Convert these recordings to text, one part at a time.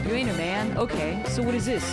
You ain't a man? Okay, so what is this?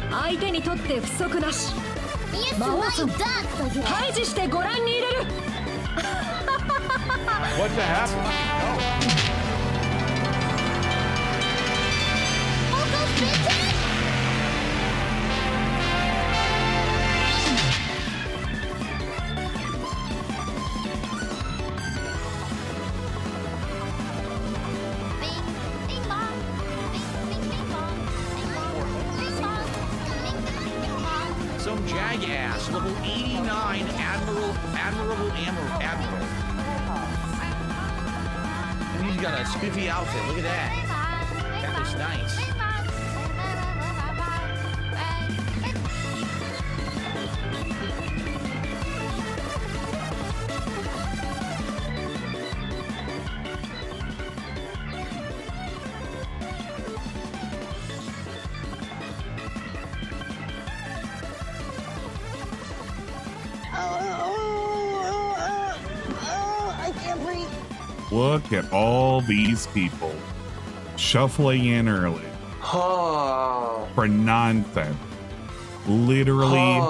相手にとって不足なし。魔王さん、退治してご覧に入れる。What the hell? Some jackass, level 89 Admiral. And he's got a spiffy outfit. Look at that. That looks nice. Look at all these people shuffling in early for nonsense. Literally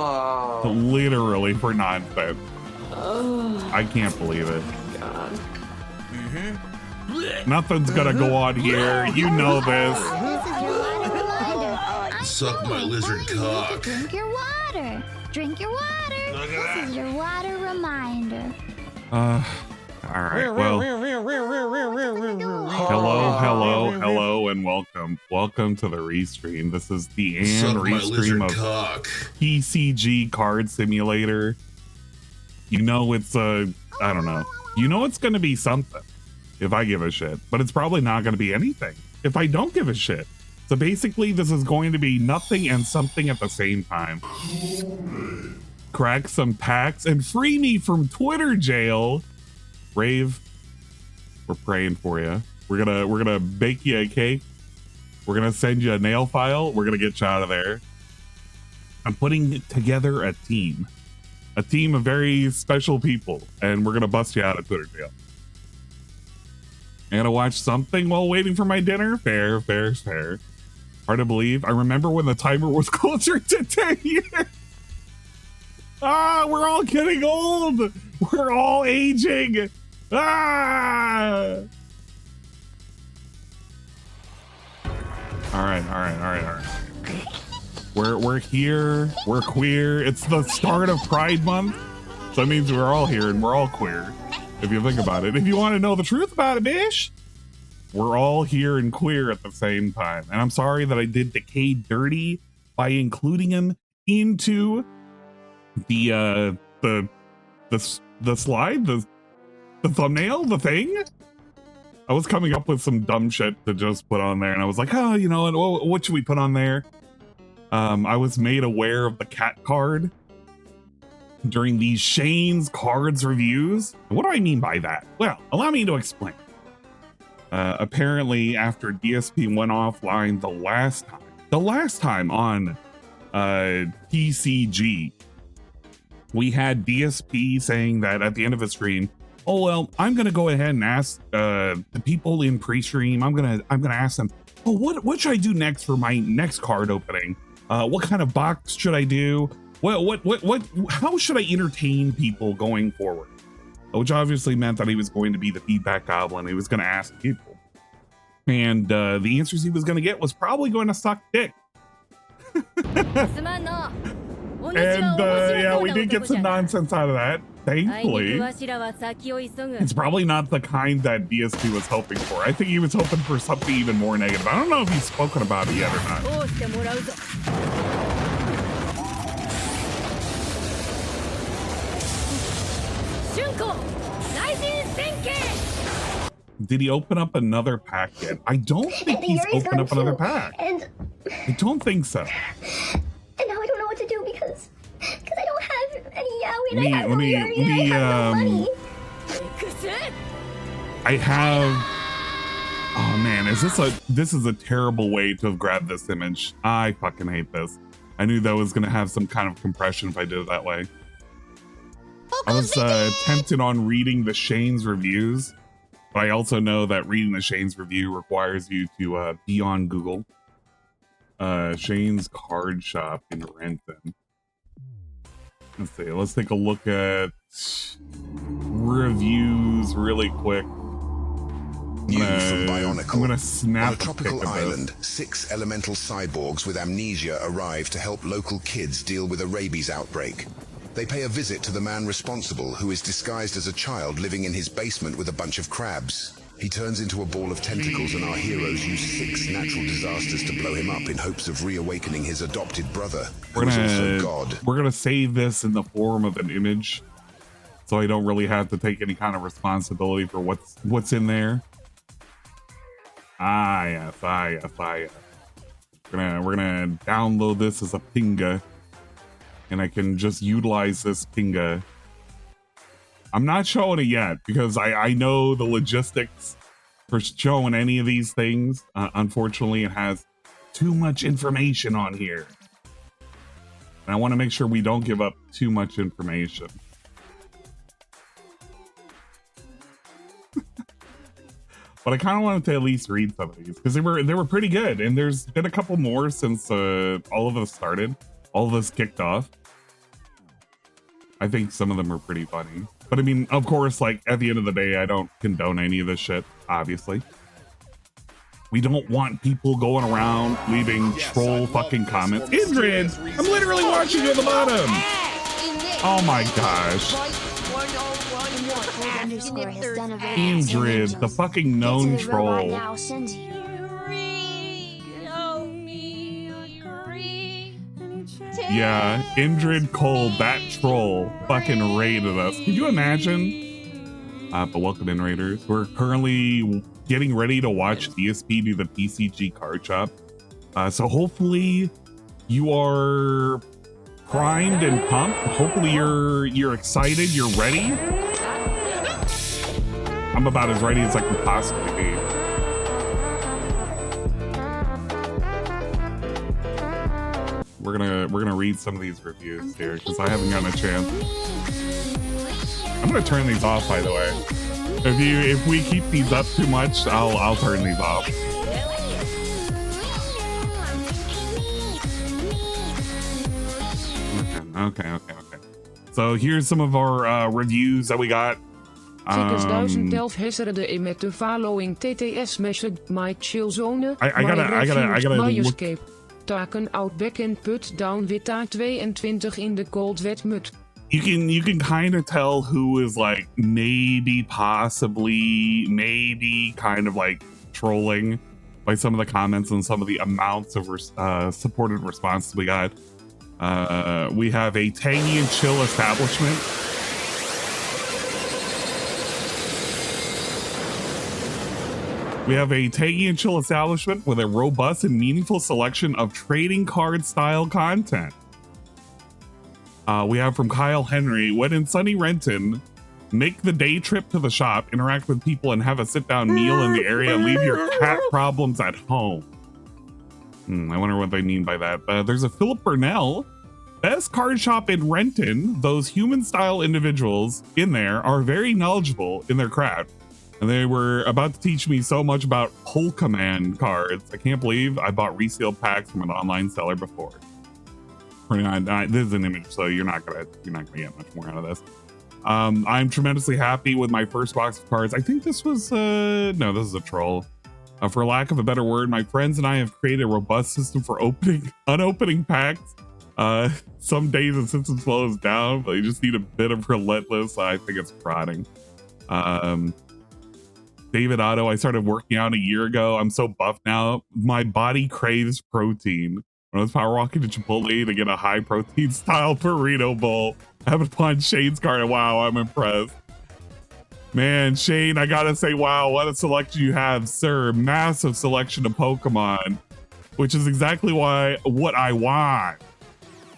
for nonsense. I can't believe it. God. Nothing's gonna go on here. You know this. Suck my lizard cock. Drink your water. Drink your water. This is your water reminder. All right, well, hello, and welcome to the Restream. This is the Restream of TCG Card Simulator. You know it's I don't know. You know it's gonna be something if I give a shit, but it's probably not gonna be anything if I don't give a shit. So basically, this is going to be nothing and something at the same time. Crack some packs and free me from Twitter jail. Rave, we're praying for you. We're gonna bake you a cake. We're gonna send you a nail file. We're gonna get you out of there. I'm putting together a team of very special people, and we're gonna bust you out of Twitter jail. I'm gonna watch something while waiting for my dinner. Fair. Hard to believe. I remember when the timer was closer to 10 years. We're all getting old. We're all aging. All right. We're here. We're queer. It's the start of Pride Month, so that means we're all here and we're all queer. If you think about it, if you want to know the truth about it, bish, we're all here and queer at the same time. And I'm sorry that I did Decay dirty by including him into the slide, the thumbnail, the thing. I was coming up with some dumb shit to just put on there, and I was like, oh, you know what should we put on there? I was made aware of the cat card during the Shane's Cards reviews. And what do I mean by that? Well, allow me to explain. Apparently, after DSP went offline the last time on TCG, we had DSP saying that at the end of a stream, oh well, I'm gonna go ahead and ask the people in pre-stream. I'm gonna ask them, oh, what should I do next for my next card opening? What kind of box should I do? How should I entertain people going forward? Which obviously meant that he was going to be the feedback goblin. He was going to ask people, and the answers he was going to get was probably going to suck dick. And yeah, we did get some nonsense out of that. Thankfully, it's probably not the kind that DSP was hoping for. I think he was hoping for something even more negative. I don't know if he's spoken about it yet or not. Did he open up another pack yet? I don't think he's opened up another pack. And I don't think so. now I don't know what to do because I don't have any yaoi and I have no money. I have. Oh man, this is a terrible way to have grabbed this image. I fucking hate this. I knew that was gonna have some kind of compression if I did it that way. I was tempted on reading the Shane's reviews, but I also know that reading the Shane's review requires you to be on Google. Shane's card shop in Renton. Let's see. Let's take a look at reviews really quick. I'm gonna snap on a tropical island. 6 elemental cyborgs with amnesia arrive to help local kids deal with a rabies outbreak. They pay a visit to the man responsible, who is disguised as a child living in his basement with a bunch of crabs. He turns into a ball of tentacles, and our heroes use 6 natural disasters to blow him up in hopes of reawakening his adopted brother, who is also God. We're gonna save this in the form of an image, so I don't really have to take any kind of responsibility for what's in there. Yes. We're gonna download this as a pinga, and I can just utilize this pinga. I'm not showing it yet because I know the logistics for showing any of these things. Unfortunately, it has too much information on here, and I want to make sure we don't give up too much information. But I kind of wanted to at least read some of these because they were pretty good, and there's been a couple more since all of us kicked off. I think some of them are pretty funny. But I mean, of course, like at the end of the day, I don't condone any of this shit, obviously. We don't want people going around leaving troll fucking comments. Indrid, I'm literally watching you at the bottom. Oh my gosh. Indrid, the fucking known troll. Yeah, Indrid Cole, that troll, fucking raided us. Could you imagine? But welcome in, Raiders. We're currently getting ready to watch DSP do the TCG card shop. So hopefully you are primed and pumped. Hopefully you're excited, you're ready. I'm about as ready as I can possibly be. We're gonna read some of these reviews here because I haven't gotten a chance. I'm gonna turn these off, by the way. If we keep these up too much, I'll turn these off. Okay. So here's some of our reviews that we got. 2011 hesseren de met de following TTS message my chill zone. I gotta look. Taken out back and put down Witta 22 in the cold wet mud. You can kind of tell who is like maybe kind of like trolling by some of the comments and some of the amounts of supported responses we got. We have a tangy and chill establishment. We have a tangy and chill establishment with a robust and meaningful selection of trading card style content. We have from Kyle Henry, when in sunny Renton, Make the day trip to the shop, interact with people, and have a sit-down meal in the area, and leave your cat problems at home. I wonder what they mean by that. There's a Philip Burnell. Best card shop in Renton. Those human-style individuals in there are very knowledgeable in their craft. And they were about to teach me so much about Pokemon cards. I can't believe I bought resealed packs from an online seller before. This is an image, so you're not gonna get much more out of this. I'm tremendously happy with my first box of cards. I think this was no, this is a troll. For lack of a better word, my friends and I have created a robust system for unopening packs. Some days the system slows down, but you just need a bit of relentless. I think it's prodding. David Otto, I started working out a year ago. I'm so buff now. My body craves protein. When I was power walking to Chipotle to get a high protein style burrito bowl, I happened upon Shane's card, and wow, I'm impressed. Man, Shane, I gotta say, wow, what a selection you have, sir. Massive selection of Pokemon, which is exactly what I want.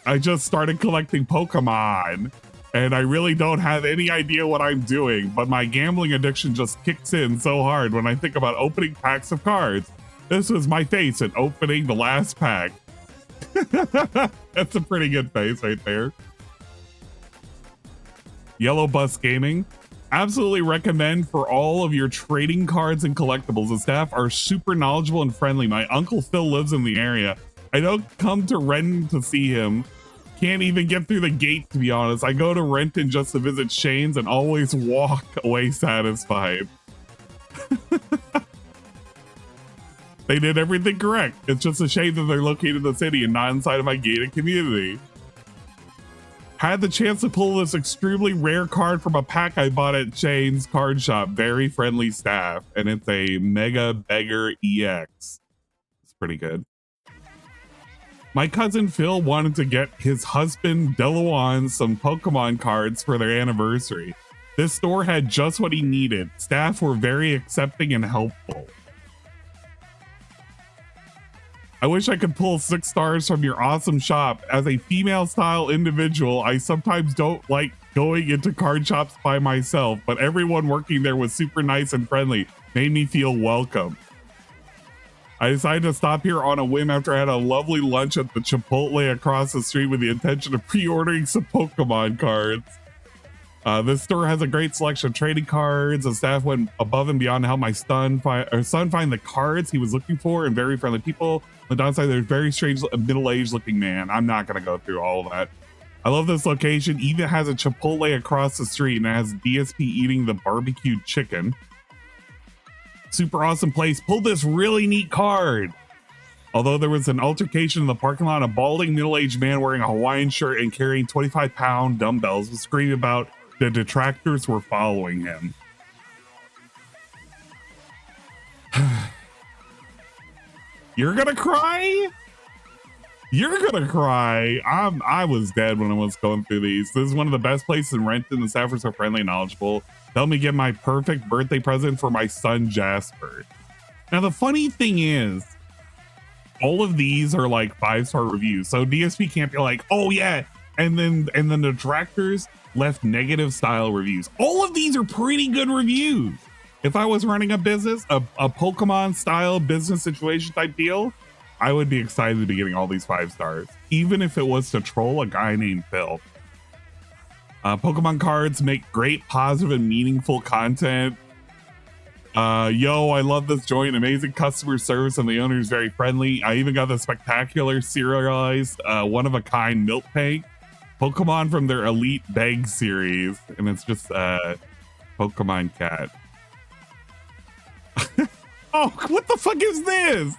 I just started collecting Pokemon, and I really don't have any idea what I'm doing, but my gambling addiction just kicks in so hard when I think about opening packs of cards. This was my face at opening the last pack. That's a pretty good face right there. Yellow Bus Gaming. Absolutely recommend for all of your trading cards and collectibles. The staff are super knowledgeable and friendly. My Uncle Phil lives in the area. I don't come to Renton to see him. Can't even get through the gate, to be honest. I go to Renton just to visit Shane's and always walk away satisfied. They did everything correct. It's just a shame that they're located in the city and not inside of my gated community. Had the chance to pull this extremely rare card from a pack I bought at Shane's card shop. Very friendly staff. And it's a Mega Beggar EX. It's pretty good. My cousin Phil wanted to get his husband Deluan some Pokemon cards for their anniversary. This store had just what he needed. Staff were very accepting and helpful. I wish I could pull 6 stars from your awesome shop. As a female style individual, I sometimes don't like going into card shops by myself, but everyone working there was super nice and friendly, made me feel welcome. I decided to stop here on a whim after I had a lovely lunch at the Chipotle across the street with the intention of pre-ordering some Pokemon cards. This store has a great selection of trading cards. The staff went above and beyond to help my son find the cards he was looking for, and very friendly people. On the downside, there's a very strange middle-aged looking man. I'm not gonna go through all of that. I love this location. Even has a Chipotle across the street, and it has DSP eating the barbecued chicken. Super awesome place. Pulled this really neat card. Although there was an altercation in the parking lot, a balding middle-aged man wearing a Hawaiian shirt and carrying 25-pound dumbbells was screaming about the detractors were following him. You're gonna cry? You're gonna cry. I was dead when I was going through these. This is one of the best places in Renton. The staff are so friendly and knowledgeable. Help me get my perfect birthday present for my son Jasper. Now the funny thing is, all of these are like 5-star reviews. So DSP can't be like, oh yeah, and then the detractors left negative style reviews. All of these are pretty good reviews. If I was running a business, a Pokemon style business situation type deal, I would be excited to be getting all these 5 stars, even if it was to troll a guy named Phil. Pokemon cards make great, positive, and meaningful content. Yo, I love this joint. Amazing customer service, and the owner is very friendly. I even got the spectacular serialized one-of-a-kind milk tank Pokemon from their Elite Bag series, and it's just Pokemon cat. Oh, what the fuck is this?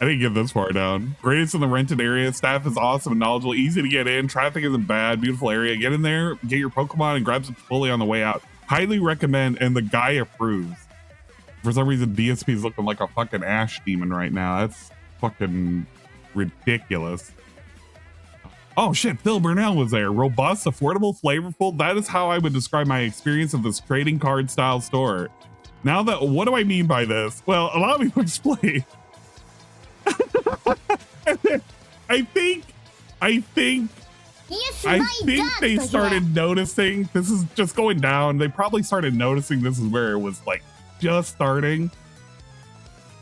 I didn't get this far down. Greatest in the Renton area. Staff is awesome and knowledgeable. Easy to get in. Traffic isn't bad. Beautiful area. Get in there, get your Pokemon, and grab some Chipotle on the way out. Highly recommend, and the guy approves. For some reason, DSP is looking like a fucking ash demon right now. That's fucking ridiculous. Oh shit, Phil Burnell was there. Robust, affordable, flavorful. That is how I would describe my experience of this trading card style store. Now that, what do I mean by this? Well, allow me to explain. I think I think they started noticing this is just going down. They probably started noticing this is where it was like just starting.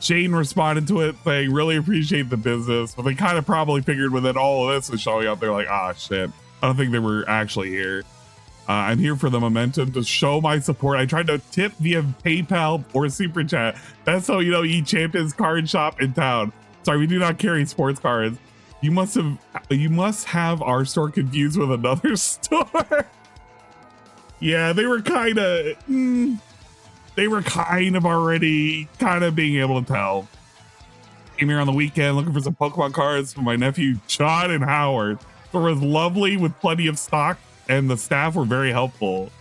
Shane responded to it saying, really appreciate the business, but they kind of probably figured within all of this was showing up, they're like, ah, shit. I don't think they were actually here. I'm here for the momentum to show my support. I tried to tip via PayPal or Super Chat. That's how you know E-Champions card shop in town. Sorry, we do not carry sports cards. You must have our store confused with another store. Yeah, they were kind of already being able to tell. Came here on the weekend looking for some Pokemon cards for my nephew John and Howard. It was lovely with plenty of stock, and the staff were very helpful.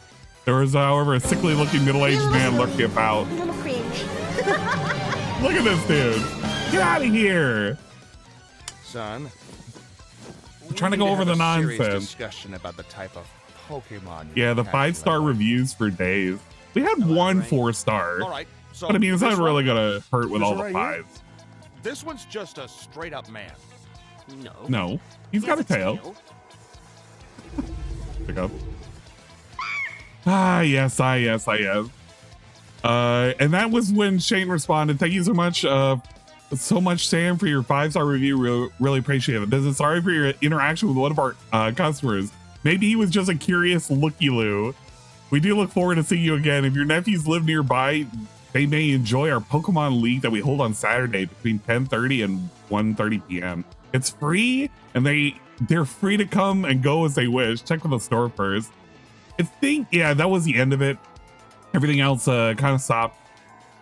There was, however, a sickly looking middle-aged man lurking about. Look at this dude. Get out of here. Son, I'm trying to go over the nonsense. Discussion about the type of Pokemon. Yeah, the 5-star reviews for days. We had one 4-star. All right, so but I mean, it's not really gonna hurt with all the 5s. This one's just a straight up man. No, he's got a tail. Pick up. Ah, yes. And that was when Shane responded. Thank you so much, Sam, for your 5-star review. Really appreciate the business. Sorry for your interaction with one of our customers. Maybe he was just a curious looky-loo. We do look forward to seeing you again. If your nephews live nearby, they may enjoy our Pokemon League that we hold on Saturday between 10:30 and 1:30 p.m. It's free, and they're free to come and go as they wish. Check with the store first. I think, yeah, that was the end of it. Everything else kind of stopped.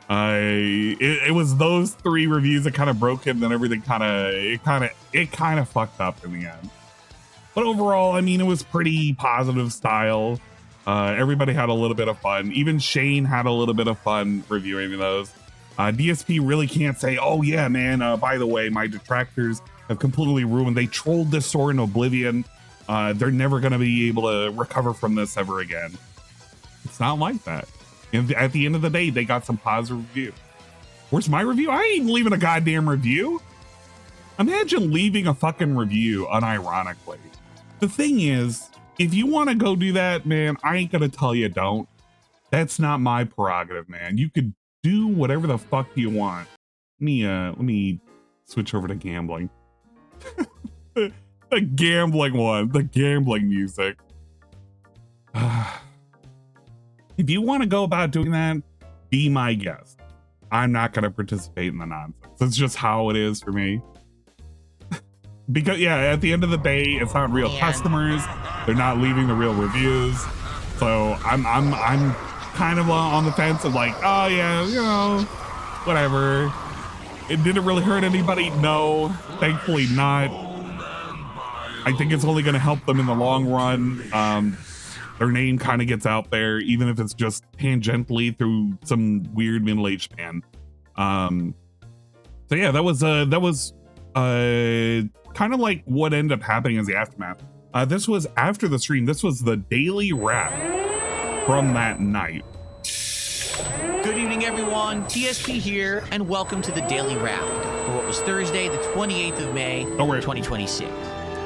It was those 3 reviews that kind of broke it, and then everything kind of fucked up in the end. But overall, I mean, it was pretty positive style. Everybody had a little bit of fun. Even Shane had a little bit of fun reviewing those. DSP really can't say, oh yeah, man, by the way, my detractors have completely ruined. They trolled this store in oblivion. They're never going to be able to recover from this ever again. It's not like that. And at the end of the day, they got some positive review. Where's my review? I ain't leaving a goddamn review. Imagine leaving a fucking review unironically. The thing is, if you want to go do that, man, I ain't going to tell you don't. That's not my prerogative, man. You could do whatever the fuck you want. Let me switch over to gambling. The gambling one, the gambling music. If you want to go about doing that, be my guest. I'm not going to participate in the nonsense. It's just how it is for me. Because yeah, at the end of the day, it's not real customers. They're not leaving the real reviews. So I'm kind of on the fence of like, oh yeah, you know, whatever. It didn't really hurt anybody. No, thankfully not. I think it's only going to help them in the long run. Their name kind of gets out there, even if it's just tangentially through some weird middle-aged man. So yeah, that was kind of like what ended up happening as the aftermath. This was after the stream. This was the daily wrap from that night. Good evening, everyone. DSP here, and welcome to the daily wrap for what was Thursday, the 28th of May, 2026.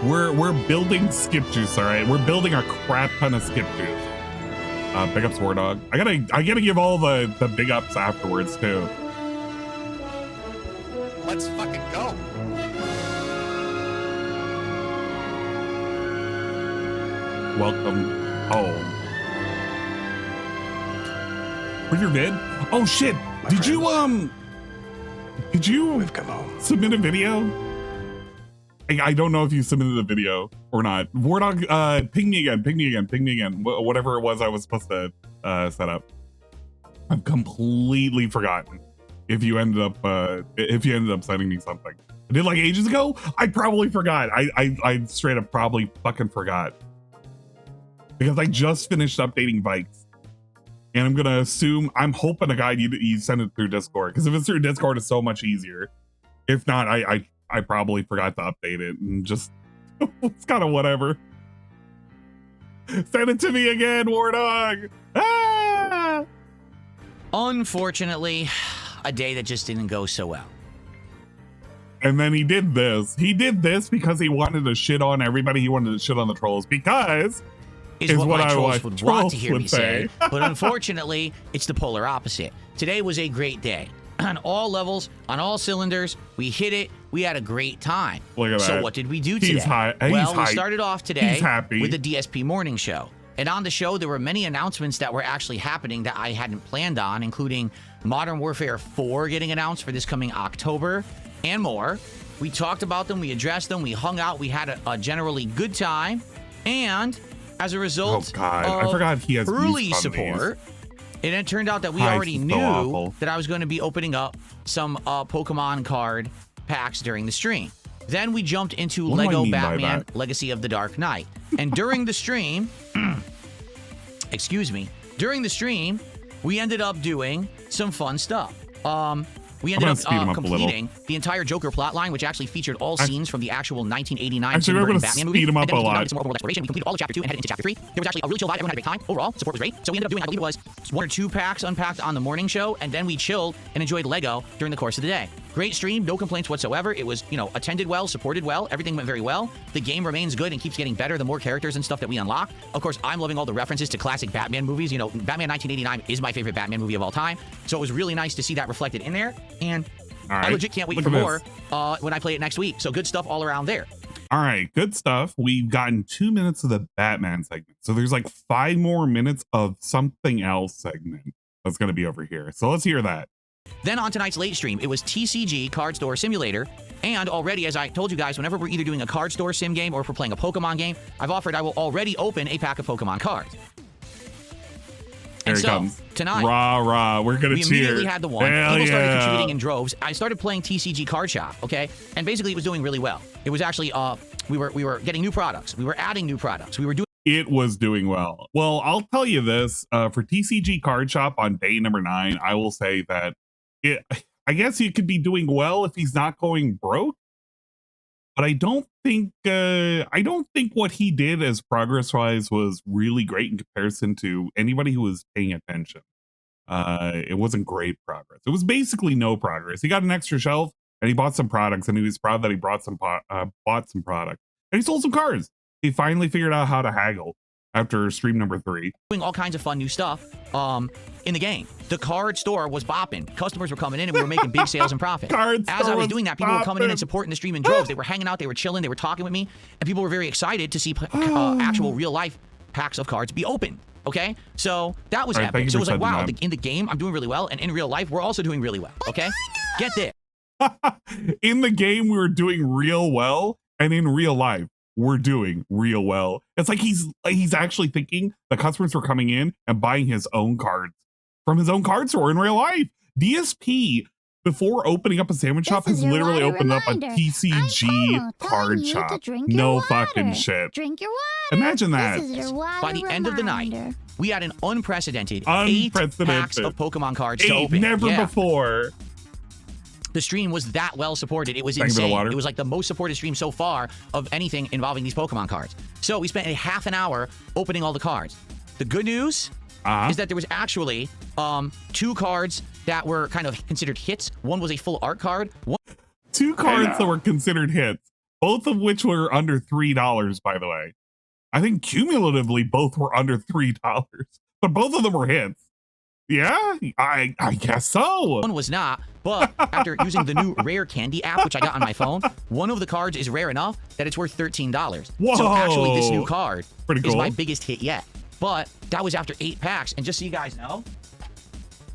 We're building skip juice, all right? We're building a crap ton of skip juice. Big ups, War Dog. I gotta give all the big ups afterwards too. Let's fucking go. Welcome home. Where's your vid? Oh shit! Did you We've come home. Submit a video? I don't know if you submitted a video or not. Wardog, ping me again. Whatever it was I was supposed to set up. I've completely forgotten if you ended up sending me something. I did like ages ago. I probably forgot. I straight up probably fucking forgot. Because I just finished updating bikes. And I'm gonna assume, I'm hoping to God you send it through Discord. Because if it's through Discord, it's so much easier. If not, I probably forgot to update it and just it's kind of whatever. Send it to me again, War Dog. Ah! Unfortunately, a day that just didn't go so well. And then he did this. He did this because he wanted to shit on everybody. He wanted to shit on the trolls because is what my trolls would want to hear me say. But unfortunately, it's the polar opposite. Today was a great day. On all levels, on all cylinders, we hit it. We had a great time. Look at that. So what did we do today? He's high. We started off today happy. with the DSP morning show. And on the show, there were many announcements that were actually happening that I hadn't planned on, including Modern Warfare 4 getting announced for this coming October and more. We talked about them. We addressed them. We hung out. We had a generally good time. And as a result of I forgot he has early support, and it turned out that we already knew that I was going to be opening up some Pokemon card packs during the stream. Then we jumped into Lego Batman Legacy of the Dark Knight. And during the stream, during the stream, we ended up doing some fun stuff. We ended up completing the entire Joker plotline, which actually featured all scenes from the actual 1989 Tim Burton Batman movie. Speed him up a lot. Some more world exploration. We completed all of Chapter 2 and headed into Chapter 3. There was actually a really chill vibe. Everyone had a great time. Overall, support was great. So we ended up doing, I believe it was 1 or 2 packs unpacked on the morning show, and then we chilled and enjoyed Lego during the course of the day. Great stream, no complaints whatsoever. It was, attended well, supported well. Everything went very well. The game remains good and keeps getting better the more characters and stuff that we unlock. Of course, I'm loving all the references to classic Batman movies. Batman 1989 is my favorite Batman movie of all time. So it was really nice to see that reflected in there. And I legit can't wait for more when I play it next week. So good stuff all around there. All right, good stuff. We've gotten 2 minutes of the Batman segment. So there's like 5 more minutes of something else segment that's going to be over here. So let's hear that. Then on tonight's late stream, it was TCG Card Store Simulator. And already, as I told you guys, whenever we're either doing a card store sim game or if we're playing a Pokemon game, I will already open a pack of Pokemon cards. There he comes. Tonight, we're gonna cheer. We immediately had the one. Hell People started contributing in droves. I started playing TCG Card Shop, okay? And basically it was doing really well. It was actually, we were getting new products. We were adding new products. We were doing... It was doing well. Well, I'll tell you this, for TCG Card Shop on day number 9, I will say that I guess he could be doing well if he's not going broke. But I don't think what he did as progress-wise was really great in comparison to anybody who was paying attention. It wasn't great progress. It was basically no progress. He got an extra shelf and he bought some products, and he was proud that he bought some product, and he sold some cards. He finally figured out how to haggle after stream number 3. Doing all kinds of fun new stuff in the game. The card store was bopping. Customers were coming in and we were making big sales and profit. As I was doing that, people were coming in and supporting the stream in droves. They were hanging out, they were chilling, they were talking with me, and people were very excited to see actual real life packs of cards be opened. Okay, so that was epic. So it was like, wow, in the game I'm doing really well, and in real life we're also doing really well. Okay, get this. In the game we were doing real well, and in real life we're doing real well. It's like he's actually thinking the customers were coming in and buying his own cards from his own card store in real life. DSP, before opening up a sandwich shop, has literally opened up a TCG card shop. No fucking shit. Drink your water. Imagine that. By the end of the night, we had an unprecedented 8 packs of Pokemon cards to open. Never before. The stream was that well supported. It was insane. It was like the most supported stream so far of anything involving these Pokemon cards. So we spent a half an hour opening all the cards. The good news is that there was actually 2 cards that were kind of considered hits. One was a full art card. 2 cards that were considered hits, both of which were under $3, by the way. I think cumulatively both were under $3, but both of them were hits. Yeah, I guess so. One was not, but after using the new Rare Candy app, which I got on my phone, one of the cards is rare enough that it's worth $13. Whoa. So actually this new card Pretty is cool. my biggest hit yet. But that was after 8 packs. And just so you guys know,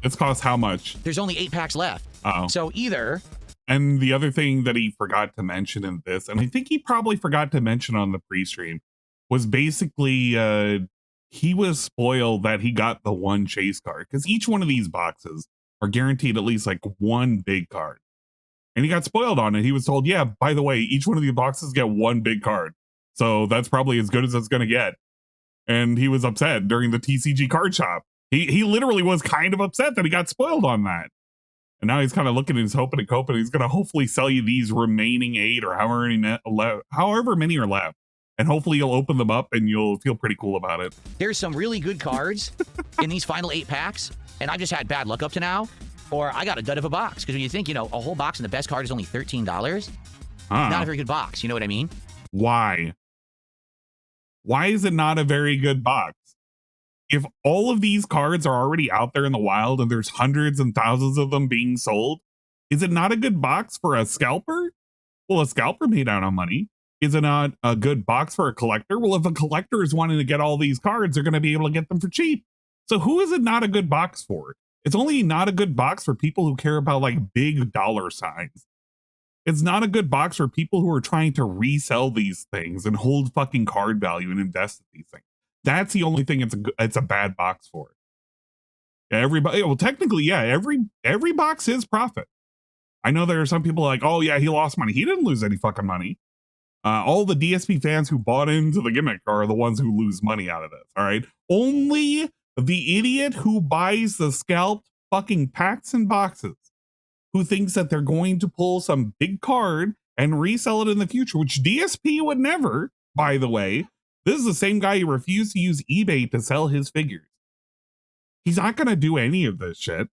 it's cost how much? There's only 8 packs left. So either... And the other thing that he forgot to mention in this, and I think he probably forgot to mention on the pre-stream, was basically he was spoiled that he got the 1 chase card, because each one of these boxes are guaranteed at least like 1 big card. And he got spoiled on it. He was told, yeah, by the way, each one of these boxes get 1 big card. So that's probably as good as it's going to get. And he was upset during the TCG card shop. He literally was kind of upset that he got spoiled on that. And now he's kind of looking and he's hoping and coping. He's going to hopefully sell you these remaining 8 or however many are left. And hopefully you'll open them up and you'll feel pretty cool about it. There's some really good cards in these final 8 packs. And I've just had bad luck up to now. or I got a dud of a box. Because when you think, you know, a whole box and the best card is only $13, not a very good box. You know what I mean? Why? Why is it not a very good box? If all of these cards are already out there in the wild and there's hundreds and thousands of them being sold, is it not a good box for a scalper? Well, a scalper made out on money. Is it not a good box for a collector? Well, if a collector is wanting to get all these cards, they're going to be able to get them for cheap. So who is it not a good box for? It's only not a good box for people who care about like big dollar signs. It's not a good box for people who are trying to resell these things and hold fucking card value and invest in these things. That's the only thing it's a bad box for. Everybody, well, technically, yeah, every box is profit. I know there are some people like, oh yeah, he lost money. He didn't lose any fucking money. All the DSP fans who bought into the gimmick are the ones who lose money out of this. All right. Only the idiot who buys the scalped fucking packs and boxes, who thinks that they're going to pull some big card and resell it in the future, which DSP would never, by the way. This is the same guy who refused to use eBay to sell his figures. He's not going to do any of this shit.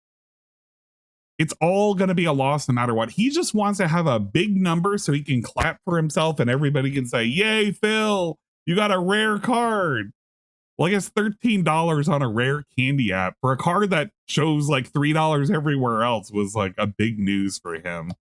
It's all going to be a loss no matter what. He just wants to have a big number so he can clap for himself and everybody can say, yay, Phil, you got a rare card. Well, I guess $13 on a rare candy app for a card that shows like $3 everywhere else was like a big news for him.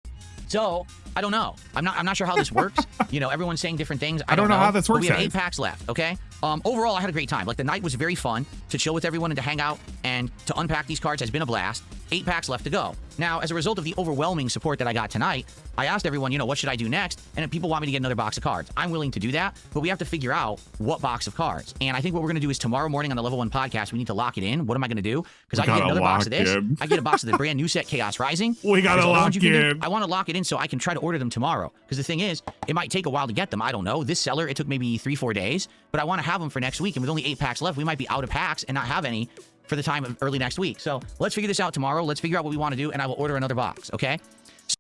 So I don't know. I'm not sure how this works. You know, everyone's saying different things. I don't know how this works. We have 8 packs left. Okay. Overall, I had a great time. Like the night was very fun to chill with everyone and to hang out and to unpack these cards has been a blast. 8 packs left to go. Now, as a result of the overwhelming support that I got tonight, I asked everyone, you know, what should I do next? And if people want me to get another box of cards, I'm willing to do that, but we have to figure out what box of cards. And I think what we're going to do is tomorrow morning on the Level 1 podcast, we need to lock it in. What am I going to do? Because I can get another box of this. I get a box of the brand new set Chaos Rising. We got to lock in. I want to lock it in so I can try to order them tomorrow. Because the thing is, it might take a while to get them. I don't know. This seller, it took maybe 3-4 days, but I want to have them for next week. And with only 8 packs left, we might be out of packs and not have any for the time of early next week. So let's figure this out tomorrow. Let's figure out what we want to do, and I will order another box, okay?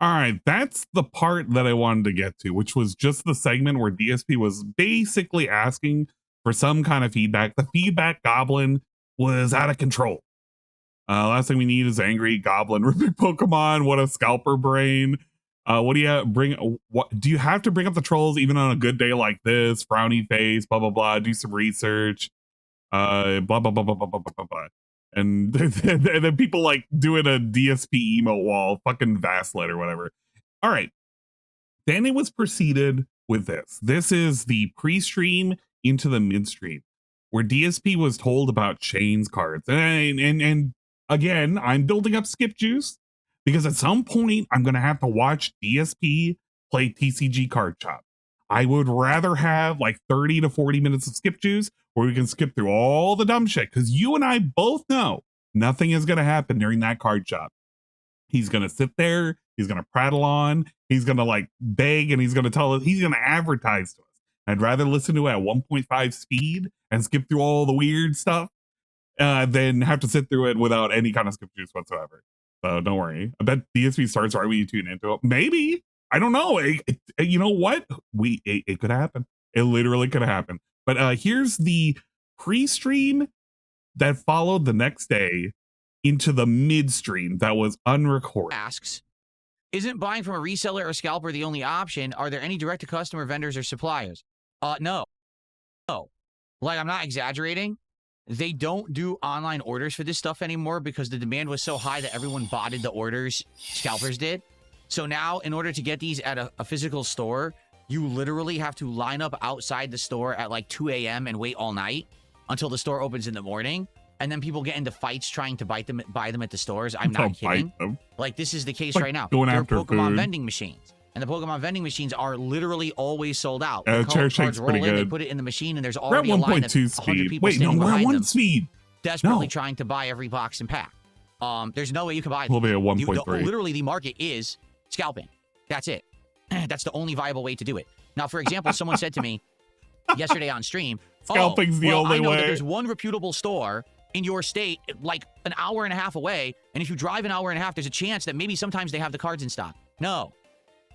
All right, that's the part that I wanted to get to, which was just the segment where DSP was basically asking for some kind of feedback. The feedback goblin was out of control. Last thing we need is angry goblin ripping Pokemon. What a scalper brain. What do you bring? What do you have to bring up the trolls even on a good day like this? Frowny face, blah blah blah. Do some research. Blah blah blah blah blah blah blah blah. And then people like doing a DSP emote wall, fucking Vaslet or whatever. All right. Then it was proceeded with this. This is the pre-stream into the mid-stream, where DSP was told about Shane's cards. And again, I'm building up skip juice because at some point I'm going to have to watch DSP play TCG Card Chop. I would rather have like 30 to 40 minutes of skip juice where we can skip through all the dumb shit, because you and I both know nothing is going to happen during that card shop. He's going to sit there, he's going to prattle on, he's going to like beg, and he's going to tell us, he's going to advertise to us. I'd rather listen to it at 1.5 speed and skip through all the weird stuff than have to sit through it without any kind of skip juice whatsoever. So don't worry. I bet DSP starts right when you tune into it. Maybe. I don't know. You know what? It could happen. It literally could happen. But here's the pre-stream that followed the next day into the mid-stream that was unrecorded. Asks, isn't buying from a reseller or scalper the only option? Are there any direct-to-customer vendors or suppliers? No. Like, I'm not exaggerating. They don't do online orders for this stuff anymore because the demand was so high that everyone botted the orders scalpers did. So now, in order to get these at a physical store, you literally have to line up outside the store at like 2 a.m. and wait all night until the store opens in the morning. And then people get into fights trying to buy them at the stores. I'm not kidding. Like, this is the case right now. There are Pokemon vending machines. And the Pokemon vending machines are literally always sold out. The cards roll in, they put it in the machine, and there's already a line of 100 people standing behind them, desperately trying to buy every box and pack. There's no way you can buy them. We'll be at 1.3. Literally, the market is scalping. That's it. That's the only viable way to do it. Now, for example, someone said to me yesterday on stream, scalping's the only way. I know that there's one reputable store in your state, like an hour and a half away, and if you drive an hour and a half, there's a chance that maybe sometimes they have the cards in stock. No.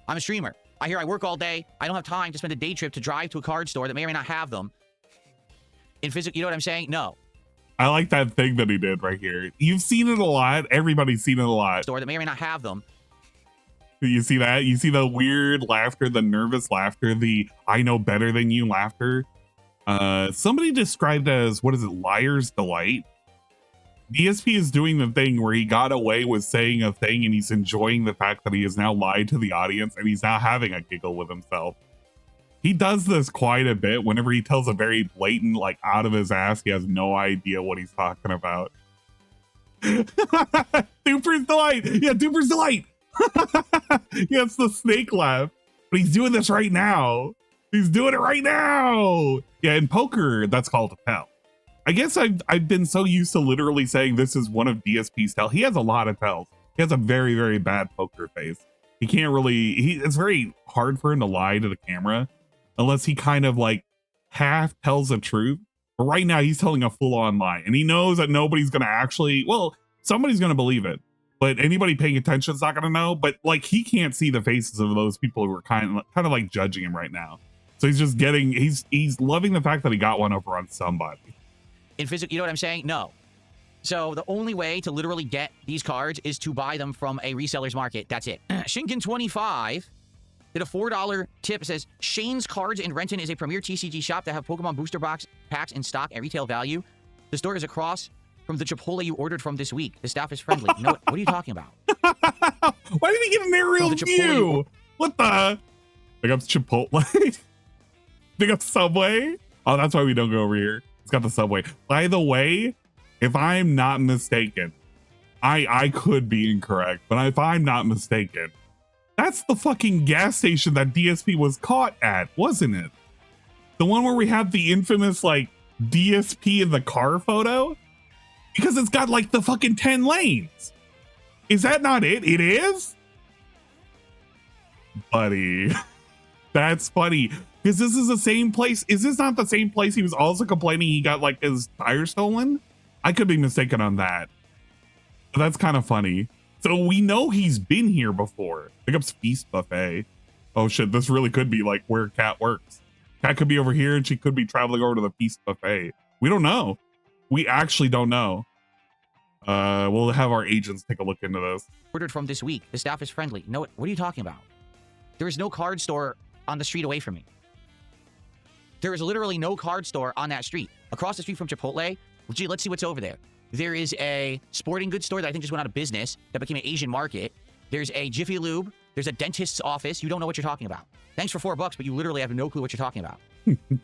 I'm a streamer. I work all day. I don't have time to spend a day trip to drive to a card store that may or may not have them in physical. You know what I'm saying? No. I like that thing that he did right here. You've seen it a lot. Everybody's seen it a lot. Store that may or may not have them. You see that? You see the weird laughter, the nervous laughter, the I know better than you laughter. Somebody described as, what is it, liar's delight? DSP is doing the thing where he got away with saying a thing and he's enjoying the fact that he has now lied to the audience and he's now having a giggle with himself. He does this quite a bit whenever he tells a very blatant, like out of his ass, he has no idea what he's talking about. Duper's delight. Yeah, Duper's delight. Yeah, it's the snake laugh. But he's doing this right now. He's doing it right now. Yeah, in poker, that's called a tell. I guess I've been so used to literally saying this is one of DSP's tell. He has a lot of tells. He has a very, very bad poker face. He can't really, it's very hard for him to lie to the camera unless he kind of like half tells the truth. But right now he's telling a full-on lie and he knows that nobody's going to actually, well, somebody's going to believe it, but anybody paying attention is not going to know. But like he can't see the faces of those people who are kind of like judging him right now. So he's just getting, he's loving the fact that he got one over on somebody. In physical, you know what I'm saying? No. So the only way to literally get these cards is to buy them from a reseller's market. That's it. Shinken25 did a $4 tip. It says, Shane's Cards in Renton is a premier TCG shop that have Pokemon booster box packs in stock at retail value. The store is across from the Chipotle you ordered from this week. The staff is friendly. You know what are you talking about? Why did he get an aerial view? What the? Big up Chipotle. Big up Subway. Oh, that's why we don't go over here. It's got the Subway. By the way, if I'm not mistaken, I could be incorrect, but if I'm not mistaken, that's the fucking gas station that DSP was caught at, wasn't it? The one where we have the infamous like DSP in the car photo? Because it's got like the fucking 10 lanes. Is that not it? It is? Buddy, that's funny. Because this is the same place. Is this not the same place he was also complaining he got like his tire stolen? I could be mistaken on that. But that's kind of funny. So we know he's been here before. Pick up Feast Buffet. Oh shit, this really could be like where Kat works. Kat could be over here and she could be traveling over to the Feast Buffet. We don't know. We actually don't know. We'll have our agents take a look into this. Ordered from this week. The staff is friendly. No, what are you talking about? There is no card store on the street away from me. There is literally no card store on that street. Across the street from Chipotle, gee, let's see what's over there. There is a sporting goods store that I think just went out of business that became an Asian market. There's a Jiffy Lube. There's a dentist's office. You don't know what you're talking about. Thanks for $4, but you literally have no clue what you're talking about.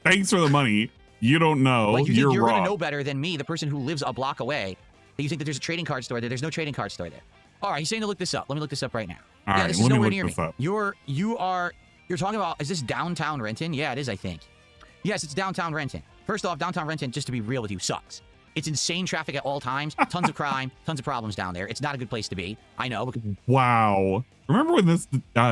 Thanks for the money. You don't know. Like you're wrong. going to know better than me, the person who lives a block away. You think that there's a trading card store there. There's no trading card store there. All right, he's saying to look this up. Let me look this up right now. All right, this is nowhere near me. You're talking about, is this downtown Renton? Yeah, it is, I think. Yes, it's downtown Renton. First off, downtown Renton, just to be real with you, sucks. It's insane traffic at all times. Tons of crime, tons of problems down there. It's not a good place to be. I know. Wow. Remember when this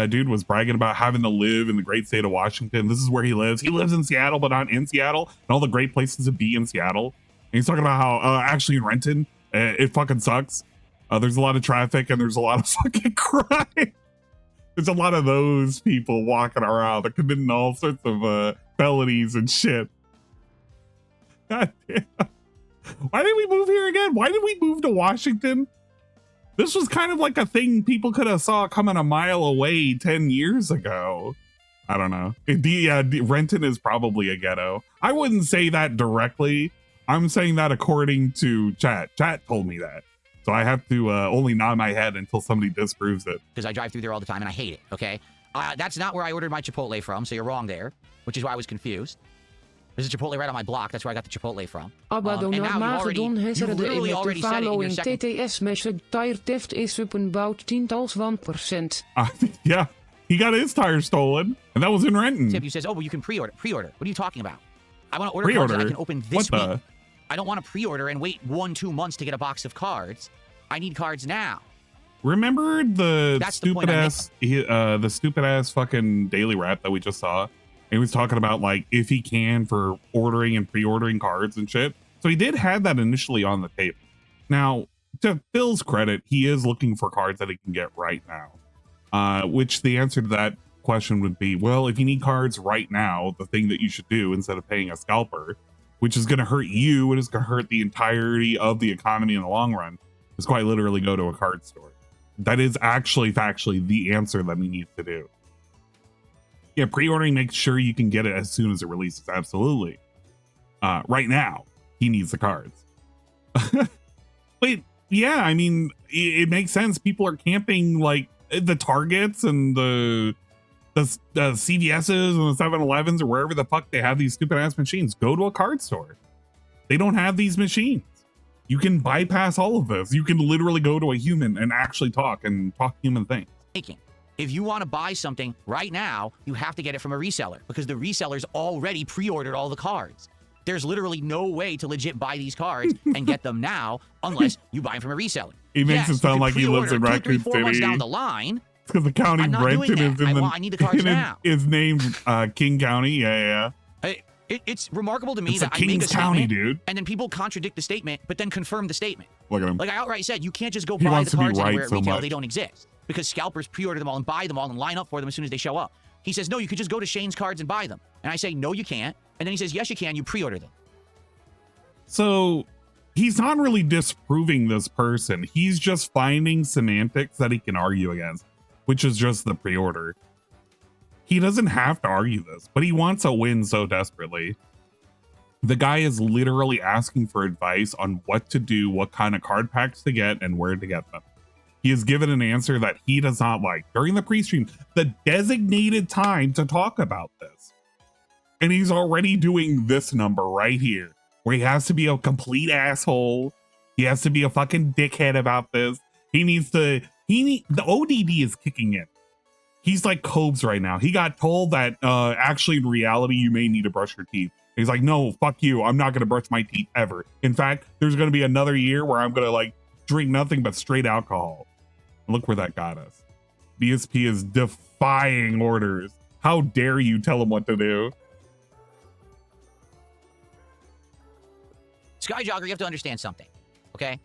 dude was bragging about having to live in the great state of Washington? This is where he lives. He lives in Seattle, but not in Seattle. And all the great places to be in Seattle. And he's talking about how actually in Renton, it fucking sucks. There's a lot of traffic and there's a lot of fucking crime. There's a lot of those people walking around. They're committing all sorts of felonies and shit. God damn. Why did we move here again? Why did we move to Washington? This was kind of like a thing people could have saw coming a mile away 10 years ago. I don't know. Renton is probably a ghetto. I wouldn't say that directly. I'm saying that according to chat. Chat told me that. So I have to only nod my head until somebody disproves it. Because I drive through there all the time and I hate it, okay? That's not where I ordered my Chipotle from, so you're wrong there, which is why I was confused. There's a Chipotle right on my block. That's where I got the Chipotle from. Abadonat Magedon hezerde in met de falo in TTS met tire theft is op een bout tientalls 1%. Yeah, he got his tire stolen, and that was in Renton. Tip, you says, oh, well, you can pre-order. Pre-order. What are you talking about? I want to order cards that I can open this week. I don't want to pre-order and wait 1-2 months to get a box of cards. I need cards now. Remember the stupid ass fucking daily rap that we just saw? He was talking about like if he can for ordering and pre-ordering cards and shit. So he did have that initially on the table. Now, to Phil's credit, he is looking for cards that he can get right now. Which the answer to that question would be, well, if you need cards right now, the thing that you should do instead of paying a scalper which is going to hurt you and it's going to hurt the entirety of the economy in the long run, is quite literally go to a card store. That is actually factually the answer that he needs to do. Yeah, pre-ordering makes sure you can get it as soon as it releases. Absolutely. Right now, he needs the cards. But yeah, I mean, it makes sense. People are camping like the Targets and the CVS's and the 7-Elevens or wherever the fuck they have these stupid ass machines. Go to a card store. They don't have these machines. You can bypass all of this. You can literally go to a human and actually talk human things. If you want to buy something right now, you have to get it from a reseller because the reseller's already pre-ordered all the cards. There's literally no way to legit buy these cards and get them now unless you buy them from a reseller. He makes it sound like he lives in Raccoon 4 months City. down the line. It's because the county Brenton is in I need the cards now. It's named King County. Yeah. It's remarkable to me It's that I make Kings a statement, County, dude. and then people contradict the statement, but then confirm the statement. Look at him. Like I outright said, you can't just go He buy wants the to be cards right anywhere at so retail. much. They don't exist because scalpers pre-order them all and buy them all and line up for them as soon as they show up. He says, no, you could just go to Shane's Cards and buy them. And I say, no, you can't. And then he says, yes, you can. You pre-order them. So he's not really disproving this person. He's just finding semantics that he can argue against, which is just the pre-order. He doesn't have to argue this, but he wants a win so desperately. The guy is literally asking for advice on what to do, what kind of card packs to get, and where to get them. He is given an answer that he does not like during the pre-stream, the designated time to talk about this. And he's already doing this number right here, where he has to be a complete asshole. He has to be a fucking dickhead about this. The ODD is kicking in. He's like Cobes right now. He got told that actually in reality, you may need to brush your teeth. He's like, no, fuck you. I'm not going to brush my teeth ever. In fact, there's going to be another year where I'm going to like drink nothing but straight alcohol. Look where that got us. DSP is defying orders. How dare you tell him what to do? Skyjogger, you have to understand something, okay?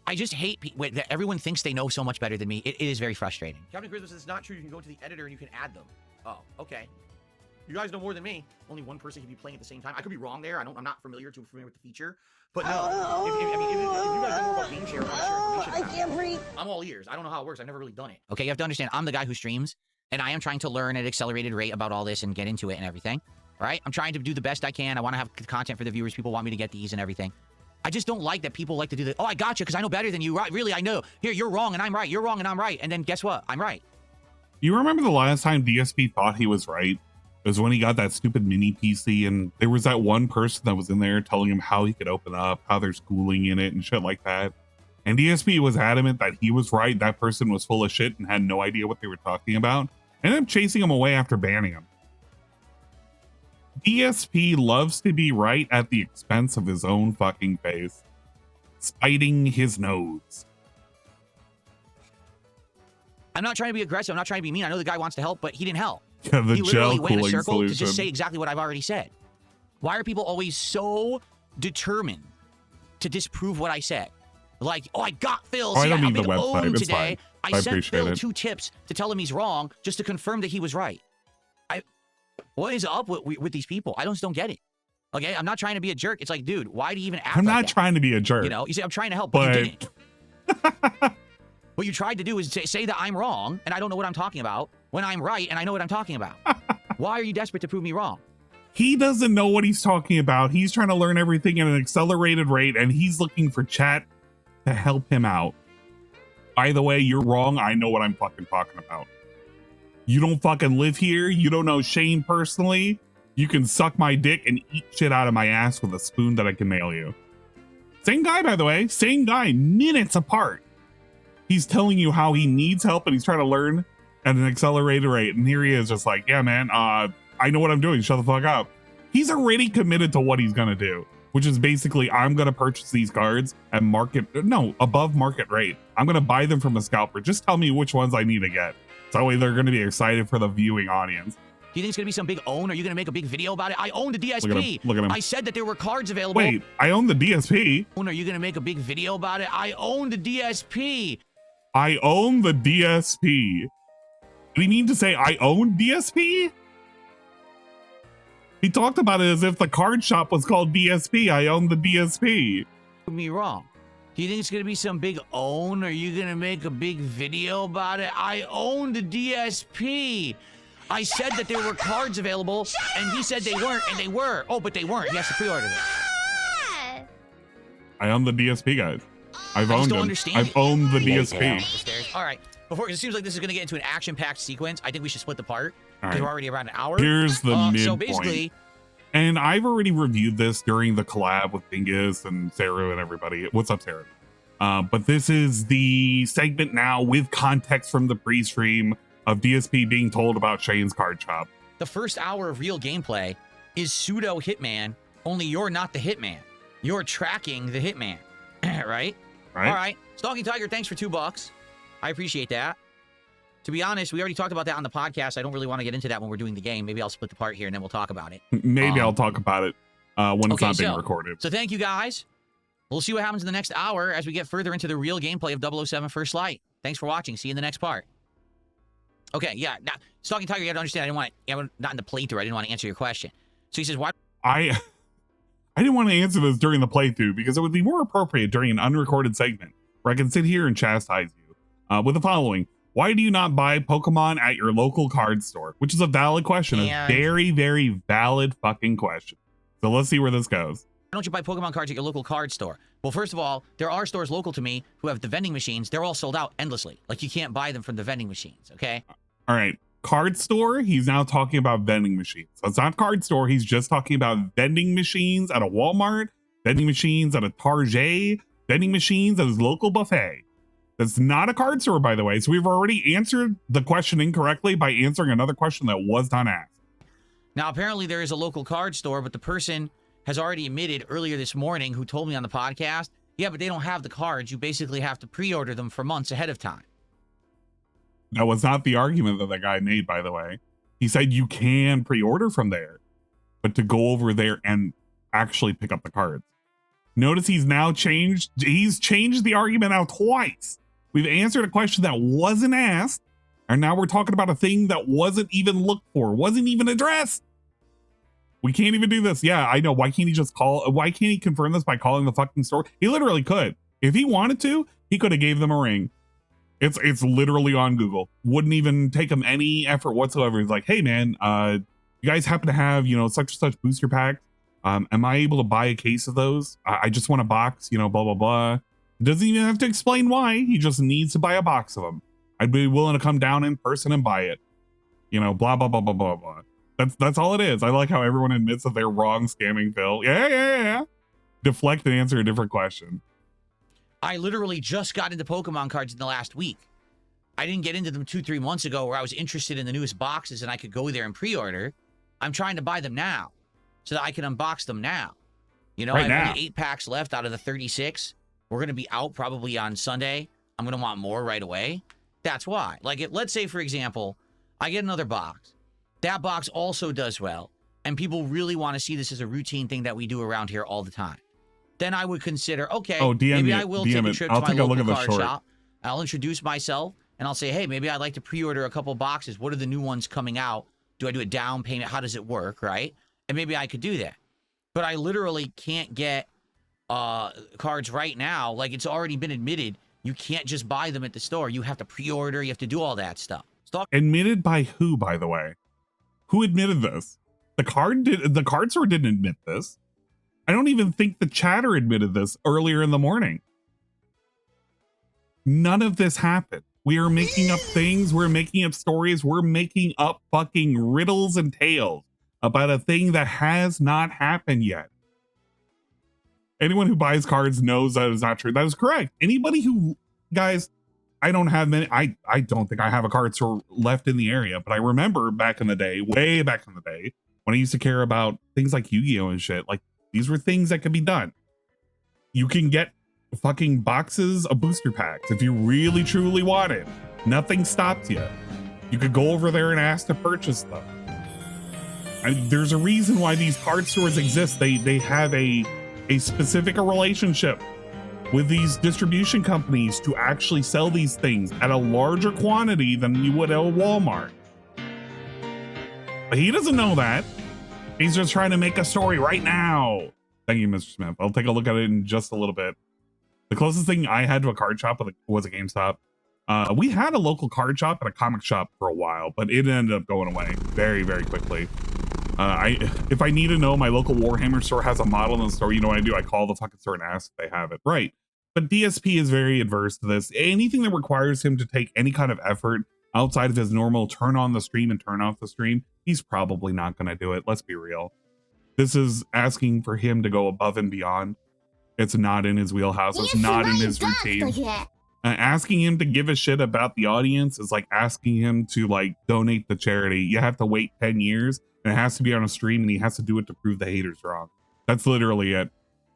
I just hate that everyone thinks they know so much better than me. It is very frustrating. Captain Christmas, it's not true. You can go to the editor and you can add them. Oh, okay. You guys know more than me. Only one person can be playing at the same time. I could be wrong there. I'm not familiar with the feature. But no, if you guys know more about game share, I can't breathe. I'm all ears. I don't know how it works. I've never really done it. Okay, you have to understand, I'm the guy who streams, and I am trying to learn at an accelerated rate about all this and get into it and everything. All right? I'm trying to do the best I can. I want to have content for the viewers. People want me to get these and everything. I just don't like that people like to do the, oh, I got you because I know better than you. Right? Really, I know. Here, you're wrong and I'm right. You're wrong and I'm right. And then guess what? I'm right. You remember the last time DSP thought he was right? It was when he got that stupid mini PC and there was that one person that was in there telling him how he could open up, how there's cooling in it and shit like that. And DSP was adamant that he was right. That person was full of shit and had no idea what they were talking about. Ended up chasing him away after banning him. DSP loves to be right at the expense of his own fucking face, spiting his nose. I'm not trying to be aggressive. I'm not trying to be mean. I know the guy wants to help, but he didn't help. Yeah, the he gel literally went in a cooling circle solution. to just say exactly what I've already said. Why are people always so determined to disprove what I said? Like, oh, I got Phil. Oh, See, I don't I mean the made website. own It's today. fine. I sent Phil it. 2 tips to tell him he's wrong just to confirm that he was right. What is up with these people? I just don't get it. Okay, I'm not trying to be a jerk. It's like, dude, why do you even act I'm like not that? trying to be a jerk. You know, you say I'm trying to help, but you didn't. What you tried to do is say that I'm wrong and I don't know what I'm talking about when I'm right and I know what I'm talking about. Why are you desperate to prove me wrong? He doesn't know what he's talking about. He's trying to learn everything at an accelerated rate and he's looking for chat to help him out. By the way, you're wrong. I know what I'm fucking talking about. You don't fucking live here. You don't know Shane personally. You can suck my dick and eat shit out of my ass with a spoon that I can mail you. Same guy, by the way. Same guy, minutes apart. He's telling you how he needs help and he's trying to learn at an accelerated rate. And here he is just like, yeah, man, I know what I'm doing. Shut the fuck up. He's already committed to what he's going to do, which is basically, I'm going to purchase these cards at above market rate. I'm going to buy them from a scalper. Just tell me which ones I need to get. So that way they're going to be excited for the viewing audience. Do you think it's going to be some big own? Are you going to make a big video about it? I own the DSP. Look at him. I said that there were cards available. Wait, I own the DSP. Are you going to make a big video about it? I own the DSP. I own the DSP. Do you mean to say I own DSP? He talked about it as if the card shop was called DSP. I own the DSP. Me wrong. Do you think it's gonna be some big own? Are you gonna make a big video about it? I own the DSP. I said that there were cards available, and he said they weren't, and they were. Oh, but they weren't. He has to pre-order them. I own the DSP, guys. I've I just owned don't him. understand I've it. owned the DSP. All right. Before, it seems like this is gonna get into an action-packed sequence. I think we should split the part All because right. we're already around an hour. Here's the midpoint. So basically, and I've already reviewed this during the collab with Dingus and Sarah and everybody. What's up, Sarah? But this is the segment now with context from the pre-stream of DSP being told about Shane's card shop. the first hour of real gameplay is pseudo Hitman. Only you're not the Hitman. You're tracking the Hitman, right? Right. All right. Stalking Tiger, thanks for $2. I appreciate that. To be honest, we already talked about that on the podcast. I don't really want to get into that when we're doing the game. Maybe I'll split the part here and then we'll talk about it. Maybe I'll talk about it when it's not being so, recorded. So thank you guys. We'll see what happens in the next hour as we get further into the real gameplay of 007 First Light. Thanks for watching. See you in the next part. Okay, yeah. Now, Stalking Tiger, you have to understand, not in the playthrough, I didn't want to answer your question. So he says, why? I didn't want to answer this during the playthrough because it would be more appropriate during an unrecorded segment where I can sit here and chastise you with the following. Why do you not buy Pokemon at your local card store? Which is a valid question. A very, very valid fucking question. So let's see where this goes. Why don't you buy Pokemon cards at your local card store? Well, first of all, there are stores local to me who have the vending machines. They're all sold out endlessly. Like, you can't buy them from the vending machines, okay? All right. Card store, he's now talking about vending machines. So it's not card store. He's just talking about vending machines at a Walmart, vending machines at a Target, vending machines at his local buffet. That's not a card store, by the way. So we've already answered the question incorrectly by answering another question that was not asked. Now, apparently there is a local card store, but the person has already admitted earlier this morning who told me on the podcast, yeah, but they don't have the cards. You basically have to pre-order them for months ahead of time. That was not the argument that guy made, by the way. He said you can pre-order from there, but to go over there and actually pick up the cards. Notice he's now changed. He's changed the argument out twice. We've answered a question that wasn't asked, and now we're talking about a thing that wasn't even looked for, wasn't even addressed. We can't even do this. Yeah, I know. Why can't he just call? Why can't he confirm this by calling the fucking store? He literally could. If he wanted to, he could have gave them a ring. It's literally on Google. Wouldn't even take him any effort whatsoever. He's like, hey man, you guys happen to have, such and such booster packs? Am I able to buy a case of those? I just want a box, blah, blah, blah. Doesn't even have to explain why. He just needs to buy a box of them. I'd be willing to come down in person and buy it. Blah, blah, blah, blah, blah, blah. That's all it is. I like how everyone admits that they're wrong scamming Phil. Yeah. Deflect and answer a different question. I literally just got into Pokemon cards in the last week. I didn't get into them 2-3 months ago where I was interested in the newest boxes and I could go there and pre-order. I'm trying to buy them now so that I can unbox them now. I have only 8 packs left out of the 36. We're going to be out probably on Sunday. I'm going to want more right away. That's why. Like, let's say, for example, I get another box. That box also does well, and people really want to see this as a routine thing that we do around here all the time. Then I would consider, okay, maybe I will take a trip to my local card shop. I'll introduce myself, and I'll say, hey, maybe I'd like to pre-order a couple boxes. What are the new ones coming out? Do I do a down payment? How does it work, right? And maybe I could do that. But I literally can't get cards right now. Like, it's already been admitted. You can't just buy them at the store. You have to pre-order. You have to do all that stuff. Admitted by who, by the way? Who admitted this? The card store didn't admit this. I don't even think the chatter admitted this earlier in the morning. None of this happened. We are making up things. We're making up stories. We're making up fucking riddles and tales about a thing that has not happened yet. Anyone who buys cards knows that is not true. That is correct. Anybody who, guys, I don't have many. I don't think I have a card store left in the area, but I remember back in the day, way back in the day, when I used to care about things like Yu-Gi-Oh and shit. Like, these were things that could be done. You can get fucking boxes of booster packs if you really truly want it. Nothing stops you. You could go over there and ask to purchase them. There's a reason why these card stores exist. They have a specific relationship with these distribution companies to actually sell these things at a larger quantity than you would at a Walmart. But he doesn't know that. He's just trying to make a story right now. Thank you, Mr. Smith. I'll take a look at it in just a little bit. The closest thing I had to a card shop was a GameStop. We had a local card shop and a comic shop for a while, but it ended up going away very, very quickly. If I need to know my local Warhammer store has a model in the store, you know what I do? I call the fucking store and ask if they have it. Right. But DSP is very adverse to this. Anything that requires him to take any kind of effort outside of his normal turn on the stream and turn off the stream, he's probably not going to do it. Let's be real. This is asking for him to go above and beyond. It's not in his wheelhouse. It's not in his routine. Asking him to give a shit about the audience is like asking him to like donate to charity. You have to wait 10 years and it has to be on a stream and he has to do it to prove the haters wrong. That's literally it.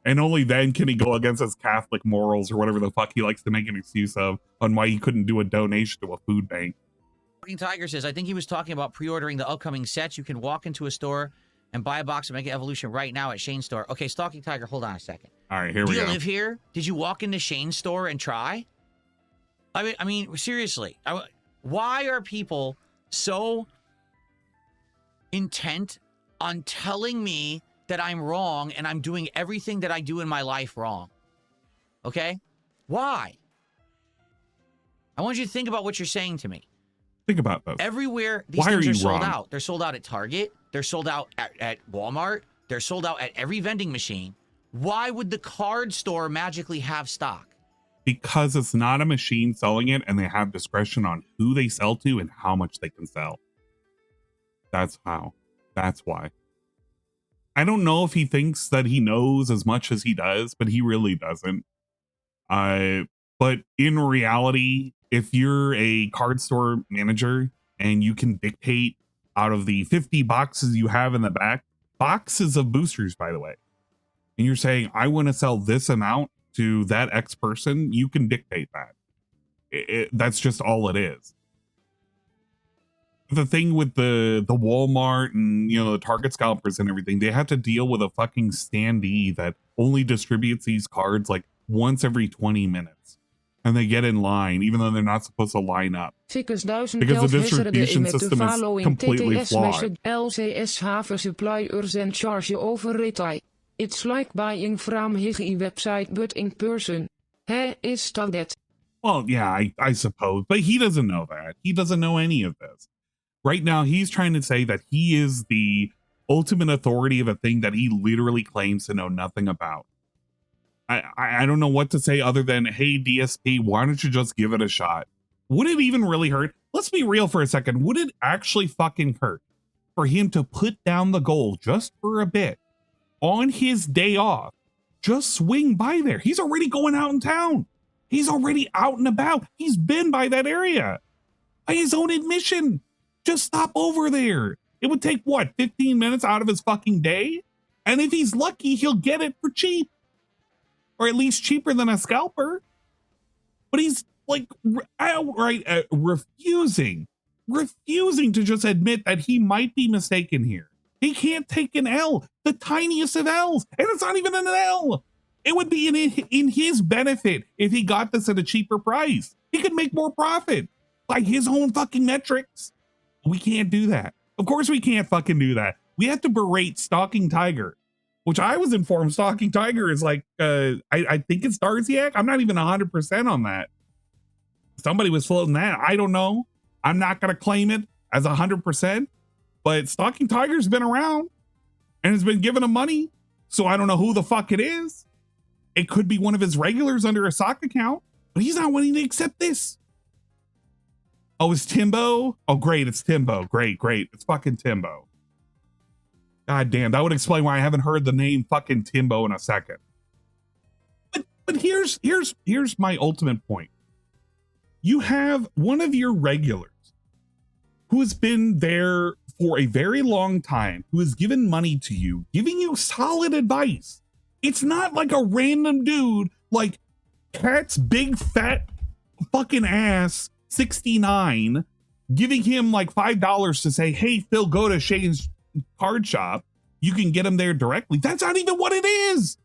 And only then can he go against his Catholic morals or whatever the fuck he likes to make an excuse of on why he couldn't do a donation to a food bank. Tiger says, I think he was talking about pre-ordering the upcoming sets. You can walk into a store and buy a box of Mega Evolution right now at Shane's store. Okay, Stalking Tiger, hold on a second. All right, here we go. Do you live here? Did you walk into Shane's store and try? I mean, seriously, why are people so intent on telling me that I'm wrong and I'm doing everything that I do in my life wrong? Okay? Why? I want you to think about what you're saying to me. Think about this. Everywhere these things are sold out. They're sold out at Target. They're sold out at Walmart. They're sold out at every vending machine. Why would the card store magically have stock? Because it's not a machine selling it and they have discretion on who they sell to and how much they can sell. That's how. That's why. I don't know if he thinks that he knows as much as he does, but he really doesn't. But in reality, if you're a card store manager and you can dictate out of the 50 boxes you have in the back, boxes of boosters, by the way, and you're saying, I want to sell this amount to that X person, you can dictate that. That's just all it is. The thing with the Walmart and, you know, the Target scalpers and everything, they have to deal with a fucking standee that only distributes these cards like once every 20 minutes. And they get in line, even though they're not supposed to line up. Because the distribution system is completely flawed. LCS have a suppliers and charge over retail. It's like buying from his website but in person. He is that. Well, yeah, I suppose. But he doesn't know that. He doesn't know any of this. Right now, he's trying to say that he is the ultimate authority of a thing that he literally claims to know nothing about. I don't know what to say other than, hey, DSP, why don't you just give it a shot? Would it even really hurt? Let's be real for a second. Would it actually fucking hurt for him to put down the goal just for a bit on his day off? Just swing by there. He's already going out in town. He's already out and about. He's been by that area. By his own admission. Just stop over there. It would take, what, 15 minutes out of his fucking day? And if he's lucky, he'll get it for cheap. Or at least cheaper than a scalper. But he's like outright refusing to just admit that he might be mistaken here. He can't take an L, the tiniest of L's, and it's not even an L. It would be in his benefit if he got this at a cheaper price. He could make more profit by his own fucking metrics. We can't do that. Of course we can't fucking do that. We have to berate Stalking Tiger, which I was informed Stalking Tiger is like, I think it's Darziak. I'm not even 100% on that. Somebody was floating that. I don't know. I'm not going to claim it as 100%, but Stalking Tiger's been around and has been giving him money. So I don't know who the fuck it is. It could be one of his regulars under a sock account, but he's not willing to accept this. Oh, it's Timbo? Oh, great. It's Timbo. Great. It's fucking Timbo. God damn, that would explain why I haven't heard the name fucking Timbo in a second. But here's my ultimate point. You have one of your regulars who has been there for a very long time, who has given money to you, giving you solid advice. It's not like a random dude like Cat's big fat fucking ass 69 giving him like $5 to say, hey, Phil, go to Shane's card shop. You can get him there directly. That's not even what it is.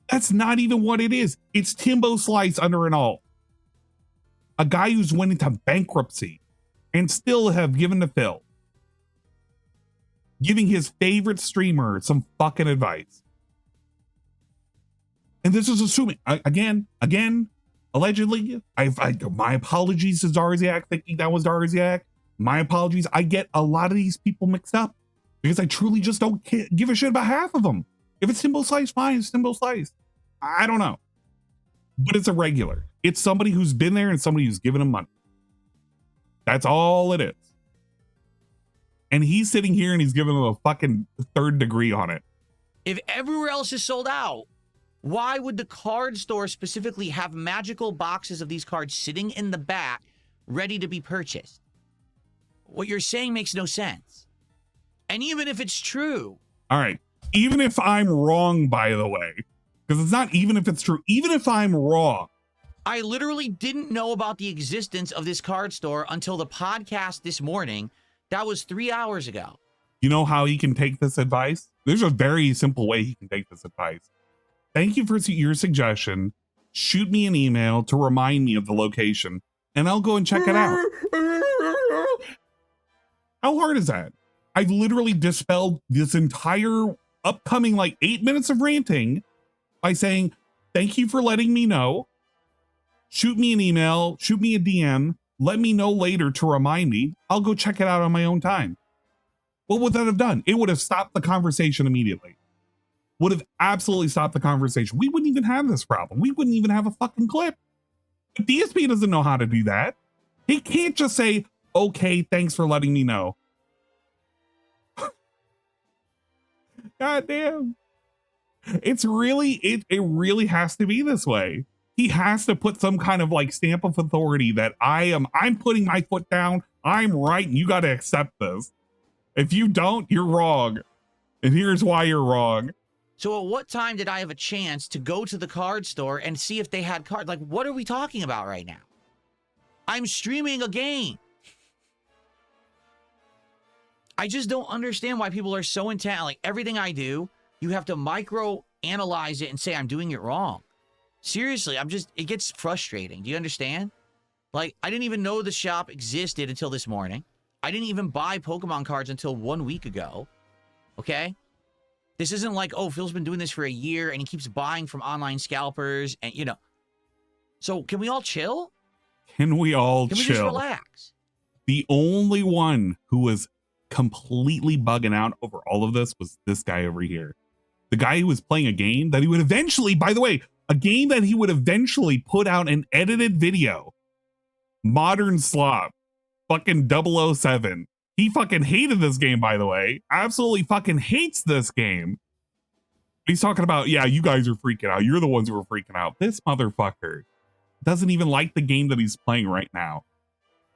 That's not even what it is. It's Timbo Slice under an alt. A guy who's went into bankruptcy and still have given to Phil. giving his favorite streamer some fucking advice. And this is assuming, again, allegedly, my apologies to Zarziak, thinking that was Zarziak. My apologies. I get a lot of these people mixed up because I truly just don't give a shit about half of them. If it's Simple Slice, fine, it's Simple Slice. I don't know. But it's a regular. It's somebody who's been there and somebody who's given him money. That's all it is. And he's sitting here and he's giving them a fucking 3rd degree on it. If everywhere else is sold out, why would the card store specifically have magical boxes of these cards sitting in the back ready to be purchased? What you're saying makes no sense. And even if it's true. All right. Even if I'm wrong, by the way, because it's not even if it's true, even if I'm wrong. I literally didn't know about the existence of this card store until the podcast this morning. That was 3 hours ago. You know how he can take this advice? There's a very simple way he can take this advice. Thank you for your suggestion. Shoot me an email to remind me of the location, and I'll go and check it out. How hard is that? I've literally dispelled this entire upcoming 8 minutes of ranting by saying, thank you for letting me know. Shoot me an email, shoot me a DM, let me know later to remind me. I'll go check it out on my own time. What would that have done? It would have stopped the conversation immediately. Would have absolutely stopped the conversation. We wouldn't even have this problem. We wouldn't even have a fucking clip. But DSP doesn't know how to do that. He can't just say, okay, thanks for letting me know. God damn. It's really, it really has to be this way. He has to put some kind of stamp of authority that I'm putting my foot down. I'm right. And you got to accept this. If you don't, you're wrong. And here's why you're wrong. So at what time did I have a chance to go to the card store and see if they had cards? What are we talking about right now? I'm streaming a game. I just don't understand why people are so intent. Everything I do, you have to micro analyze it and say I'm doing it wrong. Seriously, it gets frustrating. Do you understand? I didn't even know the shop existed until this morning. I didn't even buy Pokemon cards until 1 week ago. Okay? This isn't oh, Phil's been doing this for a year and he keeps buying from online scalpers and, So can we all chill? Can we all chill? Can we just relax? The only one who was completely bugging out over all of this was this guy over here. The guy who was playing a game that he would eventually, by the way, a game that he would eventually put out an edited video. Modern Slop. Fucking 007. He fucking hated this game, by the way. Absolutely fucking hates this game. He's talking about, yeah, you guys are freaking out. You're the ones who are freaking out. This motherfucker doesn't even like the game that he's playing right now.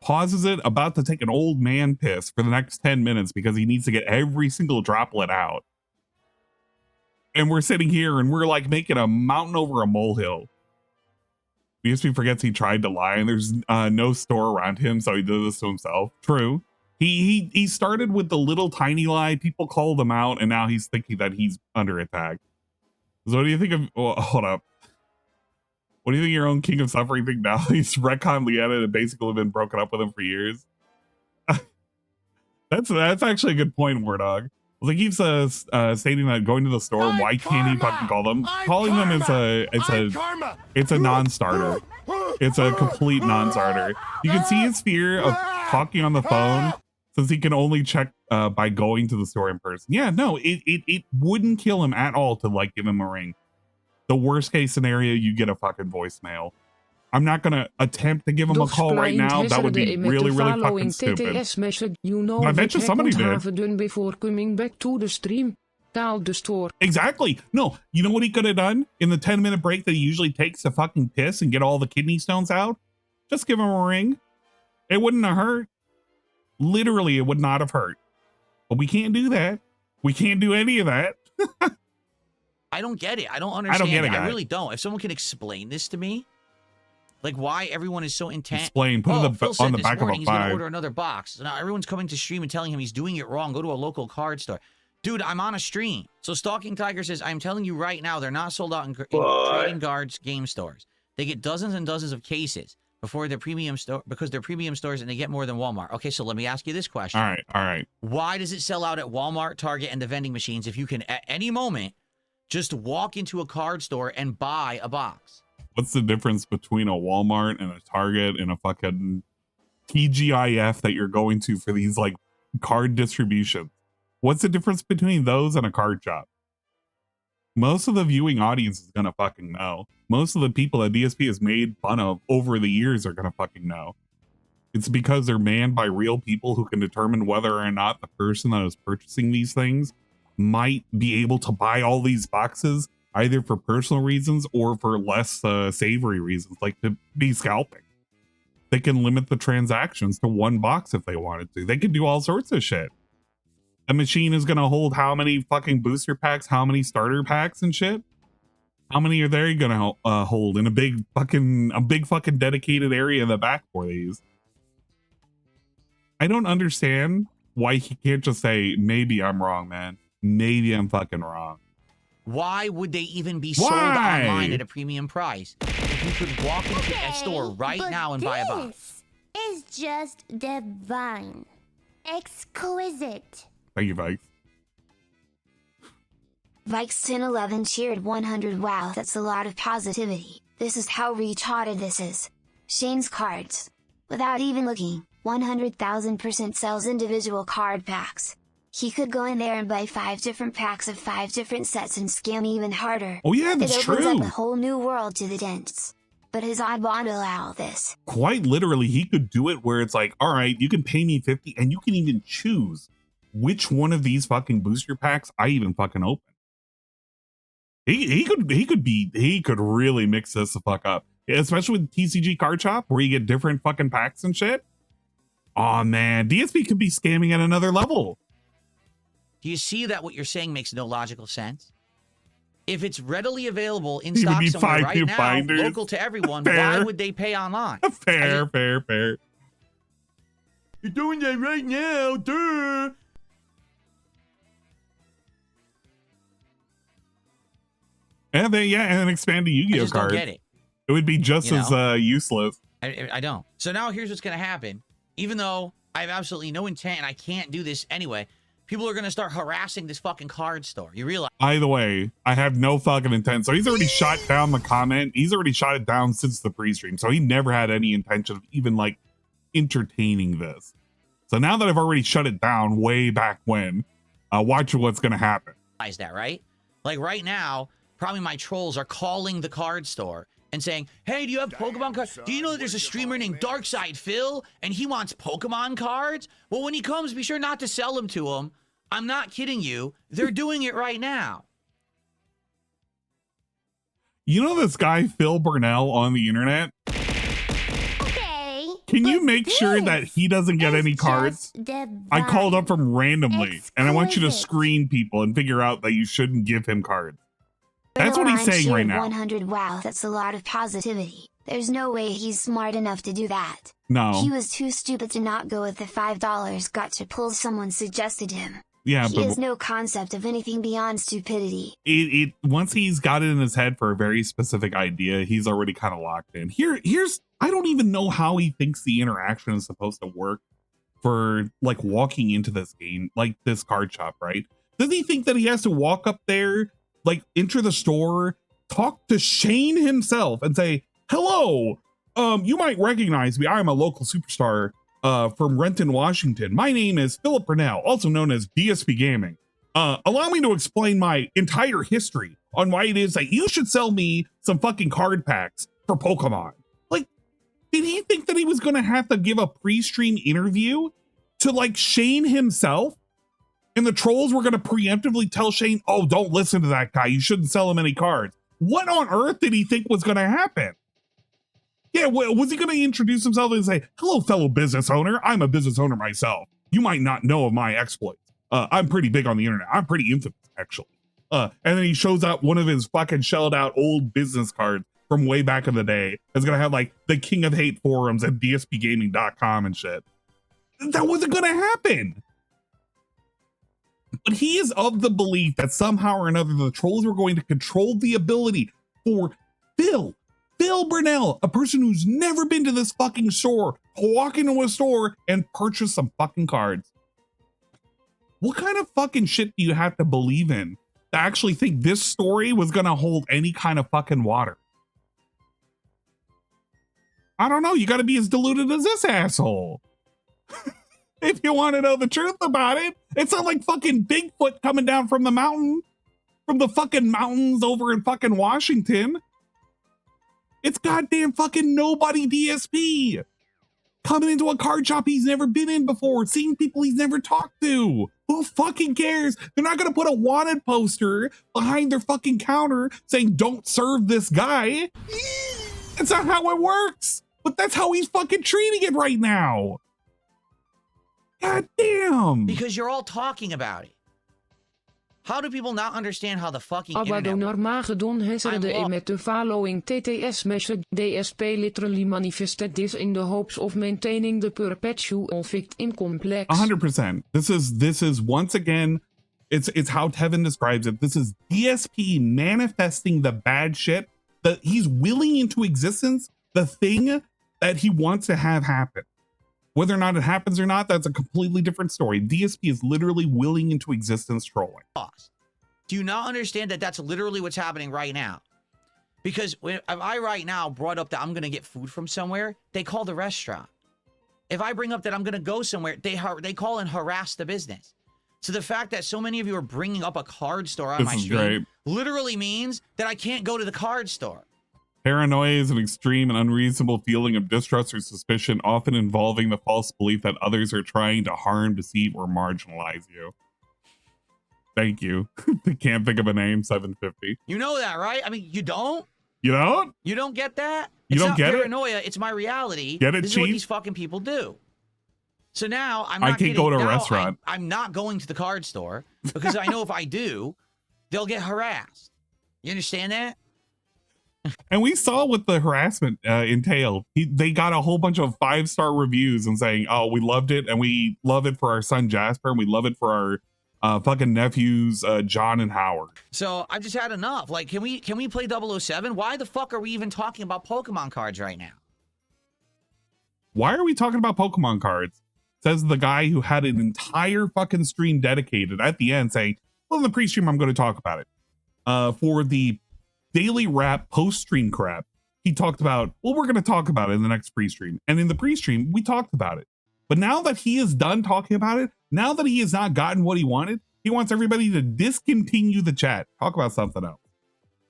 Pauses it, about to take an old man piss for the next 10 minutes because he needs to get every single droplet out. And we're sitting here and we're making a mountain over a molehill. DSP forgets he tried to lie and there's no store around him, so he did this to himself. True. He started with the little tiny lie. People called him out, and now he's thinking that he's under attack. So what do you think of? Well, hold up. What do you think of your own King of Suffering thing now? He's retconned Leanna and basically been broken up with him for years. That's actually a good point, Wardog. Well, he keeps stating that going to the store. Why can't he fucking call them? Calling them is it's a non-starter. It's a complete non-starter. You can see his fear of talking on the phone since he can only check by going to the store in person. Yeah, no, it wouldn't kill him at all to give him a ring. The worst case scenario, you get a fucking voicemail. I'm not gonna attempt to give him a call right now. That would be really, really fucking stupid. I bet you somebody did. Before coming back to the stream. Tell the store. Exactly. No, you know what he could have done in the 10-minute break that he usually takes to fucking piss and get all the kidney stones out? Just give him a ring. It wouldn't have hurt. Literally, it would not have hurt. But we can't do that. We can't do any of that. I don't get it. I don't understand. I don't get it, I really don't. If someone can explain this to me, why everyone is so intent. Explain. Put it on the back of a he's going to order another box. So now everyone's coming to stream and telling him he's doing it wrong. Go to a local card store. Dude, I'm on a stream. So Stalking Tiger says, I'm telling you right now, they're not sold out in trading guards game stores. They get dozens and dozens of cases. before their premium store because they're premium stores and they get more than Walmart. Okay, so let me ask you this question. All right. Why does it sell out at Walmart, Target, and the vending machines if you can at any moment just walk into a card store and buy a box? What's the difference between a Walmart and a Target and a fucking TGIF that you're going to for these like card distributions? What's the difference between those and a card shop? Most of the viewing audience is gonna fucking know. Most of the people that DSP has made fun of over the years are gonna fucking know. It's because they're manned by real people who can determine whether or not the person that is purchasing these things might be able to buy all these boxes either for personal reasons or for less savory reasons, like to be scalping. They can limit the transactions to one box if they wanted to. They can do all sorts of shit. A machine is going to hold how many fucking booster packs, how many starter packs and shit? How many are they going to hold in a big fucking dedicated area in the back for these? I don't understand why he can't just say, maybe I'm wrong, man. Maybe I'm fucking wrong. Why would they even be sold online at a premium price if you could walk into a store right now and buy a box? This is just divine. Exquisite. Thank you, Vikes. Vikes1011 cheered 100. Wow, that's a lot of positivity. This is how retarded this is. Shane's cards. Without even looking, 100,000% sells individual card packs. He could go in there and buy 5 different packs of 5 different sets and scam even harder. Oh yeah, that's true. It opens up a whole new world to the dents. But his odd won't allow this. Quite literally, he could do it where it's like, all right, you can pay me 50 and you can even choose which one of these fucking booster packs I even fucking open. He could really mix this the fuck up, especially with TCG Card Shop where you get different fucking packs and shit. Oh man, DSP could be scamming at another level. Do you see that what you're saying makes no logical sense? If it's readily available in stock somewhere right now, binders. Local to everyone, why would they pay online? Fair. You're doing that right now, duh. And then and an expanded Yu-Gi-Oh card. Don't get it. It would be just as useless. I don't. So now here's what's gonna happen. Even though I have absolutely no intent and I can't do this anyway, people are gonna start harassing this fucking card store. You realize? Either way, I have no fucking intent. So he's already shot down the comment. He's already shot it down since the pre-stream. So he never had any intention of even like entertaining this. So now that I've already shut it down way back when, watch what's gonna happen. That right? Like right now, probably my trolls are calling the card store and saying, hey, do you have Pokemon cards? Do you know that there's a streamer named Darkside Phil and he wants Pokemon cards? Well, when he comes, be sure not to sell them to him. I'm not kidding you. They're doing it right now. You know this guy, Phil Burnell, on the internet? Okay. Can you make sure that he doesn't get any cards? I called up from randomly and I want you to screen people and figure out that you shouldn't give him cards. That's what he's saying right now. 100. Wow, that's a lot of positivity. There's no way he's smart enough to do that. No. He was too stupid to not go with the $5 got to pull someone suggested him. Yeah, he has no concept of anything beyond stupidity. Once he's got it in his head for a very specific idea, he's already kind of locked in. Here's I don't even know how he thinks the interaction is supposed to work for like walking into this game, like this card shop, right? Does he think that he has to walk up there, like enter the store, talk to Shane himself and say, hello, you might recognize me. I'm a local superstar from Renton, Washington. My name is Philip Burnell, also known as DSP Gaming. Allow me to explain my entire history on why it is that you should sell me some fucking card packs for Pokemon. Like, did he think that he was going to have to give a pre-stream interview to like Shane himself? And the trolls were going to preemptively tell Shane, oh, don't listen to that guy. You shouldn't sell him any cards. What on earth did he think was going to happen? Yeah, was he going to introduce himself and say, hello, fellow business owner. I'm a business owner myself. You might not know of my exploits. I'm pretty big on the internet. I'm pretty infamous, actually. And then he shows out one of his fucking shelled out old business cards from way back in the day. It's going to have like the King of Hate forums at dspgaming.com and shit. That wasn't going to happen. But he is of the belief that somehow or another, the trolls were going to control the ability for Phil Phil Burnell, a person who's never been to this fucking store, walk into a store and purchase some fucking cards. What kind of fucking shit do you have to believe in to actually think this story was gonna hold any kind of fucking water? I don't know. You got to be as deluded as this asshole. If you want to know the truth about it, it's not like fucking Bigfoot coming down from the mountain, from the fucking mountains over in fucking Washington. It's goddamn fucking nobody DSP coming into a card shop he's never been in before, seeing people he's never talked to. Who fucking cares? They're not going to put a wanted poster behind their fucking counter saying, don't serve this guy. That's not how it works. But that's how he's fucking treating it right now. God damn. Because you're all talking about it. How do people not understand how the fucking internet works? Abadonarmagedon has the met the following TTS message. DSP literally manifested this in the hopes of maintaining the perpetual victim complex. 100%. This is once again, it's how Tevin describes it. This is DSP manifesting the bad shit that he's willing into existence, the thing that he wants to have happen. Whether or not it happens or not, that's a completely different story. DSP is literally willing into existence trolling. Do you not understand that that's literally what's happening right now? Because if I right now brought up that I'm going to get food from somewhere, they call the restaurant. If I bring up that I'm going to go somewhere, they call and harass the business. So the fact that so many of you are bringing up a card store on my stream literally means that I can't go to the card store. Paranoia is an extreme and unreasonable feeling of distrust or suspicion, often involving the false belief that others are trying to harm, deceive, or marginalize you. Thank you. I can't think of a name. 750. You know that, right? I mean, you don't? You don't? You don't get that? You don't get it? It's not paranoia. It's my reality. Get it, This is what these fucking people do. So now I'm not I can't go to a restaurant. I'm not going to the card store because I know if I do, they'll get harassed. You understand that? And we saw what the harassment entailed. They got a whole bunch of 5-star reviews and saying, oh, we loved it. And we love it for our son, Jasper. And we love it for our fucking nephews, John and Howard. So I've just had enough. Like, can we play 007? Why the fuck are we even talking about Pokemon cards right now? Why are we talking about Pokemon cards? Says the guy who had an entire fucking stream dedicated at the end saying, well, in the pre-stream, I'm going to talk about it. For the daily wrap post-stream crap, he talked about, well, we're going to talk about it in the next pre-stream. And in the pre-stream, we talked about it. But now that he is done talking about it, now that he has not gotten what he wanted, he wants everybody to discontinue the chat. Talk about something else.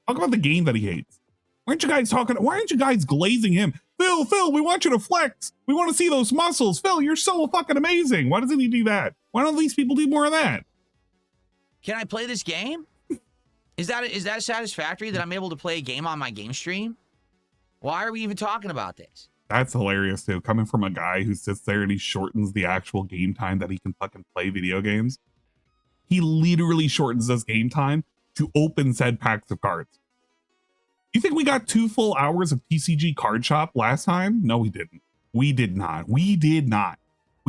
Talk about the game that he hates. Why aren't you guys glazing him? Phil, we want you to flex. We want to see those muscles. Phil, you're so fucking amazing. Why doesn't he do that? Why don't these people do more of that? Can I play this game? Is that satisfactory that I'm able to play a game on my game stream? Why are we even talking about this? That's hilarious too. Coming from a guy who sits there and he shortens the actual game time that he can fucking play video games. He literally shortens this game time to open said packs of cards. You think we got 2 full hours of TCG card shop last time? No, we didn't. We did not. We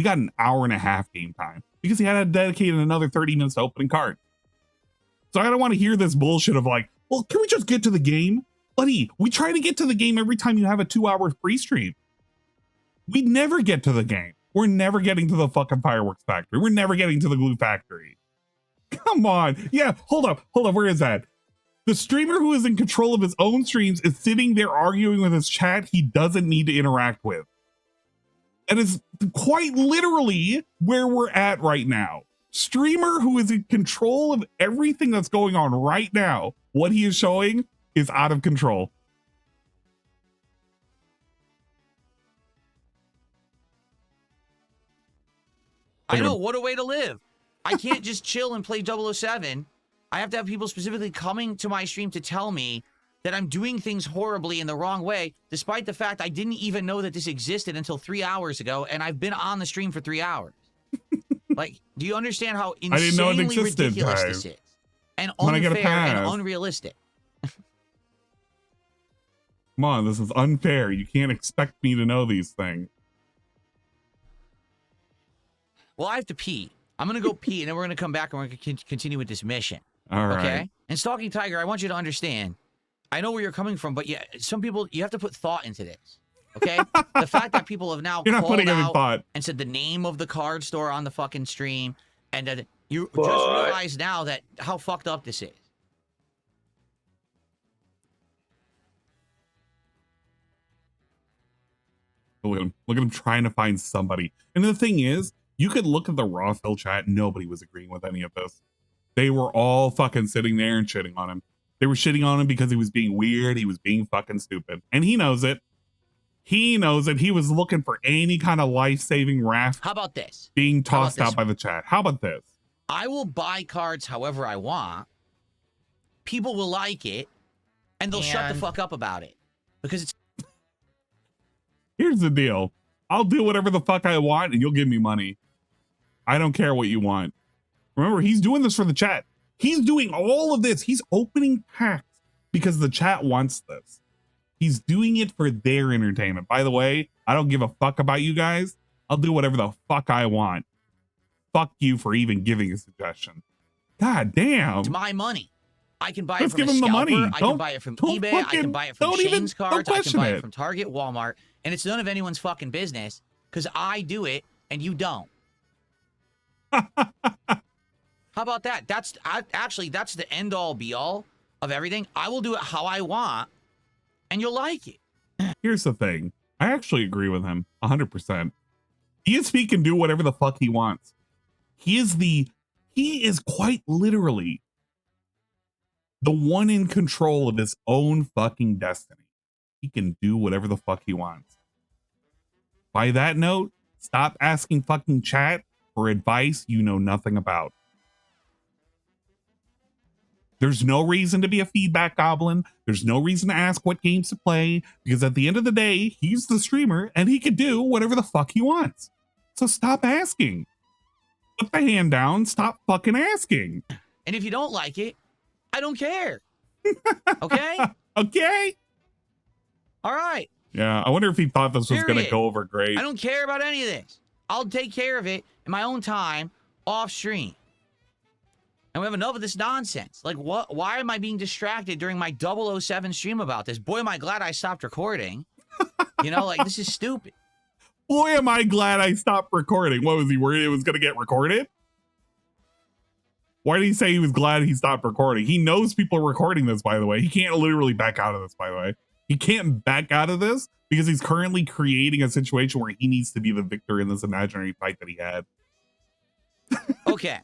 got an hour and a half game time because he had to dedicate another 30 minutes to opening cards. So I don't want to hear this bullshit of like, well, can we just get to the game? Buddy, we try to get to the game every time you have a 2-hour pre-stream. We never get to the game. We're never getting to the fucking fireworks factory. We're never getting to the glue factory. Come on. Yeah, hold up. Where is that? The streamer who is in control of his own streams is sitting there arguing with his chat he doesn't need to interact with. That is quite literally where we're at right now. Streamer who is in control of everything that's going on right now, what he is showing is out of control. I know, what a way to live. I can't just chill and play 007. I have to have people specifically coming to my stream to tell me that I'm doing things horribly in the wrong way, despite the fact I didn't even know that this existed until 3 hours ago, and I've been on the stream for 3 hours. Like, do you understand how insanely ridiculous this is? And unfair and unrealistic. Come on, this is unfair. You can't expect me to know these things. Well, I have to pee. I'm going to go pee, and then we're going to come back and we're going to continue with this mission. All right. Okay? And Stalking Tiger, I want you to understand I know where you're coming from, but yeah, some people, you have to put thought into this. Okay? The fact that people have now called out and said the name of the card store on the fucking stream, and that you just realize now that how fucked up this is. Look at him. Look at him trying to find somebody. And the thing is, you could look at the raw fill chat. Nobody was agreeing with any of this. They were all fucking sitting there and shitting on him. They were shitting on him because he was being weird. He was being fucking stupid. And he knows it. He knows that he was looking for any kind of life-saving raft. How about this? Being tossed out by the chat. How about this? I will buy cards however I want. People will like it. And they'll shut the fuck up about it. Because it's... Here's the deal. I'll do whatever the fuck I want and you'll give me money. I don't care what you want. Remember, he's doing this for the chat. He's doing all of this. He's opening packs because the chat wants this. He's doing it for their entertainment. By the way, I don't give a fuck about you guys. I'll do whatever the fuck I want. Fuck you for even giving a suggestion. God damn. It's my money. I can buy it from give a him the scalper. money. I can buy it from eBay. I can buy it from Shane's cards. I can buy it from Target, Walmart. And it's none of anyone's fucking business because I do it and you don't. How about that? That's the end all be all of everything. I will do it how I want and you'll like it. Here's the thing. I actually agree with him 100%. DSP can do whatever the fuck he wants. He is quite literally the one in control of his own fucking destiny. He can do whatever the fuck he wants. By that note, stop asking fucking chat for advice you know nothing about. There's no reason to be a feedback goblin. There's no reason to ask what games to play because at the end of the day, he's the streamer and he can do whatever the fuck he wants. So stop asking. Put the hand down. Stop fucking asking. And if you don't like it, I don't care. Okay? Okay. All right. Yeah, I wonder if he thought this was going to go over great. I don't care about any of this. I'll take care of it in my own time off stream. And we have enough of this nonsense. Like, what? Why am I being distracted during my 007 stream about this? Boy, am I glad I stopped recording. You know, like, this is stupid. Boy, am I glad I stopped recording. What, was he worried it was going to get recorded? Why did he say he was glad he stopped recording? He knows people are recording this, by the way. He can't literally back out of this, by the way. He can't back out of this because he's currently creating a situation where he needs to be the victor in this imaginary fight that he had. Okay.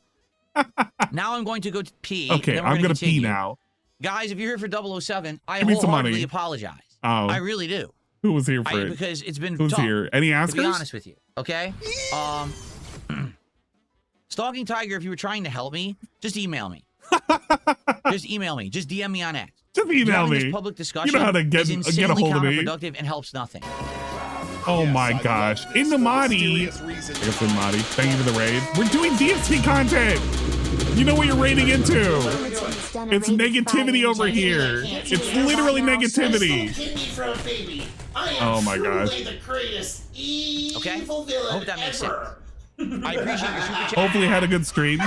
Now I'm going to go pee. Okay, I'm going to pee now. Guys, if you're here for 007, I wholeheartedly apologize. Oh. I really do. Who was here for it? Because it's been Who's tough, here? Any askers? to be honest with you, okay? Stalking Tiger, if you were trying to help me, just email me. Just email me. Just DM me on X. Just email me. This public discussion you know how to get is a insanely hold of me. counterproductive and helps nothing. Oh my gosh. Inamati. Thank you for the raid. We're doing DSP content. You know what you're raiding into. It's negativity over here. It's literally negativity. Oh my gosh. Okay? I hope that makes sense. I appreciate your super chat. Hopefully had a good stream.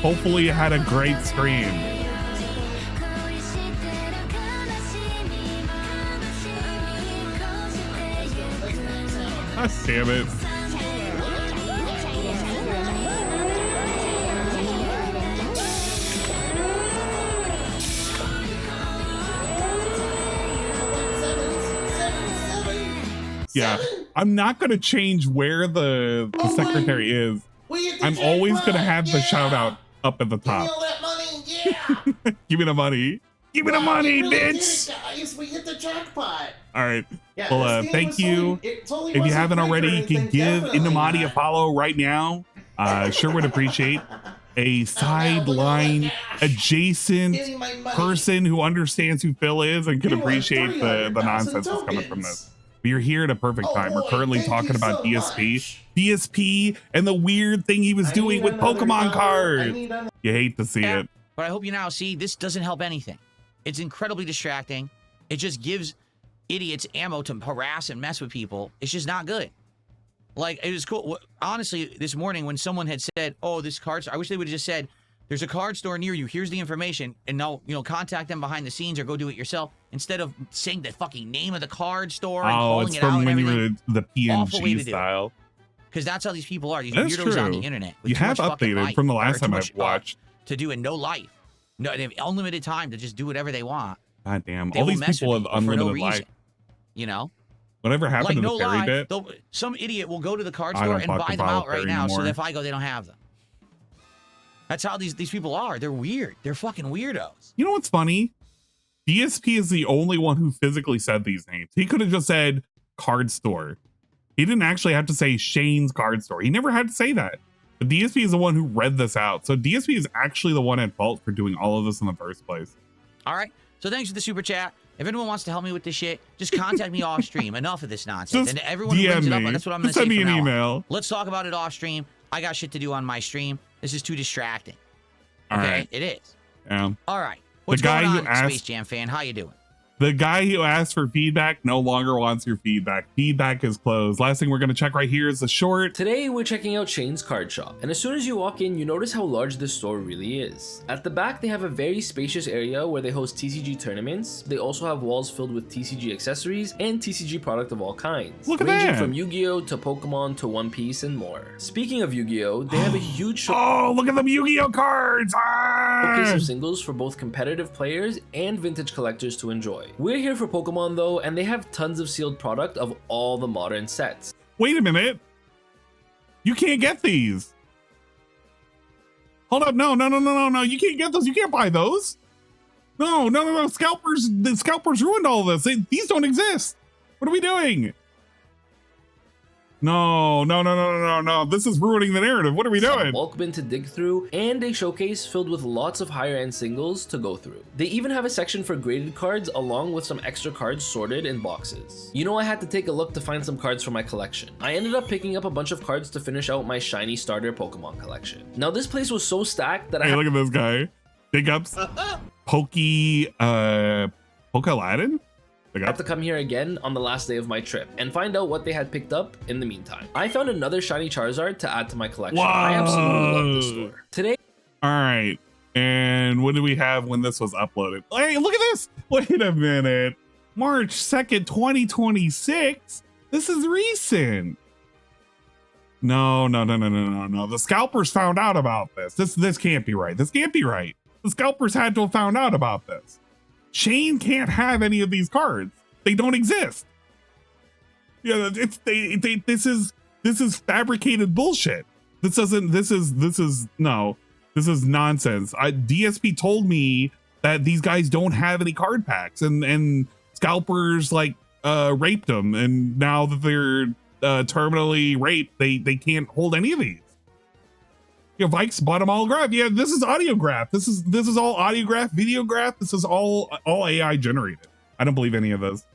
Hopefully you had a great stream. God damn it. Yeah, I'm not going to change where the secretary is. I'm always going to have the shout out up at the top. Give me the money. Give me the money, bitch. Guys, we hit the jackpot. All right. Well, thank you. If you haven't already, you can give Inamati a follow right now. Sure would appreciate a sideline adjacent person who understands who Phil is and can appreciate the nonsense that's coming from this. But you're here at a perfect time. We're currently talking about DSP. DSP and the weird thing he was doing with Pokemon cards. You hate to see it. But I hope you now see this doesn't help anything. It's incredibly distracting. It just gives idiots ammo to harass and mess with people. It's just not good. Like, it was cool. Honestly, this morning when someone had said, oh, this card's, I wish they would have just said, There's a card store near you. Here's the information, and now contact them behind the scenes or go do it yourself instead of saying the fucking name of the card store and calling it out and everything. The PNG style. Because that's how these people are. These That's weirdos true. on the internet. You have updated from the last time I've watched. To do in no life. No, they have unlimited time to just do whatever they want. God damn. They All will these mess people with have for no unlimited reason. life. You know? Whatever happened to the fairy bit? Some idiot will go to the card I store don't and buy fucking them follow out right fairy now, so anymore. that if I go, they don't have them. That's how these people are. They're weird. They're fucking weirdos. You know what's funny? DSP is the only one who physically said these names. He could have just said card store. He didn't actually have to say Shane's card store. He never had to say that. But DSP is the one who read this out. So DSP is actually the one at fault for doing all of this in the first place. All right. So thanks for the super chat. If anyone wants to help me with this shit, just contact me off stream. Enough of this nonsense. Just and everyone who brings it up, that's what I'm going to say send me from an now on. email. Let's talk about it off stream. I got shit to do on my stream. This is too distracting. All Okay? right. It is. Yeah. All right. What's The guy going who on, asked- Space Jam fan? How you doing? The guy who asked for feedback no longer wants your feedback. Feedback is closed. Last thing we're going to check right here is the short. Today we're checking out Shane's card shop, and as soon as you walk in, you notice how large this store really is. At the back, they have a very spacious area where they host TCG tournaments. They also have walls filled with TCG accessories and TCG product of all kinds, Look at ranging that. from Yu-Gi-Oh to Pokemon to One Piece and more. Speaking of Yu-Gi-Oh, they have a huge Oh, look at them Yu-Gi-Oh cards! showcase of singles for both competitive players and vintage collectors to enjoy. We're here for Pokemon though, and they have tons of sealed product of all the modern sets. Wait a minute. You can't get these. Hold up. No. You can't get those. You can't buy those. No. Scalpers. The scalpers ruined all this. These don't exist. What are we doing? No. This is ruining the narrative. What are we doing? Bulk bin to dig through, and a showcase filled with lots of higher end singles to go through. They even have a section for graded cards along with some extra cards sorted in boxes. You know, I had to take a look to find some cards for my collection. I ended up picking up a bunch of cards to finish out my shiny starter Pokemon collection. Now this place was so stacked that Hey, look at this guy. Big ups. Poke Aladdin? I have to come here again on the last day of my trip and find out what they had picked up in the meantime. I found another shiny Charizard to add to my collection. Whoa. I absolutely love this store. Today, All right. And what do we have when this was uploaded? Hey, look at this. Wait a minute. March 2nd, 2026. This is recent. No. The scalpers found out about this. This can't be right. This can't be right. The scalpers had to have found out about this. Shane can't have any of these cards. They don't exist. Yeah, this is fabricated bullshit. This is nonsense. DSP told me that these guys don't have any card packs and scalpers like raped them, and now that they're terminally raped, they can't hold any of these. Yeah, Vikes bought them all graph. Yeah, this is audiograph. This is all audiograph, videograph. This is all AI generated. I don't believe any of this.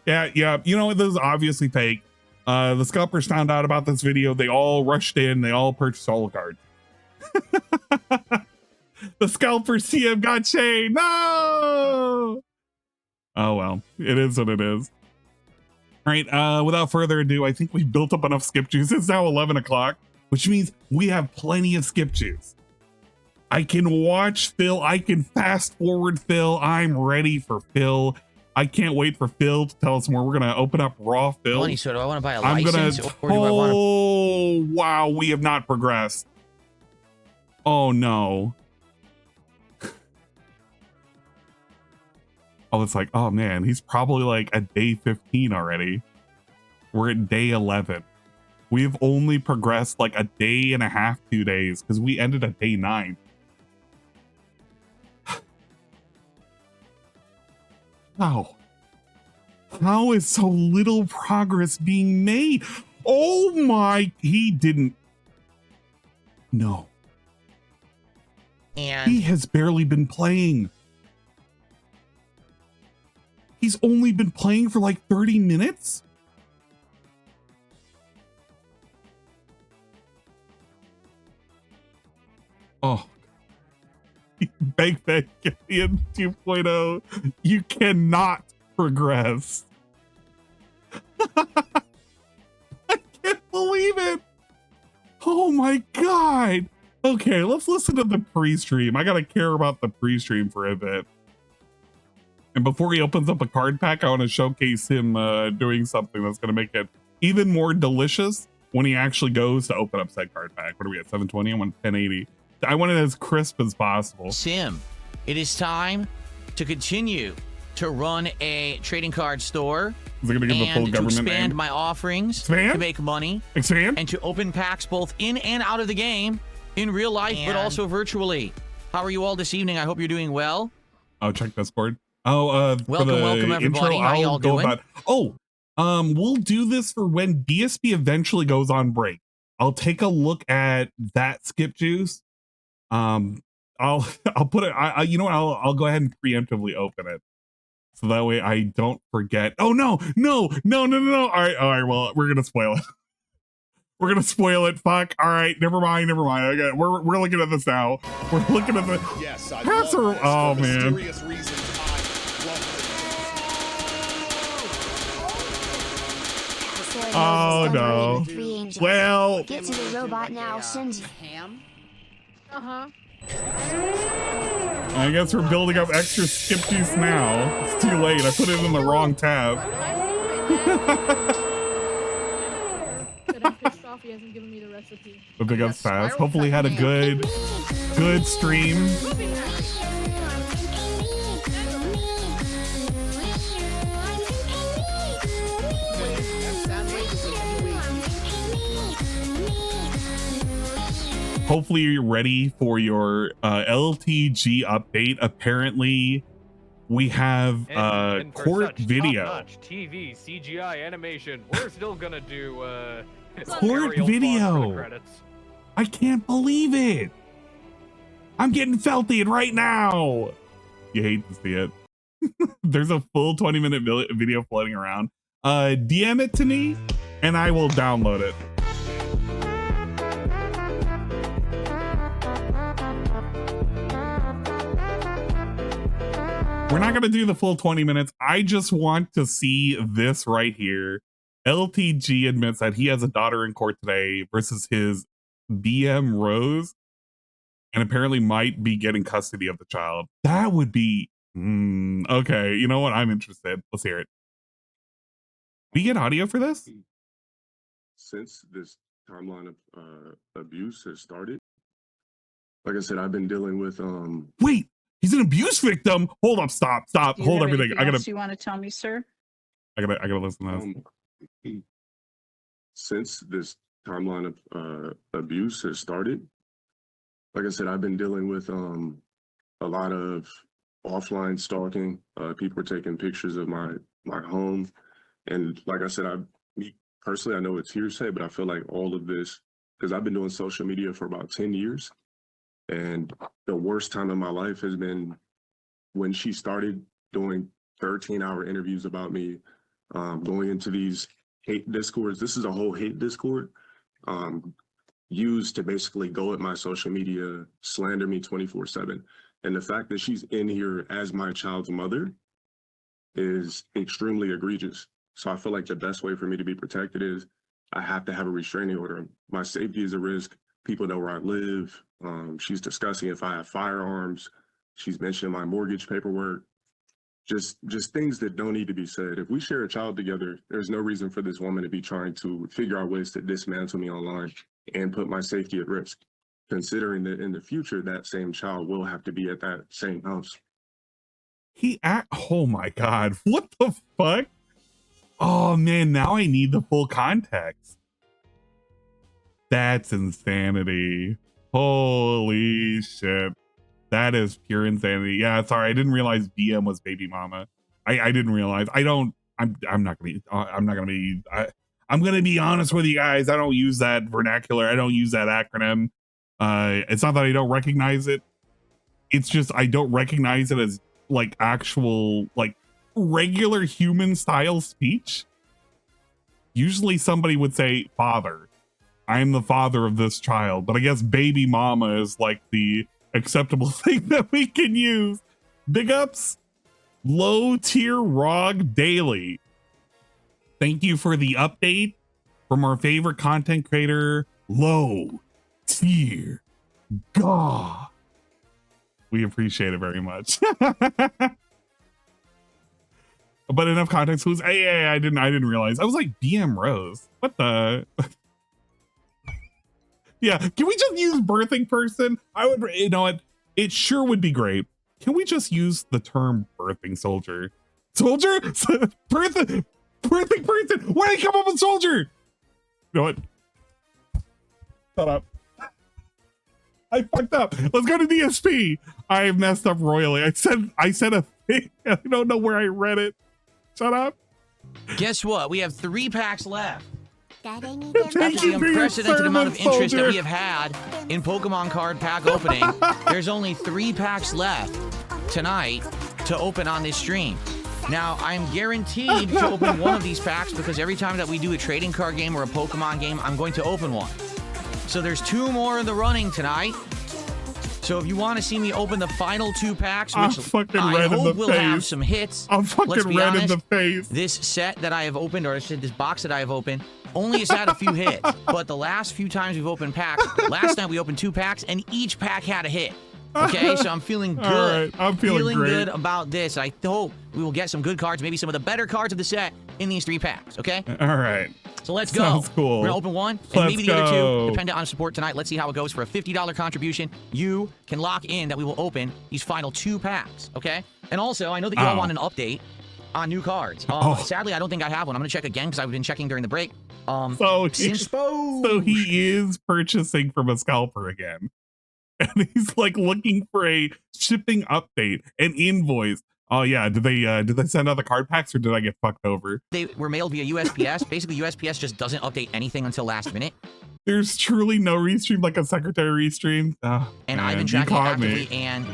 Yeah. You know, this is obviously fake. The scalpers found out about this video. They all rushed in. They all purchased all the cards. The scalpers CM got Shane. No. Oh well, it is what it is. All right. Without further ado, I think we've built up enough skip juice. It's now 11 o'clock. Which means we have plenty of skip juice. I can watch Phil. I can fast forward Phil. I'm ready for Phil. I can't wait for Phil to tell us more. We're going to open up raw Phil. Funny, so do I want to buy a license or do I want to... Oh, wow. We have not progressed. Oh, no. Oh, it's like, oh, man. He's probably like at day 15 already. We're at day 11. We've only progressed like a day and a half, 2 days, because we ended at day 9. How is so little progress being made? Oh my, he didn't. No. And he has barely been playing. He's only been playing for like 30 minutes? Oh, Bang Gideon 2.0. You cannot progress. I can't believe it. Oh my God. Okay, let's listen to the pre-stream. I gotta care about the pre-stream for a bit. And before he opens up a card pack, I want to showcase him doing something that's gonna make it even more delicious when he actually goes to open up said card pack. What are we at, 720? I want 1080. I want it as crisp as possible. Sim, it is time to continue to run a trading card store. Is it gonna give the full and to government expand name? my offerings Expand? to make money. Expand? And to open packs both in and out of the game, in real life, but also virtually. How are you all this evening? I hope you're doing well. Oh, check Discord. Oh, welcome everybody. Intro, How y'all doing? We'll do this for when DSP eventually goes on break. I'll take a look at that skip juice. I'll put it. You know what? I'll go ahead and preemptively open it, so that way I don't forget. Oh no! All right. Well, we're gonna spoil it. We're gonna spoil it. Fuck. All right. Never mind. Okay, we're looking at this now. We're looking at the. Yes, I Pass love her. this Oh for man. mysterious reasons. I love this. Oh no. Well. Get to the robot now, Shinji. I guess we're building up extra skip juice now. It's too late. I put it in the wrong tab. I'm pissed off he hasn't given me the recipe. The big ups fast. Hopefully had a good stream. Hopefully you're ready for your LTG update. Apparently we have and for court such video. top-notch TV, CGI, animation, we're still gonna do Court aerial video. for the credits. I can't believe it. I'm getting felted right now. You hate to see it. There's a full 20-minute video floating around. DM it to me and I will download it. We're not going to do the full 20 minutes. I just want to see this right here. LTG admits that he has a daughter in court today versus his BM Rose, and apparently might be getting custody of the child. That would be okay. You know what? I'm interested. Let's hear it. We get audio for this? Since this timeline of abuse has started, like I said, I've been dealing with Wait, he's an abuse victim. Hold up, stop. Hold everything. I gotta. You want to tell me, sir? I gotta listen to this. Since this timeline of abuse has started, like I said, I've been dealing with a lot of offline stalking. People are taking pictures of my home, and like I said, me personally, I know it's hearsay, but I feel like all of this, because I've been doing social media for about 10 years, and the worst time in my life has been when she started doing 13-hour interviews about me, going into these hate discords. This is a whole hate discord used to basically go at my social media, slander me 24/7. And the fact that she's in here as my child's mother is extremely egregious. So I feel like the best way for me to be protected is I have to have a restraining order. My safety is a risk. People know where I live. She's discussing if I have firearms. She's mentioning my mortgage paperwork. Just things that don't need to be said. If we share a child together, there's no reason for this woman to be trying to figure out ways to dismantle me online and put my safety at risk, considering that in the future, that same child will have to be at that same house. Oh my God, what the fuck? Oh man, now I need the full context. That's insanity. Holy shit. That is pure insanity. Yeah, sorry, I didn't realize BM was baby mama. I didn't realize. I'm not gonna be honest with you guys. I don't use that vernacular. I don't use that acronym. It's not that I don't recognize it. It's just I don't recognize it as like actual like regular human style speech. Usually somebody would say father. I'm the father of this child, but I guess baby mama is like the acceptable thing that we can use. Big ups, Low Tier Rog Daily. Thank you for the update from our favorite content creator, Low Tier God. We appreciate it very much. But enough context clues. Hey, I didn't realize. I was like, BM Rose. What the? Yeah, can we just use birthing person? I would, you know what? It sure would be great. Can we just use the term birthing soldier? Soldier? birthing person. Why did you come up with soldier? You know what? Shut up. I fucked up. Let's go to DSP. I messed up royally. I said a thing. I don't know where I read it. Shut up. Guess what? We have 3 packs left. After Thank the you for your unprecedented amount of service, interest that soldier. we have had in Pokemon card pack opening, there's only 3 packs left tonight to open on this stream. Now, I'm guaranteed to open one of these packs because every time that we do a trading card game or a Pokemon game, I'm going to open one. So there's 2 more in the running tonight. So if you want to see me open the final 2 packs, which I hope will have some hits. I'm fucking red in the face. This set that I have opened, or this box that I have opened, only has had a few hits. But the last few times we've opened packs, last night we opened 2 packs, and each pack had a hit. Okay, so I'm feeling good. All right, I'm feeling great. Good about this. I hope we will get some good cards, maybe some of the better cards of the set in these 3 packs, okay? All right. So let's go. Sounds cool. We're gonna open one, and Let's maybe the other 2, go. depending on support tonight. Let's see how it goes. For a $50 contribution, you can lock in that we will open these final 2 packs, okay? And also, I know that you all want an update on new cards. Sadly, I don't think I have one. I'm gonna check again because I've been checking during the break. So he is purchasing from a scalper again. And he's like looking for a shipping update, an invoice. Oh yeah, did they send out the card packs or did I get fucked over? They were mailed via USPS. Basically, USPS just doesn't update anything until last minute. There's truly no Restream like a secretary Restream. Oh, And man, I've been you tracking it caught actively, me. and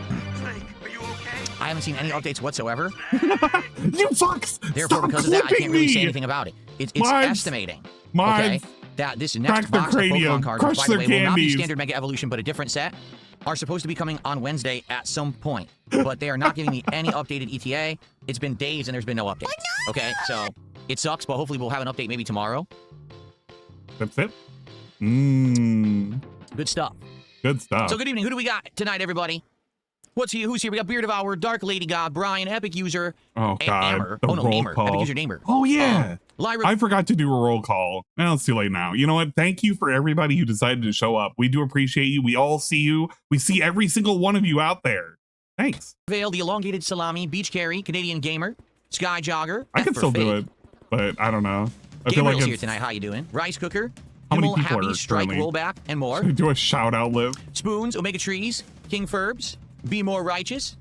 I haven't seen any updates whatsoever. You fucks! Therefore, because of that, I can't really say anything about it. It's estimating. Okay, that this next box of Pokemon cards, which, by the way, will not be standard Mega Evolution, but a different set, are supposed to be coming on Wednesday at some point. But they are not giving me any updated ETA. It's been days and there's been no updates. Okay, so it sucks, but hopefully we'll have an update maybe tomorrow. That's it. Mmm. Good stuff. Good stuff. So good evening. Who do we got tonight, everybody? Who's here? We got Beard Devourer, Dark Lady God, Brian, Epic User, oh god, Amer. the Oh no, roll Namer. call. Epic User Namer. Oh yeah. Lyra. I forgot to do a roll call. Well, it's too late now. You know what? Thank you for everybody who decided to show up. We do appreciate you. We all see you. We see every single one of you out there. Thanks. Vale, the Elongated Salami, Beach Carry, Canadian Gamer, Sky Jogger. I can still do it, but I don't know. I feel Gabriel's like here it's, tonight. How you doing? Rice Cooker, how many Himmel, people Happy, are Strike, currently- Rollback, and more. do a shout out live. Spoons, Omega Trees, King Ferbs, Be More Righteous.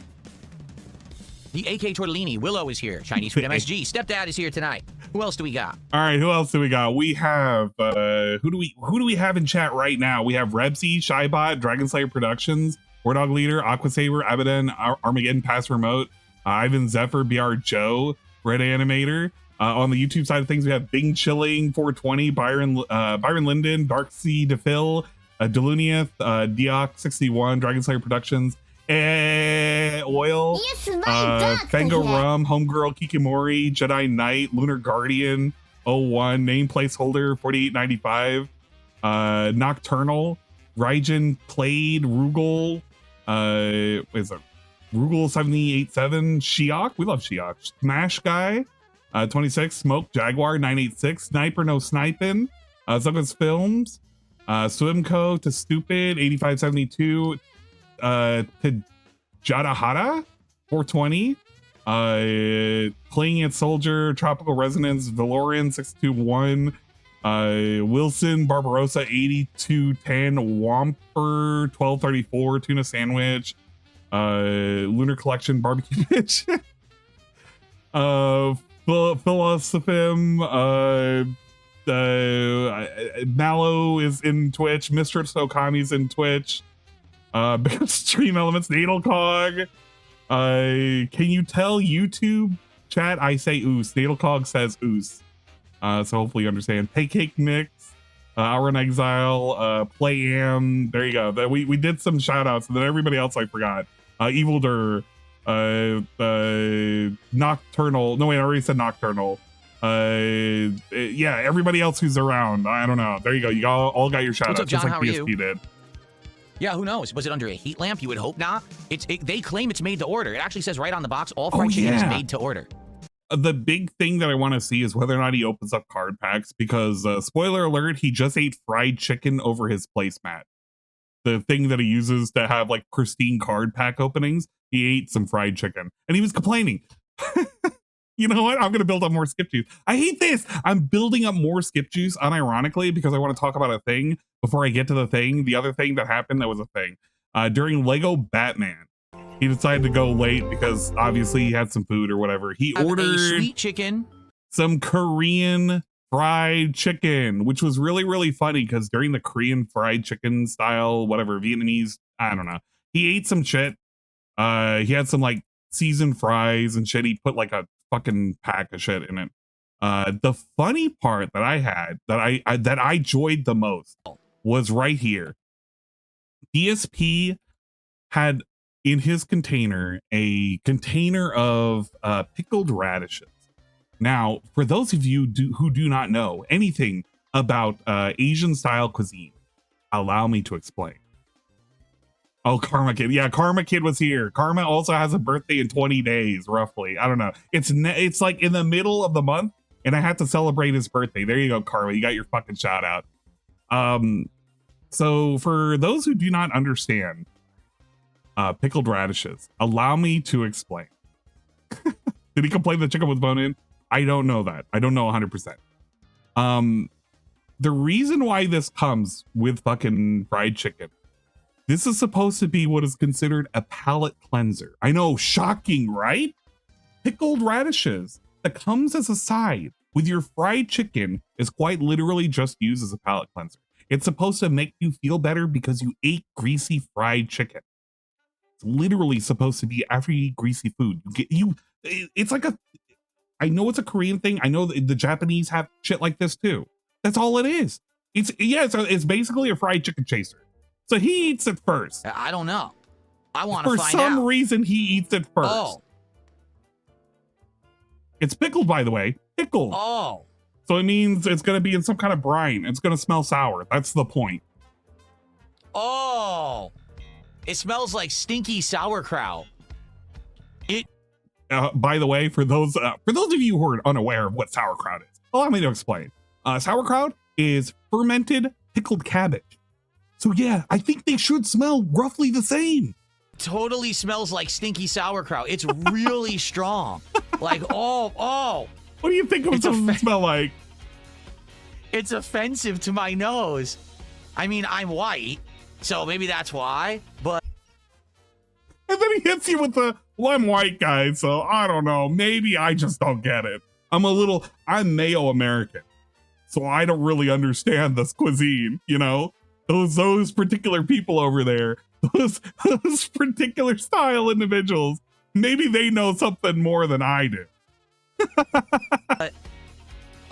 The AK Tortellini, Willow is here. Chinese Food MSG, Stepdad is here tonight. Who else do we got? All right, who else do we got? We have who do we have in chat right now? We have Rebsy, Shybot, Dragon Slayer Productions, War Dog Leader, Aqua Saber, Abaddon, Armageddon Pass Remote, Ivan Zephyr, BR Joe, Red Animator. On the YouTube side of things, we have Bing Chilling, 420, Byron Linden, Dark Sea DePhil, Deluniath, Dioc 61, Dragon Slayer Productions, Oil, Fango Rum, Homegirl Kikimori, Jedi Knight, Lunar Guardian, 01, Name Placeholder 4895, Nocturnal, Raijin Played, Rugal, is it Rugal 787, Shiok, we love Shiok, Smash Guy, 26, Smoke Jaguar 986, Sniper No Sniping, Zuckus Films, Swimco to Stupid 8572, to Jadahara 420, Playing It Soldier, Tropical Resonance, Valorian 621, Wilson Barbarossa 8210, Whomper 1234, Tuna Sandwich, Lunar Collection Barbecue Bitch, Philosophim, Mallow is in Twitch, Mistress Okami's in Twitch, Stream Elements, Natal Cog. Can you tell YouTube chat I say oos? Natal Cog says oos. So hopefully you understand. Hey Cake Mix, Hour in Exile, Play Am. There you go. We did some shout outs, and then everybody else I forgot. Evil Dur, Nocturnal. No, wait, I already said Nocturnal. Yeah, everybody else who's around. I don't know. There you go. You all got your shout outs. What's up, John? Just like How are DSP you? did. Yeah, who knows? Was it under a heat lamp? You would hope not. They claim it's made to order. It actually says right on the box, all fried chicken is made to order. The big thing that I want to see is whether or not he opens up card packs, because spoiler alert, he just ate fried chicken over his placemat. The thing that he uses to have like pristine card pack openings, he ate some fried chicken and he was complaining. You know what? I'm going to build up more skip juice. I hate this. I'm building up more skip juice unironically because I want to talk about a thing before I get to the thing. The other thing that happened that was a thing. During Lego Batman, he decided to go late because obviously he had some food or whatever. He ordered sweet chicken, some Korean fried chicken, which was really, really funny because during the Korean fried chicken style, whatever, Vietnamese, I don't know. He ate some shit. He had some like seasoned fries and shit. He put like a fucking pack of shit in it. The funny part that I had that I enjoyed the most was right here. DSP had in his container a container of pickled radishes. Now, for those of you who do not know anything about Asian style cuisine, allow me to explain. Oh, Karma Kid. Yeah, Karma Kid was here. Karma also has a birthday in 20 days, roughly. I don't know. It's like in the middle of the month, and I had to celebrate his birthday. There you go, Karma. You got your fucking shout out. So for those who do not understand pickled radishes, allow me to explain. Did he complain the chicken was bone in? I don't know that. I don't know 100%. The reason why this comes with fucking fried chicken, this is supposed to be what is considered a palate cleanser. I know, shocking, right? Pickled radishes that comes as a side with your fried chicken is quite literally just used as a palate cleanser. It's supposed to make you feel better because you ate greasy fried chicken. It's literally supposed to be after you eat greasy food. It's like I know it's a Korean thing. I know the Japanese have shit like this too. That's all it is. It's basically a fried chicken chaser. So he eats it first. I don't know. I want to find out. For some reason, he eats it first. Oh. It's pickled, by the way. Pickled. Oh. So it means it's going to be in some kind of brine. It's going to smell sour. That's the point. Oh. It smells like stinky sauerkraut. By the way, for those of you who are unaware of what sauerkraut is, allow me to explain. Sauerkraut is fermented pickled cabbage. So yeah, I think they should smell roughly the same. Totally smells like stinky sauerkraut. It's really strong. Like, oh. What do you think it would smell like? It's offensive to my nose. I mean, I'm white, so maybe that's why, but. And then he hits you with well, I'm white, guys, so I don't know. Maybe I just don't get it. I'm Mayo American, so I don't really understand this cuisine, you know? Those particular people over there, those particular style individuals, maybe they know something more than I do.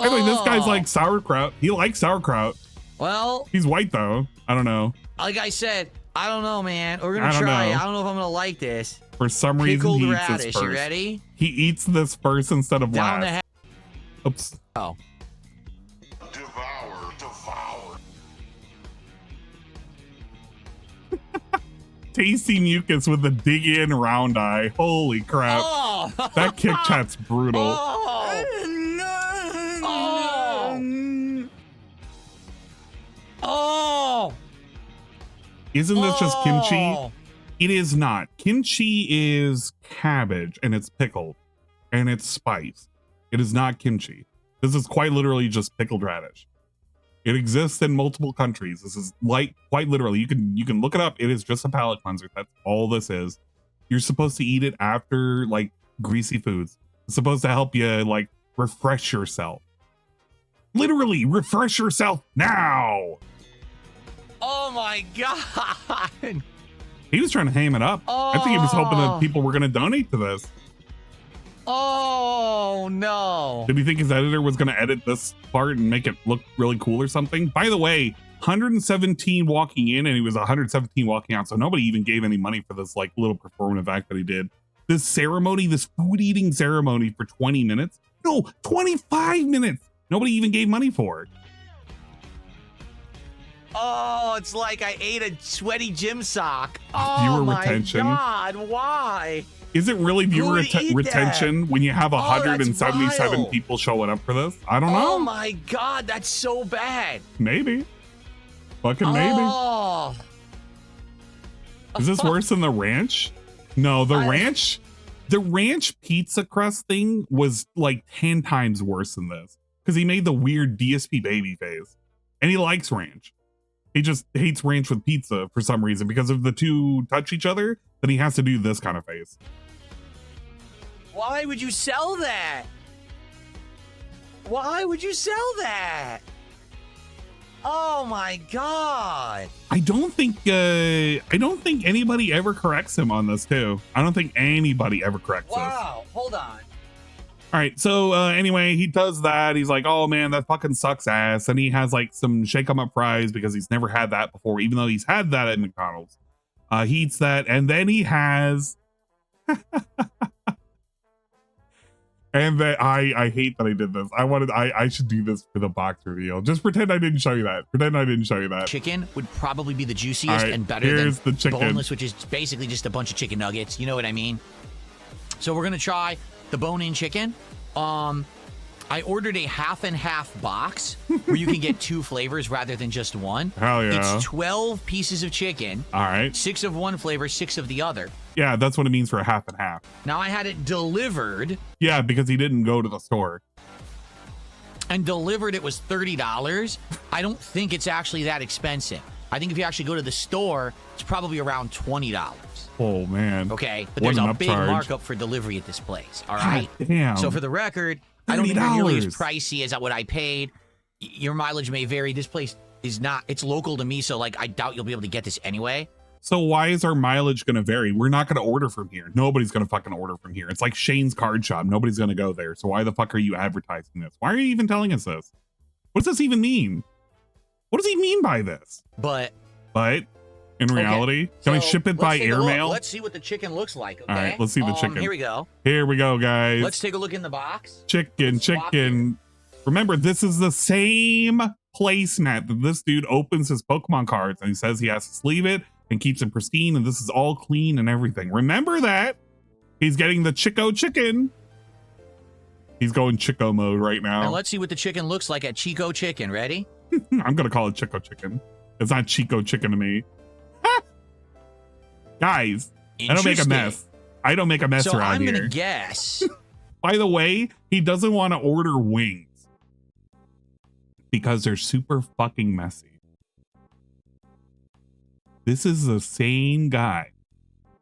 Anyway, this guy's like sauerkraut. He likes sauerkraut. Well, he's white though. I don't know. Like I said, I don't know, man. We're gonna try. I don't know if I'm gonna like this. For some reason, pickled he eats radish. this first. You ready? He eats this first instead of Down last. Oops. Oh. Tasty mucus with a dig in round eye. Holy crap. Oh. That kick chat's brutal. Oh. Isn't this just kimchi? It is not. Kimchi is cabbage and it's pickled and it's spiced. It is not kimchi. This is quite literally just pickled radish. It exists in multiple countries. This is like quite literally. You can look it up. It is just a palate cleanser. That's all this is. You're supposed to eat it after like greasy foods. It's supposed to help you like refresh yourself. Literally refresh yourself now. Oh my god. He was trying to ham it up. I think he was hoping that people were going to donate to this. Oh no. Did he think his editor was going to edit this part and make it look really cool or something? By the way, 117 walking in and he was 117 walking out. So nobody even gave any money for this like little performative act that he did. This ceremony, this food eating ceremony for 20 minutes. No, 25 minutes. Nobody even gave money for it. Oh, it's like I ate a sweaty gym sock. Oh Viewer my retention. God, why? Is it really viewer Who would eat retention when you have Oh, that's 177 vile. people showing up for this? I don't Oh know. my God, that's so bad. Maybe. Fucking maybe. Oh. Is this worse than the ranch? No, the ranch pizza crust thing was like 10 times worse than this because he made the weird DSP baby face and he likes ranch. He just hates ranch with pizza for some reason because if the two touch each other, then he has to do this kind of face. Why would you sell that? Why would you sell that? Oh my God. I don't think anybody ever corrects him on this too. I don't think anybody ever corrects this. Wow, hold on. All right, so anyway, he does that. He's like, oh man, that fucking sucks ass. And he has like some shake 'em up fries because he's never had that before, even though he's had that at McDonald's. He eats that, and then he has and that I hate that I did this. I should do this for the box reveal. Just pretend I didn't show you that. Pretend I didn't show you that. Chicken would probably be the juiciest All right, and better here's than the chicken. boneless, which is basically just a bunch of chicken nuggets. You know what I mean? So we're gonna try the bone-in chicken. I ordered a half and half box where you can get 2 flavors rather than just one. Hell yeah. It's 12 pieces of chicken. All right. 6 of one flavor, 6 of the other. Yeah, that's what it means for a half and half. Now I had it delivered. Yeah, because he didn't go to the store. And delivered it was $30. I don't think it's actually that expensive. I think if you actually go to the store, it's probably around $20. Oh man. Okay, but What there's an a big upcharge. markup for delivery at this place. All right. God damn. So for the record, I don't think they're nearly as $30. pricey as what I paid. Your mileage may vary. This place is not. It's local to me, so like I doubt you'll be able to get this anyway. So why is our mileage going to vary? We're not going to order from here. Nobody's going to fucking order from here. It's like Shane's card shop. Nobody's going to go there. So why the fuck are you advertising this? Why are you even telling us this? What does this even mean? What does he mean by this? But in reality, can I ship it by airmail? Let's see what the chicken looks like. Okay. All right, let's see the chicken. Here we go. Here we go, guys. Let's take a look in the box. Chicken. Remember, this is the same placemat that this dude opens his Pokemon cards and he says he has to sleeve it and keeps it pristine, and this is all clean and everything. Remember that. He's getting the Chico chicken. He's going Chico mode right now. And let's see what the chicken looks like at Chico Chicken. Ready? I'm going to call it Chico chicken. It's not Chico chicken to me. Guys, I don't make a mess. I don't make a mess so around I'm here. gonna guess. By the way, he doesn't want to order wings because they're super fucking messy. This is the same guy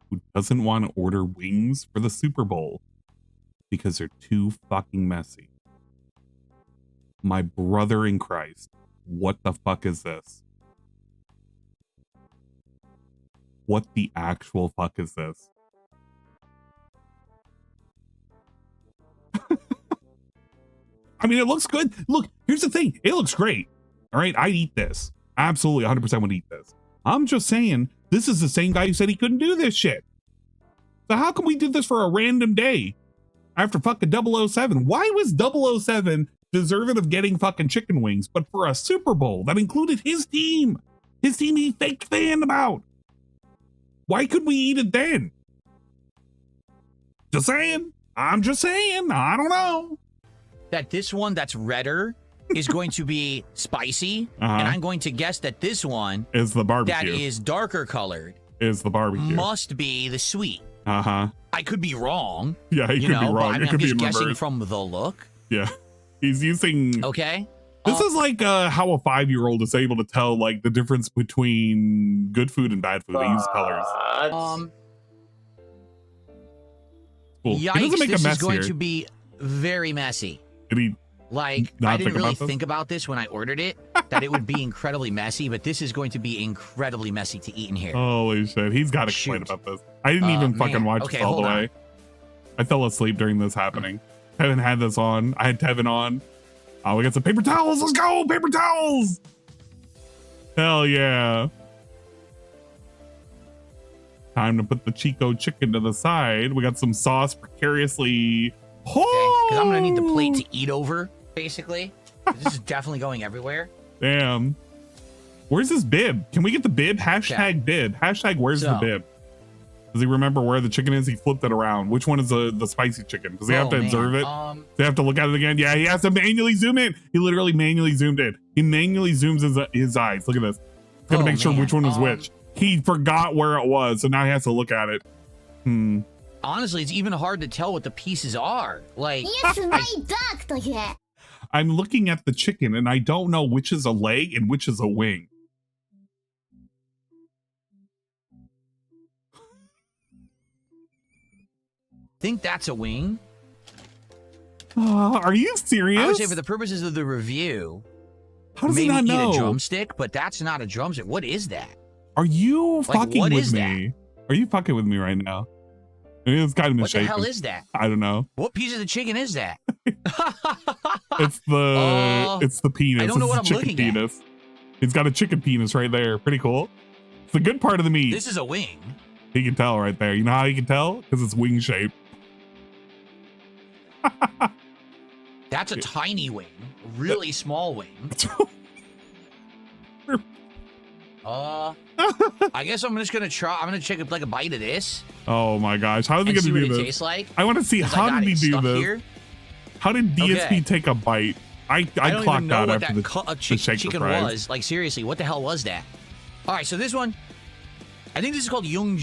who doesn't want to order wings for the Super Bowl because they're too fucking messy. My brother in Christ, what the fuck is this? What the actual fuck is this? I mean, it looks good. Look, here's the thing. It looks great. All right, I'd eat this. Absolutely 100% would eat this. I'm just saying, this is the same guy who said he couldn't do this shit. So how come we did this for a random day after fucking 007? Why was 007 deserving of getting fucking chicken wings, but for a Super Bowl that included his team he faked fan about? Why could we eat it then? Just saying. I'm just saying. I don't know. That this one that's redder is going to be spicy, and I'm going to guess that this one is the barbecue. That is darker colored. Is the barbecue. Must be the sweet. I could be wrong. Yeah, he could be wrong. But I mean, it could I'm be just in guessing reverse. from the look. Yeah. He's using... Okay. This is like how a 5-year-old is able to tell like the difference between good food and bad food. They use colors. Cool. He doesn't Yikes, make a this mess is going here. to be very messy. Did he Like, not I didn't really about this? think about this when I ordered it, that it would be incredibly messy, but this is going to be incredibly messy to eat in here. Holy shit. He's got to complain about this. I didn't even fucking man. watch Okay, this all the hold on. way. I fell asleep during this happening. Tevin had this on. I had Tevin on. Oh, we got some paper towels. Let's go. Paper towels. Hell yeah. Time to put the Chico chicken to the side. We got some sauce precariously. Because I'm going to need the plate to eat over, basically. This is definitely going everywhere. Damn. Where's his bib? Can we get the bib? Hashtag bib. Hashtag where's the bib? Does he remember where the chicken is? He flipped it around. Which one is the spicy chicken? Does he have to observe it? Does he have to look at it again? Yeah, he has to manually zoom in. He literally manually zoomed in. He manually zooms his eyes. Look at this. He's got to make sure which one was which. He forgot where it was, so now he has to look at it. Honestly, it's even hard to tell what the pieces are. Like, I'm looking at the chicken, and I don't know which is a leg and which is a wing. Think that's a wing. Are you serious? I would say for the purposes of the review, how does he not know? Eat a drumstick, but that's not a drumstick. What is that? Are you fucking with me? Are you fucking with me right now? It's kind of misshapen. What the hell is that? I don't know. What piece of the chicken is that? It's the penis. I don't know what I'm looking at. It's got a chicken penis right there. Pretty cool. It's the good part of the meat. This is a wing. You can tell right there. You know how you can tell? Because it's wing shaped. That's a tiny wing. A really small wing. I guess I'm just gonna try. I'm gonna take like a bite of this. Oh my gosh, how is he gonna do this? Tastes like? I want to see how did he do this. Here. How did DSP take a bite? I clocked out after the chicken was. Like seriously, what the hell was that? All right, so this one, I think this is called Young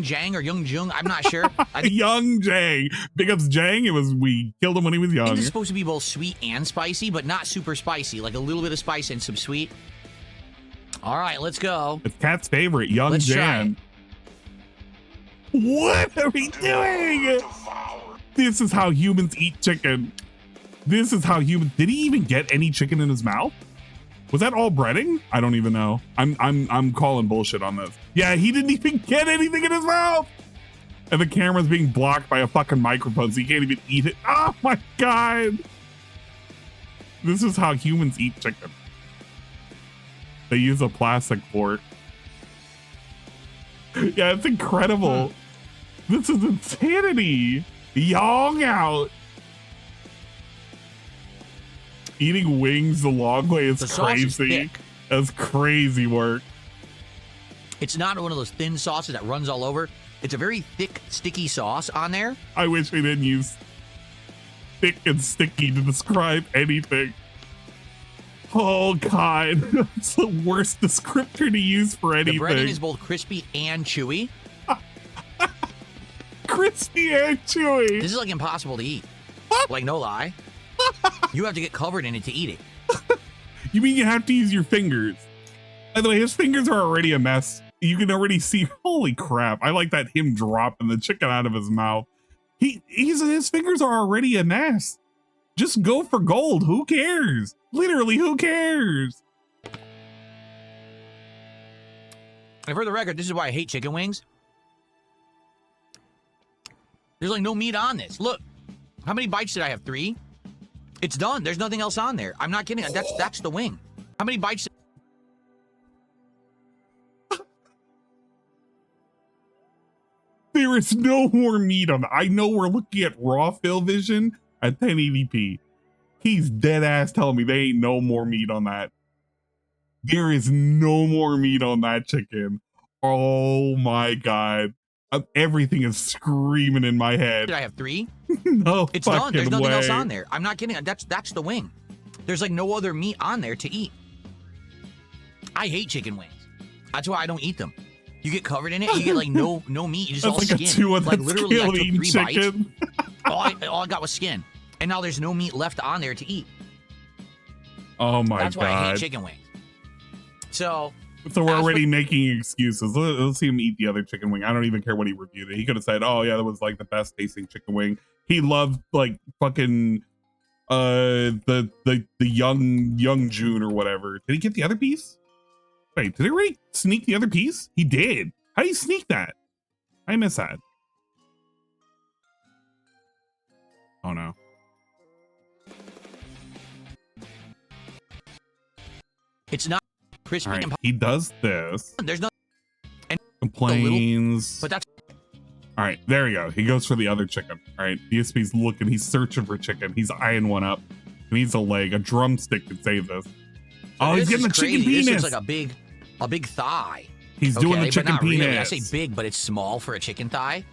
Jang or Young Jung. I'm not sure. I think Young Jang. Big ups Jang. We killed him when he was young. I think this is supposed to be both sweet and spicy, but not super spicy. Like a little bit of spice and some sweet. All right, let's go. It's Cat's favorite, Young Jan. What are we doing? This is how humans eat chicken. This is how humans. Did he even get any chicken in his mouth? Was that all breading? I don't even know. I'm calling bullshit on this. Yeah, he didn't even get anything in his mouth. And the camera's being blocked by a fucking microphone, so he can't even eat it. Oh my god. This is how humans eat chicken. They use a plastic fork. Yeah, it's incredible. This is insanity. Young out. Eating wings the long way is crazy. That's crazy work. It's not one of those thin sauces that runs all over. It's a very thick, sticky sauce on there. I wish we didn't use thick and sticky to describe anything. Oh god, it's the worst descriptor to use for anything. The breading is both crispy and chewy. Crispy and chewy. This is like impossible to eat. Like no lie. You have to get covered in it to eat it. You mean you have to use your fingers? By the way, his fingers are already a mess. You can already see. Holy crap! I like that him dropping the chicken out of his mouth. His fingers are already a mess. Just go for gold. Who cares? Literally, who cares? And for the record, this is why I hate chicken wings. There's like no meat on this. Look, how many bites did I have? 3? It's done. There's nothing else on there. I'm not kidding. That's the wing. How many bites? There is no more meat on it. I know we're looking at raw fill vision at 1080p. He's dead ass telling me there ain't no more meat on that. There is no more meat on that chicken. Oh my god. Everything is screaming in my head. Did I have 3? No, it's done. There's nothing else on there. I'm not kidding. That's the wing. There's like no other meat on there to eat. I hate chicken wings. That's why I don't eat them. You get covered in it, and you get like no meat. You just all like skin. Like literally, I took 3 chicken. bites. All I got was skin, and now there's no meat left on there to eat. Oh my god! That's why I hate chicken wings. So we're already making excuses. Let's see him eat the other chicken wing. I don't even care what he reviewed it. He could have said, "Oh yeah, that was like the best tasting chicken wing." He loved like fucking the young June or whatever. Did he get the other piece? Wait, did he already sneak the other piece? He did. How do you sneak that? I miss that. Oh no. It's not crispy. Right, he does this. There's no complains. But that's all right. There we go. He goes for the other chicken. All right. DSP's looking. He's searching for chicken. He's eyeing one up. He needs a leg. A drumstick could save this. Oh, he's getting the chicken penis. This looks like a big A big thigh. He's doing the chicken but not penis. Really. I say big, but it's small for a chicken thigh.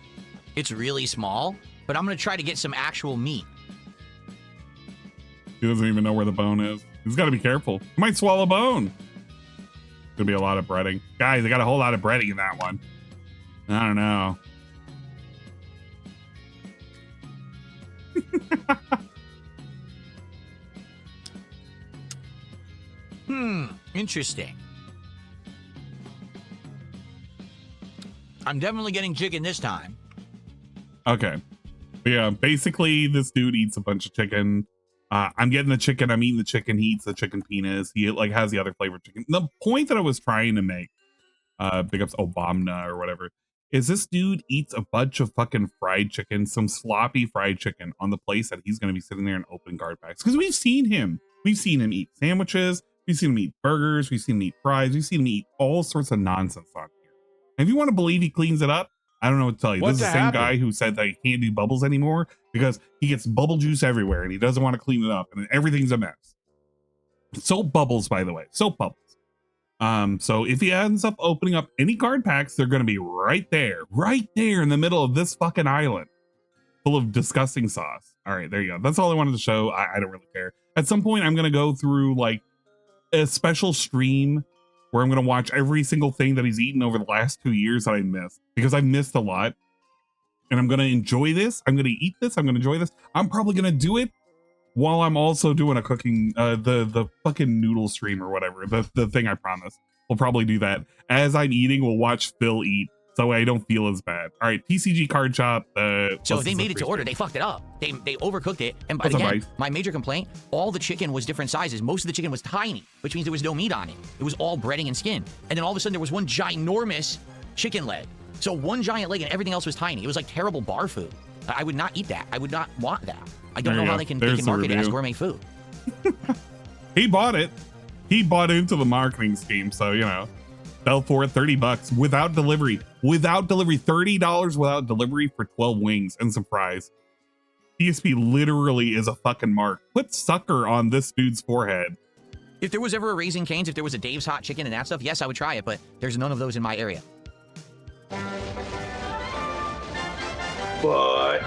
It's really small, but I'm going to try to get some actual meat. He doesn't even know where the bone is. He's got to be careful. He might swallow bone. Gonna be a lot of breading. Guys, I got a whole lot of breading in that one. I don't know. Interesting. I'm definitely getting chicken this time. Okay. But yeah, basically this dude eats a bunch of chicken. I'm getting the chicken. I'm eating the chicken. He eats the chicken penis. He like has the other flavored chicken. The point that I was trying to make, big ups Obama or whatever, is this dude eats a bunch of fucking fried chicken, some sloppy fried chicken on the place that he's going to be sitting there and open guard packs. Because we've seen him eat sandwiches. We've seen him eat burgers. We've seen him eat fries. We've seen him eat all sorts of nonsense on here. And if you want to believe he cleans it up, I don't know what to tell you. This is the same guy who said that he can't do bubbles anymore because he gets bubble juice everywhere and he doesn't want to clean it up and everything's a mess. Soap bubbles, by the way. Soap bubbles. So if he ends up opening up any card packs, they're going to be right there in the middle of this fucking island full of disgusting sauce. All right, there you go. That's all I wanted to show. I don't really care. At some point, I'm going to go through like a special stream where I'm going to watch every single thing that he's eaten over the last 2 years that I missed, because I missed a lot. And I'm going to enjoy this. I'm going to eat this. I'm going to enjoy this. I'm probably going to do it while I'm also doing a cooking, the fucking noodle stream or whatever. The thing I promised. We'll probably do that. As I'm eating, we'll watch Phil eat. So I don't feel as bad. All right, TCG card shop. So they made it to order. They fucked it up. They overcooked it. And again, my major complaint, all the chicken was different sizes. Most of the chicken was tiny, which means there was no meat on it. It was all breading and skin. And then all of a sudden there was one ginormous chicken leg. So one giant leg and everything else was tiny. It was like terrible bar food. I would not eat that. I would not want that. I don't know how they can market it as gourmet food. He bought it. He bought into the marketing scheme. So, you know. Fell for it, $30 without delivery. $30 without delivery for 12 wings and some fries. DSP literally is a fucking mark. Put sucker on this dude's forehead. If there was ever a Raising Cane's, if there was a Dave's Hot Chicken and that stuff, yes, I would try it, but there's none of those in my area. What?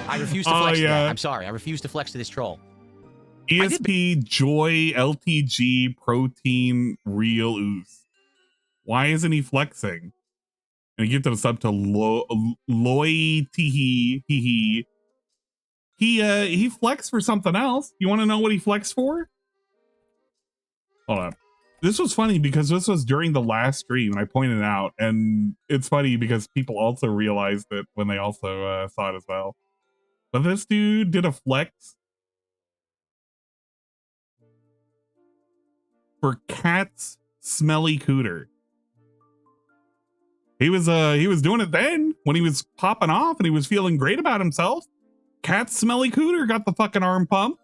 I refuse to flex to that. I'm sorry. I refuse to flex to this troll. ESP Joy LTG Protein Real Ooze. Why isn't he flexing? And he gifted a sub to Loy Teehee. He flexed for something else. You want to know what he flexed for? Hold up. This was funny because this was during the last stream and I pointed it out, and it's funny because people also realized it when they also saw it as well. But this dude did a flex for Cat's Smelly Cooter. He was doing it then when he was popping off and he was feeling great about himself. Cat's Smelly Cooter got the fucking arm pump.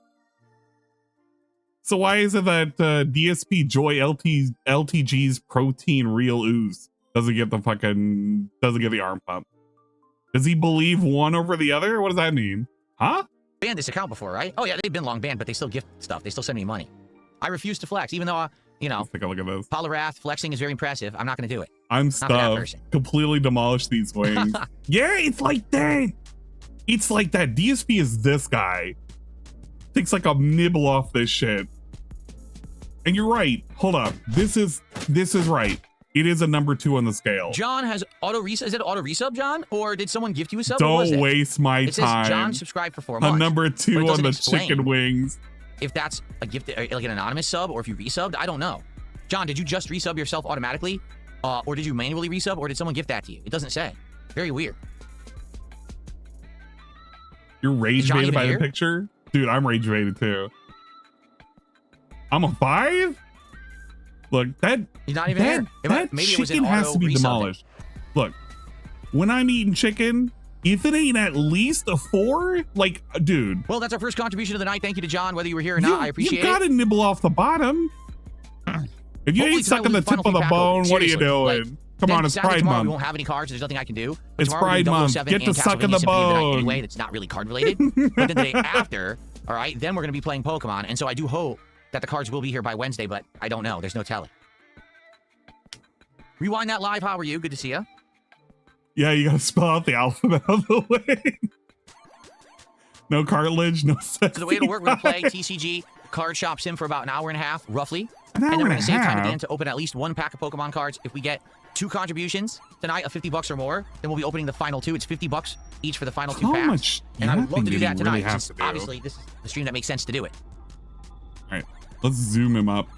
So why is it that DSP Joy LTG's Protein Real Ooze doesn't get the arm pump? Does he believe one over the other? What does that mean? Huh? Banned this account before, right? Oh yeah, they've been long banned, but they still gift stuff. They still send me money. I refuse to flex, even though, Let's take a look at this. Polyrath flexing is very impressive. I'm not going to do it. I'm stuffed. Completely demolished these wings. Yeah, it's like that. It's like that. DSP is this guy. Takes like a nibble off this shit. And you're right. Hold up. This is right. It is a number 2 on the scale. John has auto resub. Is it auto resub, John? Or did someone gift you a sub? Don't waste my it time. Says John subscribed for 4 months. A number 2 on the chicken wings. If that's a gift, like an anonymous sub, or if you resubbed, I don't know. John, did you just resub yourself automatically? Or did you manually resub, or did someone gift that to you? It doesn't say. Very weird. You're rage baited by the picture? Dude, I'm rage baited too. I'm a 5? Look, that he's not even here. Maybe chicken has to be demolished. Look, when I'm eating chicken, if it ain't at least a 4, like, dude. Well, that's our first contribution of the night. Thank you to John, whether you were here or not. I appreciate it. You gotta nibble off the bottom. If you ain't sucking the tip of the bone, what are you doing? Come on, it's Pride Month. We won't have any cards. There's nothing I can do. It's Pride Month. Get to sucking the bone. Anyway, that's not really card related. But then the day after, all right, then we're going to be playing Pokemon. And so I do hope that the cards will be here by Wednesday, but I don't know. There's no telling. Rewind that live. How are you? Good to see you. Yeah, you gotta spell out the alphabet out of the way. No cartilage, no sex. So the way it'll work, we're gonna play TCG card shop sim for about an hour and a half, roughly. An hour and then we're and gonna a save time half? again to open at least one pack of Pokemon cards. If we get 2 contributions tonight of $50 or more, then we'll be opening the final 2. It's $50 each for the final 2 How packs. much And I would love to do yapping that do you really tonight. have Since to do? obviously, this is the stream that makes sense to do it. All right, let's zoom him up.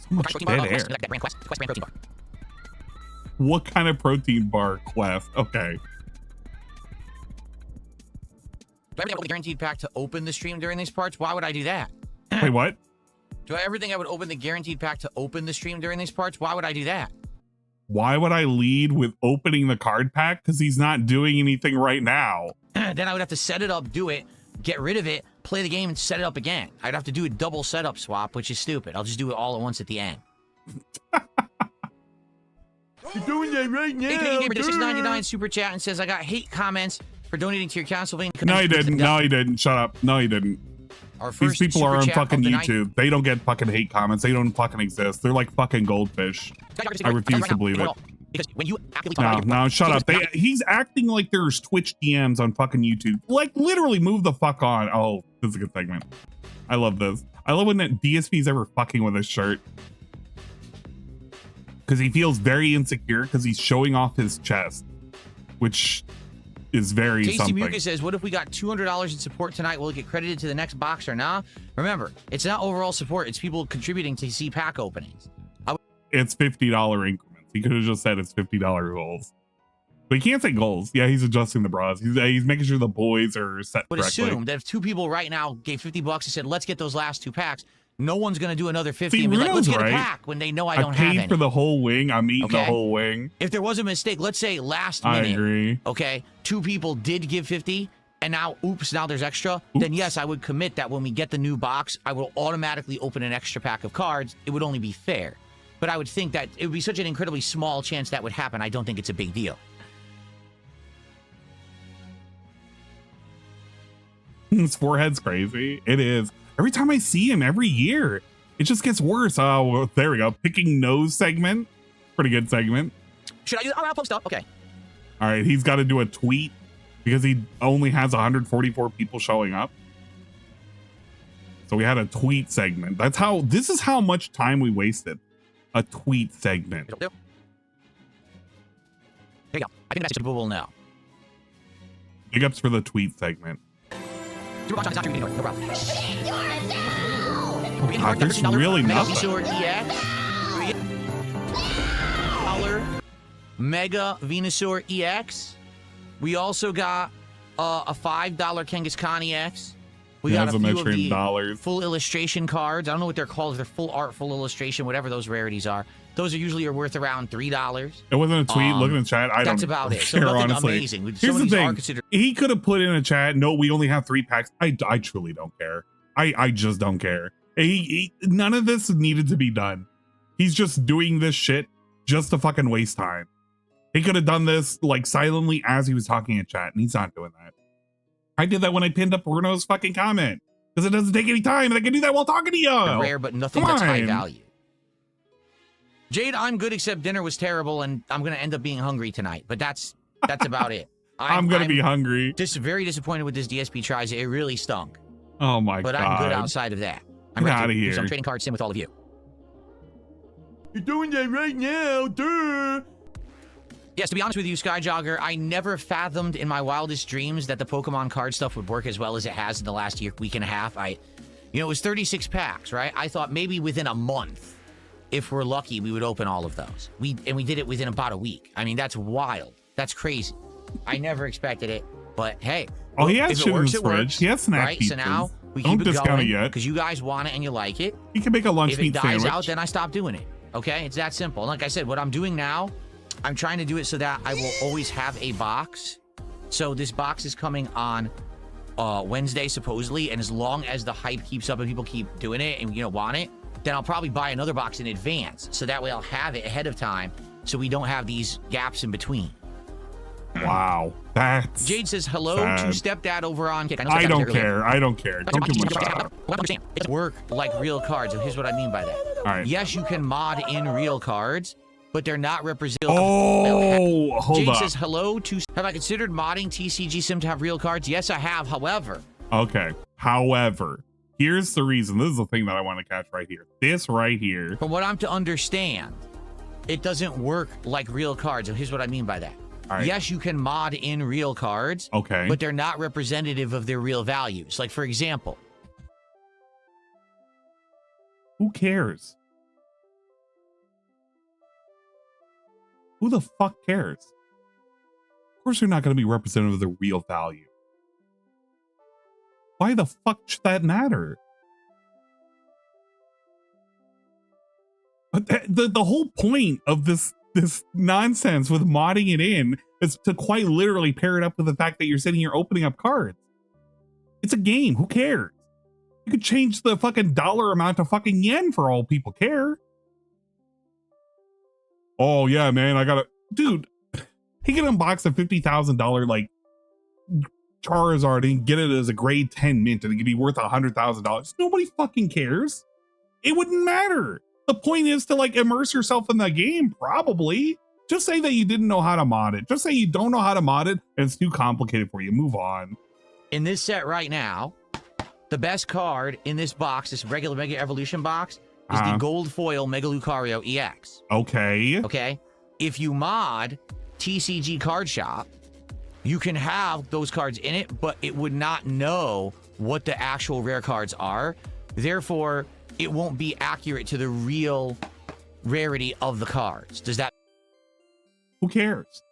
So much dead air. That brand quest brand protein bar. What kind of protein bar quest? Okay. Do I ever think I would guaranteed pack to open the stream during these parts? Why would I do that? Wait, what? Do I ever think I would open the guaranteed pack to open the stream during these parts? Why would I do that? Why would I lead with opening the card pack? Because he's not doing anything right now. Then I would have to set it up, do it, get rid of it, play the game, and set it up again. I'd have to do a double setup swap, which is stupid. I'll just do it all at once at the end. You're doing that right now. Hey, Canadian Gamer did 6.99 super chat and says, I got hate comments for donating to your Castlevania. No, he didn't. No, he didn't. Shut up. No, he didn't. Our These first people are super on chat fucking of the night. YouTube. They don't get fucking hate comments. They don't fucking exist. They're like fucking goldfish. I refuse to believe it. Because when you actively No, no, shut up. He's acting like there's Twitch DMs on fucking YouTube. Like, literally move the fuck on. Oh, this is a good segment. I love this. I love when that DSP's ever fucking with his shirt. Because he feels very insecure because he's showing off his chest. Which is very Tasty something. Mucus says, what if we got $200 in support tonight? Will it get credited to the next box or not? Remember, it's not overall support. It's people contributing to see pack openings. It's $50 increments. He could have just said it's $50 goals. But he can't say goals. Yeah, he's adjusting the bras. He's making sure the boys are set But correctly. assume that if 2 people right now gave $50 and said, let's get those last 2 packs, no one's going to do another 50 See, and be like, let's Runo's get a right. pack when they know I don't I have paid any. for the whole wing. I'm eating the Okay. whole wing. If there was a mistake, let's say last I minute, agree. okay, 2 people did give 50 and now, oops, now there's extra, then yes, I would commit that when we get the new box, I will automatically open an extra pack of cards. It would only be fair. But I would think that it would be such an incredibly small chance that would happen. I don't think it's a big deal. His forehead's crazy. It is. Every time I see him, every year, it just gets worse. Oh, well, there we go. Picking nose segment. Pretty good segment. Should I do that? Oh, I'll post up. Okay. All right, he's got to do a tweet because he only has 144 people showing up. So we had a tweet segment. This is how much time we wasted. A tweet segment. There you go. I think that's people will know. Big ups for the tweet segment. No problem. God, there's really nothing. Venusaur EX. Mega Venusaur EX. We also got a $5 Kangaskhan EX. We got a few of the full illustration cards. I don't know what they're called. They're full art, full illustration, whatever those rarities are. Those are usually worth around $3. It wasn't a tweet. Look in the chat. That's about it. So nothing amazing. Here's the thing. He could have put in a chat, no, we only have 3 packs. I truly don't care. I just don't care. None of this needed to be done. He's just doing this shit just to fucking waste time. He could have done this like silently as he was talking in chat, and he's not doing that. I did that when I pinned up Bruno's fucking comment because it doesn't take any time, and I can do that while talking to you. Rare, but nothing that's high value. Jade, I'm good except dinner was terrible, and I'm gonna end up being hungry tonight. But that's about it. I'm gonna be hungry. Just very disappointed with this DSP tries. It really stunk. Oh my god! But I'm good outside of that. I'm Get ready out of to do here. some trading card sim with all of you. You're doing that right now, duh. Yes, to be honest with you, Skyjogger, I never fathomed in my wildest dreams that the Pokemon card stuff would work as well as it has in the last week and a half. It was 36 packs, right? I thought maybe within a month, if we're lucky, we would open all of those. We did it within about a week. I mean, that's wild. That's crazy. I never expected it, but hey. Oh, he has if shit it works, in his fridge. works, He has snack right? pizzas. So now we Don't keep it discount going it yet. because you guys want it and you like it. He can make a lunch If it meat dies sandwich. out, then I stop doing it. Okay, it's that simple. Like I said, what I'm doing now, I'm trying to do it so that I will always have a box. So this box is coming on Wednesday, supposedly, and as long as the hype keeps up and people keep doing it and want it, then I'll probably buy another box in advance. So that way I'll have it ahead of time so we don't have these gaps in between. Wow. That's Jade says hello sad. to stepdad over on Kick. I don't care. I don't care. Don't give him a shout out. It work like real cards, and here's what I mean by that. All right. Yes, you can mod in real cards, but they're not represented. Oh, hold Jade up. says hello to. Have I considered modding TCG Sim to have real cards? Yes, I have. However. Okay. However, here's the reason. This is the thing that I want to catch right here. This right here. From what I'm to understand, it doesn't work like real cards. And here's what I mean by that. Right. Yes, you can mod in real cards, okay, but they're not representative of their real values. Like, for example, who cares? Who the fuck cares? Of course, they're not going to be representative of the real value. Why the fuck should that matter? But the whole point of this nonsense with modding it in is to quite literally pair it up with the fact that you're sitting here opening up cards. It's a game. Who cares? You could change the fucking dollar amount to fucking yen for all people care. Oh yeah, man, I gotta, dude. He can unbox a $50,000 like Charizard and get it as a grade 10 mint, and it could be worth $100,000. Nobody fucking cares. It wouldn't matter. The point is to like immerse yourself in the game, probably. Just say that you didn't know how to mod it. Just say you don't know how to mod it and it's too complicated for you. Move on. In this set right now, the best card in this box, this regular Mega Evolution box, is the gold foil Mega Lucario EX. Okay. Okay. If you mod TCG Card Shop, you can have those cards in it, but it would not know what the actual rare cards are. Therefore, it won't be accurate to the real rarity of the cards. Does that? Who cares?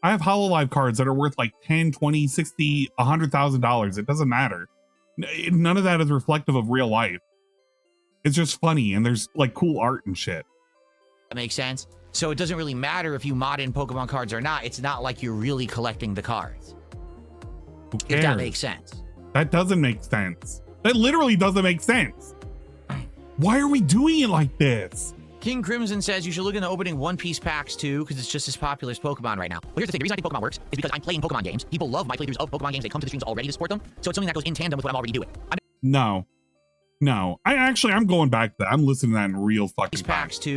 I have HoloLive cards that are worth like 10, 20, 60, $100,000. It doesn't matter. None of that is reflective of real life. It's just funny and there's like cool art and shit. That makes sense. So it doesn't really matter if you mod in Pokemon cards or not. It's not like you're really collecting the cards. Who cares? If that makes sense. That doesn't make sense. That literally doesn't make sense. Why are we doing it like this? King Crimson says you should look into opening One Piece packs too, because it's just as popular as Pokemon right now. Well, here's the thing. The reason I think Pokemon works is because I'm playing Pokemon games. People love my playthroughs of Pokemon games. They come to the streams already to support them. So it's something that goes in tandem with what I'm already doing. No. I'm going back to that. I'm listening to that in real fucking packs too.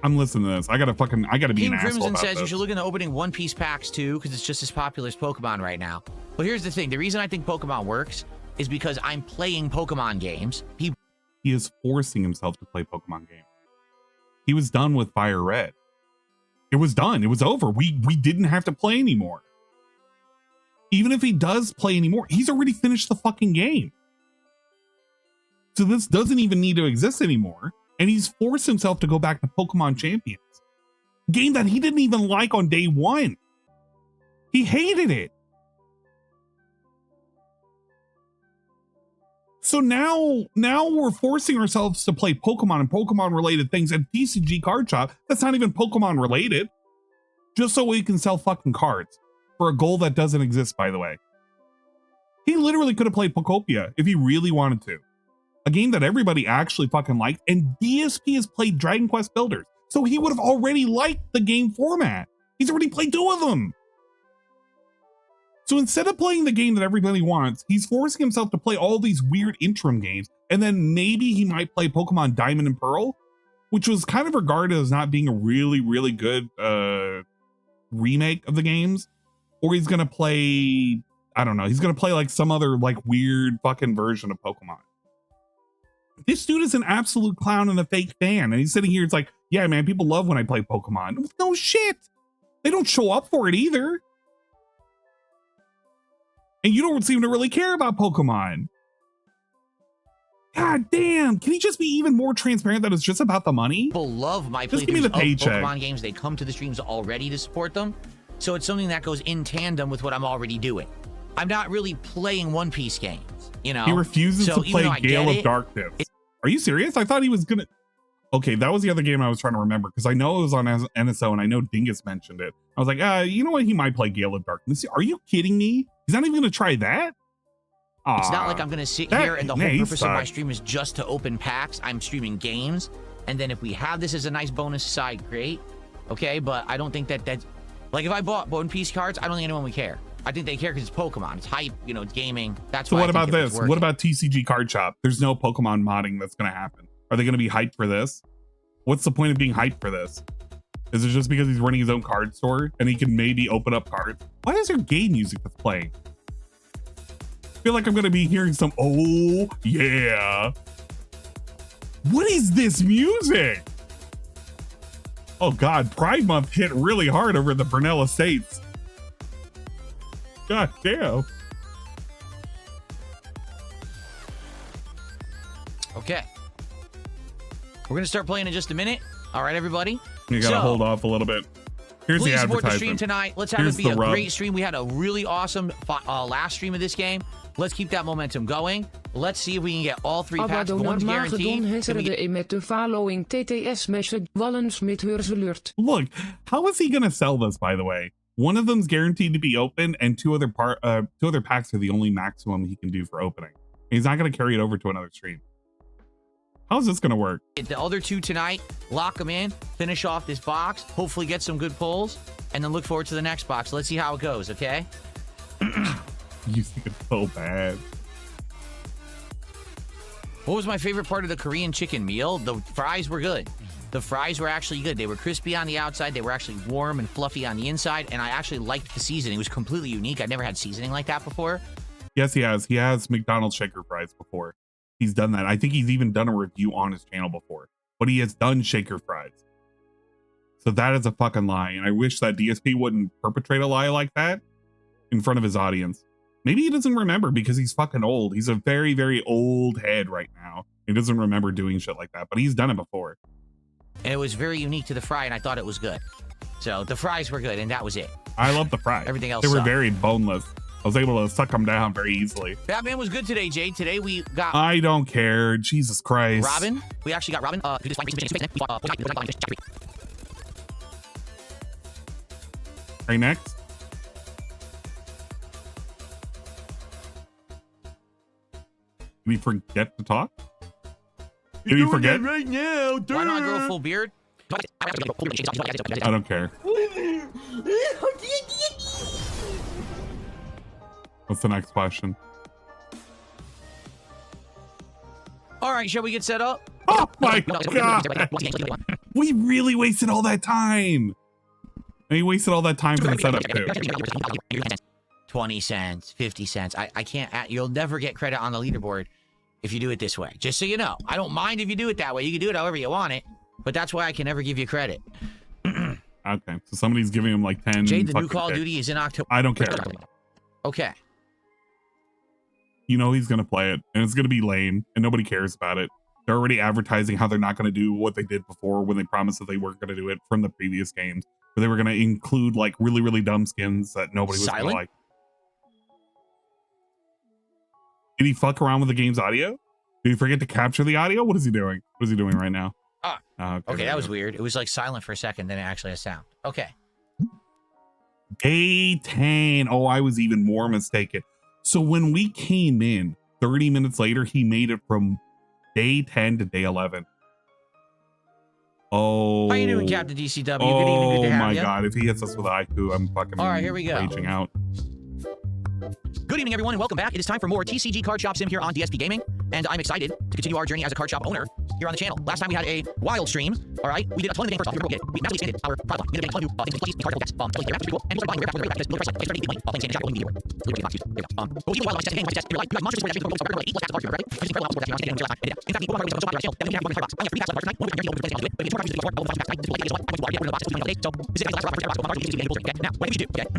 I'm listening to this. I gotta be King an asshole Crimson about says this. you should look into opening One Piece packs too, because it's just as popular as Pokemon right now. But here's the thing. The reason I think Pokemon works is because I'm playing Pokemon games. He is forcing himself to play Pokemon games. He was done with Fire Red. It was done. It was over. We didn't have to play anymore. Even if he does play anymore, he's already finished the fucking game. So this doesn't even need to exist anymore. And he's forced himself to go back to Pokemon Champions. A game that he didn't even like on day one. He hated it. So now we're forcing ourselves to play Pokemon and Pokemon related things at TCG Card Shop. That's not even Pokemon related. Just so we can sell fucking cards for a goal that doesn't exist, by the way. He literally could have played Pokopia if he really wanted to. A game that everybody actually fucking liked, and DSP has played Dragon Quest Builders. So he would have already liked the game format. He's already played 2 of them. So instead of playing the game that everybody wants, he's forcing himself to play all these weird interim games, and then maybe he might play Pokemon Diamond and Pearl, which was kind of regarded as not being a really, really good remake of the games. Or he's gonna play, I don't know, he's gonna play like some other like weird fucking version of Pokemon. This dude is an absolute clown and a fake fan, and he's sitting here, it's like, yeah, man, people love when I play Pokemon. No shit. They don't show up for it either. And you don't seem to really care about Pokemon. God damn, can he just be even more transparent that it's just about the money? People love my just give me the paycheck. Pokemon games. They come to the streams already to support them. So it's something that goes in tandem with what I'm already doing. I'm not really playing One Piece games, you know? He refuses to play Gale of Darkness. Are you serious? I thought he was gonna... Okay, that was the other game I was trying to remember, because I know it was on NSO, and I know Dingus mentioned it. I was like, you know what? He might play Gale of Darkness. Are you kidding me? He's not even going to try that? It's not like I'm going to sit here and the whole purpose of my stream is just to open packs. I'm streaming games. And then if we have this as a nice bonus side, great. Okay, but I don't think that Like, if I bought One Piece cards, I don't think anyone would care. I think they care because it's Pokemon. It's hype, you know, it's gaming. That's so why what about this? What about TCG Card Shop? There's no Pokemon modding that's going to happen. Are they going to be hyped for this? What's the point of being hyped for this? Is it just because he's running his own card store and he can maybe open up cards? Why is there game music that's playing? I feel like I'm going to be hearing some, oh, yeah. What is this music? Oh, God. Pride Month hit really hard over the Brunel Estates. God damn. Okay. We're going to start playing in just a minute. All right, everybody. You got to hold off a little bit. Here's the advertisement. Please support the stream tonight. Let's have it be a great stream. We had a really awesome last stream of this game. Let's keep that momentum going. Let's see if we can get all 3 packs. One's guaranteed. Look, how is he going to sell this, by the way? One of them's guaranteed to be open, and two other packs are the only maximum he can do for opening. He's not going to carry it over to another stream. How's this going to work? Get the other 2 tonight, lock them in, finish off this box, hopefully get some good pulls, and then look forward to the next box. Let's see how it goes, okay? You think it's so bad. What was my favorite part of the Korean chicken meal? The fries were good. The fries were actually good. They were crispy on the outside. They were actually warm and fluffy on the inside, and I actually liked the seasoning. It was completely unique. I'd never had seasoning like that before. Yes, he has. He has McDonald's shaker fries before. He's done that. I think he's even done a review on his channel before, but he has done shaker fries. So that is a fucking lie, and I wish that DSP wouldn't perpetrate a lie like that in front of his audience. Maybe he doesn't remember because he's fucking old. He's a very, very old head right now. He doesn't remember doing shit like that, but he's done it before. And it was very unique to the fry, and I thought it was good. So the fries were good, and that was it. I love the fries. Everything else They were sucked. very boneless. I was able to suck them down very easily. Batman was good today, Jade. Today we got... I don't care. Jesus Christ. Robin. We actually got Robin. Right, next. Did we forget to talk? Did we forget? Right now, why not grow a full beard? I don't care. What's the next question? All right, shall we get set up? Oh my God. We really wasted all that time. And he wasted all that time for the setup too. 20 cents, 50 cents. I can't, you'll never get credit on the leaderboard if you do it this way. Just so you know. I don't mind if you do it that way. You can do it however you want it, but that's why I can never give you credit. Okay, so somebody's giving him like 10. Jade, the new Call of Duty is in October. I don't care. Okay. You know he's going to play it, and it's going to be lame, and nobody cares about it. They're already advertising how they're not going to do what they did before when they promised that they weren't going to do it from the previous games. But they were going to include like really, really dumb skins that nobody was going to like. Did he fuck around with the game's audio? Did he forget to capture the audio? What is he doing? What is he doing right now? Okay, that was weird. It was like silent for a second, then it actually has sound. Okay. Day 10. Oh, I was even more mistaken. So when we came in 30 minutes later, he made it from day 10 to day 11. Oh. How you doing, Captain DCW? Oh, good evening. Good to have my you. God. If he hits us with Aiku, I'm fucking All right, here we go. raging out. Good evening, everyone, and welcome back. It is time for more TCG Card Shop Sim here on DSP Gaming, and I'm excited to continue our journey as a card shop owner here on the channel. Last time we had a wild stream, all right? We did a ton of the game first off. We massively expanded our product line. We did a ton of new things, plays, cards, decks, and we started buying rare packs because low price, started playing playing Sand and Jack, but even while I was testing the game, we had monsters where actually go 8 cards, right? Which is incredible outboard that you last time. In fact, the overall so sale, then we have 1 card box. I have 3 packs left tonight. One we can get but it's 2 cards before, all 5 packs tonight. This is like I went to box, so this is the last box, okay? Now, what do we do? Okay.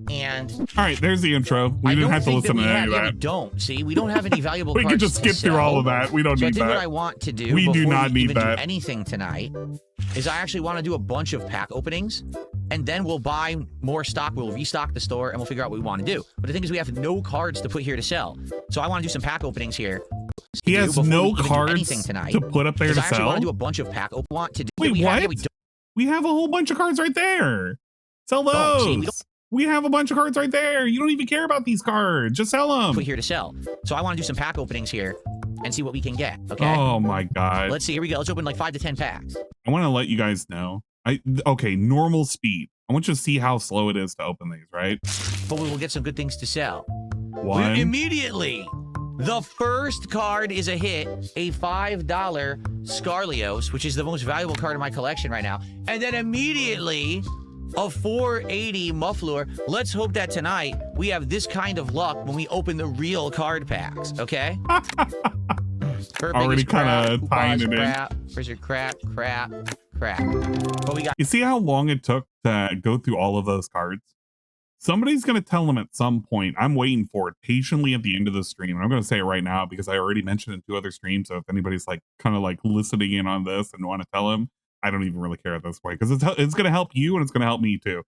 And all right, there's the intro. We didn't have to listen to any of that. We don't. See, we don't have any valuable we cards. We could just skip through all of that. We don't so need I think that. what I want to do we do not need that. Do anything tonight is I actually want to do a bunch of pack openings, and then we'll buy more stock. We'll restock the store, and we'll figure out what we want to do. But the thing is, we have no cards to put here to sell. So I want to do some pack openings here. He has no cards to put up there to I actually sell. want to do a bunch of pack openings. Want to do? Wait, what? We have a whole bunch of cards right there. Sell those. We have a bunch of cards right there. You don't even care about these cards. Just sell them. Put here to sell. So I want to do some pack openings here and see what we can get. Okay. Oh my God. Let's see. Here we go. Let's open like 5 to 10 packs. I want to let you guys know. Okay, normal speed. I want you to see how slow it is to open these, right? But we will get some good things to sell. One. Immediately, the first card is a hit, a $5 Scarlios, which is the most valuable card in my collection right now. And then immediately, a 480 Muffleur. Let's hope that tonight we have this kind of luck when we open the real card packs, okay? Already kind of tying it in. Where's your crap? But we got. You see how long it took to go through all of those cards? Somebody's going to tell them at some point. I'm waiting for it patiently at the end of the stream. And I'm going to say it right now because I already mentioned it in 2 other streams. So if anybody's like kind of like listening in on this and want to tell him, I don't even really care at this point because it's going to help you and it's going to help me too.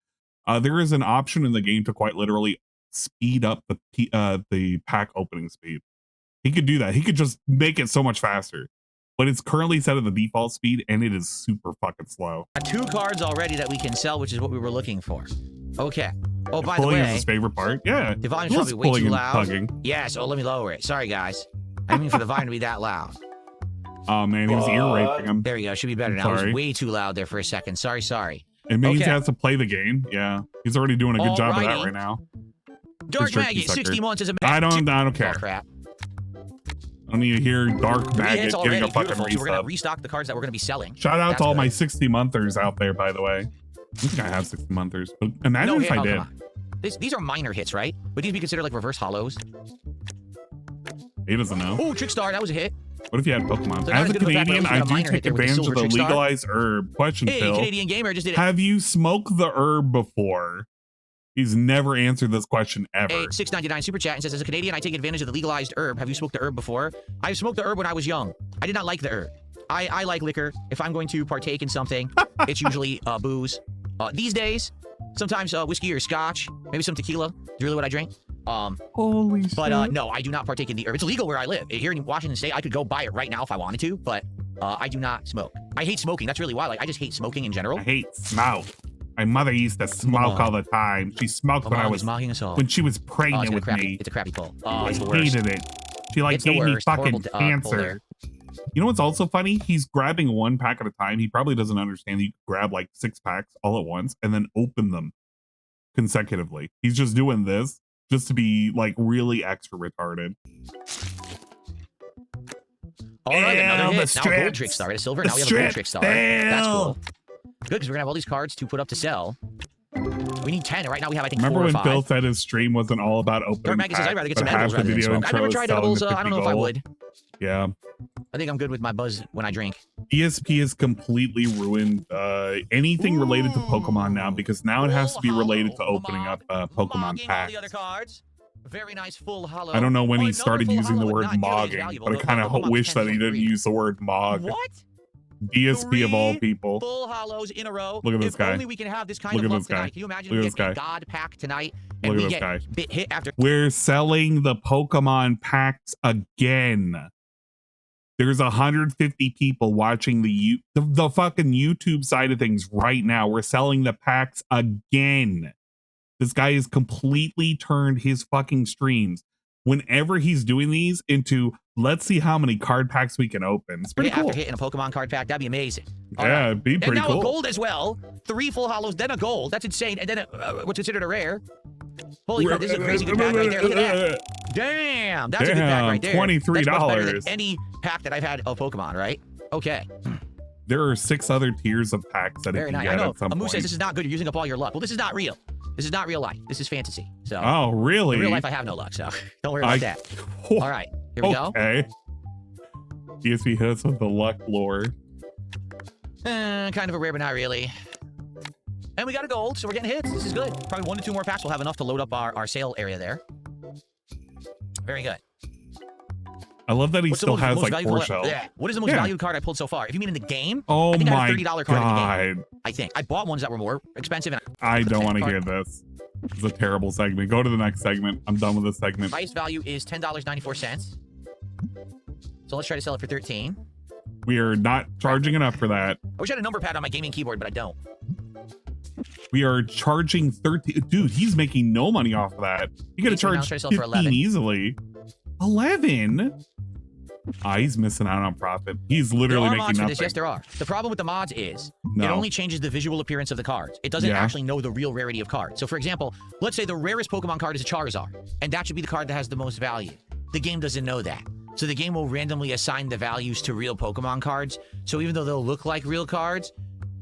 There is an option in the game to quite literally speed up the pack opening speed. He could do that. He could just make it so much faster. But it's currently set at the default speed and it is super fucking slow. 2 cards already that we can sell, which is what we were looking for. Okay. Oh, by the pulling way, is his favorite part. Yeah. The volume's probably way pulling too and loud. tugging. Yes. Oh, let me lower it. Sorry, guys. I didn't mean for the volume to be that loud. Oh, man. He was ear raping him. There we go. Should be better now. It was way too loud there for a second. Sorry. It means he has to play the game. Yeah. He's already doing a good job of that right now. Dark Maggot, 60 months as a I don't care. Oh, crap. I don't need to hear Dark Maggot getting a fucking resub. So we're going to restock the cards that we're going to be selling. Shout out to all my 60-monthers out there, by the way. I think I have 60-monthers, but imagine if I did. These are minor hits, right? Would these be considered like reverse hollows? He doesn't know. Oh, Trickstar, that was a hit. What if you had Pokemon? So as a Canadian, I do take advantage of the legalized herb. Question, Phil. Canadian gamer just did it. Have you smoked the herb before? He's never answered this question ever. A $6.99 super chat and says, as a Canadian, I take advantage of the legalized herb. Have you smoked the herb before? I've smoked the herb when I was young. I did not like the herb. I like liquor. If I'm going to partake in something, it's usually booze. These days, sometimes whiskey or scotch, maybe some tequila. Is really what I drink. Holy shit. But no, I do not partake in the herb. It's illegal where I live. Here in Washington State, I could go buy it right now if I wanted to, but I do not smoke. I hate smoking. That's really why. Like, I just hate smoking in general. I hate smoke. My mother used to smoke all the time. She smoked when I was mocking us all. when she was pregnant with me. It's a crappy pull. I hated it. She like gave me fucking cancer. You know what's also funny? He's grabbing 1 pack at a time. He probably doesn't understand that you grab like 6 packs all at once and then open them consecutively. He's just doing this just to be like really extra retarded. All right, another hit. Now a gold trick star, a silver. Now we have a gold trick star. That's cool. Good, because we're gonna have all these cards to put up to sell. We need 10. Right now we have, I think, Remember 4 or 5. when Phil said his stream wasn't all about opening Dark Maggot says I'd rather get some packs, edibles but rather than smoke. I've never tried edibles. I don't know if I would. Yeah. I think I'm good with my buzz when I drink. DSP has completely ruined anything related to Pokemon now because now it has to be related to opening up Pokemon packs. Very nice full hollow. I don't know when he started using the word mogging, but I kind of wish that he didn't use the word mog. What? DSP of all people. Full hollows in a row. Look at this guy. If only we can have this kind of luck tonight. Can you imagine we get a God pack tonight and we get hit after? We're selling the Pokemon packs again. There's 150 people watching the fucking YouTube side of things right now. We're selling the packs again. This guy has completely turned his fucking streams, whenever he's doing these, into let's see how many card packs we can open. It's pretty cool. After hitting a Pokemon card pack, that'd be amazing. Yeah, it'd be pretty cool. And now a gold as well. 3 full hollows, then a gold. That's insane. And then what's considered a rare. Holy crap, this is a crazy good pack right there. Look at that. Damn, that's a good pack right there. $23. That's much better than any pack that I've had of Pokemon, right? Okay. There are 6 other tiers of packs that Very you can nice. get I know. at some Amu point. says this is not good. You're using up all your luck. Well, this is not real. This is not real life. This is fantasy. So. Oh, really? In real life, I have no luck, so don't worry about that. All right, here we go. Okay. DSP hits with the luck lore. Kind of a rare, but not really. And we got a gold, so we're getting hits. This is good. Probably 1 to 2 more packs. We'll have enough to load up our sale area there. Very good. I love that he still has like 4 shells. Yeah. What is the most valued card I pulled so far? If you mean in the game, oh I think my I had a $30 card in the game. God. I think. I bought ones that were more expensive. And I don't want to hear this. This is a terrible segment. Go to the next segment. I'm done with this segment. Highest value is $10.94. So let's try to sell it for $13. We are not charging enough for that. I wish I had a number pad on my gaming keyboard, but I don't. We are charging 13. Dude, he's making no money off of that. You gotta charge 15 easily. 11? He's missing out on profit. He's literally there are making mods nothing. for this. Yes, there are. The problem with the mods is No. it only changes the visual appearance of the cards. It doesn't Yeah. actually know the real rarity of cards. So, for example, let's say the rarest Pokemon card is a Charizard, and that should be the card that has the most value. The game doesn't know that. So the game will randomly assign the values to real Pokemon cards. So even though they'll look like real cards,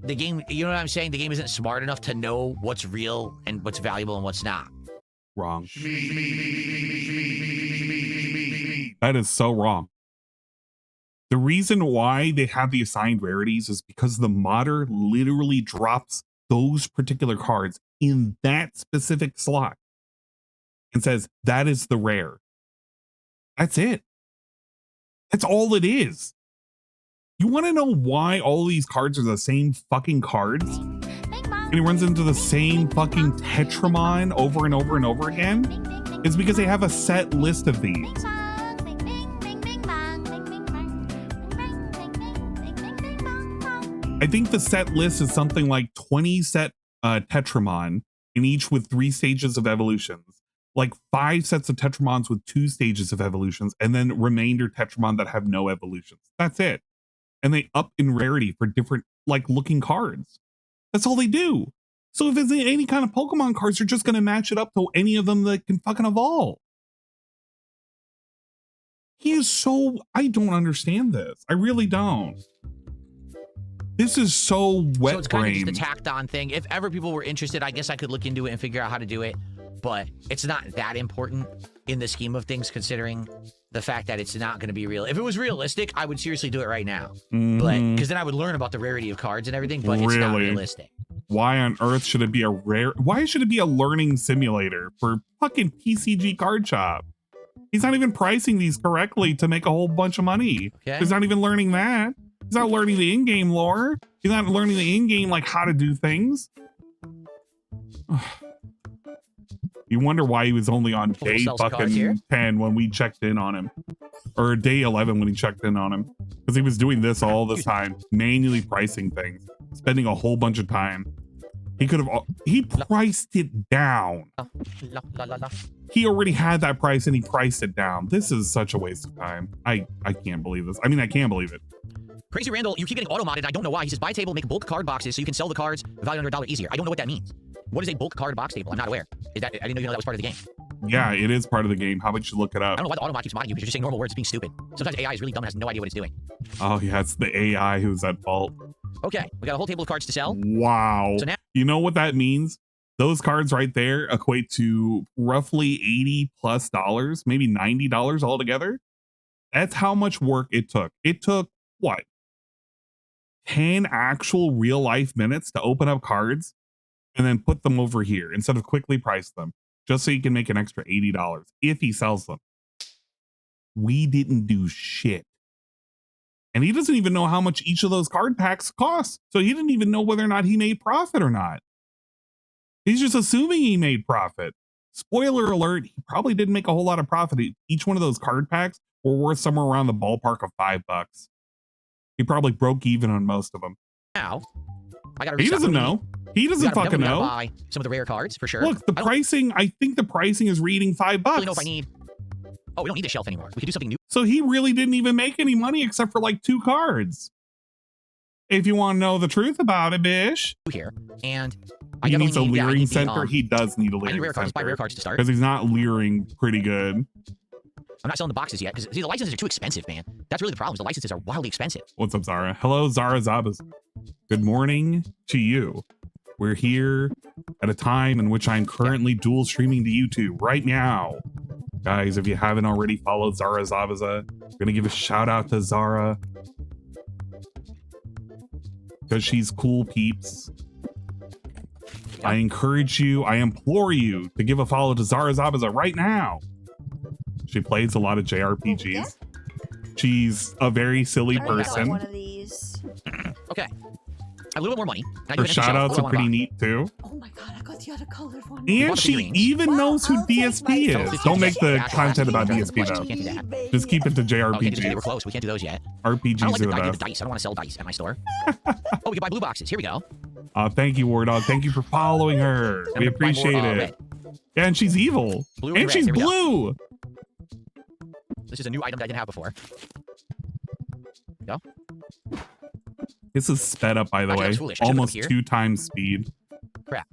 the game, you know what I'm saying? The game isn't smart enough to know what's real and what's valuable and what's not. Wrong. That is so wrong. The reason why they have the assigned rarities is because the modder literally drops those particular cards in that specific slot and says that is the rare. That's it. That's all it is. You want to know why all these cards are the same fucking cards? And he runs into the same fucking Tetramon over and over and over again? It's because they have a set list of these. I think the set list is something like 20 set Tetramon, and each with 3 stages of evolutions. Like 5 sets of Tetramons with 2 stages of evolutions, and then remainder Tetramon that have no evolutions. That's it. And they up in rarity for different like looking cards. That's all they do. So if it's any kind of Pokemon cards, you're just going to match it up to any of them that can fucking evolve. He is so, I don't understand this. I really don't. This is so wet So it's kind of brain. just a tacked on thing. If ever people were interested, I guess I could look into it and figure out how to do it. But it's not that important in the scheme of things, considering the fact that it's not going to be real. If it was realistic, I would seriously do it right now. But because then I would learn about the rarity of cards and everything, but it's not realistic. Why on earth should it be a rare? Why should it be a learning simulator for fucking TCG card shop? He's not even pricing these correctly to make a whole bunch of money. Okay. He's not even learning that. He's not learning the in-game lore. He's not learning the in-game, like, how to do things. You wonder why he was only on day fucking 10 when we checked in on him. Or day 11 when he checked in on him. Because he was doing this all this time. Manually pricing things. Spending a whole bunch of time. He could have... He priced it down. He already had that price and he priced it down. This is such a waste of time. I can't believe this. I mean, I can't believe it. Crazy Randall, you keep getting auto-modded. I don't know why. He says, buy a table, make bulk card boxes so you can sell the cards valued under $1 easier. I don't know what that means. What is a bulk card box table? I'm not aware. Is that, I didn't know that was part of the game. Yeah, it is part of the game. How about you look it up? I don't know why the auto-mod keeps modding you because you're just saying normal words being stupid. Sometimes AI is really dumb and has no idea what it's doing. Oh, yeah, it's the AI who's at fault. Okay, we got a whole table of cards to sell. Wow. So now, you know what that means? Those cards right there equate to roughly $80+, maybe $90 altogether. That's how much work it took. It took, what? 10 actual real life minutes to open up cards and then put them over here instead of quickly price them just so you can make an extra $80 if he sells them. We didn't do shit. And he doesn't even know how much each of those card packs cost. So he didn't even know whether or not he made profit or not. He's just assuming he made profit. Spoiler alert, he probably didn't make a whole lot of profit. Each one of those card packs were worth somewhere around the ballpark of $5. He probably broke even on most of them. Now, I gotta he doesn't know. He doesn't fucking know. Buy some of the rare cards for sure. Look, the pricing, I think the pricing is reading $5. I don't really know if I need. Oh, we don't need the shelf anymore. We could do something new. So he really didn't even make any money except for like 2 cards. If you want to know the truth about it, bish. Here. And he needs a leering center. He does need a leering rare cards, center. buy rare cards to start. Because he's not leering pretty good. I'm not selling the boxes yet because the licenses are too expensive, man. That's really the problem. The licenses are wildly expensive. What's up, Zara? Hello, Zara Zabas. Good morning to you. We're here at a time in which I'm currently dual streaming to YouTube right now. Guys, if you haven't already followed Zara Zabaza, I'm going to give a shout out to Zara. Because she's cool peeps. I encourage you, I implore you to give a follow to Zara Zabaza right now. She plays a lot of JRPGs. She's a very silly person. One of these. Okay. A little bit more money. Her shout outs are pretty neat too. Oh my god, I got the other colored one. And she even knows who DSP is. Don't make the content about DSP though. Just keep it to JRPGs. They were close. We can't do those yet. RPGs I don't are like the the dice. I don't want to sell dice at my store. Oh, we can buy blue boxes. Here we go. Thank you, War Dog. Thank you for following her. We appreciate it. Yeah, and she's evil. Blue and she's blue. This is a new item that I didn't have before. Go. This is sped up, by the way. Almost 2 times speed. Crap.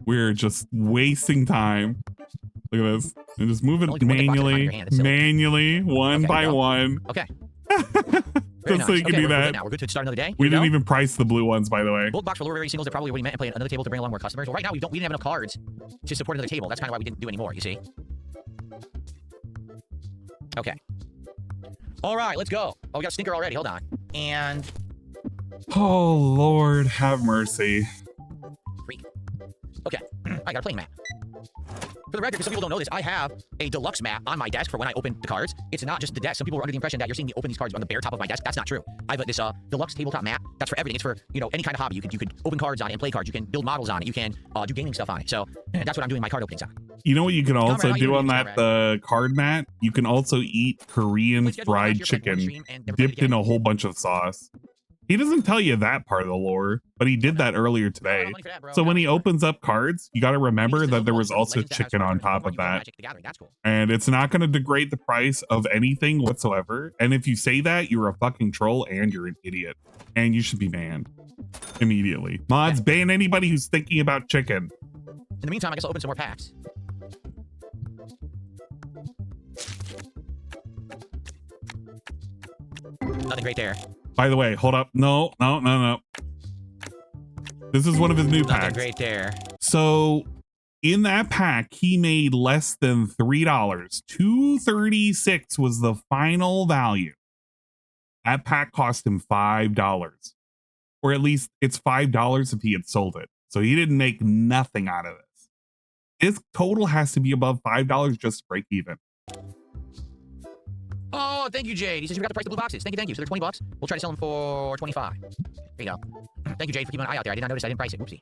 We're just wasting time. Look at this. And just move it manually, one by one. Okay. Just so you can do that. Now we're good to start another day. We didn't even price the blue ones, by the way. Bulk box for lower rarity singles that probably already met and play another table to bring along more customers. Well, right now we didn't have enough cards to support another table. That's kind of why we didn't do any more. You see? Okay. All right, let's go. Oh, we got a stinker already. Hold on. And oh Lord, have mercy. Freak. Okay. I got a playing map. For the record, because some people don't know this, I have a deluxe map on my desk for when I open the cards. It's not just the desk. Some people are under the impression that you're seeing me open these cards on the bare top of my desk. That's not true. I have this deluxe tabletop map. That's for everything. It's for, you know, any kind of hobby. You could open cards on it and play cards. You can build models on it. You can do gaming stuff on it. So that's what I'm doing my card openings on. You know what you can also do on that card mat? You can also eat Korean fried chicken dipped in a whole bunch of sauce. He doesn't tell you that part of the lore, but he did that earlier today. So when he opens up cards, you got to remember that there was also chicken on top of that. And it's not going to degrade the price of anything whatsoever. And if you say that, you're a fucking troll and you're an idiot. And you should be banned immediately. Mods, ban anybody who's thinking about chicken. In the meantime, I guess I'll open some more packs. Nothing great there. By the way, hold up. No. This is one of his new packs. Nothing great there. So in that pack, he made less than $3. $2.36 was the final value. That pack cost him $5. Or at least it's $5 if he had sold it. So he didn't make nothing out of this. This total has to be above $5 just to break even. Oh, thank you, Jade. He says you got to price the blue boxes. Thank you. So they're 20 bucks. We'll try to sell them for 25. There you go. Thank you, Jade, for keeping an eye out there. I did not notice I didn't price it. Whoopsie.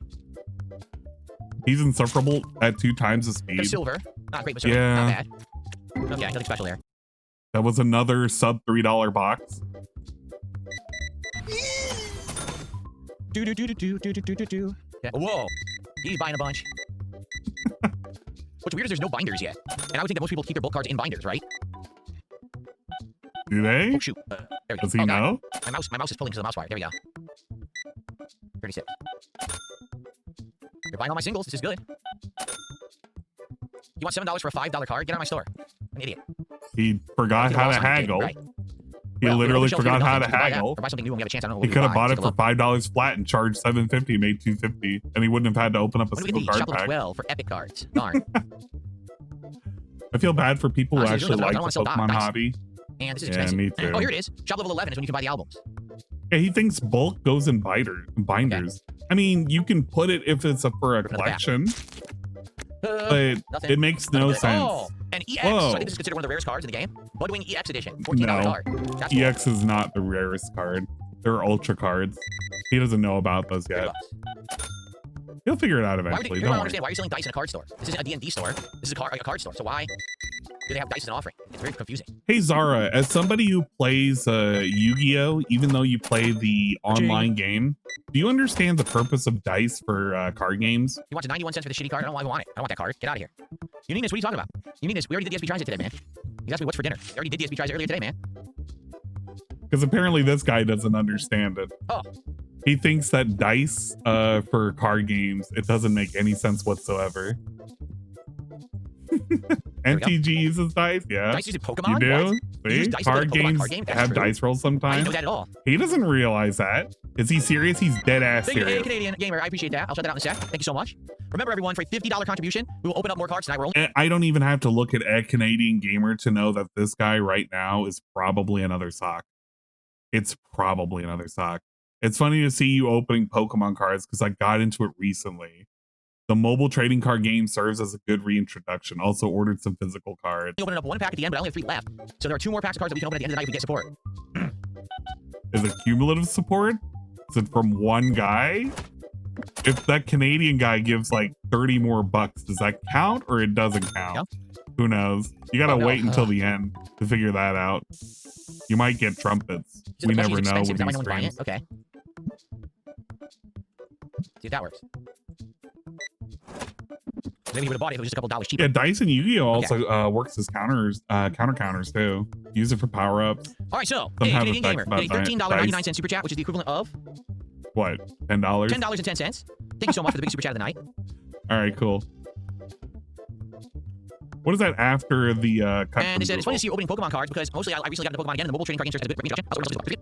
He's insufferable at 2 times the speed. They're silver. Not great, but silver. Not bad. Okay, nothing special there. That was another sub $3 box. Yeah. Whoa. He's buying a bunch. What's weird is there's no binders yet. And I would think that most people keep their bulk cards in binders, right? Do they? Oh, shoot. There we go. Does he know? My mouse is pulling to the mouse wire. There we go. 36. You're buying all my singles. This is good. You want $7 for a $5 card? Get out of my store. An idiot. He forgot how to haggle. Right. He literally forgot how to haggle. Or buy something new when we have a chance. I don't know what he could have bought it for $5 flat and charged $7.50, made $2.50, and he wouldn't have had to open up a single card pack. 12 for epic cards. Darn. I feel bad for people who actually like the Pokemon hobby. And this is expensive. Me too. Oh, here it is. Shop level 11 is when you can buy the albums. Yeah, he thinks bulk goes in binders. Okay. I mean, you can put it if it's for a collection, but it makes no sense. Oh, and EX. So I think this is considered one of the rarest cards in the game. Budwing EX edition. $14 card. That's EX is not the rarest card. They're ultra cards. He doesn't know about those yet. He'll figure it out eventually. Don't understand why you're selling dice in a card store. This isn't a D&D store. This is a card store. So why do they have dice as an offering? It's very confusing. Hey Zara, as somebody who plays Yu-Gi-Oh, even though you play the online game, do you understand the purpose of dice for card games? You want 91 cents for the shitty card? I don't want it. I don't want that card. Get out of here. Uniqueness, what are you talking about? Uniqueness, we already did DSP tries it today, man. You asked me what's for dinner. We already did DSP tries earlier today, man. Because apparently this guy doesn't understand it. Oh. He thinks that dice for card games, it doesn't make any sense whatsoever. MTG uses dice, yeah. Dice uses Pokemon? You do? See? Card games have dice rolls sometimes. I didn't know that at all. He doesn't realize that. Is he serious? He's dead ass serious. Thank you, Canadian Gamer. I appreciate that. I'll shout that out in a sec. Thank you so much. Remember, everyone, for a $50 contribution, we will open up more cards tonight. I don't even have to look at a Canadian Gamer to know that this guy right now is probably another sock. It's probably another sock. It's funny to see you opening Pokemon cards because I got into it recently. The mobile trading card game serves as a good reintroduction. Also ordered some physical cards. We opened up one pack at the end, but I only have 3 left. So there are 2 more packs of cards that we can open at the end of the night if we get support. Is it cumulative support? Is it from one guy? If that Canadian guy gives like 30 more bucks, does that count or it doesn't count? No. Who knows? You gotta wait until the end to figure that out. You might get trumpets. We never know with these streams. Okay. See if that works. Maybe he would have bought it if it was just a couple dollars cheaper. Yeah, Dice and Yu-Gi-Oh also works as counters too. Use it for power-ups. All right, so Some hey, have Canadian Gamer, effects a about $13.99 super chat, which is the equivalent of what? $10? $10.10. Thank you so much for the big super chat of the night. All right, cool. What is that after the cut? And they said it's funny to see you opening Pokemon cards because mostly I recently got into Pokemon again, and the mobile trading card game starts as a introduction.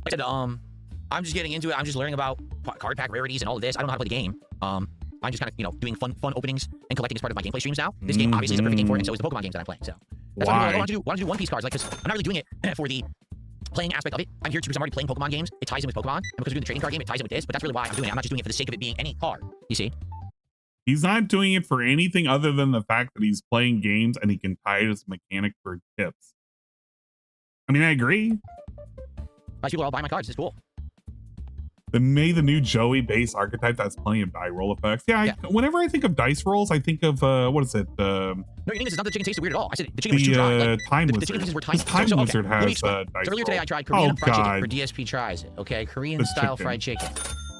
I said, I'm just getting into it. I'm just learning about card pack rarities and all of this. I don't know how to play the game. I'm just kind of, you know, doing fun openings and collecting as part of my gameplay streams now. This game obviously is a perfect game for it, and so is the Pokemon games that I'm playing. So that's why I want to do One Piece cards, like, because I'm not really doing it for the playing aspect of it. I'm here because I'm already playing Pokemon games. It ties in with Pokemon, and because we're doing the trading card game, it ties in with this. But that's really why I'm doing it. I'm not just doing it for the sake of it being any card. You see? He's not doing it for anything other than the fact that he's playing games and he can tie it as a mechanic for tips. I mean, I agree. People are all buying my cards. It's cool. Then maybe the new Joey base archetype that's plenty of die roll effects. Yeah, whenever I think of dice rolls, I think of what is it? No, you think this is not the chicken tasted weird at all. I said the chicken was too dry. Like, Time the Wizard. chicken pieces were tiny. Time Wizard has dice so earlier today I tried Korean fried chicken for DSP tries it. Okay, Korean style fried chicken.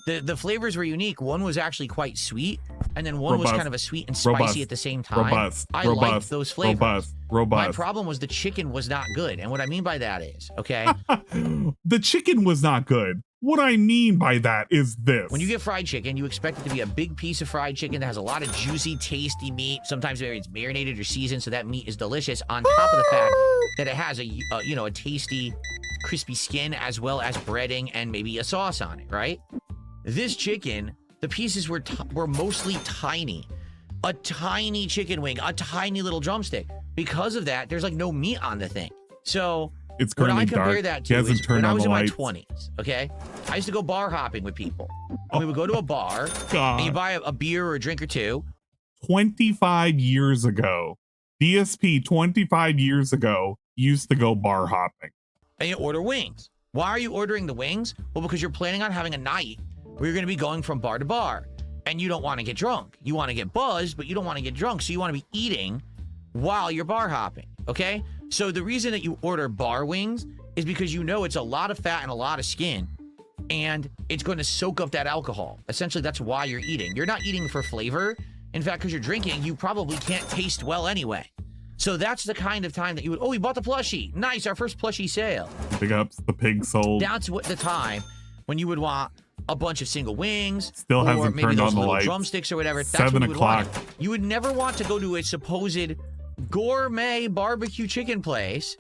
The flavors were unique. One was actually quite sweet, and then one was kind of a sweet and spicy at the same time. I liked those flavors. My problem was the chicken was not good, and what I mean by that is, okay, the chicken was not good. What I mean by that is this. When you get fried chicken, you expect it to be a big piece of fried chicken that has a lot of juicy, tasty meat. Sometimes it's marinated or seasoned, so that meat is delicious. On top of the fact that it has a tasty, crispy skin as well as breading and maybe a sauce on it, right? This chicken, the pieces were mostly tiny. A tiny chicken wing, a tiny little drumstick. Because of that, there's like no meat on the thing. So it's what I compare dark. That to is when I was in my 20s, okay? I used to go bar hopping with people. And we would go to a bar, and you buy a beer or a drink or two. 25 years ago, DSP 25 years ago used to go bar hopping. And you order wings. Why are you ordering the wings? Well, because you're planning on having a night where you're going to be going from bar to bar. And you don't want to get drunk. You want to get buzzed, but you don't want to get drunk. So you want to be eating while you're bar hopping, okay? So the reason that you order bar wings is because you know it's a lot of fat and a lot of skin, and it's going to soak up that alcohol. Essentially, that's why you're eating. You're not eating for flavor. In fact, because you're drinking, you probably can't taste well anyway. So that's the kind of time that you would, we bought the plushie. Nice, our first plushie sale. Big ups, the pig sold. That's what the time when you would want a bunch of single wings, still or hasn't maybe turned those on the little lights. Drumsticks or whatever. That's 7 what you o'clock. would want. You would never want to go to a supposed gourmet barbecue chicken place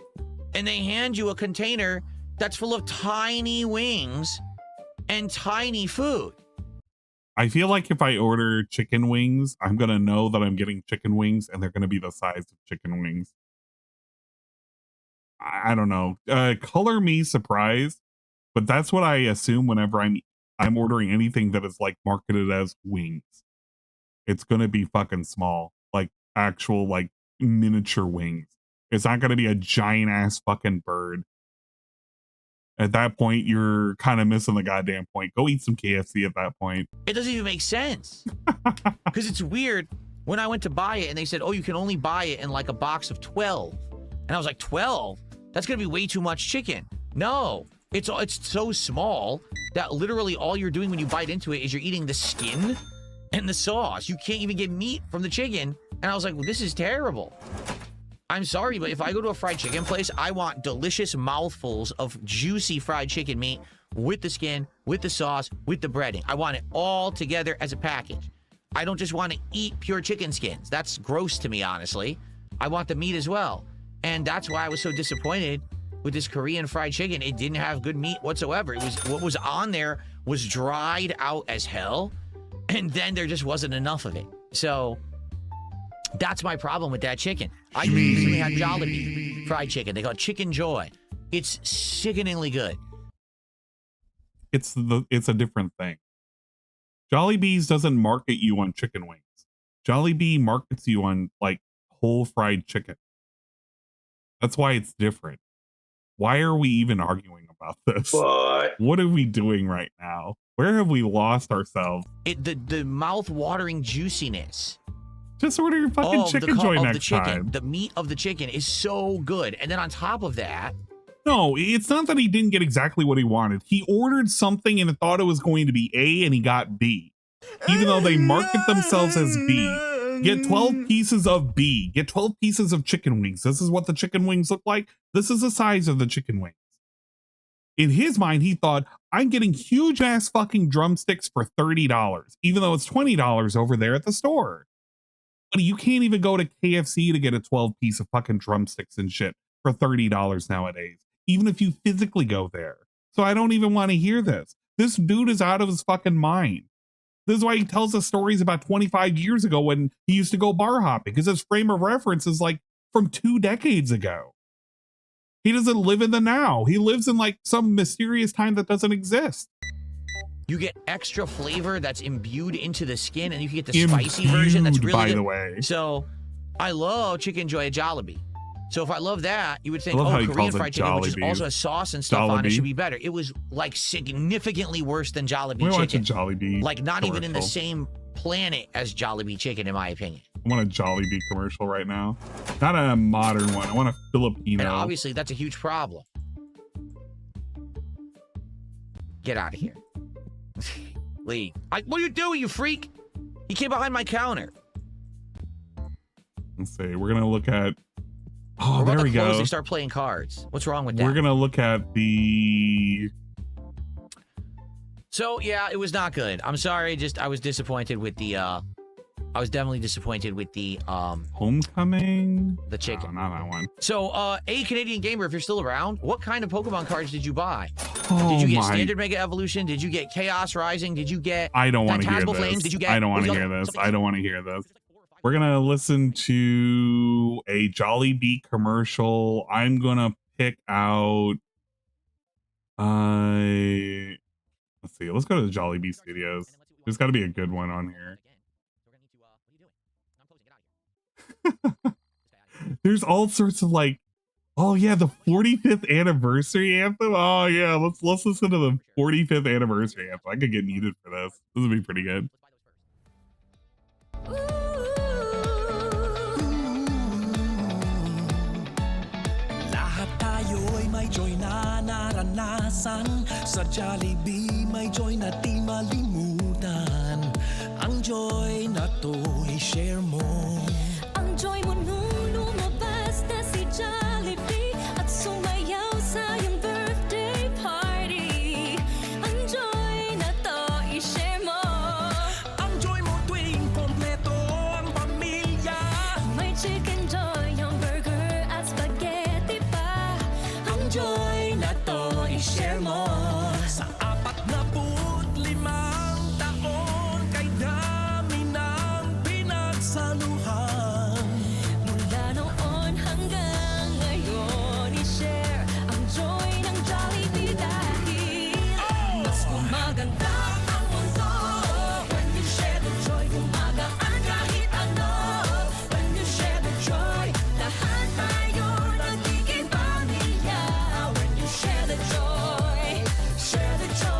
and they hand you a container that's full of tiny wings and tiny food. I feel like if I order chicken wings, I'm going to know that I'm getting chicken wings and they're going to be the size of chicken wings. I don't know. Color me surprised, but that's what I assume whenever I'm ordering anything that is like marketed as wings. It's going to be fucking small, like actual like miniature wings. It's not going to be a giant ass fucking bird. At that point, you're kind of missing the goddamn point. Go eat some KFC at that point. It doesn't even make sense. Because it's weird. When I went to buy it and they said, oh, you can only buy it in like a box of 12. And I was like, 12? That's going to be way too much chicken. No, it's so small that literally all you're doing when you bite into it is you're eating the skin and the sauce. You can't even get meat from the chicken. And I was like, well, this is terrible. I'm sorry, but if I go to a fried chicken place, I want delicious mouthfuls of juicy fried chicken meat with the skin, with the sauce, with the breading. I want it all together as a package. I don't just want to eat pure chicken skins. That's gross to me, honestly. I want the meat as well. And that's why I was so disappointed with this Korean fried chicken. It didn't have good meat whatsoever. It was what was on there was dried out as hell. And then there just wasn't enough of it. So that's my problem with that chicken. I recently had Jollibee fried chicken. They call it Chicken Joy. It's sickeningly good. It's a different thing. Jollibee's doesn't market you on chicken wings. Jollibee markets you on like whole fried chicken. That's why it's different. Why are we even arguing about this? What are we doing right now? Where have we lost ourselves? The mouth-watering juiciness. Just order your fucking chicken joy next time. The meat of the chicken is so good. And then on top of that... No, it's not that he didn't get exactly what he wanted. He ordered something and thought it was going to be A and he got B. Even though they market themselves as B. Get 12 pieces of B. Get 12 pieces of chicken wings. This is what the chicken wings look like. This is the size of the chicken wings. In his mind, he thought, I'm getting huge ass fucking drumsticks for $30, even though it's $20 over there at the store. But you can't even go to KFC to get a 12 piece of fucking drumsticks and shit for $30 nowadays, even if you physically go there. So I don't even want to hear this. This dude is out of his fucking mind. This is why he tells us stories about 25 years ago when he used to go bar hopping, because his frame of reference is like from 2 decades ago. He doesn't live in the now. He lives in like some mysterious time that doesn't exist. You get extra flavor that's imbued into the skin, and you can get the spicy version that's really by good. The way. So I love Chicken Joy at Jollibee. So if I love that, you would think, I love how he Korean calls it fried chicken, which is Jollibee. also has sauce and stuff on it, Jollibee. should be better. It was like significantly worse than Jollibee We want a chicken. Jollibee Like not even in the commercial. same planet as Jollibee chicken, in my opinion. I want a Jollibee commercial right now. Not a modern one. I want a Filipino. And obviously, that's a huge problem. Get out of here. Lee. What are you doing, you freak? He came behind my counter. Let's see. We're going to look at... Oh, We're about there we to close, go. They start playing cards. What's wrong with that? We're going to look at the... So, yeah, it was not good. I'm sorry. I was disappointed with the... I was definitely disappointed with the... Homecoming? The chicken. No, not that one. So, a Canadian gamer, if you're still around, what kind of Pokemon cards did you buy? Oh, did you get my... Standard Mega Evolution? Did you get Chaos Rising? Did you get I don't want to hear Phantasmal this. Flames? Did you get... I don't want to hear this. I don't want to hear this. We're going to listen to a Jollibee commercial. I'm going to pick out... let's see. Let's go to the Jollibee Studios. There's got to be a good one on here. There's all sorts of like, oh yeah, the 45th anniversary anthem. Oh yeah, let's listen to the 45th anniversary anthem. I could get needed for this. This would be pretty good. Lahat tayo'y may joy na naranasan. Sa Jollibee may joy na di malimutan. Ang joy na to'y share mo. Ang joy mo nung lumabas na si Jollibee at sumayaw sa iyong birthday party. Ang joy na to i-share mo. Ang joy mo tuwing kompleto ang pamilya. May chicken joy, yung burger at spaghetti pa. Ang joy na to i-share mo. Sa 45 taon kay dami ng pinagsaluhan. Mula noon hanggang ngayon i-share ang joy ng Jollibee dahil mas gumaganda ang mundo. When you share the joy, gumagaan kahit ano. When you share the joy, lahat tayo nagiging pamilya. When you share the joy, share the joy.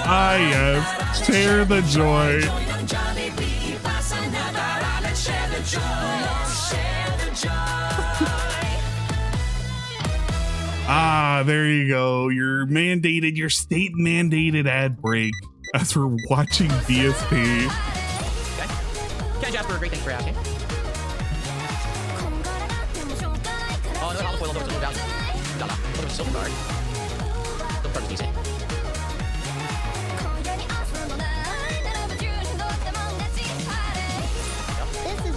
Ah, yes. Share the joy. Ah, there you go. Your state mandated ad break as we're watching DSP. Okay, Jasper, great, thanks for asking. Oh, another hollow foil over to value. Over to silver card. Silver card is decent.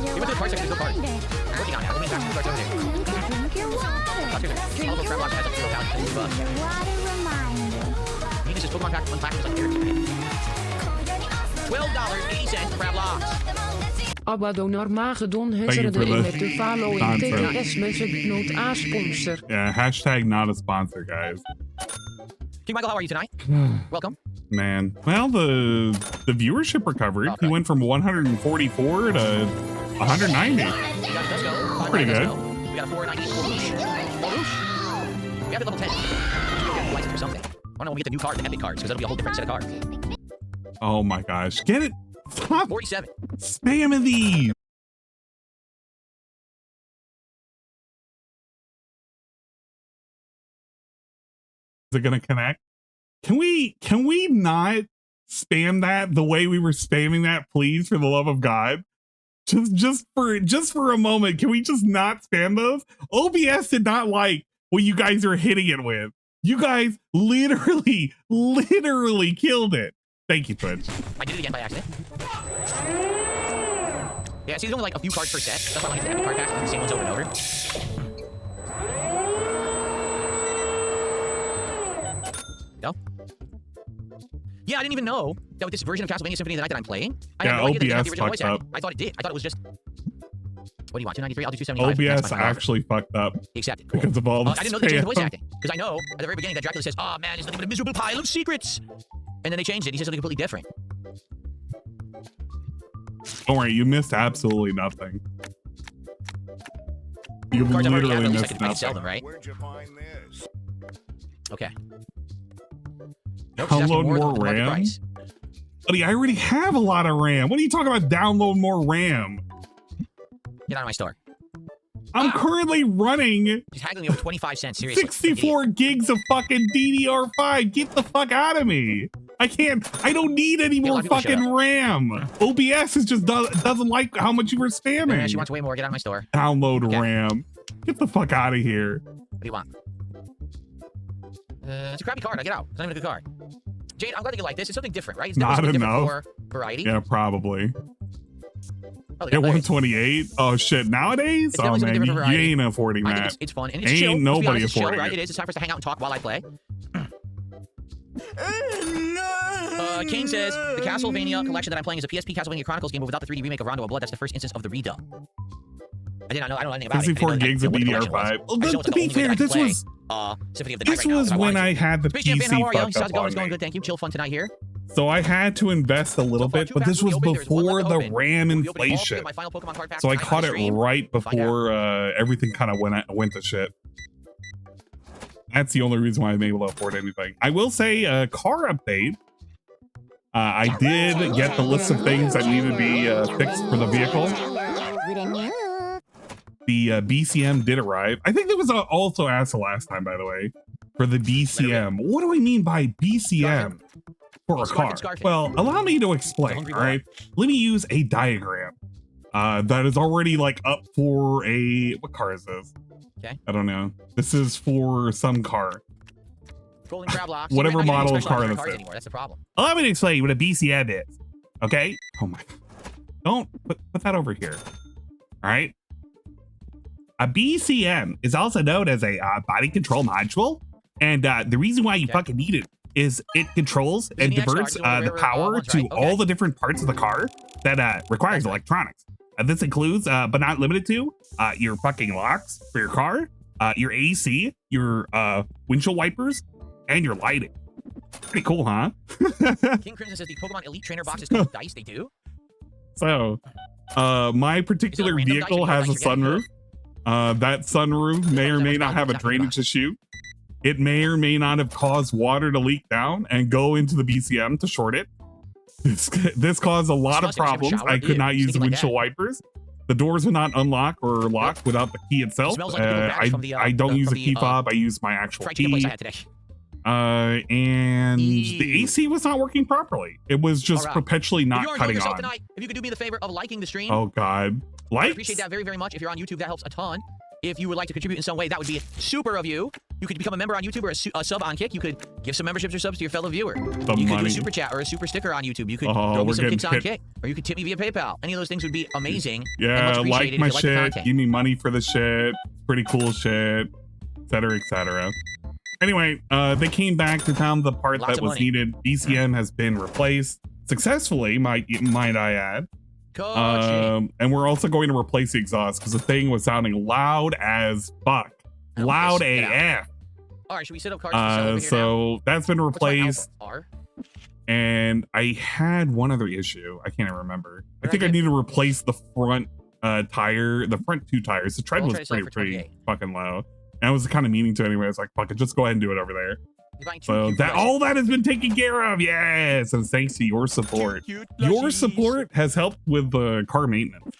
We went to the card section, there's no cards. Working on it. I'll go back to the cards over there. All those crap blocks has like 0 value. You need this Pokemon pack, one pack, is like $12.80 crab blocks. Abadonor Magedon hezerde in met de following TTS message note a sponsor. Yeah, hashtag not a sponsor, guys. King Michael, how are you tonight? Welcome. Man, well, the viewership recovered. He went from 144 to 190. Pretty good. We got a 490. We have it level 10. License or something. I don't know when we get the new card, the epic cards, because that'll be a whole different set of cards. Oh my gosh. Get it. Stop 47. spamming these. Is it gonna connect? Can we not spam that the way we were spamming that, please, for the love of God? Just for a moment, can we just not spam those? OBS did not like what you guys are hitting it with. You guys literally killed it. Thank you, Twitch. I did it again by accident. Yeah, see, there's only like a few cards per set. That's why I like the epic card packs, the same ones over and over. Go. Yeah, I didn't even know that with this version of Castlevania Symphony of the Night that I'm playing, I had no idea that it didn't have the original voice acting. I thought it did. I thought it was just... What do you want, 293? I'll do 275. OBS actually fucked up. Accepted. Cool. Because of all this I didn't know they changed the voice acting. Because I know at the very beginning that Dracula says, oh man, it's nothing but a miserable pile of secrets. And then they changed it. He says something completely different. Don't worry, you missed absolutely nothing. You literally missed nothing. I can sell them, right? Where'd you find this? Okay. Nope, download more RAM? Buddy, I already have a lot of RAM. What are you talking about download more RAM? Get out of my store. I'm currently running... He's haggling me over 25 cents, seriously. 64 gigs of fucking DDR5. Get the fuck out of me. I don't need any more fucking RAM. OBS is just doesn't like how much you were spamming. Yeah, she wants way more. Get out of my store. Download RAM. Get the fuck out of here. What do you want? It's a crappy card. I get out. It's not even a good card. Jade, I'm glad that you like this. It's something different, right? It's not enough. For variety. Yeah, probably. Oh, at 128? Oh shit! Nowadays, oh man, you ain't affording that. It's fun and it's chill. Ain't nobody affording it. It is. It's time for us to hang out and talk while I play. Kane says the Castlevania collection that I'm playing is a PSP Castlevania Chronicles game, but without the 3D remake of Rondo of Blood. That's the first instance of the redub. I did not know. I don't know anything about 64 gigs of DDR5. Well, to be fair, this was Symphony of the Night this was when I had the PC fucked up on me. It's going good, thank you. Chill fun tonight here. So I had to invest a little bit, but this was before the RAM inflation. So I caught it right before everything kind of went to shit. That's the only reason why I'm able to afford anything. I will say car update. I did get the list of things that needed to be fixed for the vehicle. The BCM did arrive. I think it was also asked the last time, by the way, for the BCM. What do I mean by BCM for a car? Well, allow me to explain, all right? Let me use a diagram that is already like up for a... What car is this? Okay. I don't know. This is for some car. Whatever model of car this is. That's the problem. Allow me to explain what a BCM is, okay? Oh my... Don't put that over here, all right? A BCM is also known as a body control module, and the reason why you fucking need it is it controls and diverts the power to all the different parts of the car that requires electronics. This includes, but not limited to, your fucking locks for your car, your AC, your windshield wipers, and your lighting. Pretty cool, huh? King Crimson says the Pokemon Elite Trainer box is called Dice. They do. So, my particular vehicle has a sunroof. That sunroof may or may not have a drainage issue. It may or may not have caused water to leak down and go into the BCM to short it. This caused a lot of problems. I could not use the windshield wipers. The doors would not unlock or lock without the key itself. I don't use a key fob. I use my actual key. And the AC was not working properly. It was just perpetually not cutting on. Tonight, if you could do me the favor of liking the stream. Oh God, I appreciate that very, very much. If you're on YouTube, that helps a ton. If you would like to contribute in some way, that would be super of you. You could become a member on YouTube or a sub on Kick. You could give some memberships or subs to your fellow viewer. You could do a super chat or a super sticker on YouTube. You could throw me some kicks on Kick, or you could tip me via PayPal. Any of those things would be amazing. Yeah, like my shit. Give me money for the shit. Pretty cool shit, etc., etc. Anyway, they came back to found the part that was needed. BCM has been replaced successfully, might I add. And we're also going to replace the exhaust because the thing was sounding loud as fuck. Loud AF. All right, should we set up cards? So that's been replaced. And I had one other issue. I can't even remember. I think I need to replace the front tire, the front two tires. The tread was pretty fucking low. And I was kind of meaning to anyway. I was like, fuck it, just go ahead and do it over there. So that all that has been taken care of. Yes, and thanks to your support. Your support has helped with the car maintenance.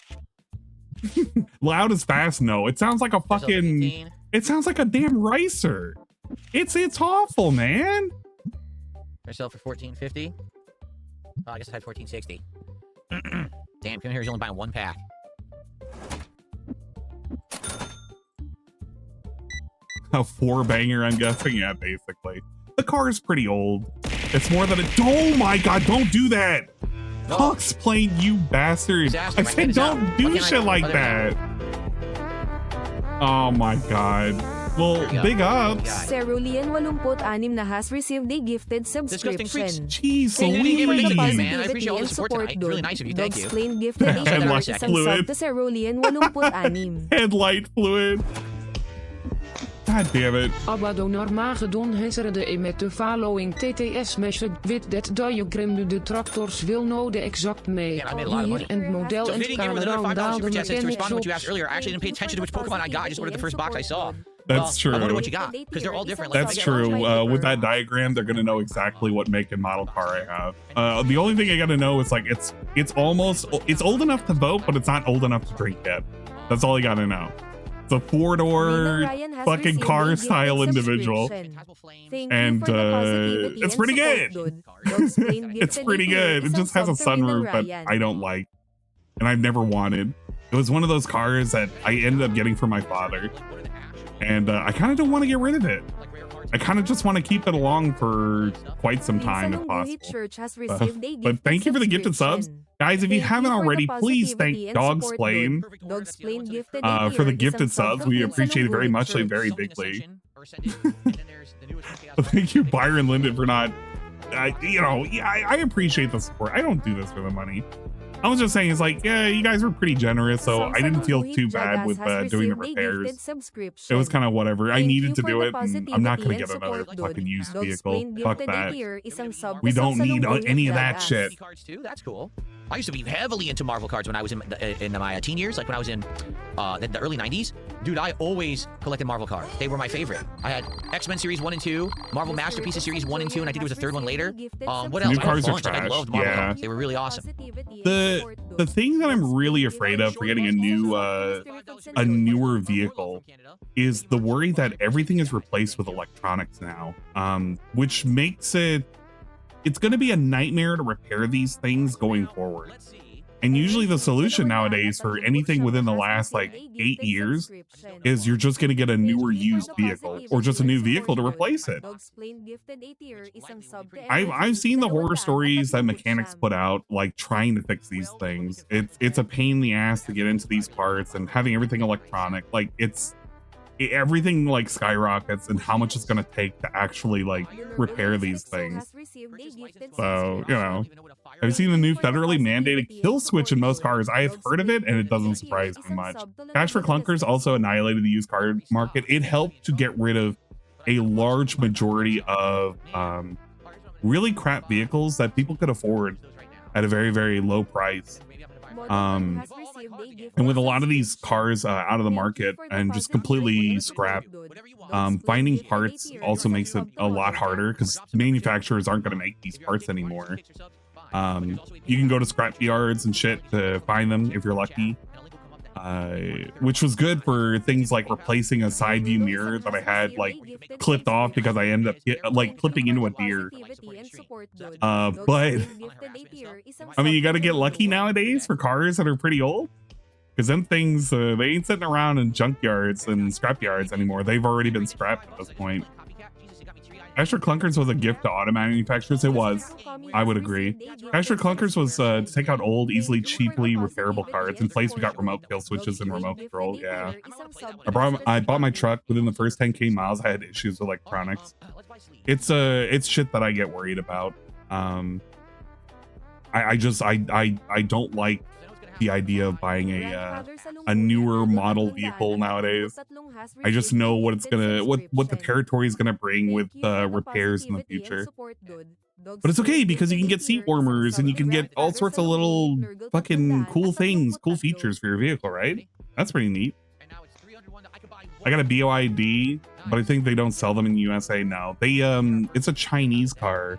Loud as fast? No, it sounds like a fucking. It sounds like a damn ricer. It's awful, man. I sell for $14.50. Oh, I guess I had $14.60. Damn, come here. He's only buying one pack. A 4-banger, I'm guessing. Yeah, basically. The car is pretty old. It's more than a. Oh my God! Don't do that. Explain, you bastard. I said don't do shit like that. Oh my God. Well, big ups. Cerulean 86 na has received a gifted subscription. Jeez, Louise. Man, I appreciate all the support tonight. It's really nice of you. Thank you. Explain gifted Headlight fluid. Cerulean 86. Headlight fluid. God damn it. Abado Normagedon hezerde met de following TTS message with that diagram de tractors will know the exact make, year and model and car around all the mechanic shops. Earlier, I actually didn't pay attention to which Pokemon I got. I just ordered the first box I saw. That's true. I wonder what you got, because they're all different. That's true. With that diagram, they're gonna know exactly what make and model car I have. The only thing I gotta know is like it's old enough to vote, but it's not old enough to drink yet. That's all you gotta know. It's a 4-door fucking car style individual, and it's pretty good. It's pretty good. It just has a sunroof that I don't like, and I've never wanted. It was one of those cars that I ended up getting for my father, and I kind of don't want to get rid of it. I kind of just want to keep it along for quite some time if possible. But thank you for the gifted subs. Guys, if you haven't already, please thank Dogsplain for the gifted subs. We appreciate it very much, very bigly. Thank you, Byron Linden, for not, I appreciate the support. I don't do this for the money. I was just saying, it's like, yeah, you guys were pretty generous, so I didn't feel too bad with doing the repairs. It was kind of whatever. I needed to do it, and I'm not going to get another fucking used vehicle. Fuck that. We don't need any of that shit. That's cool. I used to be heavily into Marvel cards when I was in my teen years, like when I was in the early 90s. Dude, I always collected Marvel cards. They were my favorite. I had X-Men Series 1 and 2, Marvel Masterpieces Series 1 and 2, and I think there was a third one later. What else? New cards are trash. I loved Marvel cards. They were really awesome. The thing that I'm really afraid of for getting a newer vehicle is the worry that everything is replaced with electronics now, which makes it's going to be a nightmare to repair these things going forward. And usually the solution nowadays for anything within the last like 8 years is you're just going to get a newer used vehicle or just a new vehicle to replace it. I've seen the horror stories that mechanics put out, like trying to fix these things. It's a pain in the ass to get into these parts, and having everything electronic, like everything like skyrockets, and how much it's going to take to actually like repair these things. So, I've seen the new federally mandated kill switch in most cars. I have heard of it, and it doesn't surprise me much. Cash for Clunkers also annihilated the used car market. It helped to get rid of a large majority of really crap vehicles that people could afford at a very, very low price. And with a lot of these cars out of the market and just completely scrapped, finding parts also makes it a lot harder because manufacturers aren't going to make these parts anymore. You can go to scrap yards and shit to find them if you're lucky. Which was good for things like replacing a side view mirror that I had like clipped off because I ended up like clipping into a deer. But I mean, you got to get lucky nowadays for cars that are pretty old, because them things they ain't sitting around in junkyards and scrap yards anymore. They've already been scrapped at this point. Extra Clunkers was a gift to auto manufacturers. It was. I would agree. Extra Clunkers was to take out old, easily, cheaply repairable cards. In place, we got remote kill switches and remote control. Yeah. I bought my truck within the first 10K miles. I had issues with electronics. It's shit that I get worried about. I don't like the idea of buying a newer model vehicle nowadays. I just know what it's gonna what the territory is gonna bring with repairs in the future. But it's okay because you can get seat warmers and you can get all sorts of little fucking cool things, cool features for your vehicle, right? That's pretty neat. I got a BOID, but I think they don't sell them in the USA now. They it's a Chinese car.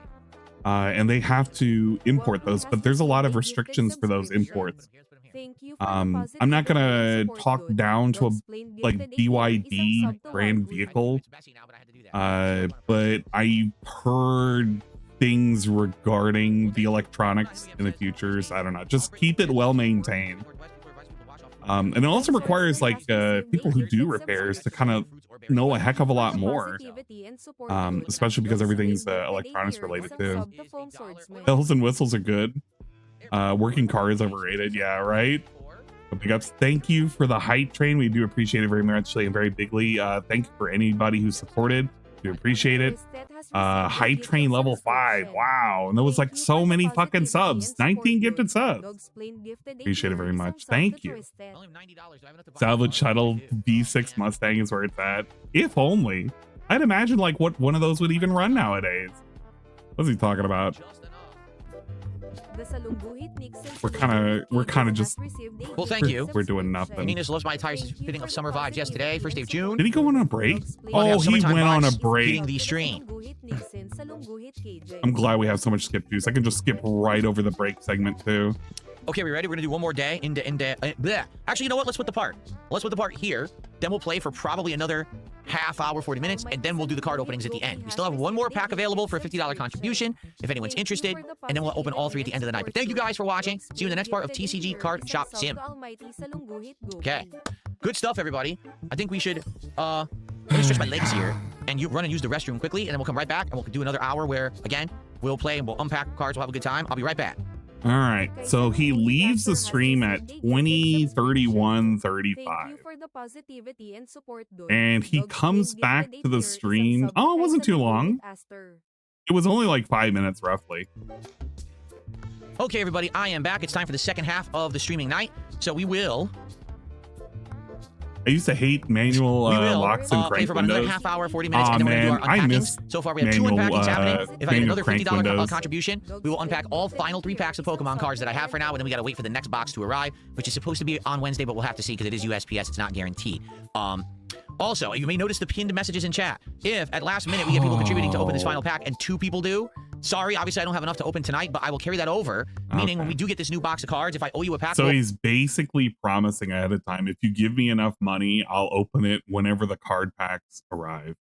And they have to import those, but there's a lot of restrictions for those imports. I'm not gonna talk down to a like BYD brand vehicle, but I heard things regarding the electronics in the futures. I don't know, just keep it well maintained. And it also requires like people who do repairs to kind of know a heck of a lot more, especially because everything's electronics related too. Bells and whistles are good. Working car is overrated. Yeah, right. Big ups. Thank you for the hype train. We do appreciate it very much and very bigly. Thank you for anybody who supported. We appreciate it. Hype train level 5. Wow. And there was like so many fucking subs. 19 gifted subs. Appreciate it very much. Thank you. Salvage shuttle V6 Mustang is where it's at. If only. I'd imagine like what one of those would even run nowadays. What's he talking about? We're kind of just. Well, thank you. We're doing nothing. Nina's loves my tires fitting of summer vibes. Yes, today, first day of June. Did he go on a break? Oh, he went on a break. Hitting the stream. I'm glad we have so much skip juice. I can just skip right over the break segment too. Okay, we ready? We're gonna do one more day. Actually, you know what? Let's split the part. Let's split the part here. Then we'll play for probably another half hour, 40 minutes, and then we'll do the card openings at the end. We still have one more pack available for a $50 contribution if anyone's interested, and then we'll open all three at the end of the night. But thank you guys for watching. See you in the next part of TCG Card Shop Sim. Okay, good stuff, everybody. I think we should let me stretch my legs here and you run and use the restroom quickly, and then we'll come right back and we'll do another hour where again we'll play and we'll unpack cards. We'll have a good time. I'll be right back. All right, so he leaves the stream at 20:31:35, and he comes back to the stream. Oh, it wasn't too long. It was only like 5 minutes roughly. Okay, everybody, I am back. It's time for the second half of the streaming night. So we will. I used to hate manual locks and crank play for about another windows. half hour, 40 minutes, and then we're going to do our unpackings. So far, we have 2 unpackings happening. If I get another $50 contribution, we will unpack all final 3 packs of Pokemon cards that I have for now, and then we got to wait for the next box to arrive, which is supposed to be on Wednesday, but we'll have to see because it is USPS. It's not guaranteed. Also, you may notice the pinned messages in chat. If at last minute we get people contributing to open this final pack and 2 people do, sorry, obviously I don't have enough to open tonight, but I will carry that over. Meaning when we do get this new box of cards, if I owe you a pack. So he's basically promising ahead of time, if you give me enough money, I'll open it whenever the card packs arrive.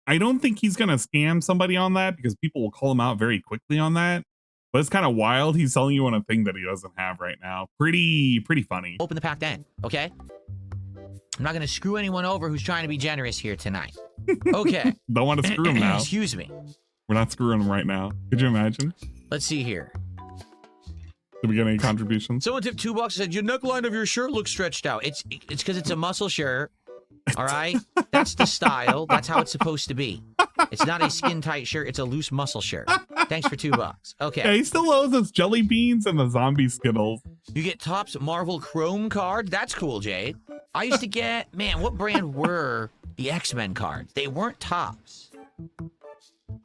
I don't think he's going to scam somebody on that because people will call him out very quickly on that. But it's kind of wild. He's selling you on a thing that he doesn't have right now. Pretty funny. Open the pack then, okay? I'm not going to screw anyone over who's trying to be generous here tonight. Okay. Don't want to screw him now. Excuse me. We're not screwing him right now. Could you imagine? Let's see here. Did we get any contributions? Someone tipped $2 and said, your neckline of your shirt looks stretched out. It's because it's a muscle shirt. All right? That's the style. That's how it's supposed to be. It's not a skin-tight shirt. It's a loose muscle shirt. Thanks for $2. Okay. Yeah, he still owes us jelly beans and the zombie Skittles. You get Topps Marvel Chrome card. That's cool, Jade. I used to get, man, what brand were the X-Men cards? They weren't Topps.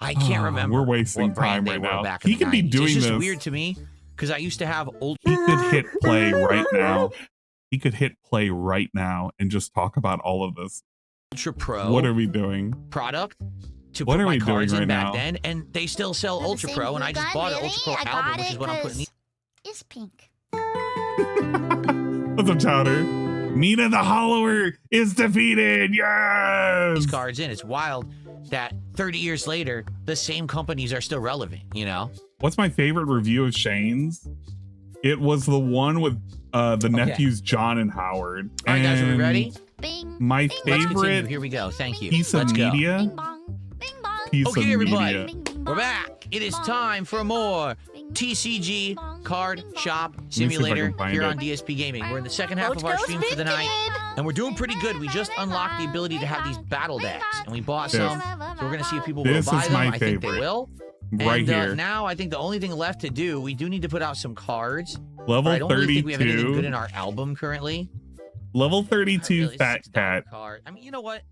I can't remember. We're wasting time right now. He could be doing this. It's just weird to me because I used to have old. He could hit play right now. He could hit play right now and just talk about all of this. Ultra Pro. What are we doing? Product to what put are my we cards doing in right back now? then, and they still sell Ultra Pro, and I just bought an Ultra Pro album, which is what I'm putting. It's pink. What's up, Chowder? Mina the Hollower is defeated. Yes. These cards in. It's wild that 30 years later, the same companies are still relevant. You know. What's my favorite review of Shane's? It was the one with the nephews John and Howard. All right, guys, are we ready? My Let's continue. favorite Here we go. Thank you. piece Let's of go. media. Piece Okay, of everybody, media. we're back. It is time for more TCG Card Shop see if I Simulator can find here it. on DSP Gaming. We're in the second half of our stream for the night, and we're doing pretty good. We just unlocked the ability to have these battle decks, and we bought some, so we're going to see if people will This buy is them. my I think they favorite. will. Right And here. now I think the only thing left to do, we do need to put out some cards. Level I don't really think we have anything 32. good in our album currently. Level 32 Really, Fat Cat. card. I mean, you know what?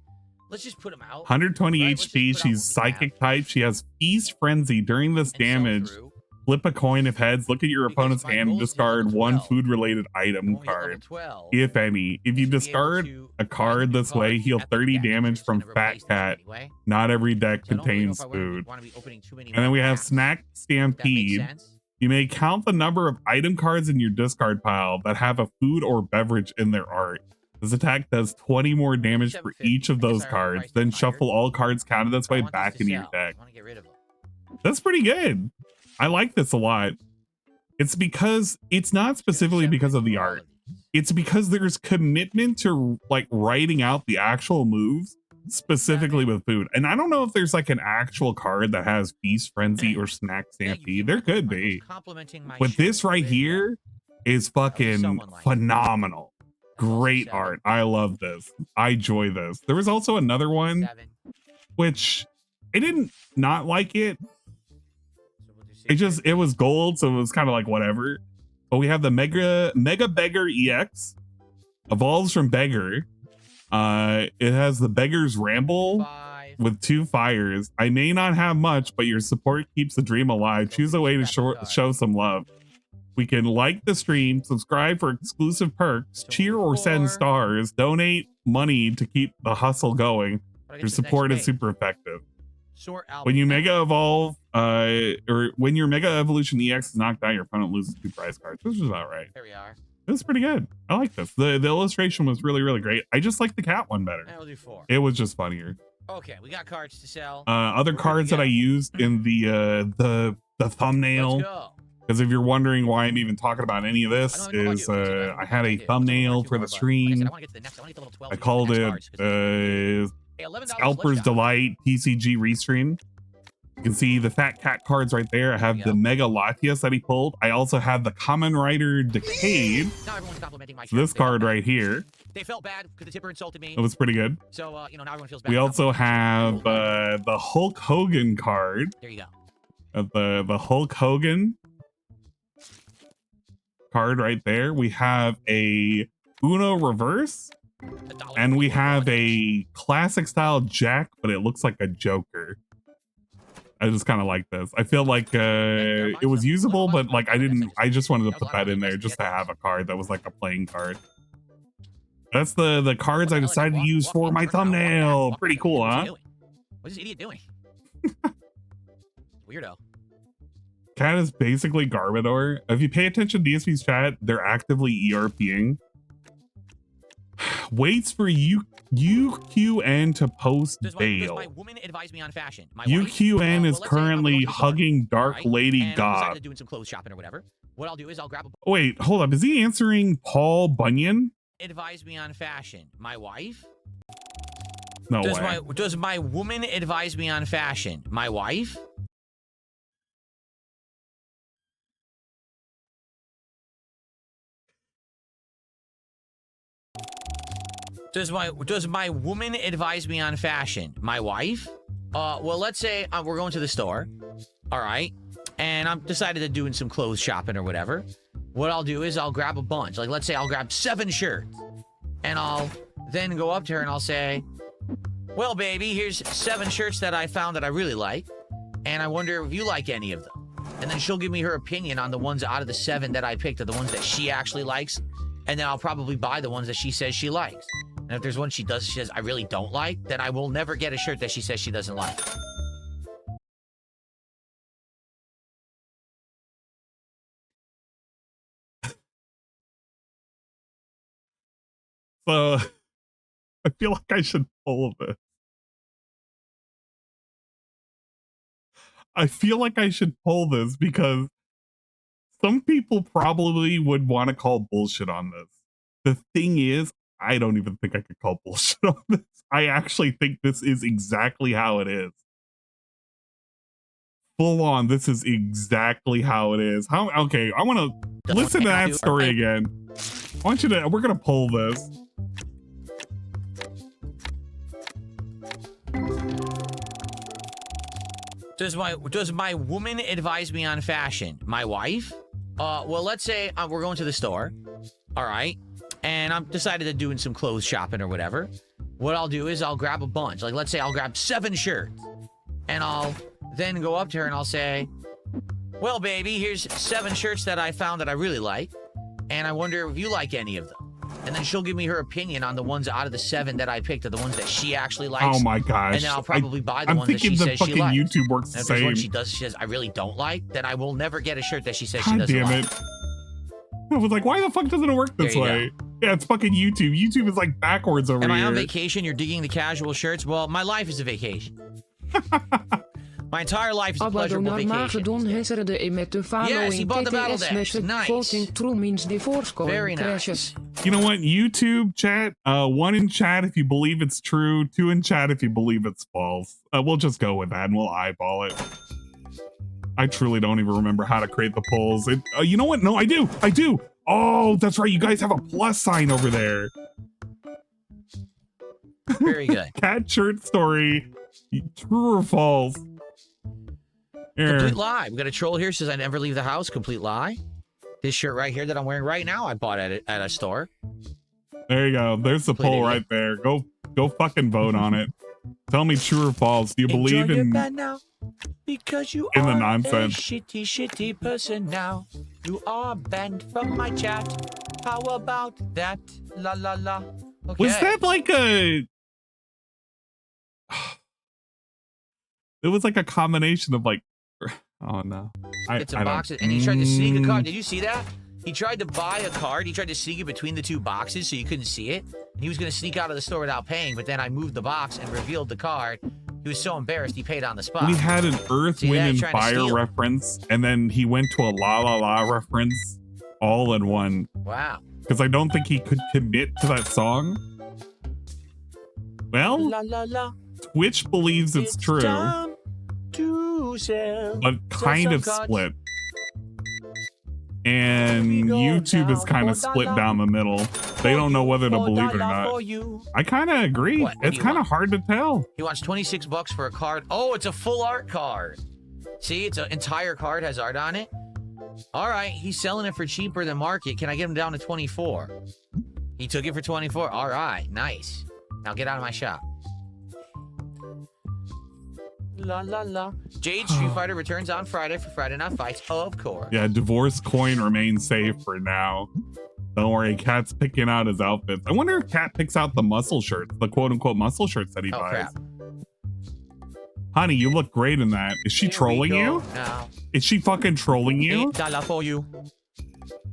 Let's just put them out. 120 Right, let's HP. just put out She's psychic type. She has Feast Frenzy. During this damage, flip a coin of heads. Look at your opponent's hand and discard one food-related item card, if any. If you discard a card this way, heal 30 damage from Fat Cat. Not every deck contains food. And then we have Snack Stampede. You may count the number of item cards in your discard pile that have a food or beverage in their art. This attack does 20 more damage for each of those cards. Then shuffle all cards counted this way back into your deck. That's pretty good. I like this a lot. It's because it's not specifically because of the art. It's because there's commitment to like writing out the actual moves specifically with food. And I don't know if there's like an actual card that has Feast Frenzy or Snack Stampede. There could be. But this right here is fucking phenomenal. Great art. I love this. I enjoy this. There was also another one which I didn't not like it. It was gold, so it was kind of like whatever. But we have the Mega Beggar EX. Evolves from Beggar. It has the Beggar's Ramble with 2 fires. I may not have much, but your support keeps the dream alive. Choose a way to show some love. We can like the stream, subscribe for exclusive perks, cheer or send stars, donate money to keep the hustle going. Your support is super effective. When you Mega Evolve, or when your Mega Evolution EX is knocked out, your opponent loses 2 prize cards, which is about right. There we are. It was pretty good. I like this. The illustration was really, really great. I just like the cat one better. We'll do 4. It was just funnier. Okay, we got cards to sell. Other cards that I used in the thumbnail. Because if you're wondering why I'm even talking about any of this, is I had a thumbnail for the stream. I called it Scalper's Delight TCG Restream. You can see the Fat Cat cards right there. I have the Mega Latias that he pulled. I also have the Common Rider Decade. So this card right here. They felt bad because the tipper insulted me. It was pretty good. So now everyone feels bad. We also have the Hulk Hogan card. There you go. The Hulk Hogan card right there. We have a Uno Reverse. And we have a classic style Jack, but it looks like a Joker. I just kind of like this. I feel like it was usable, but like I just wanted to put that in there just to have a card that was like a playing card. That's the cards I decided to use for my thumbnail. Pretty cool, huh? What's this idiot doing? Weirdo. Cat is basically Garbodor. If you pay attention to DSP's chat, they're actively ERPing. Waits for UQN to post bail. My woman advised me on fashion. My UQN wife, is currently hugging Dark Lady God. Doing some clothes shopping or whatever. What I'll do is I'll grab a. Wait, hold up. Is he answering Paul Bunyan? Advise me on fashion. My wife? No way. Does my woman advise me on fashion? My wife? Does my woman advise me on fashion? My wife? Well, let's say we're going to the store. All right. And I'm decided to doing some clothes shopping or whatever. What I'll do is I'll grab a bunch. Like, let's say I'll grab 7 shirts. And I'll then go up to her and I'll say, well, baby, here's 7 shirts that I found that I really like. And I wonder if you like any of them. and then she'll give me her opinion on the ones out of the 7 that I picked are the ones that she actually likes, and then I'll probably buy the ones that she says she likes. And if there's one she says I really don't like, then I will never get a shirt that she says she doesn't like. So I feel like I should pull this. I feel like I should pull this because some people probably would want to call bullshit on this. The thing is, I don't even think I could call bullshit on this. I actually think this is exactly how it is. Full on, this is exactly how it is. Okay, I want to listen to that story again. I want you to, we're going to pull this. Does my woman advise me on fashion? My wife? Well, let's say we're going to the store. All right. And I'm decided to doing some clothes shopping or whatever. What I'll do is I'll grab a bunch. Like, let's say I'll grab 7 shirts. And I'll then go up to her and I'll say, well, baby, here's 7 shirts that I found that I really like. And I wonder if you like any of them. And then she'll give me her opinion on the ones out of the 7 that I picked are the ones that she actually likes. Oh my gosh. And then I'll probably buy the ones that she says she likes. I'm thinking the fucking YouTube works the same. If there's one same. she says I really don't like, then I will never get a shirt that she says she God doesn't damn like. it. I was like, why the fuck doesn't it work this way? Yeah, it's fucking YouTube. YouTube is like backwards over here. Am I on vacation? You're digging the casual shirts? Well, my life is a vacation. My entire life is a pleasurable vacation. Yes, he bought the battle decks. Nice. Very nice. You know what? YouTube chat, 1 in chat if you believe it's true, 2 in chat if you believe it's false. We'll just go with that and we'll eyeball it. I truly don't even remember how to create the polls. You know what? No, I do. Oh, that's right. You guys have a plus sign over there. Very good. Cat shirt story. True or false? Here. Complete lie. We got a troll here says I never leave the house. Complete lie. This shirt right here that I'm wearing right now, I bought at a store. There you go. There's the poll right there. Go fucking vote on it. Tell me true or false. Do you believe in now because you in are the nonsense? A shitty person now. You are banned from my chat. How about that? La la la. Okay. Was that like a? It was like a combination of like. Oh no! It's a box, and he tried to sneak a card. Did you see that? He tried to buy a card. He tried to sneak it between the 2 boxes so you couldn't see it. And he was going to sneak out of the store without paying, but then I moved the box and revealed the card. He was so embarrassed he paid on the spot. We had an Earth, Wind, and Fire reference, and then he went to a La La La reference all in one. Wow. Because I don't think he could commit to that song. Well, la, la, la. Twitch believes it's true, but kind of split. And YouTube is kind of split down the middle. They don't know whether to believe it or not. I kind of agree. It's kind of hard to tell. He wants $26 for a card. Oh, it's a full art card. See, it's an entire card, has art on it. All right, he's selling it for cheaper than market. Can I get him down to 24? He took it for 24. All right, nice. Now get out of my shop. La la la. Jade Street Fighter returns on Friday for Friday Night Fights, of course. Yeah, divorce coin remains safe for now. Don't worry, Cat's picking out his outfits. I wonder if Cat picks out the muscle shirts, the quote-unquote muscle shirts that he buys. Crap. Honey, you look great in that. Is she trolling you? Now. Is she fucking trolling you? $8 for you.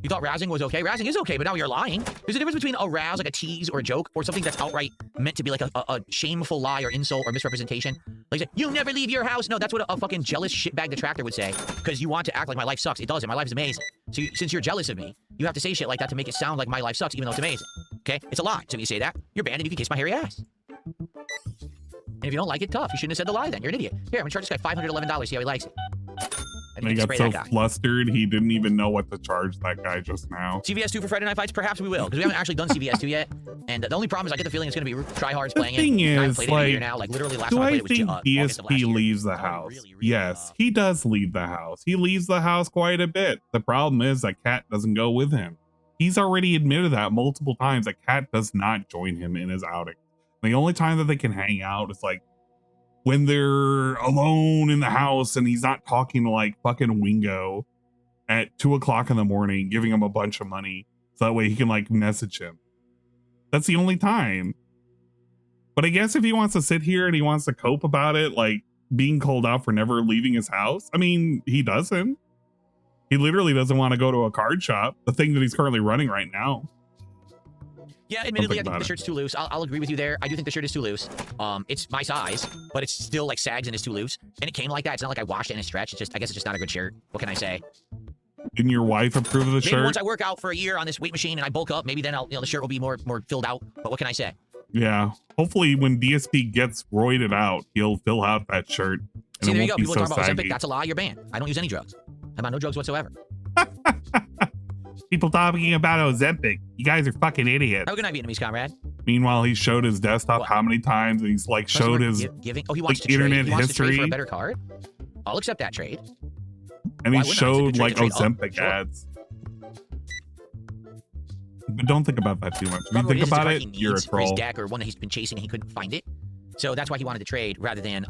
You thought razzing was okay? Razzing is okay, but now you're lying. There's a difference between a razz, like a tease or a joke, or something that's outright meant to be like a shameful lie or insult or misrepresentation. Like, say, you never leave your house. No, that's what a fucking jealous shitbag detractor would say, because you want to act like my life sucks. It doesn't. My life is amazing. So since you're jealous of me, you have to say shit like that to make it sound like my life sucks, even though it's amazing. Okay? It's a lie. So if you say that, you're banned and you can kiss my hairy ass. And if you don't like it, tough. You shouldn't have said the lie then. You're an idiot. Here, I'm gonna charge this guy $511, see how he likes it. And he got so flustered, he didn't even know what to charge that guy just now. CVS 2 for Friday Night Fights? Perhaps we will, because we haven't actually done CVS 2 yet. And the only problem is I get the feeling it's going to be tryhards playing it. The thing is, like, now. Like, literally last do time I I played think it was DSP leaves the house? Yes, he does leave the house. He leaves the house quite a bit. The problem is that Cat doesn't go with him. He's already admitted that multiple times, that Cat does not join him in his outing. The only time that they can hang out is like when they're alone in the house and he's not talking to like fucking Wingo at 2 o'clock in the morning, giving him a bunch of money so that way he can like message him. That's the only time. But I guess if he wants to sit here and he wants to cope about it, like being called out for never leaving his house, I mean, he doesn't. He literally doesn't want to go to a card shop, the thing that he's currently running right now. Yeah, admittedly, I think the shirt's too loose. I'll agree with you there. I do think the shirt is too loose. It's my size, but it's still like sags and is too loose. And it came like that. It's not like I washed it and it stretched. It's just, I guess it's just not a good shirt. What can I say? Didn't your wife approve of the shirt? Maybe once I work out for a year on this weight machine and I bulk up, maybe then I'll, the shirt will be more filled out. But what can I say? Yeah. Hopefully when DSP gets roided out, he'll fill out that shirt. And See, there you go. Be People so talking about saggy. Ozempic. That's a lie. You're banned. I don't use any drugs. I'm on no drugs whatsoever. People talking about Ozempic. You guys are fucking idiots. Have a good night, Vietnamese comrade. Meanwhile, he showed his desktop how many times, and he's like showed his giving. Oh, he wants like, to internet trade. He wants to trade history, for a better card. I'll accept that trade. and he Why wouldn't I? showed It's a like good trade. Ozempic Sure. ads. But don't think about that too much. If you Probably think what about is it, it's a you're a card he needs for his troll. deck or one that he's been chasing and he couldn't find it. So that's why he wanted to trade rather than,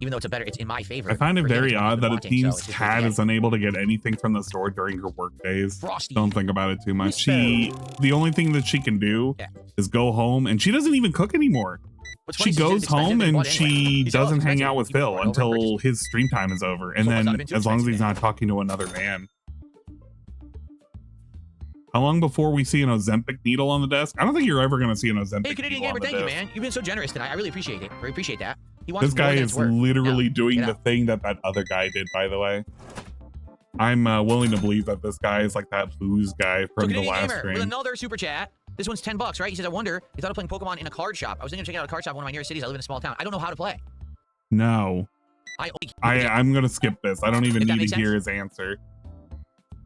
even though it's in my favor. I find it for him, very it's what he's odd been that it wanting, seems so it's just Kat good is unable to get anything from the store during her work days. Frosty. Don't think about it too much. The only thing that she can do is go home, and she doesn't even cook anymore. What's She funny is goes it's expensive home than and what anyway. she He said, "Oh, doesn't it's hang expensive. out with You Phil bought until his stream time is over, and So it must not then have been too as long as expensive he's not talking to another man. How long before we see an Ozempic needle on the desk? I don't think you're ever going to see an Ozempic Hey, Canadian needle on Gamer, the thank you, desk. man. You've been so generous tonight. I really appreciate it. I appreciate that. He wants This more guy than is it's worth. literally Yeah. doing Get the out. thing that other guy did, by the way. I'm willing to believe that this guy is like that booze guy So from the Canadian last Gamer with stream. another super chat. This one's $10, right? He says, I wonder, he thought of playing Pokemon in a card shop. I was thinking of checking out a card shop in one of my nearest cities. I live in a small town. I don't know how to play. No. I'm going to skip this. I don't even If that need makes to hear his answer.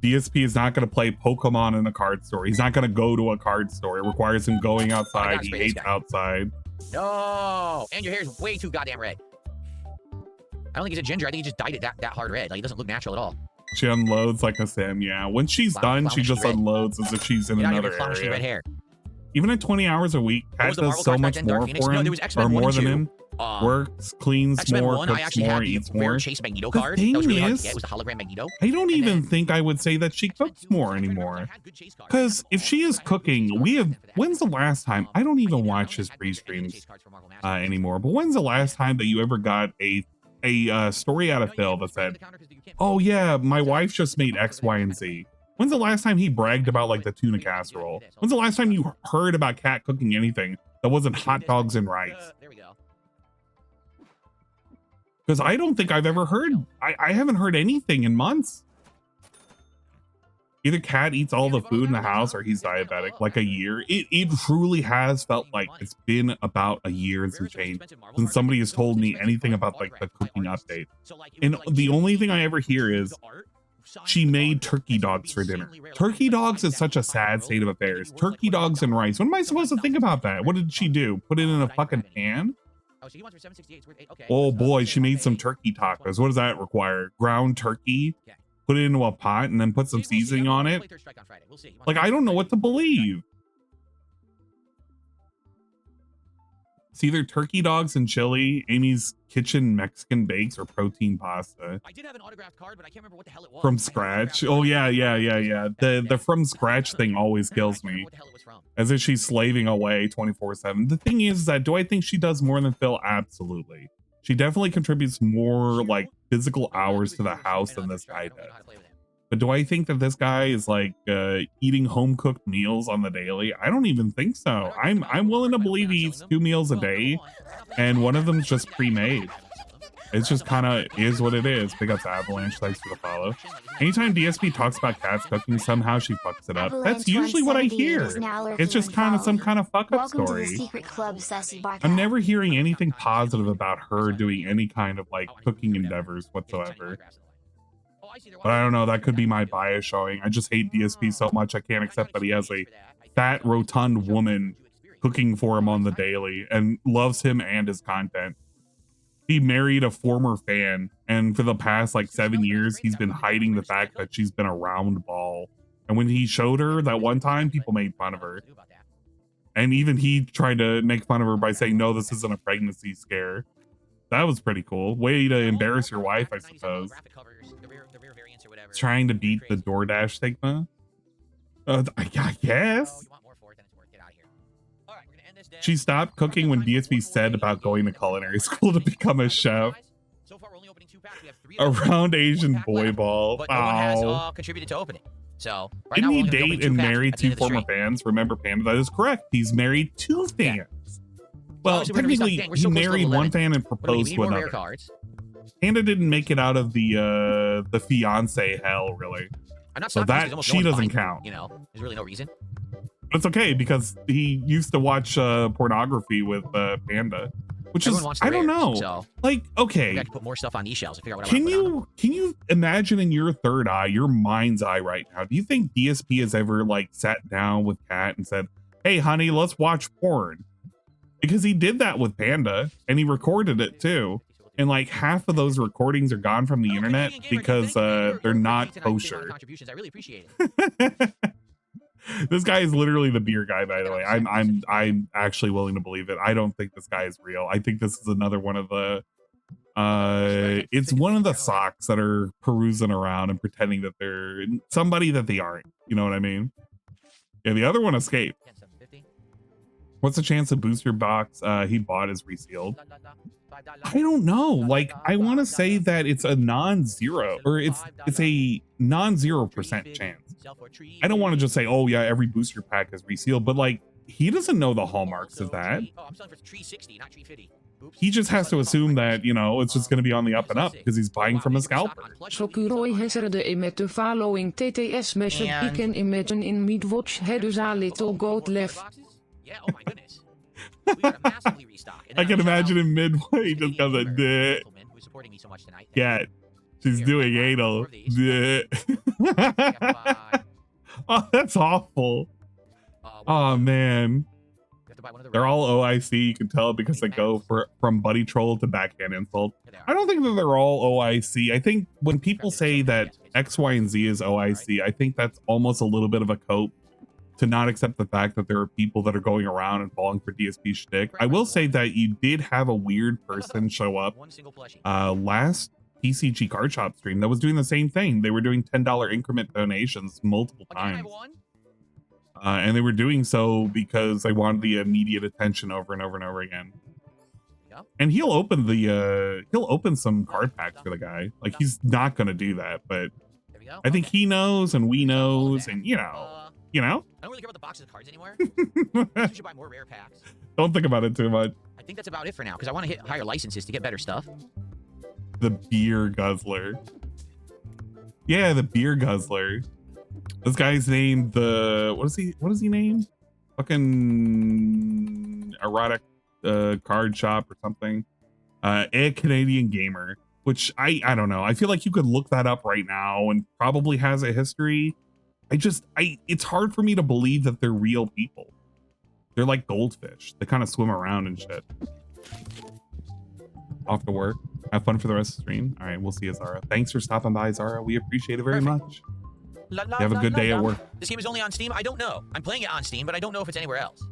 DSP is not going to play Pokemon in a card store. He's not going to go to a card store. It requires him going outside. He hates outside. No. And your hair's way too goddamn red. I don't think he's a ginger. I think he just dyed it that hard red. Like, he doesn't look natural at all. She unloads like a sim, yeah. When she's done, she just unloads as if she's in Get out of another here, clownish red area. hair. Even at 20 hours a week, What Kat was the does Marvel so cards back much then? Dark more Phoenix? for No, him, there was X-Men or 1 more and than 2. him. Works, cleans X-Men more, 1, I cooks actually more, had the eats rare more. Chase Magneto The card. That was really hard to thing get. It was is, the hologram Magneto. I don't even think I would say that she cooks more anymore. Because if she is cooking, when's the last time? I don't even watch his pre-streams anymore, but when's the last time that you ever got a story out of Phil that said, oh yeah, my wife just made X, Y, and Z? When's the last time he bragged about like the tuna casserole? When's the last time you heard about Kat cooking anything that wasn't hot dogs and rice? There we go. Because I don't think I've ever heard, I haven't heard anything in months. Either Kat eats all the food in the house or he's diabetic, like a year. It truly has felt like it's been about a year and some change since somebody has told me anything about like the cooking update. And the only thing I ever hear is she made turkey dogs for dinner. Turkey dogs is such a sad state of affairs. Turkey dogs and rice. What am I supposed to think about that? What did she do? Put it in a fucking pan? Oh boy, she made some turkey tacos. What does that require? Ground turkey? Put it into a pot and then put some seasoning on it? Like, I don't know what to believe. It's either turkey dogs and chili, Amy's Kitchen Mexican bakes, or protein pasta. I did have an autographed card, but I can't remember what the hell it was. From scratch. Oh yeah. The from scratch thing always kills me. As if she's slaving away 24/7. The thing is that, do I think she does more than Phil? Absolutely. She definitely contributes more like physical hours to the house than this guy does. But do I think that this guy is like eating home cooked meals on the daily? I don't even think so. I'm willing to believe he eats 2 meals a day, and one of them's just pre-made. It's just kind of is what it is. Big ups Avalanche, thanks for the follow. Anytime DSP talks about Kat's cooking, somehow she fucks it up. That's usually what I hear. It's just kind of some kind of fuck up Welcome story. to the secret club, Sussy Barca. I'm never hearing anything positive about her doing any kind of like cooking endeavors whatsoever. But I don't know, that could be my bias showing. I just hate DSP so much I can't accept that he has a fat, rotund woman cooking for him on the daily and loves him and his content. He married a former fan, and for the past like 7 years, he's been hiding the fact that she's been a round ball. And when he showed her that one time, people made fun of her. And even he tried to make fun of her by saying, no, this isn't a pregnancy scare. That was pretty cool. Way to embarrass your wife, I suppose. Trying to beat the DoorDash stigma. I guess. She stopped cooking when DSP said about going to culinary school to become a chef. Around Asian boy ball. But no one has contributed to opening. So didn't he date and marry two former fans? Remember, Panda? That is correct. He's married two fans. Well, technically, he married one fan and proposed to another. Panda didn't make it out of the fiance hell, really. So that she doesn't count. You know, there's really no reason. But it's okay because he used to watch pornography with Panda, which is I don't know. So like, okay, we got to put more stuff on these shelves and figure out what can you imagine in your third eye, your mind's eye right now? Do you think DSP has ever like sat down with Kat and said, "Hey, honey, let's watch porn"? Because he did that with Panda and he recorded it too. And like half of those recordings are gone from the internet because they're not kosher. I really appreciate it. This guy is literally the beer guy, by the way. I'm actually willing to believe it. I don't think this guy is real. I think this is another one of the it's one of the socks that are perusing around and pretending that they're somebody that they aren't. You know what I mean? Yeah, the other one escaped. What's the chance the booster box he bought is resealed? I don't know. Like, I want to say that it's a non-zero, or it's a non-0% chance. I don't want to just say, oh yeah, every booster pack is resealed, but like, he doesn't know the hallmarks of that. He just has to assume that, you know, it's just going to be on the up and up because he's buying from a scalper. Sokuroi henserde met the following TTS message. You can imagine in mid-watch had dus a little goat left. Yeah, oh my goodness. We got a massively restock. I can imagine in midway just goes a duh. Yeah, she's doing anal. Oh, that's awful. Oh man. They're all OIC, you can tell because they go from buddy troll to backhand insult. I don't think that they're all OIC. I think when people say that X, Y, and Z is OIC, I think that's almost a little bit of a cope to not accept the fact that there are people that are going around and falling for DSP shtick. I will say that you did have a weird person show up last TCG card shop stream that was doing the same thing. They were doing $10 increment donations multiple times. And they were doing so because they wanted the immediate attention over and over and over again. And he'll open some card packs for the guy. Like, he's not gonna do that, but I think he knows and we knows, and you know. I don't really care about the boxes of cards anymore. You should buy more rare packs. Don't think about it too much. I think that's about it for now because I want to hit higher licenses to get better stuff. The beer guzzler. Yeah, the beer guzzler. This guy's named the what is he named? Fucking erotic card shop or something. A Canadian gamer, which I don't know. I feel like you could look that up right now and probably has a history. It's hard for me to believe that they're real people. They're like goldfish. They kind of swim around and shit. Off to work. Have fun for the rest of the stream. All right, we'll see you, Zara. Thanks for stopping by, Zara. We appreciate it very much. Have a good day at work. This game is only on Steam? I don't know. I'm playing it on Steam, but I don't know if it's anywhere else.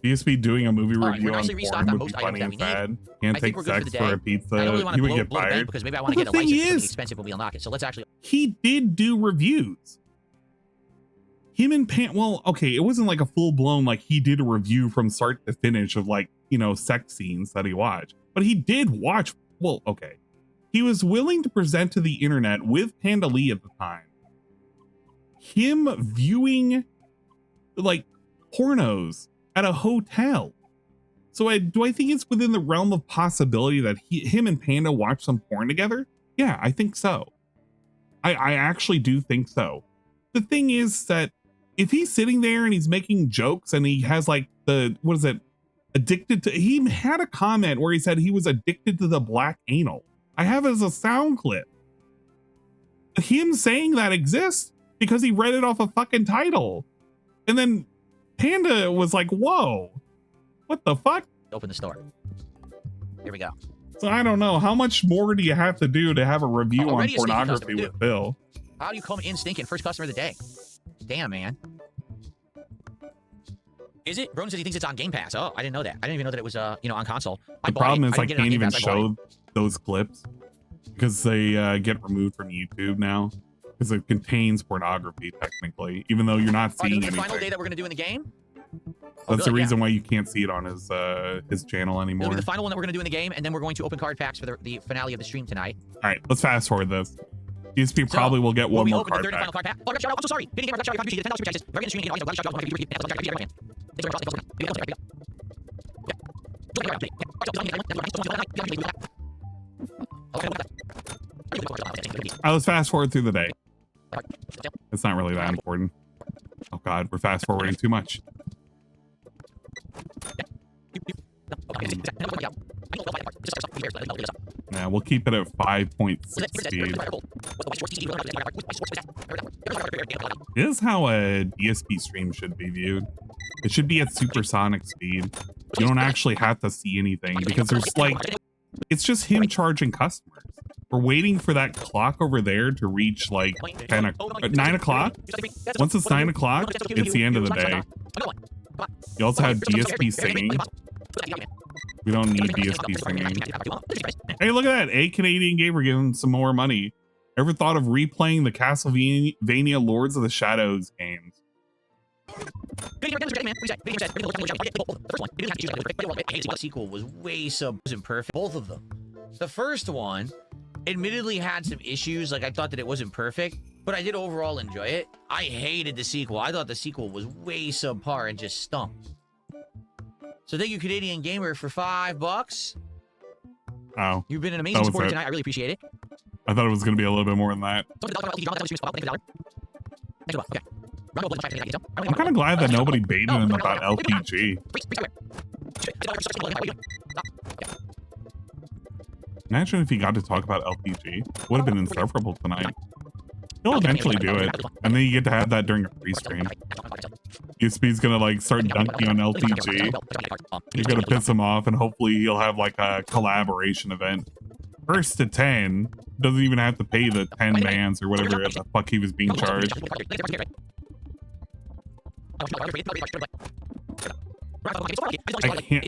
DSP doing a movie review on porn would be funny and sad. Can't take sex for a pizza. He would get fired. Because maybe I want to get a license. It's expensive when we unlock it. So let's actually. He did do reviews. Him and well, okay, it wasn't like a full blown, like he did a review from start to finish of like, you know, sex scenes that he watched, but he did watch. Well, okay. He was willing to present to the internet with Panda Lee at the time. Him viewing like pornos at a hotel. So do I think it's within the realm of possibility that him and Panda watch some porn together? Yeah, I think so. I actually do think so. The thing is that if he's sitting there and he's making jokes and he has like addicted to, he had a comment where he said he was addicted to the black anal. I have it as a sound clip. Him saying that exists because he read it off a fucking title. And then Panda was like, whoa, what the fuck? Open the store. Here we go. So I don't know. How much more do you have to do to have a review on pornography with Bill? How do you come in stinking? First customer of the day. Damn, man. Is it? Broden says he thinks it's on Game Pass. Oh, I didn't know that. I didn't even know that it was, you know, on console. The problem is I can't even show those clips because they get removed from YouTube now because it contains pornography technically, even though you're not seeing anything. The final day that we're gonna do in the game. That's the reason why you can't see it on his channel anymore. It'll be the final one that we're gonna do in the game, and then we're going to open card packs for the finale of the stream tonight. All right, let's fast forward this. DSP probably will get one more card pack. Final card pack. Oh, shout out. I'm so sorry. Video gamer, shout out. Appreciate it. $10 super chats. Very good stream. Let's fast forward through the day. It's not really that important. Oh God, we're fast forwarding too much. Yeah, we'll keep it at 5.6 speed. This is how a DSP stream should be viewed. It should be at supersonic speed. You don't actually have to see anything because there's like, it's just him charging customers. We're waiting for that clock over there to reach like 9 o'clock. Once it's 9 o'clock, it's the end of the day. You also have DSP singing. We don't need DSP singing. Hey, look at that. A Canadian gamer giving some more money. Ever thought of replaying the Castlevania Lords of the Shadows games? The sequel was way wasn't perfect. Both of them. The first one admittedly had some issues. Like I thought that it wasn't perfect, but I did overall enjoy it. I hated the sequel. I thought the sequel was way subpar and just stunk. So thank you, Canadian Gamer, for $5. Oh. You've been an amazing supporter tonight. I really appreciate it. I thought it was going to be a little bit more than that. I'm kind of glad that nobody baited him about LPG. Imagine if he got to talk about LPG. Would have been insufferable tonight. He'll eventually do it, and then you get to have that during a pre-stream. DSP's gonna like start dunking on LPG. You're gonna piss him off, and hopefully he'll have like a collaboration event. First to 10 doesn't even have to pay the 10 bans or whatever the fuck he was being charged.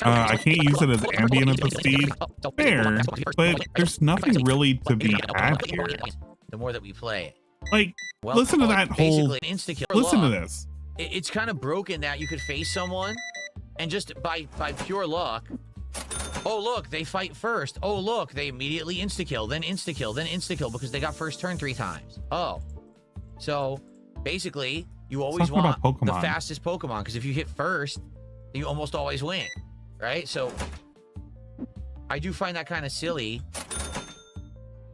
I can't use it as ambient at the speed. Fair, but there's nothing really to be had here. The more that we play it. Like, listen to that whole. Listen to this. It's kind of broken that you could face someone, and just by pure luck, oh look, they fight first. Oh look, they immediately insta-kill, then insta-kill, then insta-kill because they got first turn 3 times. Oh, so basically you always want the fastest Pokemon because if you hit first, you almost always win, right? So I do find that kind of silly.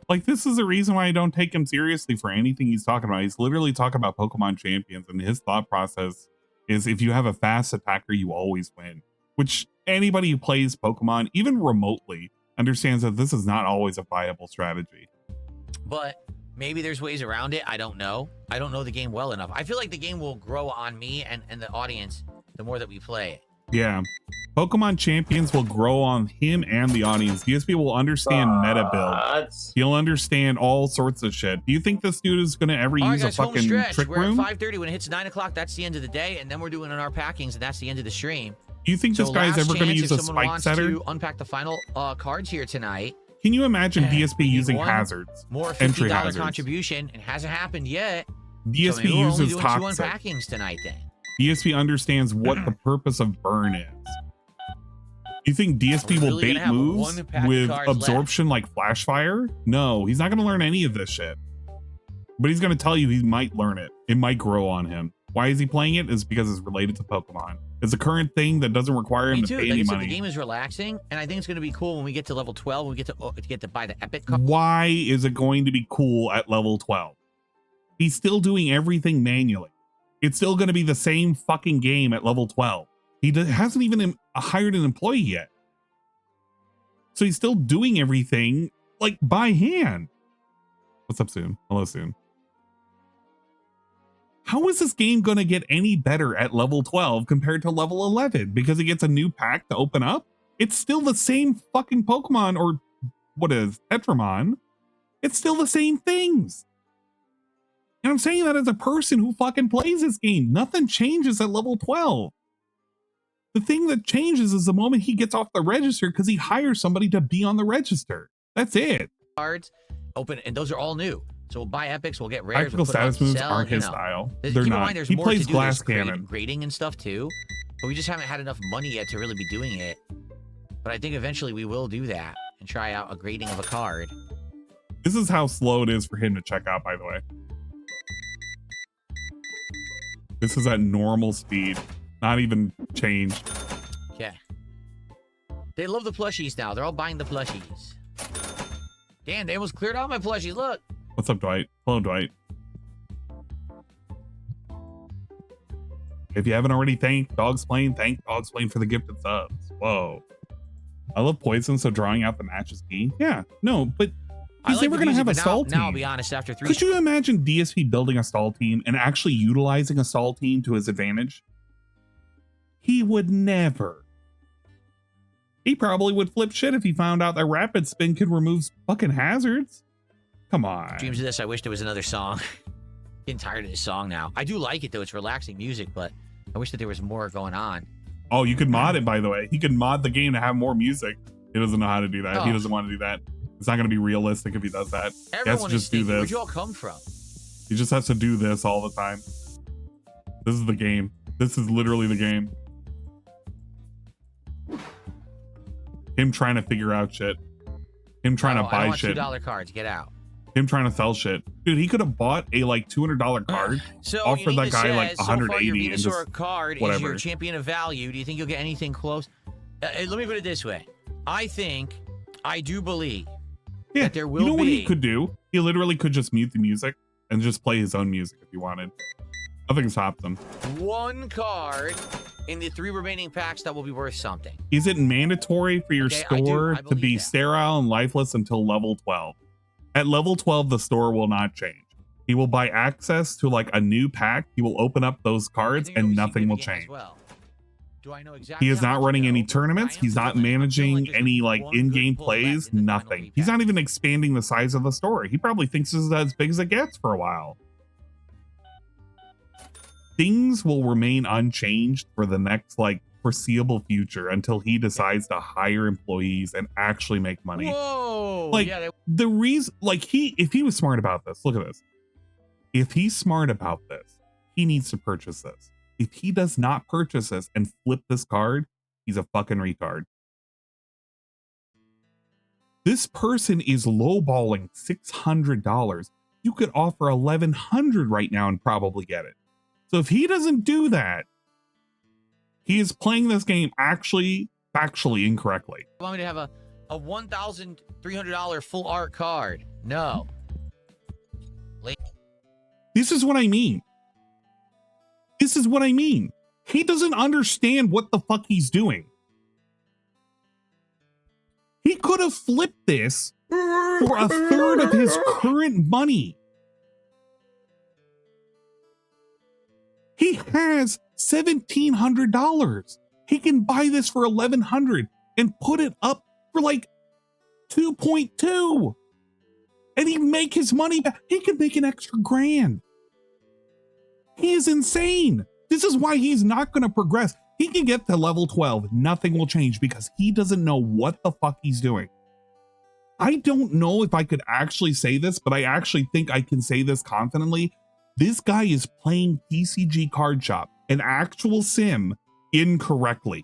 Like, this is the reason why I don't take him seriously for anything he's talking about. He's literally talking about Pokemon champions, and his thought process is if you have a fast attacker, you always win. Which anybody who plays Pokemon, even remotely, understands that this is not always a viable strategy. But maybe there's ways around it. I don't know. I don't know the game well enough. I feel like the game will grow on me and the audience the more that we play it. Yeah. Pokemon champions will grow on him and the audience. DSP will understand meta build. He'll understand all sorts of shit. Do you think this dude is going to ever use a fucking trick room? We're at 5:30. When it hits 9 o'clock, that's the end of the day. And then we're doing our packings, and that's the end of the stream. Do you think this guy's ever going to use a spike setter? To unpack the final cards here tonight. Can you imagine DSP using hazards? More entry $50 hazards. Contribution. It hasn't happened yet. DSP so uses we're only doing 2 unpackings tonight then. DSP understands what the purpose of burn is. You think DSP will bait moves with absorption like flash fire? No, he's not going to learn any of this shit. But he's going to tell you he might learn it. It might grow on him. Why is he playing it? Is because it's related to Pokemon. It's a current thing that doesn't require him to pay any money. The game is relaxing, and I think it's going to be cool when we get to level 12. When we get to buy the epic cup. Why is it going to be cool at level 12? He's still doing everything manually. It's still going to be the same fucking game at level 12. He hasn't even hired an employee yet. So he's still doing everything like by hand. What's up, Soon? Hello, Soon. How is this game going to get any better at level 12 compared to level 11? Because it gets a new pack to open up? It's still the same fucking Pokemon, or what is Tetramon? It's still the same things. And I'm saying that as a person who fucking plays this game. Nothing changes at level 12. The thing that changes is the moment he gets off the register because he hires somebody to be on the register. That's it. Cards open, and those are all new. So we'll buy epics, we'll get rares. Tactical status moves aren't his style. They're not. There's He more plays to do. glass There's cannon. grading and stuff too, but we just haven't had enough money yet to really be doing it. But I think eventually we will do that and try out a grading of a card. This is how slow it is for him to check out, by the way. This is at normal speed, not even changed. Okay. They love the plushies now. They're all buying the plushies. Damn, they almost cleared out my plushies. Look. What's up, Dwight? Hello, Dwight. If you haven't already thanked Dogsplain, thank Dogsplain for the gifted subs. Whoa. I love Poison, so drawing out the match is key. Yeah, no, but he's never going to have a stall team. Now, I'll be honest, after 3... Could you imagine DSP building a stall team and actually utilizing a stall team to his advantage? He would never. He probably would flip shit if he found out that Rapid Spin could remove fucking hazards. Come on. Dreams of this, I wish there was another song. Getting tired of this song now. I do like it though, it's relaxing music, but I wish that there was more going on. Oh, you could mod it, by the way. He could mod the game to have more music. He doesn't know how to do that. He doesn't want to do that. It's not going to be realistic if he does that. He has to just do this. Where'd you all come from? He just has to do this all the time. This is the game. This is literally the game. Him trying to figure out shit. Him trying to buy shit. $2 cards, get out. Him trying to sell shit. Dude, he could have bought a like $200 card, offered that guy like 180 and just card whatever. Is your champion of value. Do you think you'll get anything close? Let me put it this way. I do believe that there will be. You know what he could do? He literally could just mute the music and just play his own music if he wanted. Nothing stops him. One card in the 3 remaining packs that will be worth something. Is it mandatory for your store to be sterile and lifeless until level 12? At level 12, the store will not change. He will buy access to like a new pack. He will open up those cards and nothing will change. Do I know exactly he is not running any tournaments. He's not managing any like in-game plays, nothing. He's not even expanding the size of the store. He probably thinks this is as big as it gets for a while. Things will remain unchanged for the next like foreseeable future until he decides to hire employees and actually make money. Whoa! Like the reason, like if he was smart about this, look at this. If he's smart about this, he needs to purchase this. If he does not purchase this and flip this card, he's a fucking retard. This person is lowballing $600. You could offer $1,100 right now and probably get it. So if he doesn't do that, he is playing this game actually factually incorrectly. You want me to have a $1,300 full art card? No. This is what I mean. This is what I mean. He doesn't understand what the fuck he's doing. He could have flipped this for a third of his current money. He has $1,700. He can buy this for $1,100 and put it up for like 2.2. And he make his money back. He could make an extra grand. He is insane. This is why he's not going to progress. He can get to level 12. Nothing will change because he doesn't know what the fuck he's doing. I don't know if I could actually say this, but I actually think I can say this confidently. This guy is playing TCG Card Shop, an actual sim, incorrectly.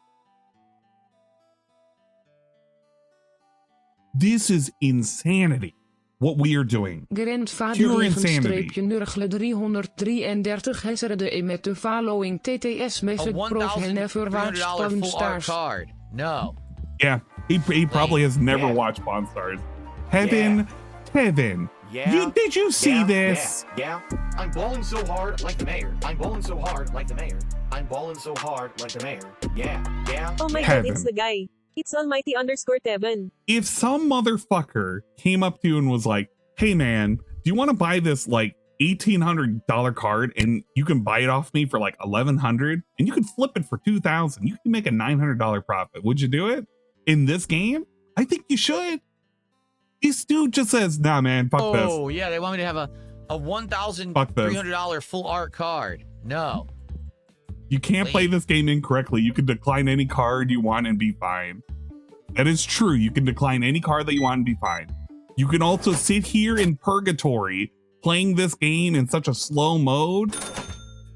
This is insanity. What we are doing. Pure insanity. 333 hezerde met de following TTS message prof never watched Pawn Stars. Card. No. Yeah, he probably has never watched Pawn Stars. Kevin. Yeah. Did you see this? Yeah. I'm balling so hard like the mayor. I'm balling so hard like the mayor. I'm balling so hard like the mayor. Yeah. Oh my god, it's the guy. It's Almighty _Tevin. If some motherfucker came up to you and was like, hey man, do you want to buy this like $1,800 card and you can buy it off me for like $1,100 and you can flip it for $2,000. You can make a $900 profit. Would you do it in this game? I think you should. This dude just says, nah, man, fuck this. Oh, yeah, they want me to have a $1,300 full art card. No. You can't play this game incorrectly. You can decline any card you want and be fine. That is true. You can decline any card that you want and be fine. You can also sit here in purgatory playing this game in such a slow mode.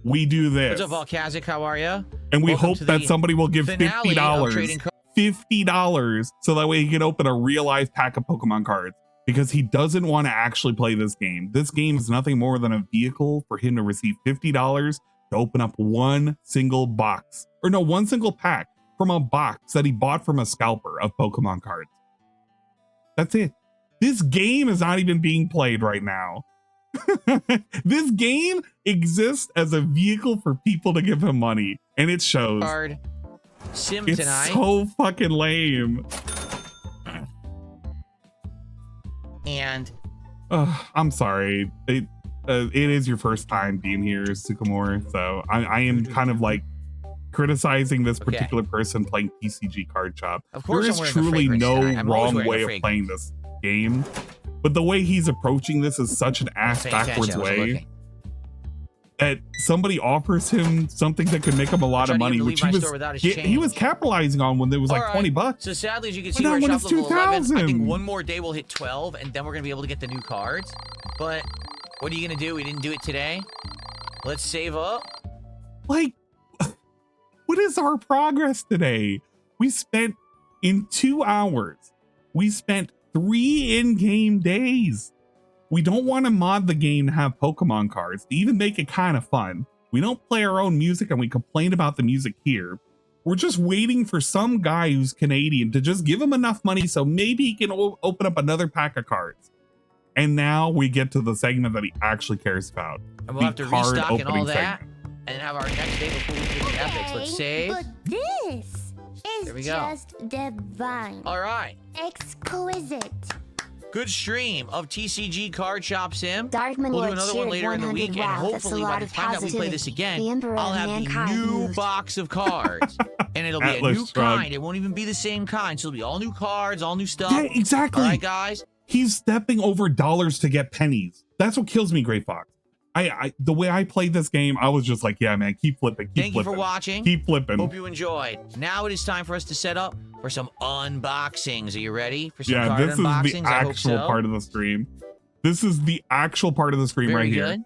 We do this. What's up, Volkazic? How are you? And we hope that somebody will give $50. $50 so that way he can open a real life pack of Pokemon cards, because he doesn't want to actually play this game. This game is nothing more than a vehicle for him to receive $50 to open up one single box, or no, one single pack from a box that he bought from a scalper of Pokemon cards. That's it. This game is not even being played right now. This game exists as a vehicle for people to give him money, and it shows. Sim it's tonight. so fucking lame. And I'm sorry. It is your first time being here, Sycamore. So I am kind of like criticizing this particular person playing TCG Card Shop. Of course, there is truly no wrong way of playing this game, but the way he's approaching this is such an ass backwards way that somebody offers him something that could make him a lot of money, which he was capitalizing on when there was like $20. So sadly, as you can see, we're at shop level 11. I think one more day we'll hit 12, and then we're gonna be able to get the new cards. But what are you gonna do? We didn't do it today. Let's save up. Like, what is our progress today? We spent in 2 hours. We spent 3 in-game days. We don't want to mod the game to have Pokemon cards to even make it kind of fun. We don't play our own music and we complain about the music here. We're just waiting for some guy who's Canadian to just give him enough money so maybe he can open up another pack of cards. And now we get to the segment that he actually cares about. And we'll have to restock and all that and have our next day before we do the epics. Let's save. But this There we is go. just divine. All right. Exquisite. Good stream of TCG Card Shop Sim. Darkman We'll do Lord another one shared later in the 100. week, and Wow, that's a hopefully by lot the of time that we play this positivity. again, The Emperor I'll of have the Mankind new moved. box of cards. And it'll be a Atlas new Shrug. kind. It won't even be the same kind. So it'll be all new cards, all new stuff. Yeah, exactly. All right, guys. He's stepping over dollars to get pennies. That's what kills me, Great Fox. The way I played this game, I was just like, yeah, man, keep flipping. Thank you for watching. Keep flipping. Hope you enjoyed. Now it is time for us to set up for some unboxings. Are you ready for some Yeah, card this unboxings? is the actual part of the stream. This is the actual part of the stream Very right good. here.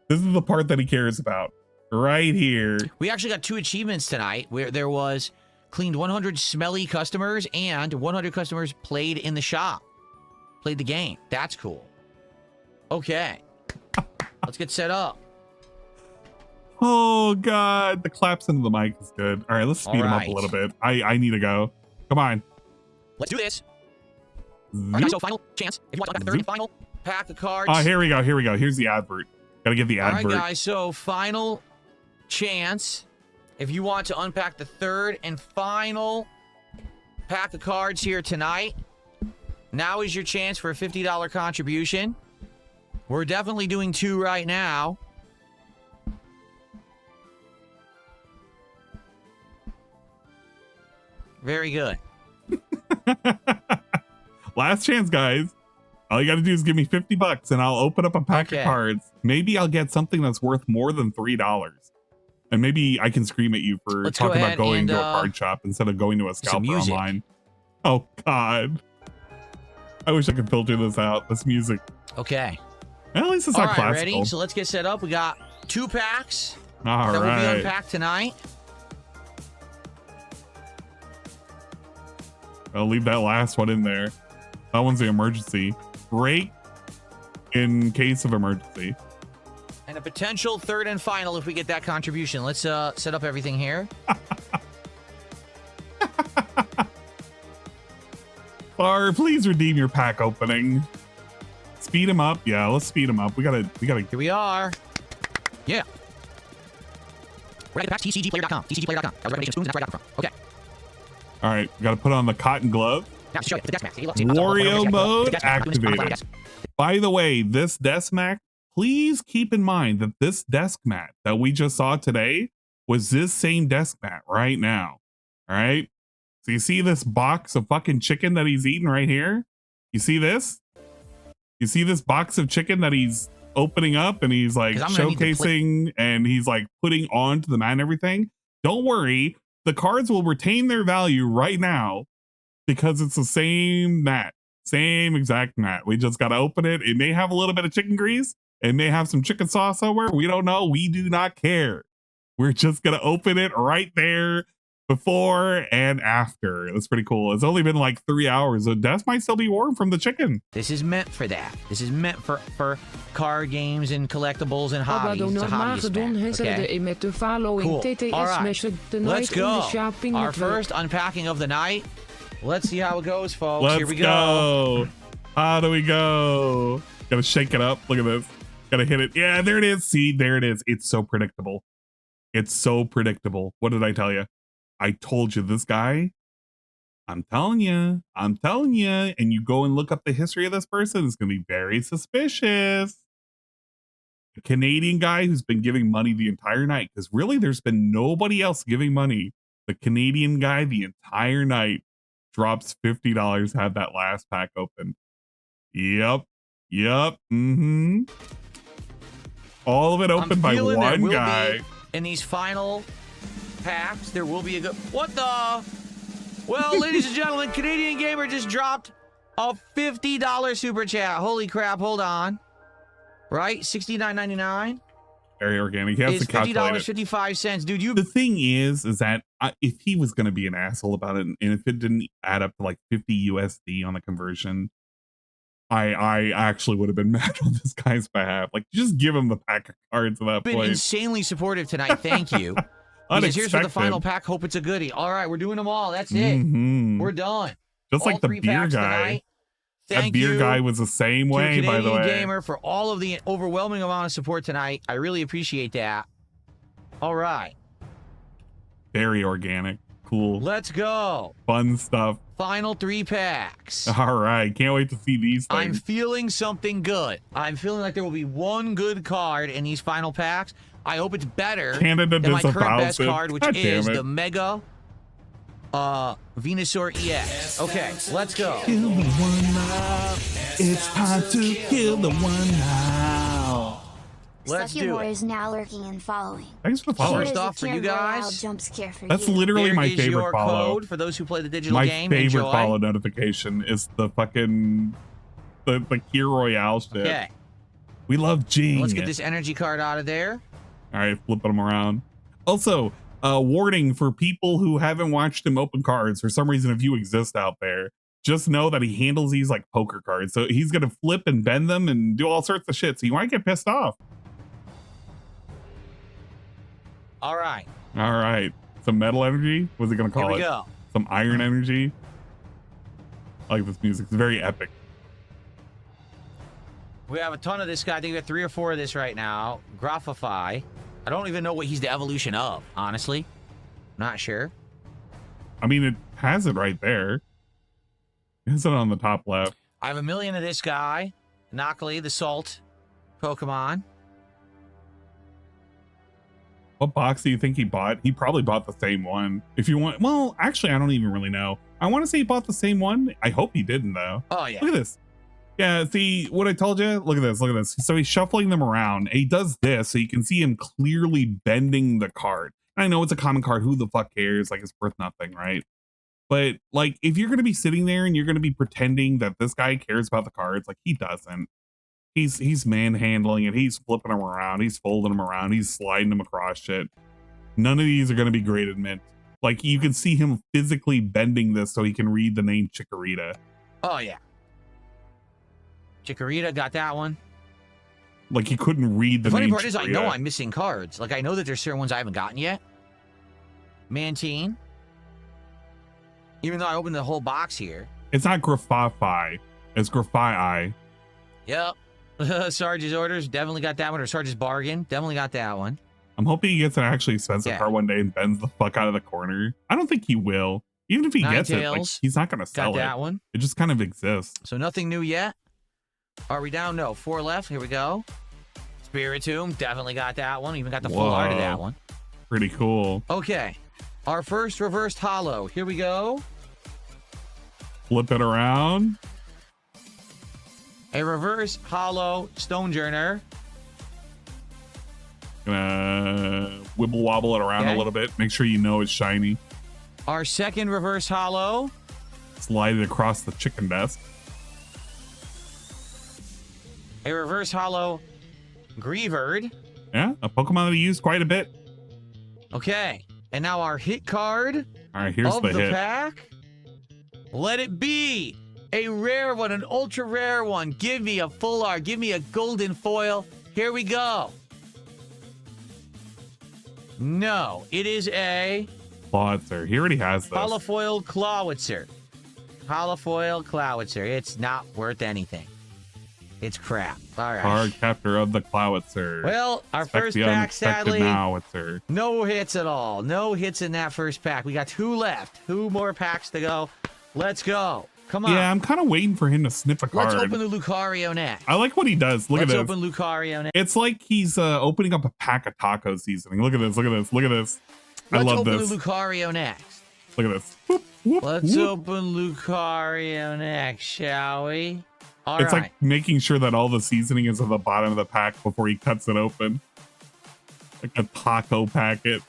This is the part that he cares about. Right here. We actually got 2 achievements tonight where there was cleaned 100 smelly customers and 100 customers played in the shop. Played the game. That's cool. Okay. Let's get set up. Oh, God. The claps into the mic is good. All right, let's speed him up a little bit. I need to go. Come on. Let's do this. All right, guys, so final chance. If you want to unpack the third and final pack of cards. Oh, here we go. Here we go. Here's the advert. Gotta get the advert. All right, guys, so final chance. If you want to unpack the third and final pack of cards here tonight, now is your chance for a $50 contribution. We're definitely doing 2 right now. Very good. Last chance, guys. All you gotta do is give me $50 and I'll open up a pack of cards. Maybe I'll get something that's worth more than $3. And maybe I can scream at you for talking about going to a card shop instead of going to a scalper online. Oh, God. I wish I could filter this out. This music. Okay. At least it's not classical. Ready? So let's get set up. We got 2 packs All that will right. be unpacked tonight. I'll leave that last one in there. That one's the emergency. Break in case of emergency. And a potential third and final if we get that contribution. Let's set up everything here. Bar, please redeem your pack opening. Speed him up. Yeah, let's speed him up. We gotta. Here we are. Yeah. We're at TCGplayer.com. TCGplayer.com. That was recommendation spoons, and that's where I got them from. Okay. All right, we gotta put on the cotton glove. Now to show you the desk max. Wario mode activated. By the way, this desk mat, please keep in mind that this desk mat that we just saw today was this same desk mat right now. All right. So you see this box of fucking chicken that he's eating right here? You see this? You see this box of chicken that he's opening up and he's like showcasing and he's like putting on to the mat and everything. Don't worry, the cards will retain their value right now because it's the same mat, same exact mat. We just got to open it. It may have a little bit of chicken grease. It may have some chicken sauce somewhere. We don't know. We do not care. We're just going to open it right there before and after. That's pretty cool. It's only been like 3 hours. The desk might still be warm from the chicken. This is meant for that. This is meant for card games and collectibles and hobbies. It's a hobbyist man. Cool. All right. Let's go. Our first unpacking of the night. Let's see how it goes, folks. Here we go. How do we go? Gotta shake it up. Look at this. Gotta hit it. Yeah, there it is. See, there it is. It's so predictable. It's so predictable. What did I tell you? I told you this guy. I'm telling you. And you go and look up the history of this person. It's going to be very suspicious. A Canadian guy who's been giving money the entire night. Because really, there's been nobody else giving money. The Canadian guy the entire night drops $50. Had that last pack open. Yep. All of it opened by one guy. In these final packs, there will be a good... What the... Well, ladies and gentlemen, Canadian Gamer just dropped a $50 super chat. Holy crap, hold on. Right? $69.99. Very organic. He has to calculate it. $50.55. Dude, The thing is that if he was going to be an asshole about it, and if it didn't add up to like 50 USD on the conversion, I actually would have been mad on this guy's behalf. Like, just give him the pack of cards at that point. Been insanely supportive tonight. Thank you. Because here's for the final pack. Hope it's a goodie. All right, we're doing them all. That's it. We're done. Just all like the beer guy. That beer guy was the same way, by the way. Canadian Gamer for all of the overwhelming amount of support tonight. I really appreciate that. All right. Very organic. Cool. Let's go. Fun stuff. Final 3 packs. All right. Can't wait to see these things. I'm feeling something good. I'm feeling like there will be one good card in these final packs. I hope it's better Canada than my current best it. card, which God is the Mega Venusaur EX. Okay, let's go. Kill the one now. It's time to kill the one now. Let's do it. Is now lurking and following. Thanks for the follow. First off, for you guys, jump scare for that's you. literally Here my is favorite your follow. code for those who play the digital My game. favorite Enjoy. follow notification is the fucking the Gear Royale shit. Okay. We love Jing. Let's get this energy card out of there. All right, flipping them around. Also, warning for people who haven't watched him open cards. For some reason, if you exist out there, just know that he handles these like poker cards. So he's gonna flip and bend them and do all sorts of shit. So you might get pissed off. All right. All right. Some metal energy. What's it gonna call it? Here we go. Some iron energy. I like this music. It's very epic. We have a ton of this guy. I think we have 3 or 4 of this right now. Graphify. I don't even know what he's the evolution of, honestly. Not sure. I mean, it has it right there. It has it on the top left. I have 1 million of this guy. Knockly, the Salt Pokemon. What box do you think he bought? He probably bought the same one. If you want, well, actually, I don't even really know. I want to say he bought the same one. I hope he didn't, though. Oh, yeah. Look at this. Yeah, see what I told you? Look at this. Look at this. So he's shuffling them around. And he does this so you can see him clearly bending the card. I know it's a common card. Who the fuck cares? Like, it's worth nothing, right? But, like, if you're going to be sitting there and you're going to be pretending that this guy cares about the cards, like, he doesn't. He's manhandling it. He's flipping them around. He's folding them around. He's sliding them across shit. None of these are going to be graded mint. Like, you can see him physically bending this so he can read the name Chikorita. Oh, yeah. Chikorita, got that one. Like, he couldn't read the funny name part is, I Chikorita. know I'm missing cards. Like, I know that there's certain ones I haven't gotten yet. Mantine. Even though I opened the whole box here. It's not Graffi. It's Graffi. Yep. Sarge's Orders, definitely got that one. Or Sarge's Bargain, definitely got that one. I'm hoping he gets an actually expensive card one day and bends the fuck out of the corner. I don't think he will. Even if he gets it, like, he's not going to sell got that one. It just kind of exists. So nothing new yet. Are we down? No. 4 left. Here we go. Spiritomb, definitely got that one. Even got the full art of that one. Pretty cool. Okay. Our first reversed holo. Here we go. Flip it around. A reverse holo Stonejourner. Gonna wibble wobble it around a little bit. Make sure you know it's shiny. Our second reverse hollow. Slide it across the chicken desk. A reverse hollow Greavard. Yeah, a Pokemon that we use quite a bit. Okay, and now our hit card. All right, here's of the hit. Pack. Let it be a rare one, an ultra rare one. Give me a full art. Give me a golden foil. Here we go. No, it is a Clawitzer. He already has this. holofoil Clawitzer. Holofoil Clawitzer. It's not worth anything. It's crap. All right. Card captor of the Clawitzer. Well, our Expect first the pack, unexpected sadly, Nowitzer. no hits at all. No hits in that first pack. We got 2 left. 2 more packs to go. Let's go. Come on. Yeah, I'm kind of waiting for him to sniff a card. Let's open the Lucario next. I like what he does. Look at this. Let's open Lucario next. It's like he's opening up a pack of taco seasoning. Look at this. Look at this. Look at this. I Let's love open this. the Lucario next. Look at this. Whoop, whoop, Let's whoop. open Lucario next, shall we? All It's right. like making sure that all the seasoning is at the bottom of the pack before he cuts it open. Like a taco packet.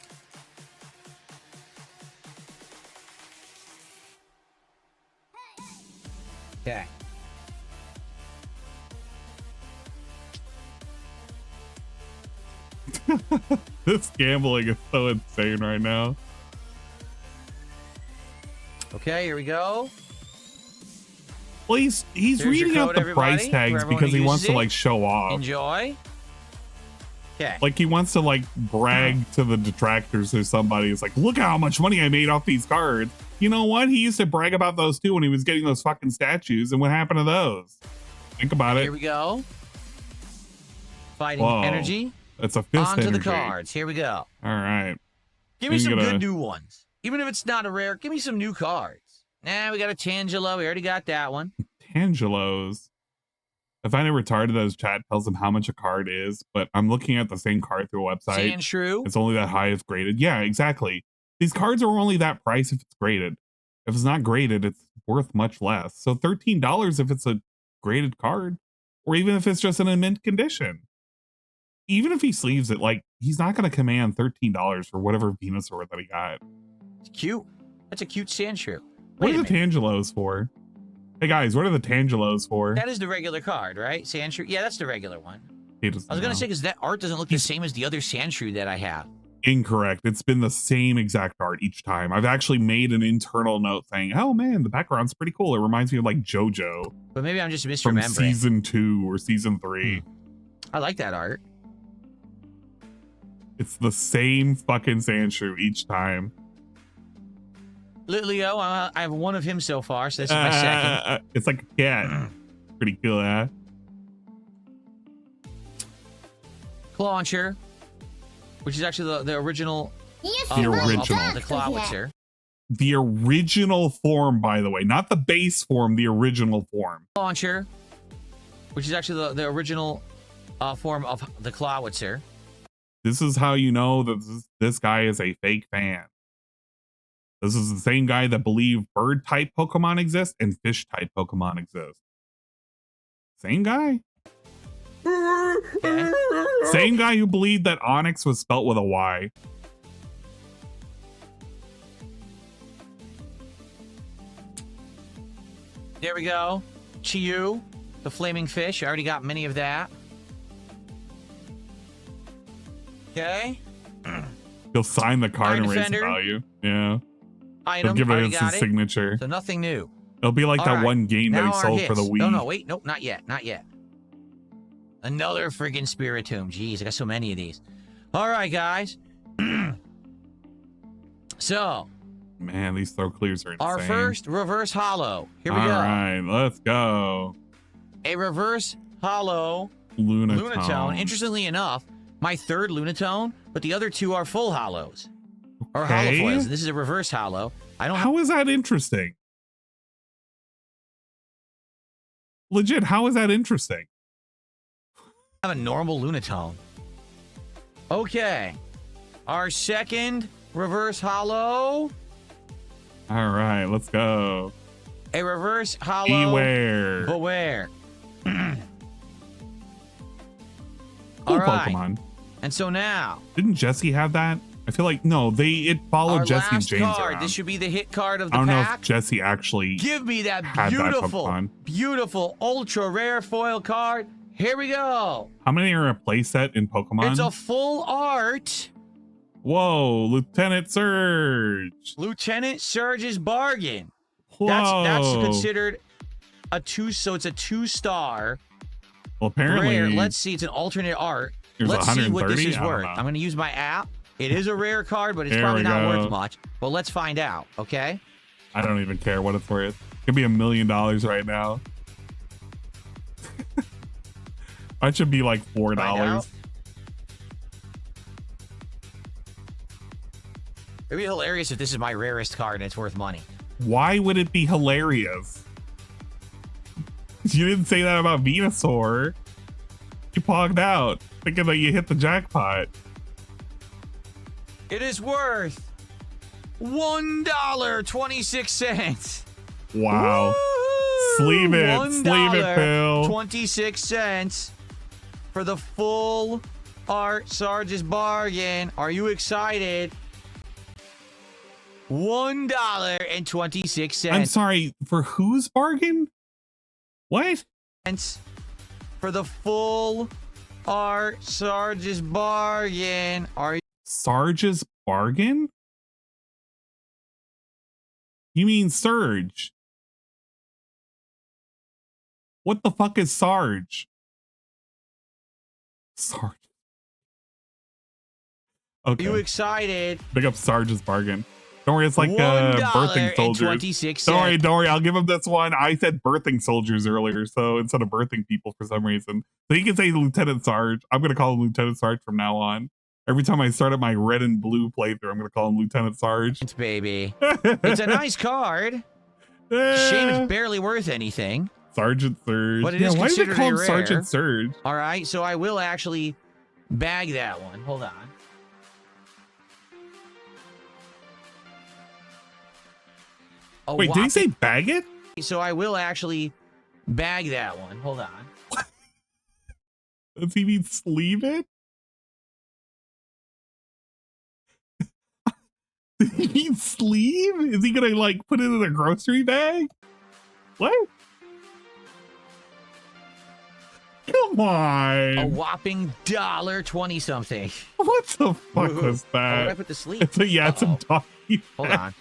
Okay. This gambling is so insane right now. Okay, here we go. Well, he's Here's your reading out code, the everybody, price for tags everyone because who he wants uses to it. like show off. Enjoy. Okay. Like he wants to like brag to the detractors or somebody. It's like, look how much money I made off these cards. You know what? He used to brag about those too when he was getting those fucking statues. And what happened to those? Think about it. Here we go. Fighting Whoa. energy. It's a fist Onto energy. the cards. Here we go. All right. Give me Then some you gotta- good new ones. Even if it's not a rare, give me some new cards. Nah, we got a Tangela. We already got that one. Tangelos. I find it retarded that his chat tells him how much a card is, but I'm looking at the same card through a website. Sandshrew. It's only that high if graded. Yeah, exactly. These cards are only that price if it's graded. If it's not graded, it's worth much less. So $13 if it's a graded card, or even if it's just in a mint condition. Even if he sleeves it, like he's not going to command $13 for whatever Venusaur that he got. It's cute. That's a cute Sandshrew. What Wait are a the Tangelos for? Hey guys, what are the Tangelos for? That is the regular card, right? Sandshrew. Yeah, that's the regular one. He doesn't I was gonna know. say because that art doesn't look the same as the other Sandshrew that I have. Incorrect. It's been the same exact art each time. I've actually made an internal note saying, oh man, the background's pretty cool. It reminds me of like JoJo But maybe I'm just from misremembering. season 2 or season 3. I like that art. It's the same fucking Sandshrew each time. Leo, I have one of him so far, so this is my second. It's like a cat. Pretty cool, huh? Clauncher, which is actually the original. Yes, The original. The Clawitzer. The original form, by the way, not the base form, the original form. Launcher, which is actually the original form of the Clawitzer. This is how you know that this guy is a fake fan. This is the same guy that believed bird type Pokemon exist and fish type Pokemon exist. Same guy. Okay. Same guy who believed that Onyx was spelt with a Y. There we go. Chiyu, the flaming fish. I already got many of that. Okay. He'll sign the card Iron and raise the Defender. value. Yeah. Item. He'll give it already as got his signature. So nothing new. It'll be like All that right. one game that Now he our sold for the hits. Wii. No, wait. Nope, not yet. Not yet. Another friggin' Spiritomb. Jeez, I got so many of these. All right, guys. So, Man, these throw clears are insane. our first reverse hollow. Here we All go. right, let's go. A reverse hollow Lunatone. Lunatone. Interestingly enough, my third Lunatone, but the other two are full hollows. Or Okay. holofoils. This is a reverse hollow. I don't How is that interesting? Legit, how is that interesting? have a normal Lunatone. Okay. Our second reverse hollow. All right, let's go. A reverse hollow. Beware. Beware. Cool All right. Pokemon. And so now, didn't Jesse have that? I feel like no, it followed our Jesse and last James card. around. This should be the hit card of the I don't know pack. if Jesse actually Give me that had beautiful, that beautiful ultra rare foil card. Here we go. How many are a playset in Pokemon? It's a full art. Whoa, Lieutenant Surge. Lieutenant Surge's bargain. Whoa. That's considered a 2, so it's a 2-star. Well, apparently. Rare. Let's see, it's an alternate art. There's Let's see what this 130? is I don't worth. know. I'm going to use my app. It is a rare card, but it's There probably we not go. worth much. But let's find out, okay? I don't even care what it's worth. It could be $1 million right now. That should be like $4. It'd be hilarious if this is my rarest card and it's worth money. Why would it be hilarious? You didn't say that about Venusaur. You pogged out, thinking that you hit the jackpot. It is worth $1.26. Wow. Sleeve it. Sleeve it, Phil. 26 cents for the full art Sarge's bargain. Are you excited? $1.26. I'm sorry, for whose bargain? What? For the full art Sarge's bargain. Are you Sarge's bargain? You mean Surge? What the fuck is Sarge? Sarge. Okay. you excited? Pick up Sarge's bargain. Don't worry, it's like birthing soldiers. Don't worry, I'll give him this one. I said birthing soldiers earlier, so instead of birthing people for some reason. So he can say Lieutenant Sarge. I'm gonna call him Lieutenant Sarge from now on. Every time I start at my red and blue playthrough, I'm gonna call him Lieutenant Sarge. It's baby. It's a nice card. Shame it's barely worth anything. Sergeant Surge. But it is why do they considered call him rare. Sergeant Surge? All right, so I will actually bag that one. Hold on. Wait, did he say bag it? So I will actually bag that one. Hold on. Does he mean sleeve it? Did he mean sleeve? Is he gonna like put it in a grocery bag? What? Come on. A whopping $1.20 something. What the fuck was Oh, that? I put the sleeve. It's a, yeah, it's a doggy. Hold on.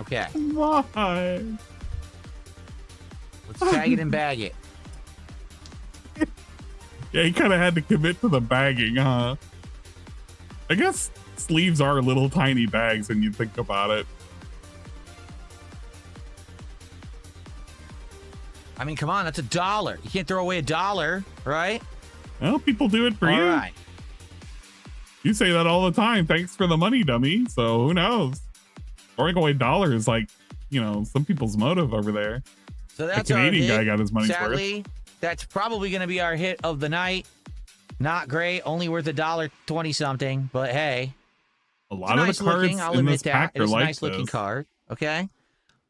Okay. Why? Let's tag it and bag it. Yeah, he kind of had to commit to the bagging, huh? I guess sleeves are little tiny bags when you think about it. I mean, come on, that's $1. You can't throw away $1, right? Well, people do it for you. All right. You say that all the time. Thanks for the money, dummy. So who knows? Throwing away $1 like, you know, some people's motive over there. So that's the Canadian our hit. guy got his money's Sadly, worth. that's probably going to be our hit of the night. Not great, only worth $1.20 something, but hey. A lot of the cards I'll in admit this that. pack are It's a like nice looking this. card. Okay.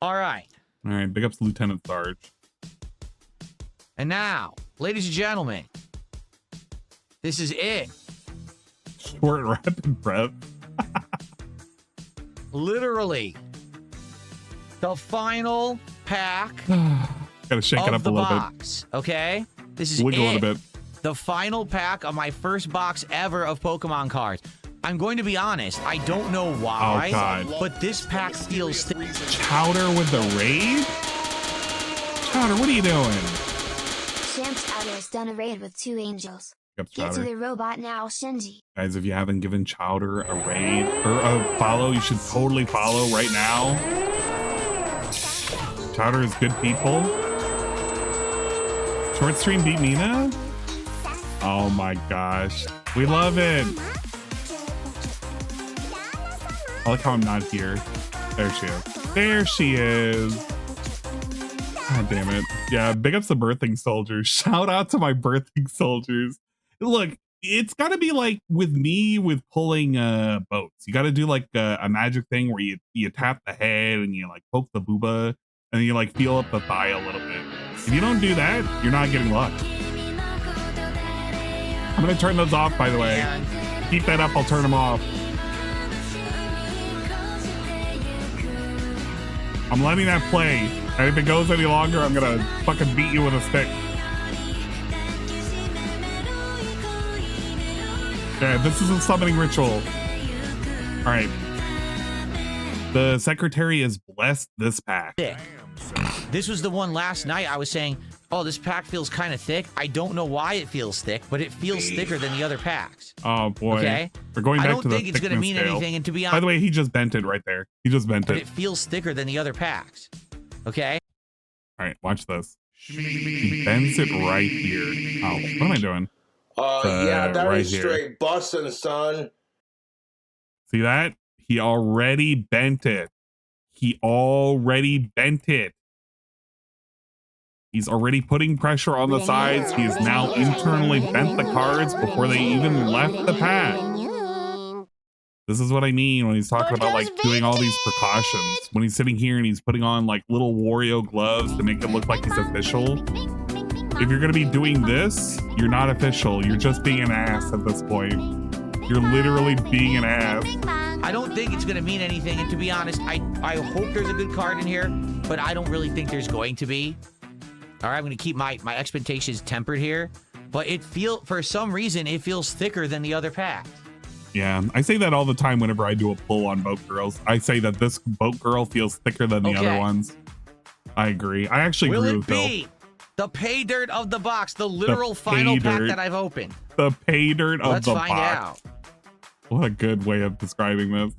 All right. All right, big ups Lieutenant Sarge. And now, ladies and gentlemen, this is it. Short rapid prep. Literally, the final pack Gotta shake it of up a the little box. Okay, this is Wiggle it. it a bit. The final pack of my first box ever of Pokemon cards. I'm going to be honest, I don't know why, Oh, God. but this pack feels Chowder with the raid? Chowder, what are you doing? Champs Chowder has done a raid with 2 angels. Yep, Get to Chowder. the robot now, Shinji. Guys, if you haven't given Chowder a raid or a follow, you should totally follow right now. Chowder is good people. Short stream beat Nina? Oh my gosh. We love it. I like how I'm not here. There she is. There she is. God damn it. Yeah, big ups the birthing soldiers. Shout out to my birthing soldiers. Look, it's got to be like with me with pulling boats. You got to do like a magic thing where you tap the head and you like poke the booba and you like feel up the thigh a little bit. If you don't do that, you're not getting luck. I'm gonna turn those off, by the way. Keep that up, I'll turn them off. I'm letting that play. And if it goes any longer, I'm gonna fucking beat you with a stick. Yeah, this is a summoning ritual. All right. The secretary has blessed this pack. Thick. This was the one last night I was saying, oh, this pack feels kind of thick. I don't know why it feels thick, but it feels thicker than the other packs. Oh, boy. Okay? We're going back to the I don't think it's going to mean anything. And to be honest, by the way, he just bent it right there. He just bent but it. it feels thicker than the other packs. Okay? All right, watch this. He bends it right here. Oh, what am I doing? Yeah, that right is here. straight busting, son. See that? He already bent it. He already bent it. He's already putting pressure on the sides. He has now internally bent the cards before they even left the pack. This is what I mean when he's talking about like doing all these precautions. When he's sitting here and he's putting on like little Wario gloves to make it look like he's official. If you're going to be doing this, you're not official. You're just being an ass at this point. You're literally being an ass. I don't think it's going to mean anything. And to be honest, I hope there's a good card in here, but I don't really think there's going to be. All right, I'm going to keep my expectations tempered here. But for some reason, it feels thicker than the other packs. Yeah, I say that all the time whenever I do a pull on Boat Girls. I say that this Boat Girl feels thicker than the other ones. I agree. I actually agree with Bill. Will it be the pay dirt of the box, the literal final pack that I've opened? The pay dirt of the box. Let's find out. What a good way of describing this.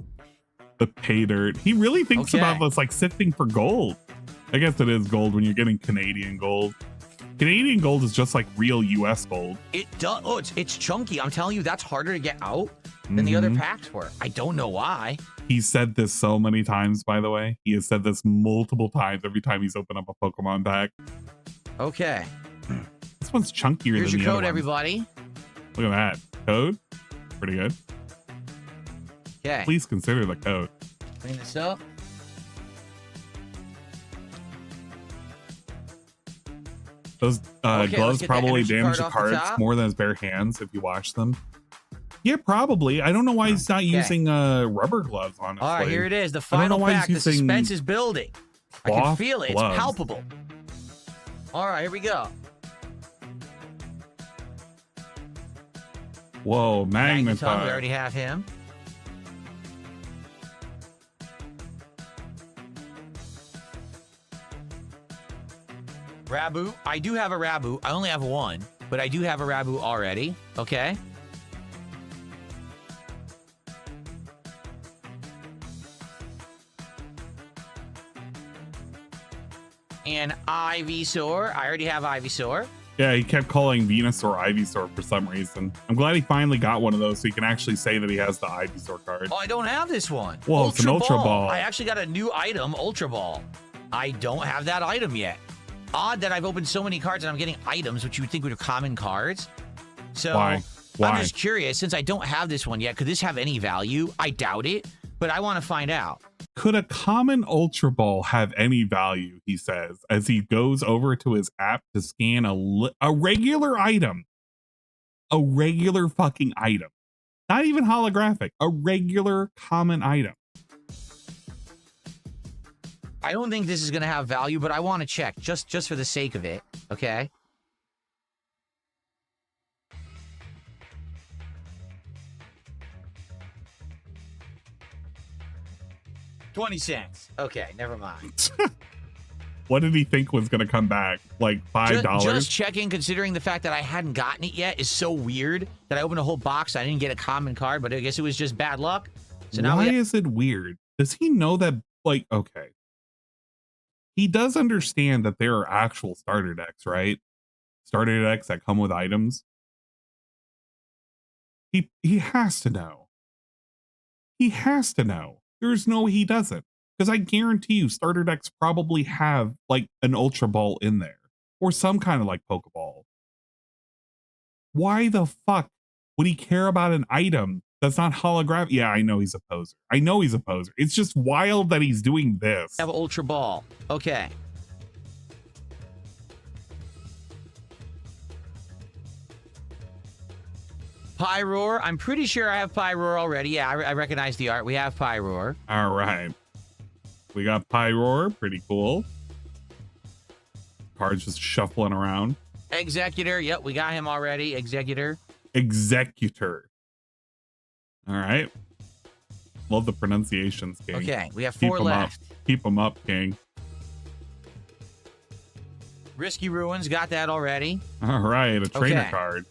The pay dirt. He really thinks about this like sifting for gold. I guess it is gold when you're getting Canadian gold. Canadian gold is just like real US gold. It does. Oh, it's chunky. I'm telling you, that's harder to get out than the other packs were. I don't know why. He's said this so many times, by the way. He has said this multiple times every time he's opened up a Pokemon pack. Okay. This one's chunkier Here's than the your other code, ones. everybody. Look at that. Code? Pretty good. Okay. Please consider the code. Clean this up. Those gloves probably damage the cards top. more than his bare hands if you wash them. Yeah, probably. I don't know why he's not using rubber gloves, honestly. All right, here it is. The final pack. The suspense is building. I can feel it. Gloves. It's palpable. All right, here we go. Whoa, Magneton. We already have him. Rabu. I do have a Rabu. I only have one, but I do have a Rabu already. Okay. And Ivysaur. I already have Ivysaur. Yeah, he kept calling Venusaur Ivysaur for some reason. I'm glad he finally got one of those so he can actually say that he has the Ivysaur card. Oh, I don't have this one. Well, it's an Ultra Ball. I actually got a new item, Ultra Ball. I don't have that item yet. Odd that I've opened so many cards and I'm getting items, which you would think would have common cards. So Why? I'm just curious, since I don't have this one yet, could this have any value? I doubt it, but I want to find out. Could a common Ultra Ball have any value, he says, as he goes over to his app to scan a regular item. A regular fucking item. Not even holographic. A regular common item. I don't think this is going to have value, but I want to check just for the sake of it. Okay. $0.20. Okay, never mind. What did he think was going to come back? Like $5? Just checking, considering the fact that I hadn't gotten it yet is so weird that I opened a whole box. I didn't get a common card, but I guess it was just bad luck. So now why is it weird? Does he know that, like, okay. He does understand that there are actual starter decks, right? Starter decks that come with items. He has to know. He has to know. There's no he doesn't. Because I guarantee you starter decks probably have like an Ultra Ball in there. Or some kind of like Pokeball. Why the fuck would he care about an item that's not holographic? Yeah, I know he's a poser. I know he's a poser. It's just wild that he's doing this. Have Ultra Ball. Okay. Pyroar. I'm pretty sure I have Pyroar already. Yeah, I recognize the art. We have Pyroar. All right. We got Pyroar. Pretty cool. Cards just shuffling around. Executor. Yep, we got him already. Executor. Executor. All right. Love the pronunciations, King. Okay, we have 4 left. Keep them up, King. Risky Ruins. Got that already. All right, a trainer card.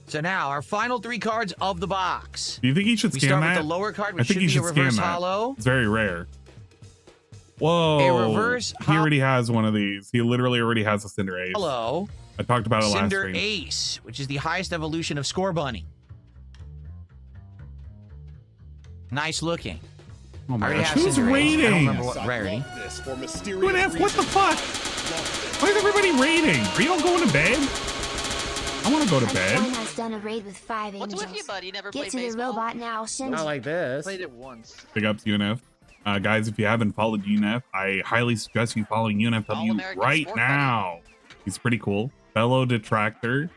So now, our final 3 cards of the box. Do you think he should scan that? We start with the lower card, which I think should be a reverse hollow. It's very rare. Whoa. A reverse He already has one of these. He literally already has a Cinder Ace. Hello. I talked about it last Cinder stream. Ace, which is the highest evolution of Score Bunny. Nice looking. Oh my gosh, who's raiding? I don't remember what rarity. What the fuck? Why is everybody raiding? Are you all going to bed? I want to go to bed. Someone has done a raid with 5 angels. What's with you, buddy? Never Get played to the baseball? robot now, Shinji. Not like this. Played it once. Big ups, UNF. Guys, if you haven't followed UNF, I highly suggest you following UNFW right now. He's pretty cool. Fellow detractor.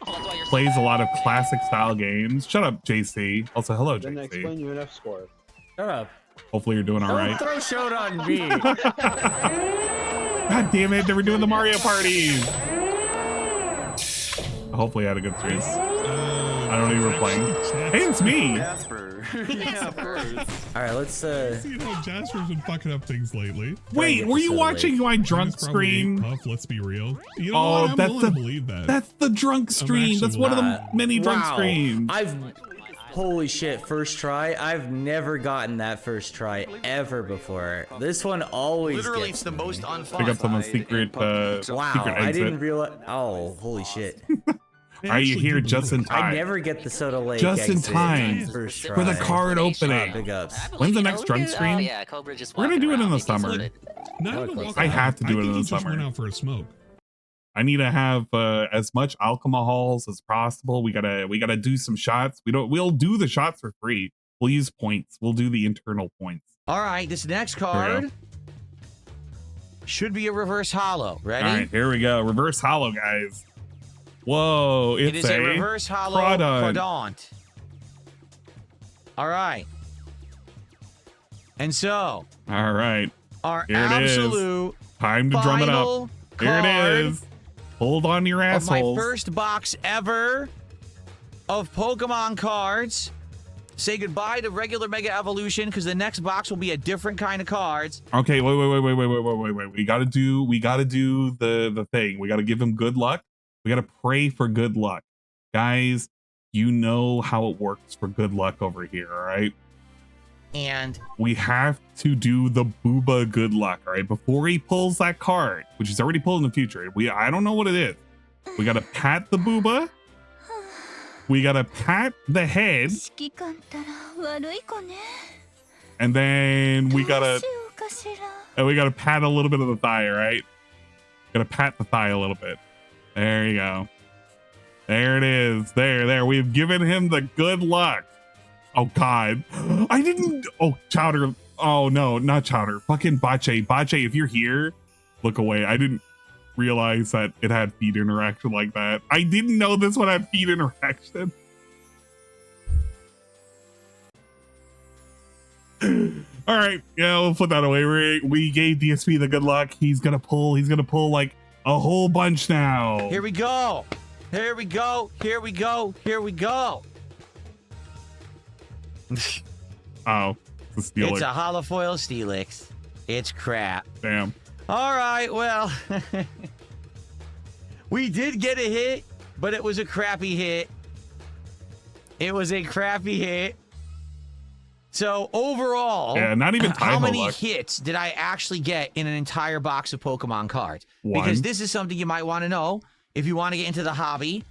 Plays a lot of classic style games. Shut up, JC. Also, hello, Then JC. explain UNF score. Shut up. Hopefully you're doing all right. Don't throw shade on me. God damn it, they were doing the Mario parties. Hopefully I had a good stream. I don't know you were playing. Hey, it's me. Jasper. All right, let's See how Jasper's been fucking up things lately. Wait, were you watching my drunk stream? Puff, let's be real. You know Oh, what? I'm that's willing the to believe that. that's the drunk stream. That's one of the many drunk streams. Holy shit, first try. I've never gotten that first try ever before. This one always Literally, gets it's the most unfun. Pick up someone's secret wow, secret I exit. didn't realize. Oh, holy shit. Are you here just in time? I never get the Soda Lake Just in exit time first try. for the card opening. Big ups. When's the next drunk stream? Oh, yeah, Cobra just We're gonna do it in the summer. I have to do it in the Just went summer. out for a smoke. I need to have as much alcohols as possible. We gotta do some shots. We'll do the shots for free. We'll use points. We'll do the internal points. All right, this next card should be a reverse hollow. Ready? All right, here we go. Reverse hollow, guys. Whoa, It is a reverse hollow Crawdaunt. All right. And so, all right, our here it is. absolute Time to drum it up. Here it is. Hold on to your of my assholes. first box ever of Pokemon cards. Say goodbye to regular Mega Evolution because the next box will be a different kind of cards. Okay, wait. We gotta do the thing. We gotta give him good luck. We gotta pray for good luck. Guys, you know how it works for good luck over here, all right? And we have to do the Booba good luck, all right? Before he pulls that card, which he's already pulled in the future. I don't know what it is. We gotta pat the Booba. We gotta pat the head. And then we gotta pat a little bit of the thigh, right? Gotta pat the thigh a little bit. There you go. There it is. There. We've given him the good luck. Oh God. I didn't. Oh, Chowder. Oh no, not Chowder. Fucking Bache. Bache, if you're here, look away. I didn't realize that it had feed interaction like that. I didn't know this one had feed interaction. All right, yeah, we'll put that away. We gave DSP the good luck. He's gonna pull like a whole bunch now. Here we go. Here we go. Here we go. Here we go. Oh, it's a Steelix. It's a holofoil Steelix. It's crap. Damn. All right, well, we did get a hit, but it was a crappy hit. It was a crappy hit. So overall, yeah, not even how Taibo many luck. hits did I actually get in an entire box of Pokemon cards? One. Because this is something you might want to know if you want to get into the hobby.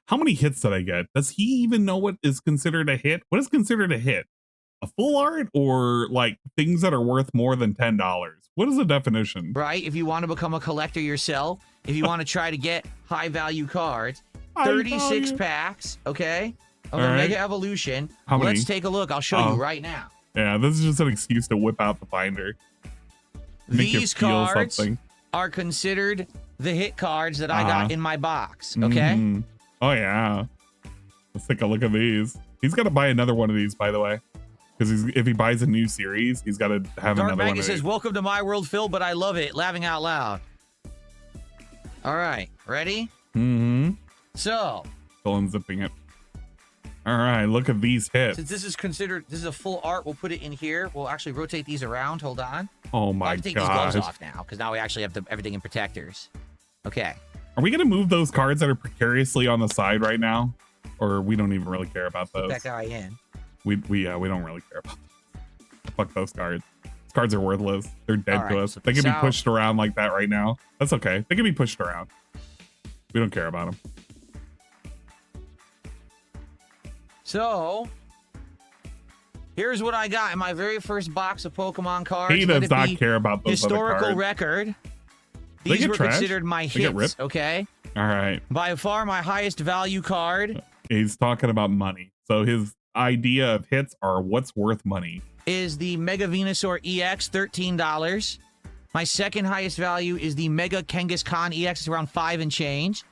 How many hits did I get? Does he even know what is considered a hit? What is considered a hit? A full art or like things that are worth more than $10? What is the definition? Right? If you want to become a collector yourself, if you want to try to get high value cards, High 36 value. packs, okay, of All the right. Mega Evolution. How many? Let's take a look. I'll show you right now. Yeah, this is just an excuse to whip out the binder. Make you These feel cards something. are considered the hit cards that I got in my box. Okay. Oh yeah. Let's take a look at these. He's got to buy another one of these, by the way, because if he buys a new series, he's got to have Dark another one. Maggie says, "Welcome to my world, Phil, but I love it." Laughing out loud. All right, ready? So, still unzipping it. All right, look at these hits. Since this is a full art, we'll put it in here. We'll actually rotate these around. Hold on. Oh my I have to take these gloves off now because now we actually have everything in protectors. Okay. Are we gonna move those cards that are precariously on the side right now, or we don't even really care about those? Put that guy in. We don't really care about those. Fuck those cards. These cards are worthless. They're dead to us. They can be pushed around like that right now. That's okay. They can be pushed around. We don't care about them. So, here's what I got in my very first box of Pokemon cards. He does not care about those historical other cards. record. These were considered my hits, okay? All right. By far my highest value card. He's talking about money. So his idea of hits are what's worth money. Is the Mega Venusaur EX, $13. My second highest value is the Mega Kangaskhan EX, it's around 5 and change.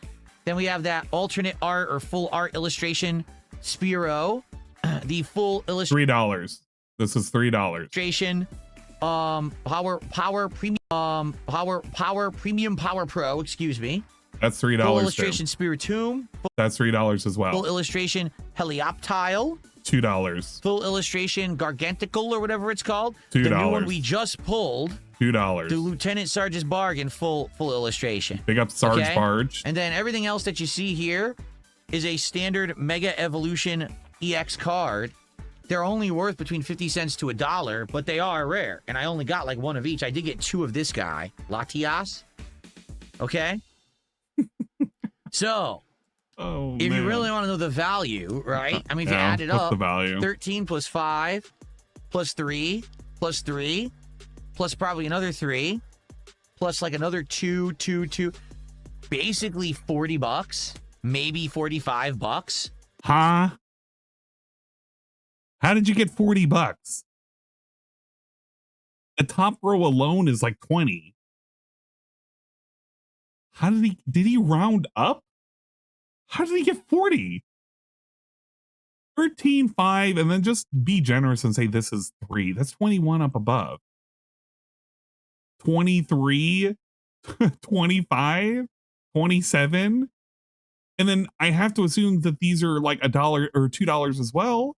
Then we have that alternate art or full art illustration Spearow, the full illustration. $3. This is $3. Illustration, Power Premium Power Pro. Excuse me. That's $3. Full illustration Spiritomb. That's $3 as well. Full illustration Helioptile. $2. Full illustration Gargantical or whatever it's called. $2. The new one we just pulled. $2. The Lieutenant Sarge's Bargain full illustration. Big up Sarge Barge. And then everything else that you see here is a standard Mega Evolution EX card. They're only worth between 50 cents to $1, but they are rare. And I only got like one of each. I did get 2 of this guy, Latias. Okay? So, if you really want to know the value, right? I mean, if you add it up, the value? 13 plus 5 plus 3 plus 3 plus probably another 3 plus like another 2, basically $40, maybe $45. Huh? How did you get $40? The top row alone is like 20. How did he round up? How did he get 40? 13, 5, and then just be generous and say this is 3. That's 21 up above. 23, 25, 27. And then I have to assume that these are like $1 or $2 as well.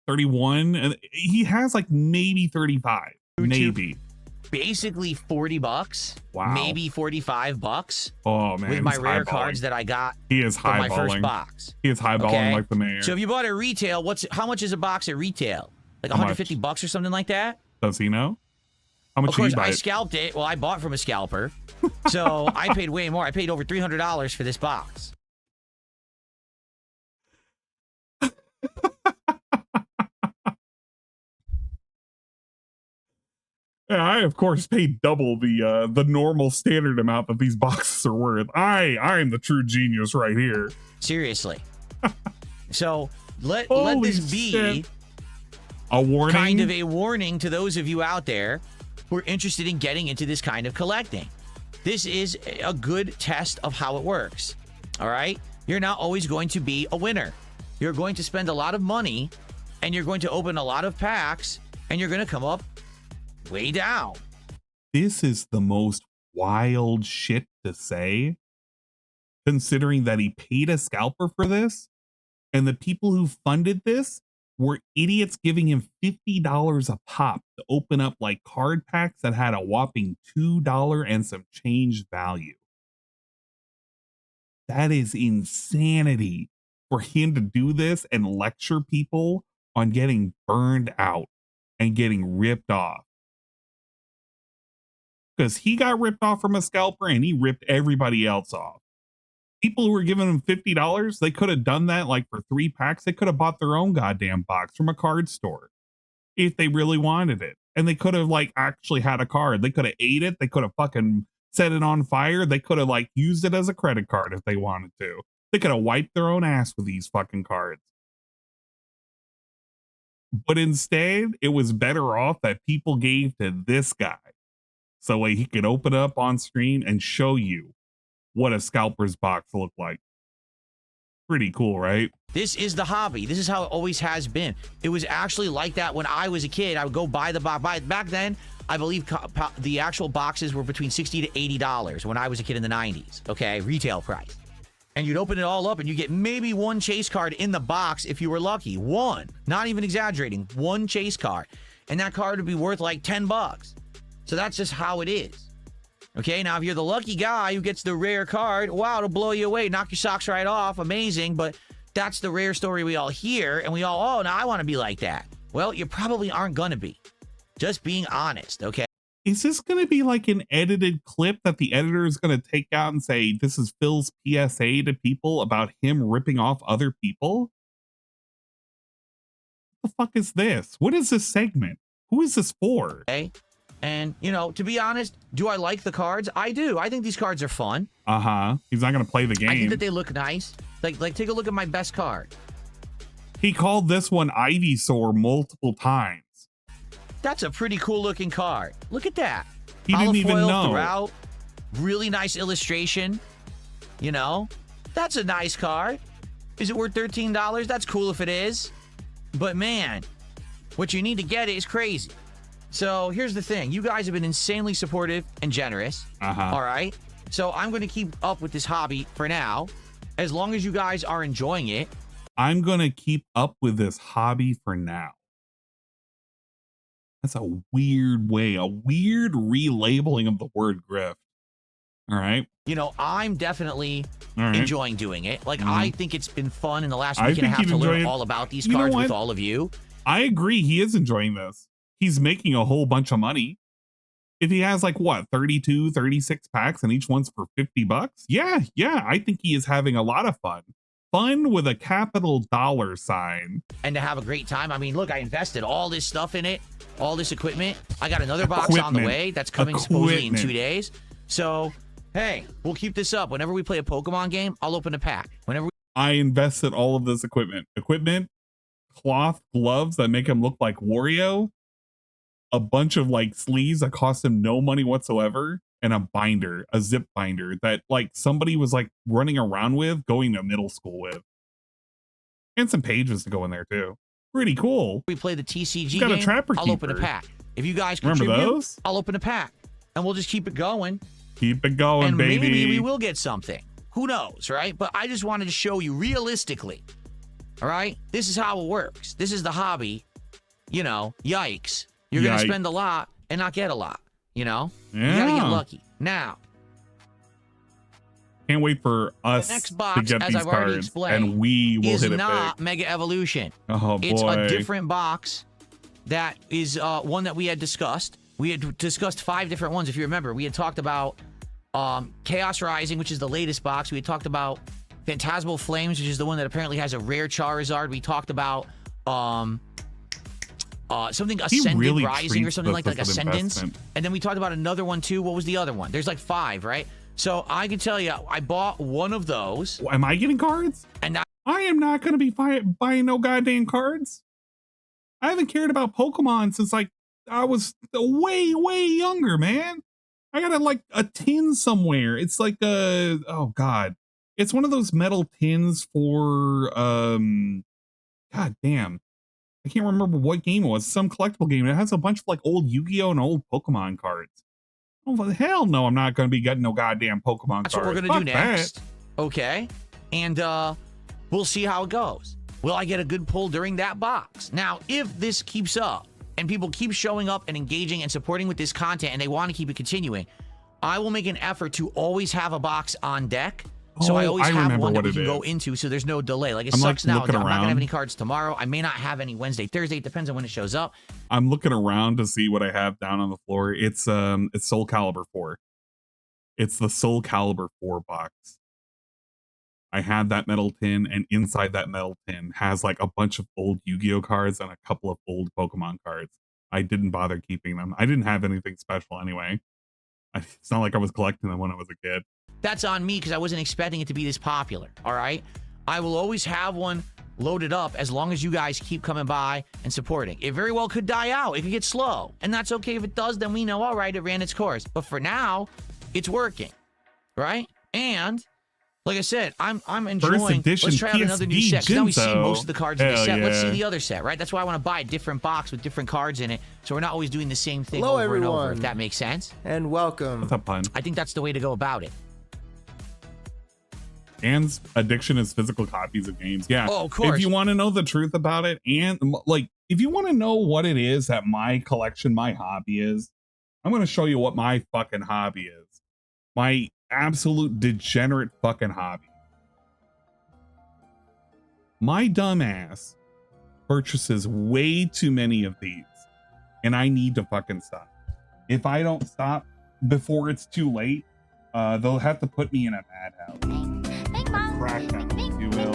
31. And he has like maybe 35. Maybe. Basically $40. Wow. Maybe $45. Oh man. With my rare cards that I got. He is highballing. My first box. He is highballing like the mayor. So if you bought it retail, how much is a box at retail? Like $150 or something like that? Does he know? How much of course, did you buy I scalped it. Well, I bought from a scalper. So I paid way more. I paid over $300 for this box. Yeah, I of course paid double the normal standard amount that these boxes are worth. I am the true genius right here. Seriously. So let Holy this be shit. A warning. Kind of a warning to those of you out there who are interested in getting into this kind of collecting. This is a good test of how it works. All right? You're not always going to be a winner. You're going to spend a lot of money and you're going to open a lot of packs and you're going to come up way down. This is the most wild shit to say, considering that he paid a scalper for this and the people who funded this were idiots giving him $50 a pop to open up like card packs that had a whopping $2 and some change value. That is insanity for him to do this and lecture people on getting burned out and getting ripped off. Because he got ripped off from a scalper and he ripped everybody else off. People who were giving him $50, they could have done that like for 3 packs. They could have bought their own goddamn box from a card store if they really wanted it. And they could have like actually had a card. They could have ate it. They could have fucking set it on fire. They could have like used it as a credit card if they wanted to. They could have wiped their own ass with these fucking cards. But instead, it was better off that people gave to this guy so like he could open it up on screen and show you what a scalper's box looked like. Pretty cool, right? This is the hobby. This is how it always has been. It was actually like that when I was a kid. I would go buy the box. Back then, I believe the actual boxes were between $60 to $80 when I was a kid in the 90s. Okay, retail price. And you'd open it all up and you get maybe one chase card in the box if you were lucky. One. Not even exaggerating. One chase card. And that card would be worth like $10. So that's just how it is. Okay, now if you're the lucky guy who gets the rare card, wow, it'll blow you away, knock your socks right off, amazing, but that's the rare story we all hear, and we all, oh, now I want to be like that. Well, you probably aren't going to be. Just being honest, okay? Is this going to be like an edited clip that the editor is going to take out and say, this is Phil's PSA to people about him ripping off other people? What the fuck is this? What is this segment? Who is this for? Okay. And, you know, to be honest, do I like the cards? I do. I think these cards are fun. Uh-huh. He's not going to play the game. I think that they look nice. Like take a look at my best card. He called this one Ivysaur multiple times. That's a pretty cool looking card. Look at that. He didn't even know. Throughout. Really nice illustration. You know, that's a nice card. Is it worth $13? That's cool if it is. But man, what you need to get is crazy. So here's the thing. You guys have been insanely supportive and generous. All right. So I'm going to keep up with this hobby for now. As long as you guys are enjoying it. I'm going to keep up with this hobby for now. That's a weird way, a weird relabeling of the word grift. All right. You know, I'm definitely enjoying doing it. Like, I think it's been fun in the last week and a half to learn all about these cards with all of you. I agree. He is enjoying this. He's making a whole bunch of money. If he has like what, 32, 36 packs and each one's for $50. Yeah. I think he is having a lot of fun. Fun with a capital dollar sign. And to have a great time. I mean, look, I invested all this stuff in it, all this equipment. I got another box on the way that's coming supposedly in 2 days. So, hey, we'll keep this up. Whenever we play a Pokemon game, I'll open a pack. I invested all of this equipment. Cloth gloves that make him look like Wario. A bunch of like sleeves that cost him no money whatsoever, and a binder, a zip binder that like somebody was like running around with, going to middle school with, and some pages to go in there too. Pretty cool. We play the TCG got game, a Trapper I'll open a pack. If you guys remember contribute, those, I'll open a pack, and we'll just keep it going. Keep it going, and baby. Maybe we will get something. Who knows, right? But I just wanted to show you realistically. All right, this is how it works. This is the hobby. You know, yikes. You're going to spend a lot and not get a lot, you know? Yeah. You got to get lucky. Now, can't wait for us the next box, to get as these I've already cards, explained, and we will is hit it not big. Mega Evolution. Oh, boy. It's a different box that is one that we had discussed. We had discussed 5 different ones, if you remember. We had talked about Chaos Rising, which is the latest box. We had talked about Phantasmal Flames, which is the one that apparently has a rare Charizard. We talked about something Ascended really Rising or something like Ascendance. Investment. And then we talked about another one too. What was the other one? There's like 5, right? So I can tell you, I bought one of those. Am I getting cards? And I am not going to be buying no goddamn cards. I haven't cared about Pokemon since like I was way younger, man. I got like a tin somewhere. It's like oh god, it's one of those metal tins for god damn. I can't remember what game it was. Some collectible game. It has a bunch of like old Yu-Gi-Oh and old Pokemon cards. Oh hell no, I'm not going to be getting no goddamn Pokemon That's cards. what we're going to do next. That. Okay. And we'll see how it goes. Will I get a good pull during that box? Now, if this keeps up and people keep showing up and engaging and supporting with this content and they want to keep it continuing, I will make an effort to always have a box on deck. So I always have one that we can go into so there's no delay. Like it sucks now. I'm not going to have any cards tomorrow. I may not have any Wednesday, Thursday. It depends on when it shows up. I'm looking around to see what I have down on the floor. It's Soul Calibur 4. It's the Soul Calibur 4 box. I had that metal tin, and inside that metal tin has like a bunch of old Yu-Gi-Oh cards and a couple of old Pokemon cards. I didn't bother keeping them. I didn't have anything special anyway. It's not like I was collecting them when I was a kid. That's on me because I wasn't expecting it to be this popular. All right. I will always have one loaded up as long as you guys keep coming by and supporting. It very well could die out. It could get slow. And that's okay if it does, then we know, all right, it ran its course. But for now, it's working, right? And like I said, I'm enjoying. Let's try out another new set. Because now we see most of the cards in the set. Let's see the other set, right? That's why I want to buy a different box with different cards in it. So we're not always doing the same thing over and over, if that makes sense. And welcome. What's up, Pun? I think that's the way to go about it. Anne's addiction is physical copies of games. Yeah. Oh, of course. If you want to know the truth about it, and like, if you want to know what it is that my collection, my hobby is, I'm going to show you what my fucking hobby is. My absolute degenerate fucking hobby. My dumbass purchases way too many of these, and I need to fucking stop. If I don't stop before it's too late, they'll have to put me in a madhouse. Crackdown, if you will.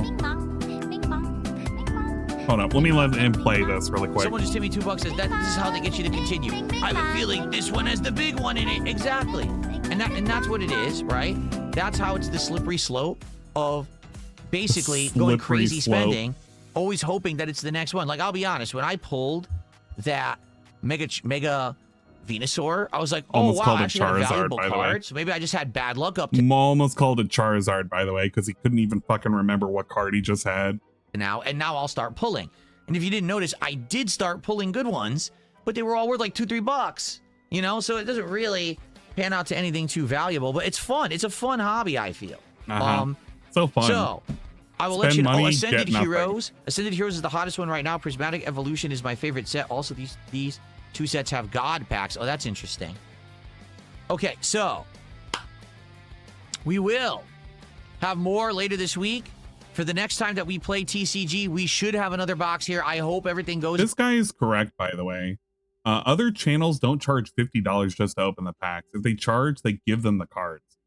Hold up, let me let him play this really quick. Someone just hit me $2 says that this is how they get you to continue. I have a feeling this one has the big one in it. Exactly. And that's what it is, right? That's how it's the slippery slope of basically going crazy spending, always hoping that it's the next one. Like, I'll be honest, when I pulled that Mega Venusaur, I was like, oh, almost wow, called I it actually got a Charizard, valuable by the way. card. So maybe I just had bad luck up to Almost called it Charizard, by the way, because he couldn't even fucking remember what card he just had. now, and now I'll start pulling. And if you didn't notice, I did start pulling good ones, but they were all worth like $2-3, you know? So it doesn't really pan out to anything too valuable, but it's fun. It's a fun hobby, I feel. So fun. So I will let you know. Money, Ascended get nothing. Heroes. Ascended Heroes is the hottest one right now. Prismatic Evolution is my favorite set. Also, these two sets have God packs. Oh, that's interesting. Okay, so we will have more later this week. For the next time that we play TCG, we should have another box here. I hope everything goes. This guy is correct, by the way. Other channels don't charge $50 just to open the packs. If they charge, they give them the cards,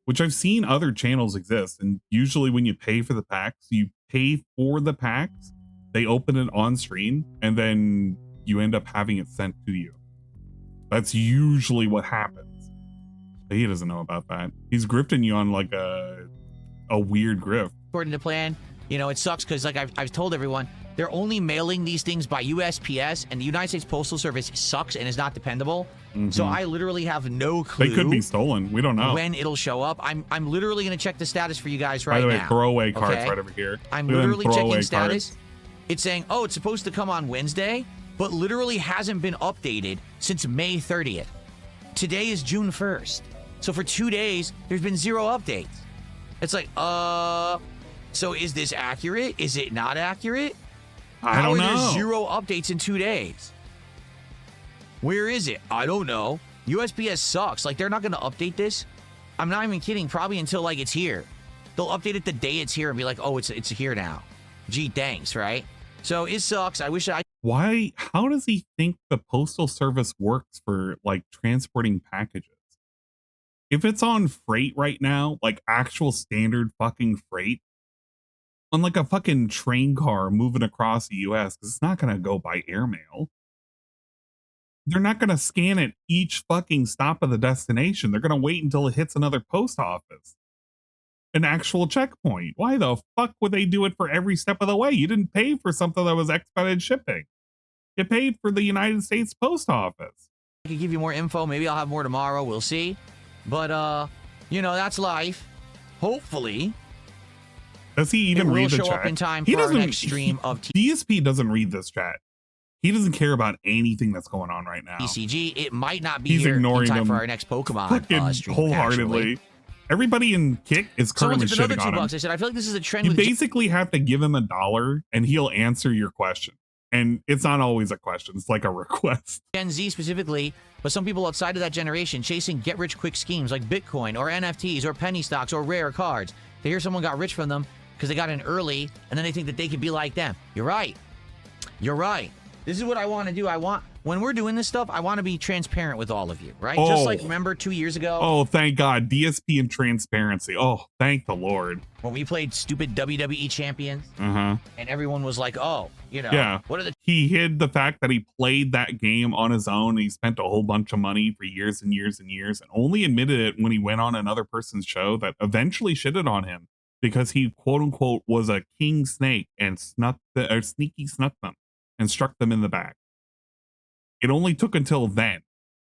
which I've seen other channels exist. And usually when you pay for the packs, you pay for the packs, they open it on stream, and then you end up having it sent to you. That's usually what happens. But he doesn't know about that. He's grifting you on like a weird grift. According to plan, you know, it sucks because like I've told everyone, they're only mailing these things by USPS, and the United States Postal Service sucks and is not dependable. So I literally have no clue. They could be stolen. We don't know when it'll show up. I'm literally going to check the status for you guys right now. By the way, throwaway cards right over here. I'm literally checking status. It's saying, oh, it's supposed to come on Wednesday, but literally hasn't been updated since May 30th. Today is June 1st. So for 2 days, there's been 0 updates. It's like, so is this accurate? Is it not accurate? I don't know. How are there 0 updates in 2 days? Where is it? I don't know. USPS sucks. Like, they're not going to update this. I'm not even kidding. Probably until, like, it's here. They'll update it the day it's here and be like, oh, it's here now. Gee, thanks, right? So it sucks. I wish I... Why? How does he think the Postal Service works for, like, transporting packages? If it's on freight right now, like actual standard fucking freight, on like a fucking train car moving across the US, because it's not going to go by airmail. They're not going to scan it each fucking stop of the destination. They're going to wait until it hits another post office. An actual checkpoint. Why the fuck would they do it for every step of the way? You didn't pay for something that was expedited shipping. You paid for the United States Post Office. I could give you more info. Maybe I'll have more tomorrow. We'll see. But, you know, that's life. Hopefully. Does he even read the chat? It will show up in time for our next stream of DSP doesn't read this chat. He doesn't care about anything that's going on right now. TCG. It might not be He's here ignoring in time them for our next Pokemon stream. Wholeheartedly. Everybody in Kick is currently shitting on him. I said, I feel like this is a trend. You basically have to give him $1 and he'll answer your question. And it's not always a question. It's like a request. Gen Z specifically, but some people outside of that generation chasing get-rich-quick schemes like Bitcoin or NFTs or penny stocks or rare cards. They hear someone got rich from them because they got in early, and then they think that they could be like them. You're right. You're right. This is what I want to do. When we're doing this stuff, I want to be transparent with all of you, right? Oh. Just like, remember 2 years ago? Oh, thank God. DSP and transparency. Oh, thank the Lord. When we played stupid WWE champions, and everyone was like, oh, you know, yeah. What are the... He hid the fact that he played that game on his own. And he spent a whole bunch of money for years and years and years, and only admitted it when he went on another person's show that eventually shitted on him. because he quote unquote was a king snake and sneaky snuck them and struck them in the back. It only took until then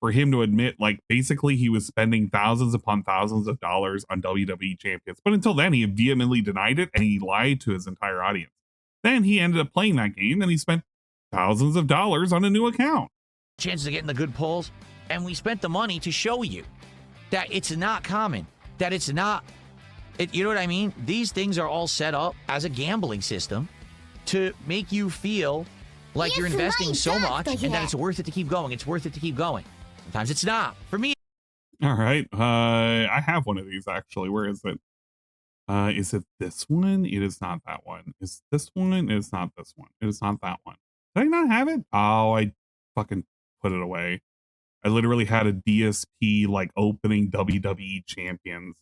for him to admit, like, basically he was spending thousands upon thousands of dollars on WWE champions. But until then, he vehemently denied it and he lied to his entire audience. Then he ended up playing that game and he spent thousands of dollars on a new account. Chances of getting the good pulls, and we spent the money to show you that it's not common, that it's not, you know what I mean? These things are all set up as a gambling system to make you feel like you're investing so much and that it's worth it to keep going. It's worth it to keep going. Sometimes it's not. For me. All right. I have one of these actually. Where is it? Is it this one? It is not that one. Is this one? It is not this one. It is not that one. Did I not have it? Oh, I fucking put it away. I literally had a DSP like opening WWE champions,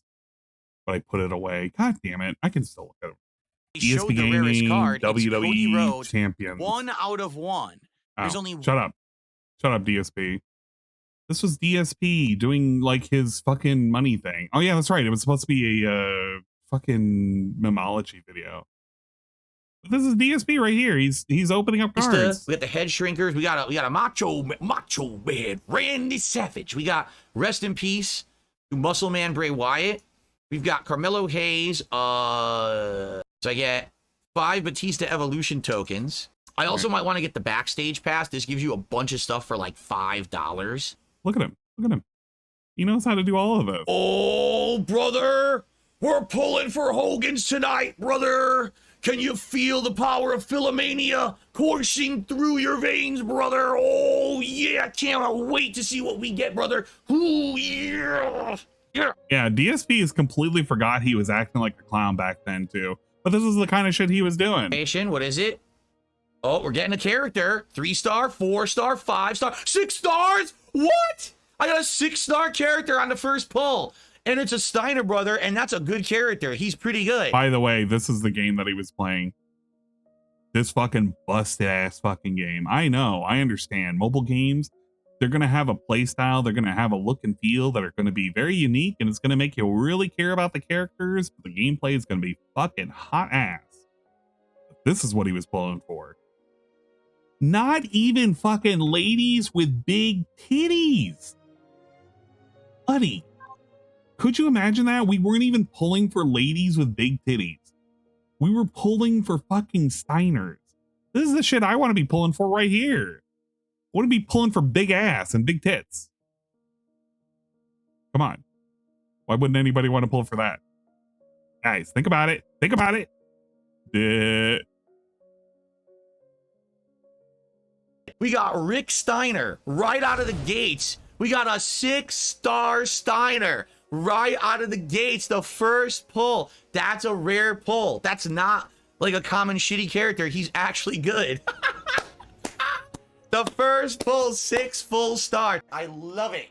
but I put it away. God damn it. I can still look at it. DSP The rarest Gaming, card. WWE champions. 1 out of 1. There's only shut up, DSP. This was DSP doing like his fucking money thing. Oh yeah, that's right. It was supposed to be a fucking memology video. But this is DSP right here. He's opening up cards. We got the head shrinkers. We got a macho man, Randy Savage. We got rest in peace to Muscle Man Bray Wyatt. We've got Carmelo Hayes. So I get 5 Batista Evolution tokens. I also might want to get the backstage pass. This gives you a bunch of stuff for like $5. Look at him. Look at him. He knows how to do all of this. Oh, brother. We're pulling for Hogan's tonight, brother. Can you feel the power of Philomania coursing through your veins, brother? Oh, yeah. Can't wait to see what we get, brother. Ooh, yeah. Yeah. Yeah, DSP has completely forgot he was acting like a clown back then, too. But this is the kind of shit he was doing. What is it? Oh, we're getting a character. 3-star, 4-star, 5-star, 6 stars. What? I got a 6-star character on the first pull. And it's a Steiner brother, and that's a good character. He's pretty good. By the way, this is the game that he was playing. This fucking busted ass fucking game. I know, I understand. Mobile games, they're going to have a play style. They're going to have a look and feel that are going to be very unique, and it's going to make you really care about the characters, but the gameplay is going to be fucking hot ass. This is what he was pulling for. Not even fucking ladies with big titties. Buddy, could you imagine that? We weren't even pulling for ladies with big titties. We were pulling for fucking Steiners. This is the shit I want to be pulling for right here. I want to be pulling for big ass and big tits. Come on. Why wouldn't anybody want to pull for that? Guys, think about it. Think about it. We got Rick Steiner right out of the gates. We got a 6-star Steiner right out of the gates. The first pull. That's a rare pull. That's not like a common shitty character. He's actually good. The first pull, 6 full stars. I love it.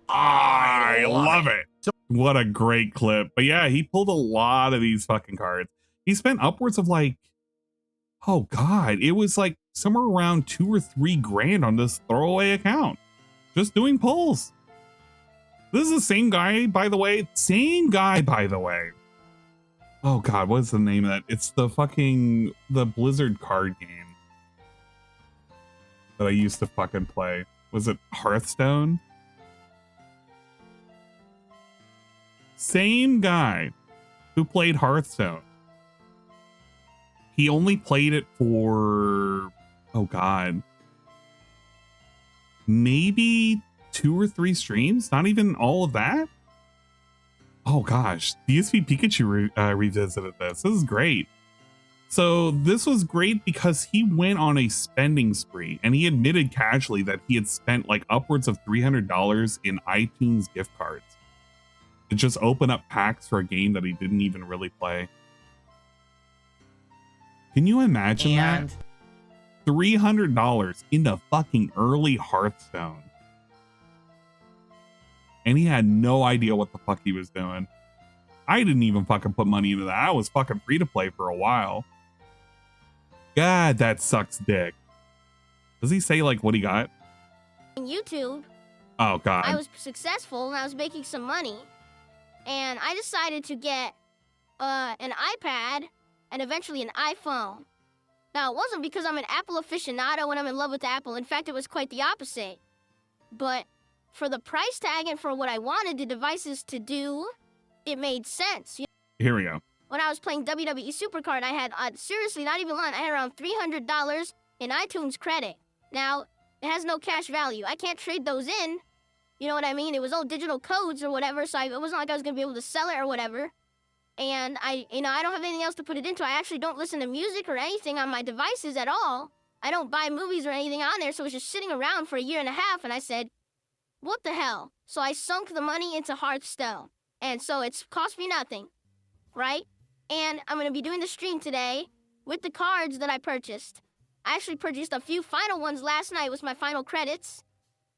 I love it. What a great clip. But yeah, he pulled a lot of these fucking cards. He spent upwards of like, oh God, it was like somewhere around 2 or 3 grand on this throwaway account. Just doing pulls. This is the same guy, by the way. Same guy, by the way. Oh God, what's the name of that? It's the Blizzard card game that I used to fucking play. Was it Hearthstone? Same guy who played Hearthstone. He only played it for, oh God, maybe 2 or 3 streams. Not even all of that. Oh gosh, DSP Pikachu revisited this. This is great. So this was great because he went on a spending spree and he admitted casually that he had spent like upwards of $300 in iTunes gift cards to just open up packs for a game that he didn't even really play. Can you imagine that? $300 into fucking early Hearthstone. And he had no idea what the fuck he was doing. I didn't even fucking put money into that. I was fucking free to play for a while. God, that sucks dick. Does he say like what he got? On YouTube. Oh God. I was successful and I was making some money. And I decided to get an iPad, and eventually an iPhone. Now, it wasn't because I'm an Apple aficionado and I'm in love with Apple. In fact, it was quite the opposite. But for the price tag and for what I wanted the devices to do, it made sense. Here we go. When I was playing WWE Supercard, I had, seriously, not even lying, I had around $300 in iTunes credit. Now, it has no cash value. I can't trade those in. You know what I mean? It was all digital codes or whatever, so it wasn't like I was going to be able to sell it or whatever. And I don't have anything else to put it into. I actually don't listen to music or anything on my devices at all. I don't buy movies or anything on there, so it was just sitting around for a year and a half, and I said, what the hell? So I sunk the money into Hearthstone. And so it's cost me nothing, right? And I'm going to be doing the stream today with the cards that I purchased. I actually purchased a few final ones last night with my final credits.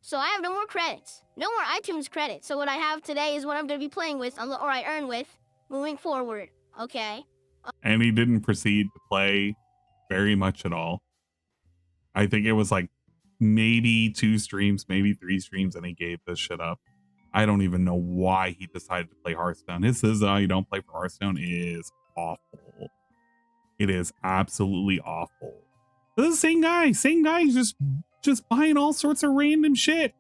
So I have no more credits. No more iTunes credits. So what I have today is what I'm going to be playing with, or I earn with, moving forward, okay? And he didn't proceed to play very much at all. I think it was like maybe 2 streams, maybe 3 streams, and he gave this shit up. I don't even know why he decided to play Hearthstone. His you don't play for Hearthstone is awful. It is absolutely awful. This is the same guy. He's just buying all sorts of random shit.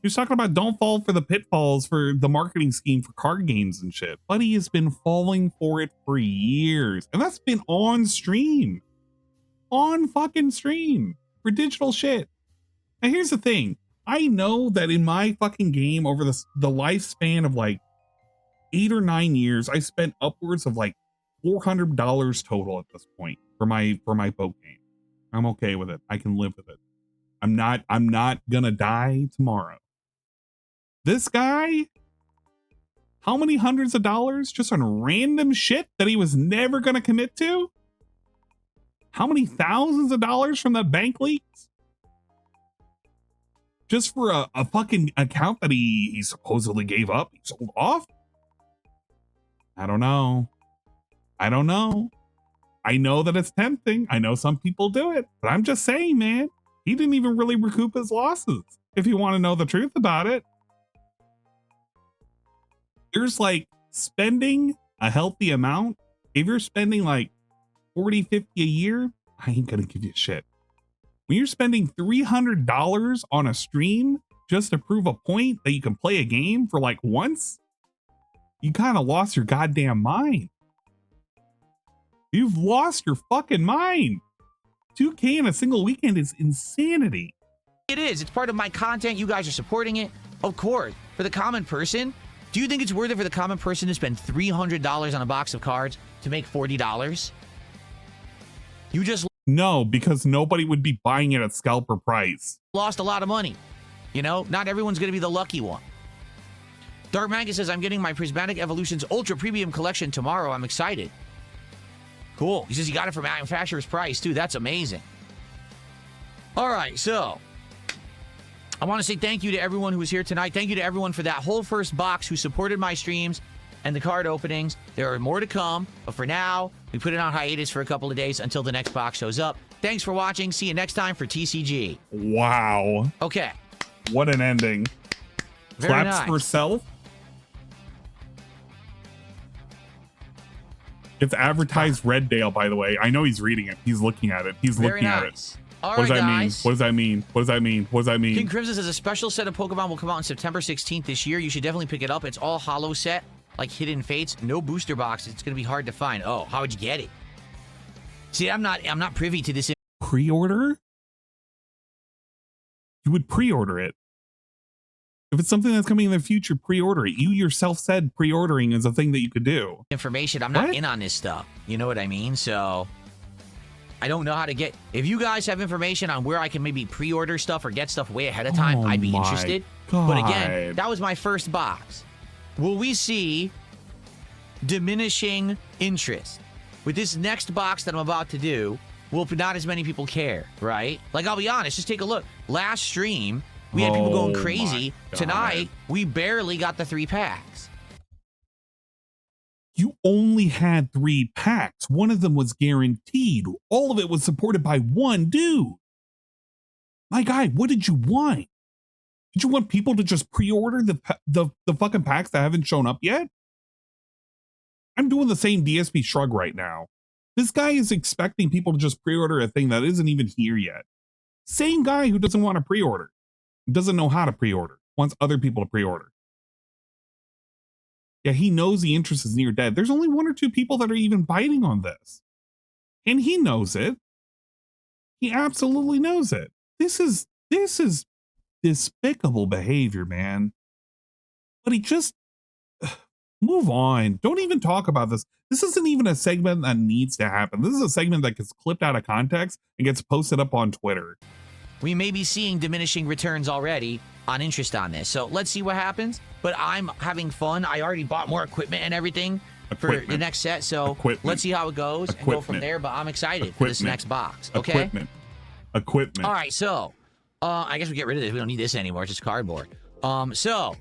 He's talking about don't fall for the pitfalls for the marketing scheme for card games and shit. But he has been falling for it for years. And that's been on stream. On fucking stream. For digital shit. And here's the thing. I know that in my fucking game over the lifespan of like 8 or 9 years, I spent upwards of like $400 total at this point for my boat game. I'm okay with it. I can live with it. I'm not gonna die tomorrow. This guy, how many hundreds of dollars just on random shit that he was never gonna commit to? How many thousands of dollars from that bank leaks? Just for a fucking account that he supposedly gave up, he sold off? I don't know. I know that it's tempting. I know some people do it, but I'm just saying, man, he didn't even really recoup his losses. If you want to know the truth about it, there's like spending a healthy amount. If you're spending like 40, 50 a year, I ain't gonna give you shit. When you're spending $300 on a stream just to prove a point that you can play a game for like once, you kind of lost your goddamn mind. You've lost your fucking mind. 2K in a single weekend is insanity. It is. It's part of my content. You guys are supporting it. Of course. For the common person, do you think it's worth it for the common person to spend $300 on a box of cards to make $40? You just... No, because nobody would be buying it at scalper price. Lost a lot of money. You know, not everyone's going to be the lucky one. Dark Manga says, I'm getting my Prismatic Evolutions Ultra Premium Collection tomorrow. I'm excited. Cool. He says he got it for manufacturer's price, too. That's amazing. All right, so I want to say thank you to everyone who was here tonight. Thank you to everyone for that whole first box who supported my streams and the card openings. There are more to come, but for now, we put it on hiatus for a couple of days until the next box shows up. Thanks for watching. See you next time for TCG. Wow. Okay. What an ending. Very Claps nice. for self. It's advertised Reddale, by the way. I know he's reading it. He's looking at it. He's Very looking at nice. it. All What does right, that mean? guys. What does that mean? What does that mean? What does that mean? King Crimson says a special set of Pokemon will come out on September 16th this year. You should definitely pick it up. It's all holo set, like Hidden Fates. No booster box. It's going to be hard to find. Oh, how would you get it? See, I'm not privy to this. Pre-order? You would pre-order it. If it's something that's coming in the future, pre-order it. You yourself said pre-ordering is a thing that you could do. Information. I'm not in on this stuff. You know what I mean? So I don't know how to get. If you guys have information on where I can maybe pre-order stuff or get stuff way ahead of time, I'd be interested. But again, that was my first box. Will we see diminishing interest with this next box that I'm about to do? Well, not as many people care, right? Like, I'll be honest, just take a look. Last stream, we had people going crazy. Tonight, we barely got the 3 packs. You only had 3 packs. One of them was guaranteed. All of it was supported by one dude. My guy, what did you want? Did you want people to just pre-order the fucking packs that haven't shown up yet? I'm doing the same DSP shrug right now. This guy is expecting people to just pre-order a thing that isn't even here yet. Same guy who doesn't want to pre-order, doesn't know how to pre-order, wants other people to pre-order. Yeah, he knows the interest is near dead. There's only 1 or 2 people that are even biting on this. And he knows it. He absolutely knows it. This is despicable behavior, man. But he just move on. Don't even talk about this. This isn't even a segment that needs to happen. This is a segment that gets clipped out of context and gets posted up on Twitter. We may be seeing diminishing returns already on interest on this. So let's see what happens. But I'm having fun. I already bought more equipment and everything for the next set. So let's see how it goes and go from there. But I'm excited for this next box. Okay. Equipment. All right. So I guess we get rid of this. We don't need this anymore. It's just cardboard. So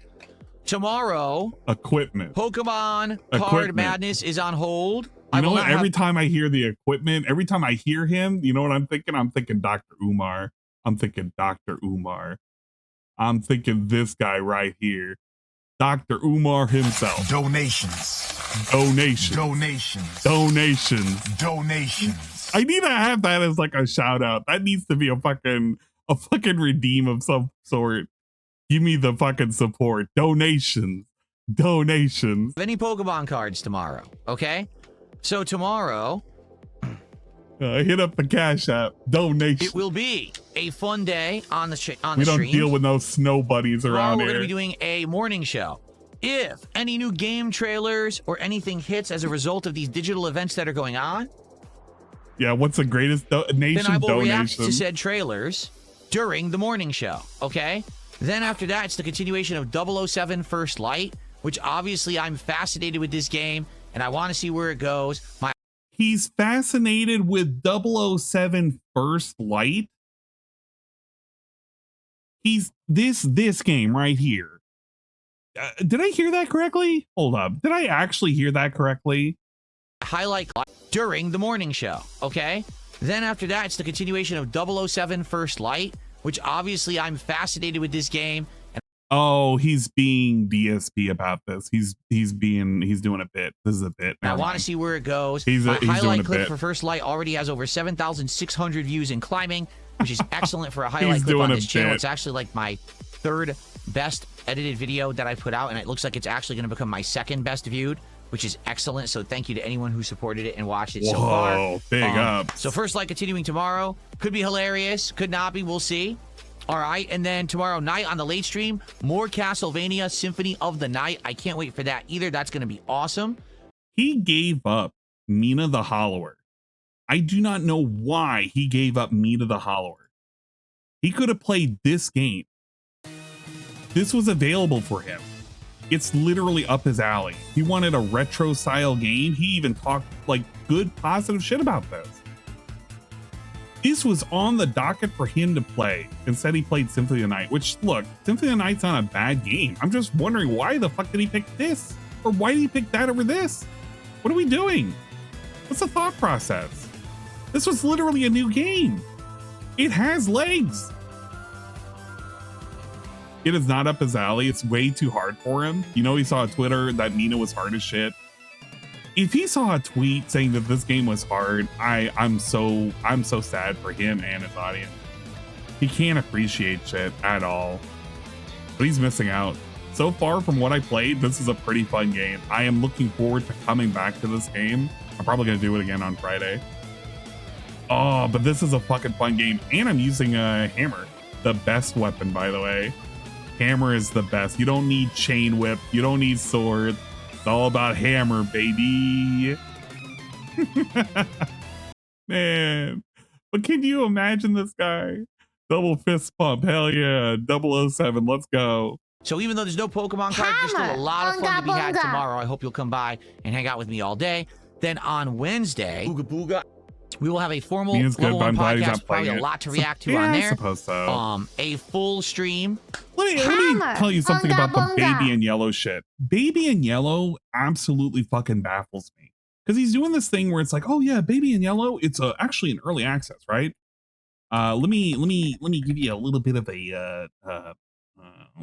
tomorrow, Pokemon Card Madness is on hold. You know what? Every time I hear the equipment, every time I hear him, you know what I'm thinking? I'm thinking Dr. Umar. I'm thinking Dr. Umar. I'm thinking this guy right here. Dr. Umar himself. Donations. Donations. Donations. Donations. Donations. I need to have that as like a shout out. That needs to be a fucking redeem of some sort. Give me the fucking support. Donations. Donations. Any Pokemon cards tomorrow, okay? So tomorrow, hit up the Cash App. Donation. it will be a fun day on the stream. We don't deal with no snow buddies around We're here. going to be doing a morning show. If any new game trailers or anything hits as a result of these digital events that are going on, yeah, what's the greatest donation? then I will react to said trailers during the morning show, okay? Then after that, it's the continuation of 007 First Light, which obviously I'm fascinated with this game, and I want to see where it goes. He's fascinated with 007 First Light. He's this game right here. Did I hear that correctly? Hold up. Did I actually hear that correctly? Highlight during the morning show, okay? Then after that, it's the continuation of 007 First Light, which obviously I'm fascinated with this game. Oh, he's being DSP about this. He's doing a bit. This is a bit. I want to see where it goes. He's highlight clip for First Light already has over 7,600 views and climbing, which is excellent for a highlight clip on this channel. It's actually like my 3rd best edited video that I put out, and it looks like it's actually going to become my 2nd best viewed, which is excellent. So thank you to anyone who supported it and watched it so far. Big up. So First Light continuing tomorrow. Could be hilarious. Could not be. We'll see. All right, and then tomorrow night on the late stream, more Castlevania Symphony of the Night. I can't wait for that either. That's going to be awesome. He gave up Mina the Hollower. I do not know why he gave up Mina the Hollower. He could have played this game. This was available for him. It's literally up his alley. He wanted a retro style game. He even talked like good, positive shit about this. This was on the docket for him to play. Instead, he played Symphony of the Night, which, look, Symphony of the Night's not a bad game. I'm just wondering, why the fuck did he pick this? Or why did he pick that over this? What are we doing? What's the thought process? This was literally a new game. It has legs. It is not up his alley. It's way too hard for him. You know, he saw on Twitter that Nina was hard as shit. If he saw a tweet saying that this game was hard, I'm so sad for him and his audience. He can't appreciate shit at all. But he's missing out. So far from what I played, this is a pretty fun game. I am looking forward to coming back to this game. I'm probably gonna do it again on Friday. Oh, but this is a fucking fun game. And I'm using a hammer. The best weapon, by the way. Hammer is the best. You don't need chain whip. You don't need sword. It's all about hammer, baby. Man, but can you imagine this guy? Double fist pump. Hell yeah. 007. Let's go. So even though there's no Pokemon cards, there's still a lot of fun to be had tomorrow. I hope you'll come by and hang out with me all day. Then on Wednesday, we will have a formal level 1 podcast. Probably a lot to react to on there. I suppose so. A full stream. Let me tell you something about the Baby in Yellow shit. Baby in Yellow absolutely fucking baffles me, because he's doing this thing where it's like, oh yeah, Baby in Yellow, it's actually an early access, right? Let me give you a little bit of a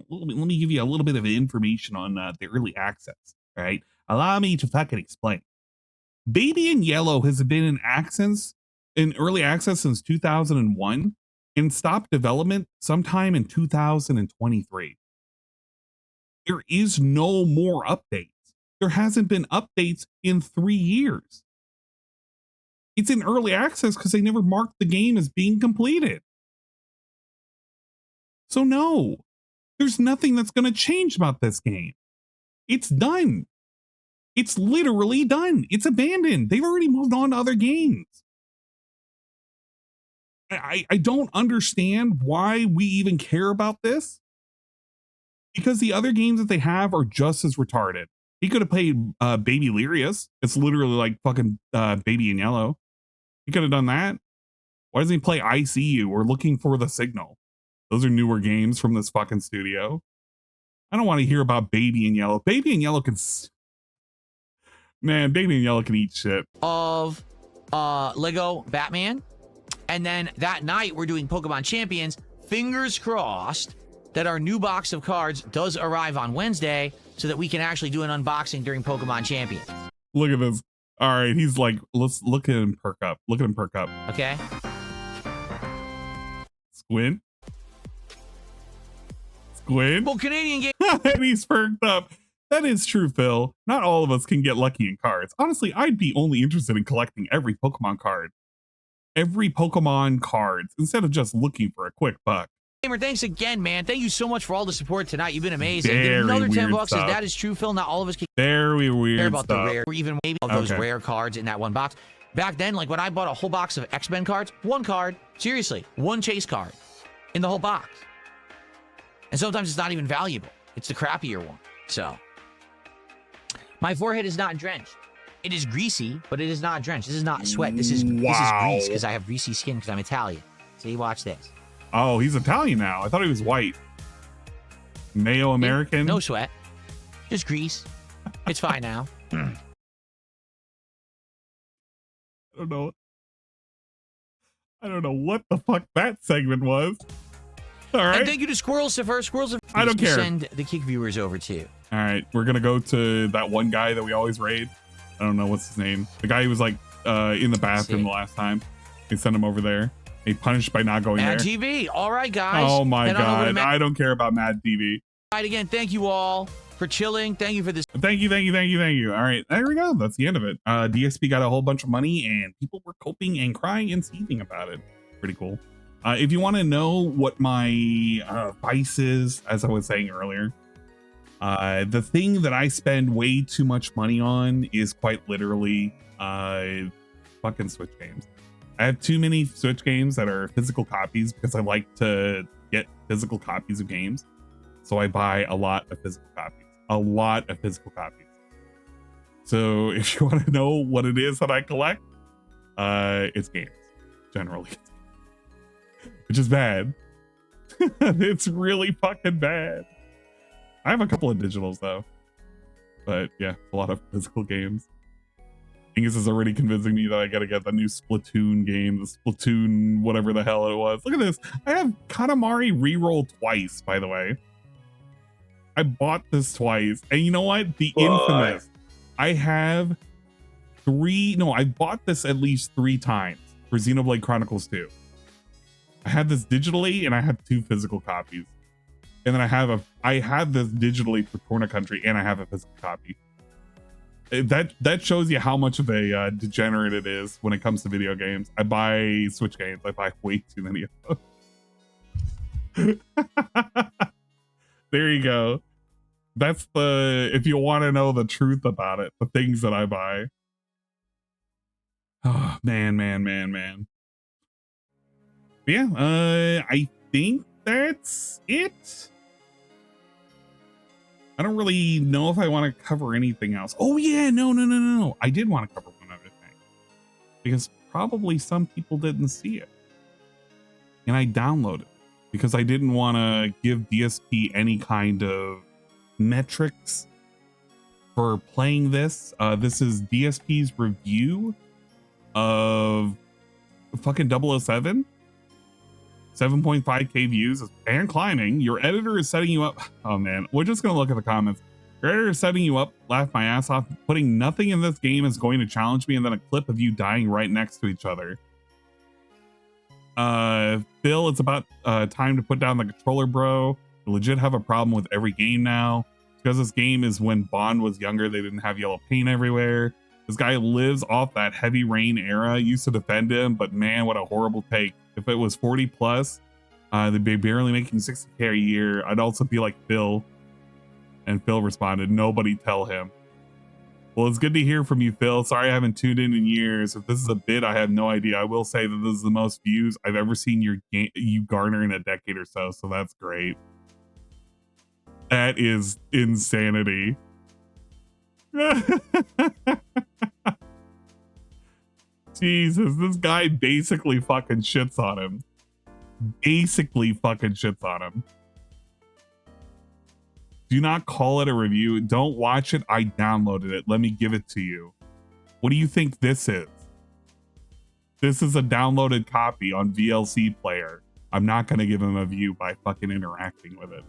let me give you a little bit of information on the early access. Right, Allow me to fucking explain. Baby in Yellow has been in early access since 2001 and stopped development sometime in 2023. There is no more updates. There hasn't been updates in 3 years. It's in early access because they never marked the game as being completed. So no, there's nothing that's going to change about this game. It's done. It's literally done. It's abandoned. They've already moved on to other games. I don't understand why we even care about this. Because the other games that they have are just as retarded. He could have played Baby Lirius. It's literally like fucking Baby in Yellow. He could have done that. Why doesn't he play ICU or Looking for the Signal? Those are newer games from this fucking studio. I don't want to hear about Baby in Yellow. Baby in Yellow can... Man, Baby in Yellow can eat shit. Of Lego Batman. And then that night, we're doing Pokemon Champions. Fingers crossed that our new box of cards does arrive on Wednesday so that we can actually do an unboxing during Pokemon Champions. Look at this. All right, he's like, let's look at him perk up. Look at him perk up. Okay. Squint. Squint. Well, Canadian game. And he's perked up. That is true, Phil. Not all of us can get lucky in cards. Honestly, I'd be only interested in collecting every Pokemon card. Every Pokemon cards instead of just looking for a quick buck. Gamer, thanks again, man. Thank you so much for all the support tonight. You've been amazing. Very another 10 bucks. stuff. That is true, Phil. Not all of us can Very weird care about stuff. the rare, or even maybe of those rare cards in that one box. Back then, like when I bought a whole box of X-Men cards, one card, seriously, one chase card in the whole box. And sometimes it's not even valuable. It's the crappier one. So, my forehead is not drenched. It is greasy, but it is not drenched. This is not sweat. This is grease because I have greasy skin because I'm Italian. See, watch this. Oh, he's Italian now. I thought he was white. Mayo American. No sweat. Just grease. It's fine now. I don't know. I don't know what the fuck that segment was. All right. And thank you to Squirrels for Squirrels. I don't care. Send the Kick viewers over too. All right, we're gonna go to that one guy that we always raid. I don't know what's his name. The guy who was like in the bathroom the last time. They sent him over there. He punished by not going Mad there. TV. All right, guys. Oh my Head on over to god. I don't care about Mad TV. All right, again, thank you all for chilling. Thank you for this. Thank you. All right, there we go. That's the end of it. DSP got a whole bunch of money and people were coping and crying and seething about it. Pretty cool. If you want to know what my vice is, as I was saying earlier, the thing that I spend way too much money on is quite literally fucking Switch games. I have too many Switch games that are physical copies because I like to get physical copies of games. So I buy a lot of physical copies. So if you want to know what it is that I collect, it's games, generally. Which is bad. It's really fucking bad. I have a couple of digitals though. But yeah, a lot of physical games. Angus is already convincing me that I gotta get the new Splatoon game, the Splatoon whatever the hell it was. Look at this. I have Katamari reroll twice, by the way. I bought this twice. And you know what? The infamous. I have I bought this at least 3 times for Xenoblade Chronicles 2. I had this digitally and I have 2 physical copies. And then I have this digitally for Torna Country and I have a physical copy. That shows you how much of a degenerate it is when it comes to video games. I buy Switch games. I buy way too many of them. There you go. That's if you want to know the truth about it, the things that I buy. Oh, man. Yeah, I think that's it. I don't really know if I want to cover anything else. Oh yeah, no. I did want to cover one other thing. Because probably some people didn't see it. And I downloaded it. Because I didn't want to give DSP any kind of metrics for playing this. This is DSP's review of fucking 007. 7.5k views and climbing. Your editor is setting you up. Oh man, we're just gonna look at the comments. Creator is setting you up, laugh my ass off, putting nothing in this game is going to challenge me, and then a clip of you dying right next to each other. Phil, it's about time to put down the controller, bro. You legit have a problem with every game now. Because this game is when Bond was younger, they didn't have yellow paint everywhere. This guy lives off that heavy rain era. Used to defend him, but man, what a horrible take. If it was 40 plus, they'd be barely making 60K a year. I'd also be like Phil. And Phil responded, nobody tell him. Well, it's good to hear from you, Phil. Sorry I haven't tuned in years. If this is a bit, I have no idea. I will say that this is the most views I've ever seen you garner in a decade or so. So that's great. That is insanity. Jesus, this guy basically fucking shits on him. Do not call it a review. Don't watch it. I downloaded it. Let me give it to you. What do you think this is? This is a downloaded copy on VLC player. I'm not going to give him a view by fucking interacting with it.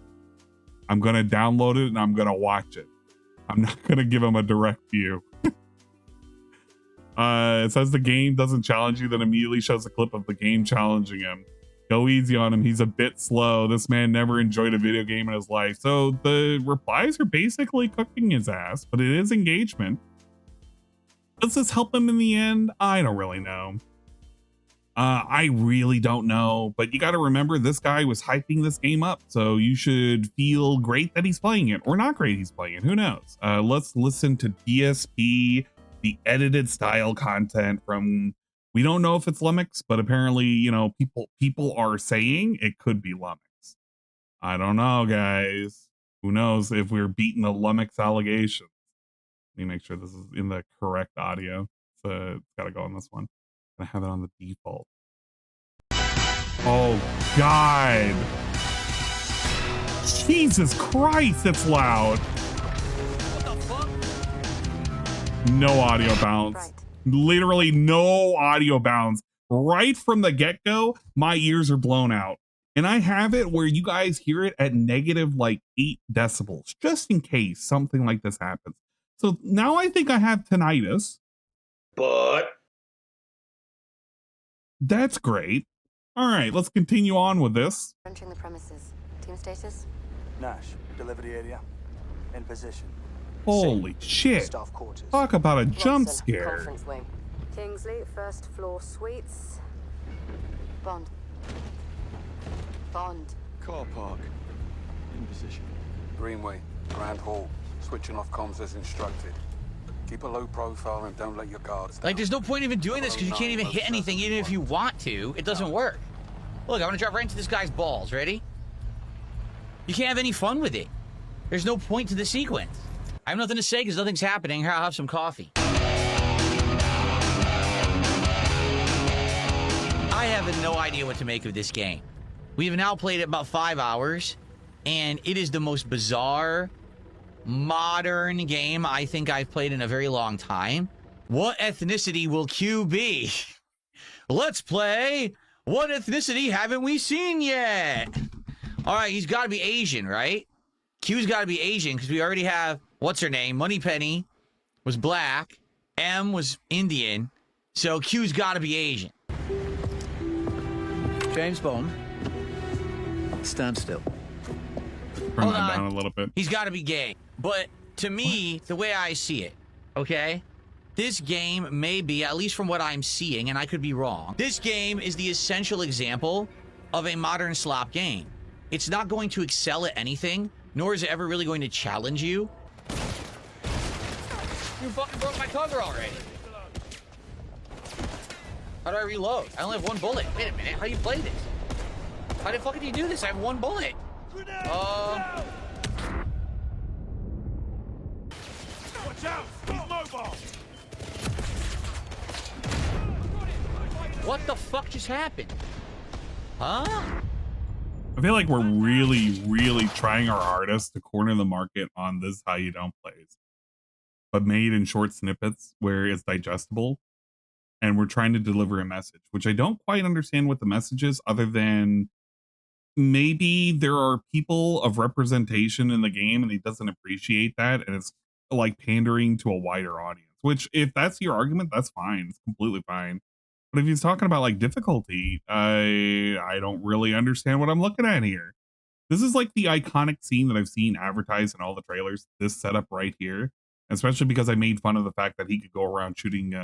I'm going to download it and I'm going to watch it. I'm not going to give him a direct view. It says the game doesn't challenge you, then immediately shows a clip of the game challenging him. Go easy on him. He's a bit slow. This man never enjoyed a video game in his life. So the replies are basically cooking his ass, but it is engagement. Does this help him in the end? I don't really know. I really don't know, but you got to remember this guy was hyping this game up. So you should feel great that he's playing it, or not great he's playing it. Who knows? Let's listen to DSP, the edited style content from, we don't know if it's Lumix, but apparently, you know, people are saying it could be Lumix. I don't know, guys. Who knows if we're beating the Lumix allegations? Let me make sure this is in the correct audio. So it's got to go on this one. I have it on the default. Oh, God. Jesus Christ, it's loud. What the fuck? No audio bounce. Right. Literally no audio bounce. Right from the get-go, my ears are blown out. And I have it where you guys hear it at negative like 8 decibels, just in case something like this happens. So now I think I have tinnitus. But that's great. All right, let's continue on with this. Entering the premises. Team status? Nash, delivery area. In position. Holy shit. Staff quarters. Talk about a jump scare. Conference wing. Kingsley, first floor suites. Bond. Car park. In position. Greenway, Grand Hall. Switching off comms as instructed. Keep a low profile and don't let your guards down. Like, there's no point even doing this because you can't even hit anything, even if you want to. It doesn't work. Look, I'm gonna drop right into this guy's balls. Ready? You can't have any fun with it. There's no point to the sequence. I have nothing to say because nothing's happening. Here, I'll have some coffee. I have no idea what to make of this game. We have now played it about 5 hours, and it is the most bizarre, modern game I think I've played in a very long time. What ethnicity will Q be? Let's play. What ethnicity haven't we seen yet? All right, he's got to be Asian, right? Q's got to be Asian because we already have, what's her name? Moneypenny was black. M was Indian. So Q's got to be Asian. James Bond. Stand still. Turn that down a little bit. He's got to be gay. But to me, the way I see it, okay, this game may be, at least from what I'm seeing, and I could be wrong, this game is the essential example of a modern slop game. It's not going to excel at anything, nor is it ever really going to challenge you. You fucking broke my cover already. How do I reload? I only have 1 bullet. Wait a minute, how do you play this? How the fuck do you do this? I have 1 bullet. Watch out! He's mobile! What the fuck just happened? Huh? I feel like we're really trying our hardest to corner the market on this how you don't plays, but made in short snippets where it's digestible, and we're trying to deliver a message, which I don't quite understand what the message is, other than maybe there are people of representation in the game and he doesn't appreciate that, and it's like pandering to a wider audience, which if that's your argument, that's fine. It's completely fine. But if he's talking about like difficulty, I don't really understand what I'm looking at here. This is like the iconic scene that I've seen advertised in all the trailers, this setup right here, especially because I made fun of the fact that he could go around shooting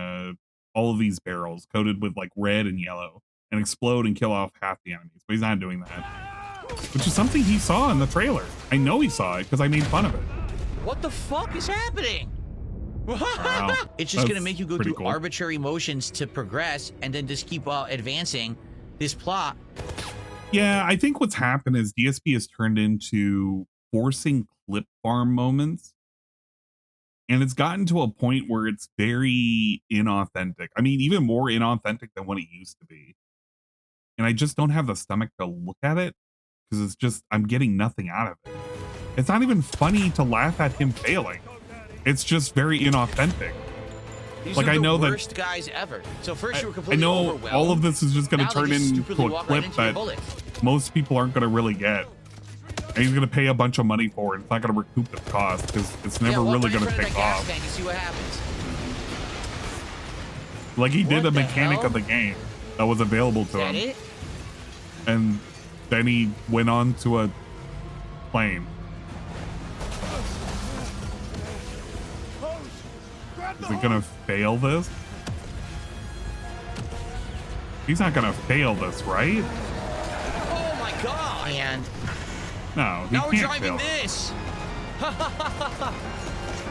all of these barrels coated with like red and yellow and explode and kill off half the enemies, but he's not doing that, which is something he saw in the trailer. I know he saw it because I made fun of it. What the fuck is happening? Wow. It's just going to That's make you go pretty through cool. arbitrary motions to progress and then just keep advancing this plot. Yeah, I think what's happened is DSP has turned into forcing clip farm moments. And it's gotten to a point where it's very inauthentic. I mean, even more inauthentic than what it used to be. And I just don't have the stomach to look at it because it's just, I'm getting nothing out of it. It's not even funny to laugh at him failing. It's just very inauthentic. These Like, are I know the that worst guys ever. So first you were I completely know overwhelmed. all of this is just going Now to they turn just into stupidly a walk clip right into your that bullets. most people aren't going to really get. And he's going to pay a bunch of money for it. It's not going to recoup the cost because it's never walk really right in going to front of take that gas off. tank and see what happens. Like he did What a the mechanic hell? of the game that was available to him. It? And then he went on to a plane. Is he gonna fail this? He's not gonna fail this, right? Oh my god! And No, he now we're can't driving fail. this.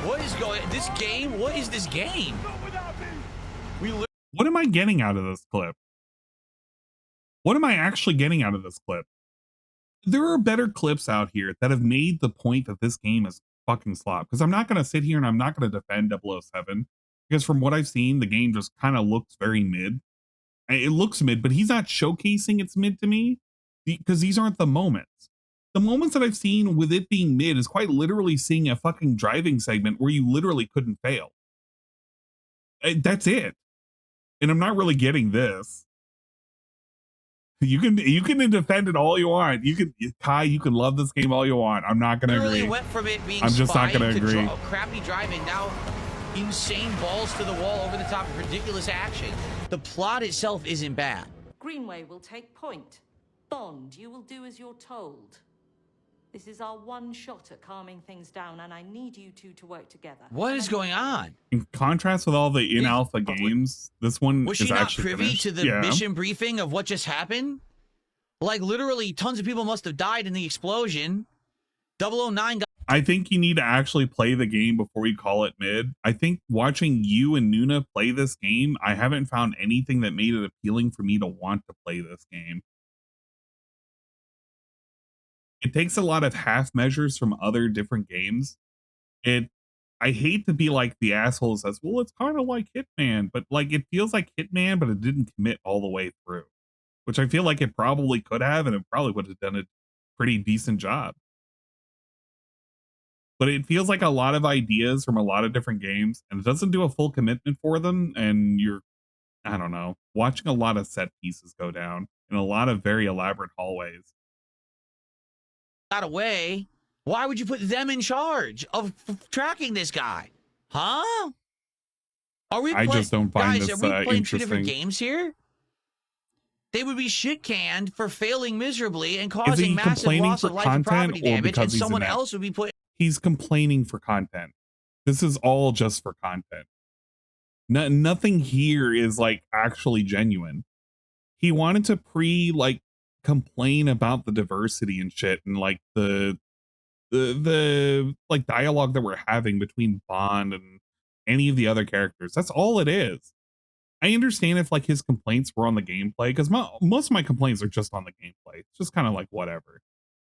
What is going? This game? What is this game? We What am I getting out of this clip? What am I actually getting out of this clip? There are better clips out here that have made the point that this game is fucking slop. Because I'm not going to sit here and I'm not going to defend 007. Because from what I've seen, the game just kind of looks very mid. It looks mid, but he's not showcasing it's mid to me. Because these aren't the moments. The moments that I've seen with it being mid is quite literally seeing a fucking driving segment where you literally couldn't fail. That's it. And I'm not really getting this. You can defend it all you want. You can, Kai, you can love this game all you want. I'm not gonna literally agree. went from it being I'm just not gonna to agree. crappy driving, now insane balls to the wall, over the top, ridiculous action. The plot itself isn't bad. Greenway will take point. Bond, you will do as you're told. This is our one shot at calming things down, and I need you two to work together. What is going on? In contrast with all the in-alpha games, this one Was is she not actually privy finished. to the Yeah. mission briefing of what just happened? Like, literally, tons of people must have died in the explosion. 009 got... I think you need to actually play the game before you call it mid. I think watching you and Nuna play this game, I haven't found anything that made it appealing for me to want to play this game. It takes a lot of half measures from other different games. I hate to be like the asshole that says, well, it's kind of like Hitman, but like it feels like Hitman, but it didn't commit all the way through, which I feel like it probably could have, and it probably would have done a pretty decent job. But it feels like a lot of ideas from a lot of different games, and it doesn't do a full commitment for them. And you're, I don't know, watching a lot of set pieces go down in a lot of very elaborate hallways. got away. Why would you put them in charge of tracking this guy? Huh? Are we? I just don't find guys, this are we playing two interesting. different games here? They would be shit canned for failing miserably and Is he causing massive complaining loss for of life and content property or damage, because and he's someone inept? else would be put. He's complaining for content. This is all just for content. Nothing here is like actually genuine. He wanted to like complain about the diversity and shit, and like the like dialogue that we're having between Bond and any of the other characters. That's all it is. I understand if like his complaints were on the gameplay, because most of my complaints are just on the gameplay. It's just kind of like whatever.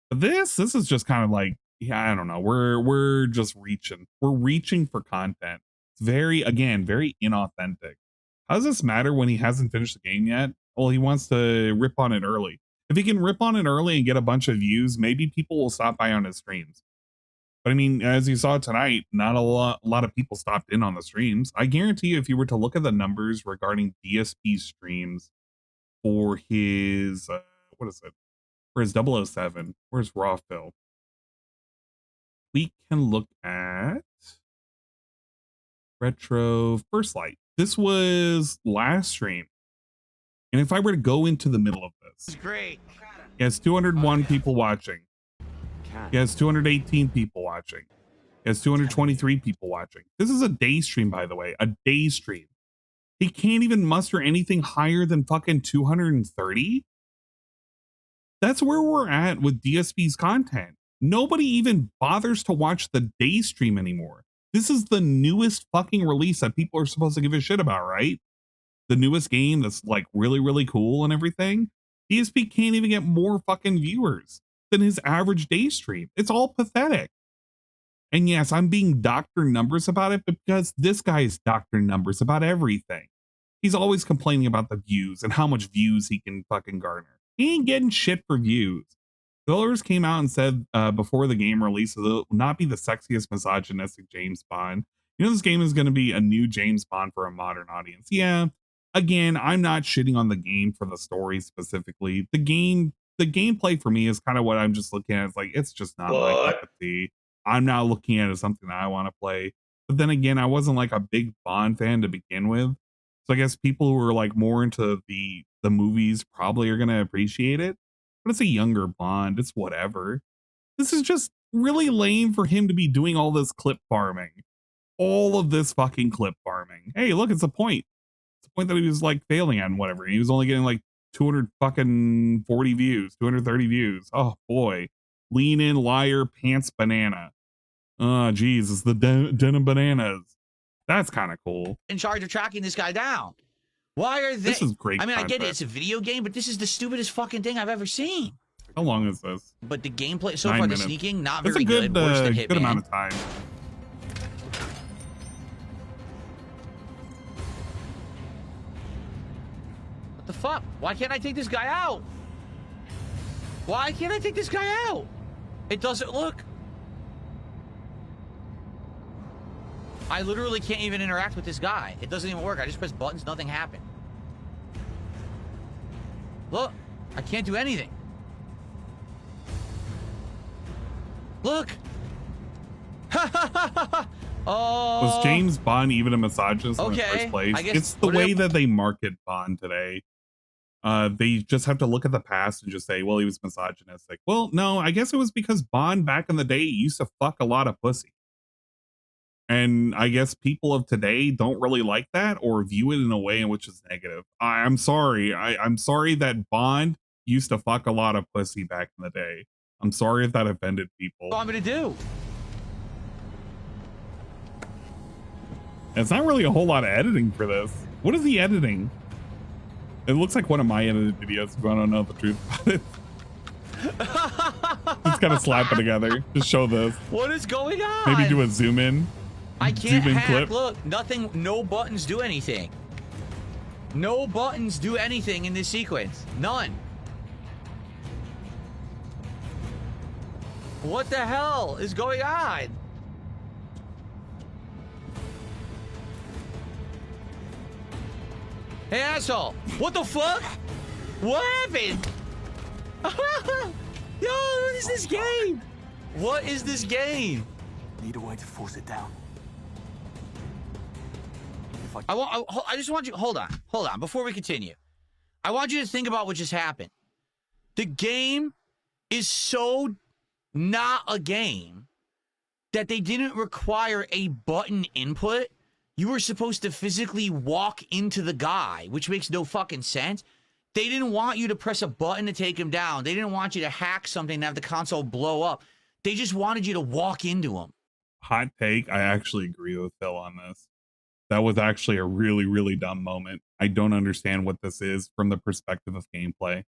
But this is just kind of like, yeah, I don't know. We're just reaching. We're reaching for content. It's very inauthentic. How does this matter when he hasn't finished the game yet? Well, he wants to rip on it early. If he can rip on it early and get a bunch of views, maybe people will stop by on his streams. But I mean, as you saw tonight, not a lot of people stopped in on the streams. I guarantee you, if you were to look at the numbers regarding DSP streams for his, what is it? Where's 007? Where's Raw Phil? We can look at Retro First Light. This was last stream. And if I were to go into the middle of this, This is great. he has 201 people watching. He has 218 people watching. He has 223 people watching. This is a day stream, by the way, a day stream. He can't even muster anything higher than fucking 230. That's where we're at with DSP's content. Nobody even bothers to watch the day stream anymore. This is the newest fucking release that people are supposed to give a shit about, right? The newest game that's like really, really cool and everything. DSP can't even get more fucking viewers than his average day stream. It's all pathetic. And yes, I'm being Dr. Numbers about it because this guy is Dr. Numbers about everything. He's always complaining about the views and how much views he can fucking garner. He ain't getting shit for views. Developers came out and said before the game release, it will not be the sexiest misogynistic James Bond. You know, this game is going to be a new James Bond for a modern audience. Yeah, again, I'm not shitting on the game for the story specifically. The gameplay for me is kind of what I'm just looking at. It's like, it's just not my cup of tea. I'm not looking at it as something that I want to play. But then again, I wasn't like a big Bond fan to begin with. So I guess people who are like more into the movies probably are going to appreciate it. But it's a younger Bond. It's whatever. This is just really lame for him to be doing all this clip farming. All of this fucking clip farming. Hey, look, it's a point. It's a point that he was like failing at and whatever. He was only getting like 240 views, 230 views. Oh boy. Lean in, liar, pants, banana. Oh, geez, it's the denim bananas. That's kind of cool. In charge of tracking this guy down. Why are they? This is great. I mean, I get it. It's a video game, but this is the stupidest fucking thing I've ever seen. How long is this? But the gameplay so 9 far, minutes. the sneaking, not That's very a good, Worse than good Hitman. amount of time. What the fuck? Why can't I take this guy out? Why can't I take this guy out? It doesn't look. I literally can't even interact with this guy. It doesn't even work. I just press buttons, nothing happened. Look, I can't do anything. Look. Oh. Was James Bond even a misogynist in the Okay, first place? I guess It's the way whatever. that they market Bond today. They just have to look at the past and just say, well, he was misogynistic. Well, no, I guess it was because Bond back in the day used to fuck a lot of pussy. And I guess people of today don't really like that or view it in a way in which is negative. I'm sorry. I'm sorry that Bond used to fuck a lot of pussy back in the day. I'm sorry if that offended people. What am I gonna do? It's not really a whole lot of editing for this. What is he editing? It looks like one of my edited videos, if I don't know the truth about it. Just gotta slap it together. Just show this. What is going on? Maybe do a zoom in. I can't zoom in hack. clip. Look, nothing. No buttons do anything. No buttons do anything in this sequence. None. What the hell is going on? Hey, asshole. What the fuck? What happened? Yo, what is this game? What is this game? Need a way to force it down. I just want you, hold on, before we continue. I want you to think about what just happened. The game is so not a game that they didn't require a button input. You were supposed to physically walk into the guy, which makes no fucking sense. They didn't want you to press a button to take him down. They didn't want you to hack something and have the console blow up. They just wanted you to walk into him. Hot take. I actually agree with Phil on this. That was actually a really, really dumb moment. I don't understand what this is from the perspective of gameplay.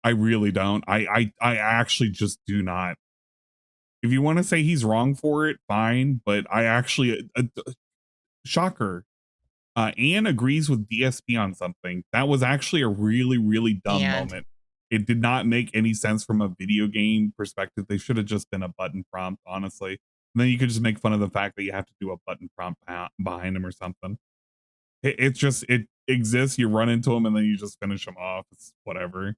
I really don't. I actually just do not. If you want to say he's wrong for it, fine. But I actually, shocker. Anne agrees with DSP on something. That was actually a really, really dumb moment. It did not make any sense from a video game perspective. They should have just been a button prompt, honestly. And then you could just make fun of the fact that you have to do a button prompt behind him or something. It exists. You run into him and then you just finish him off. It's whatever.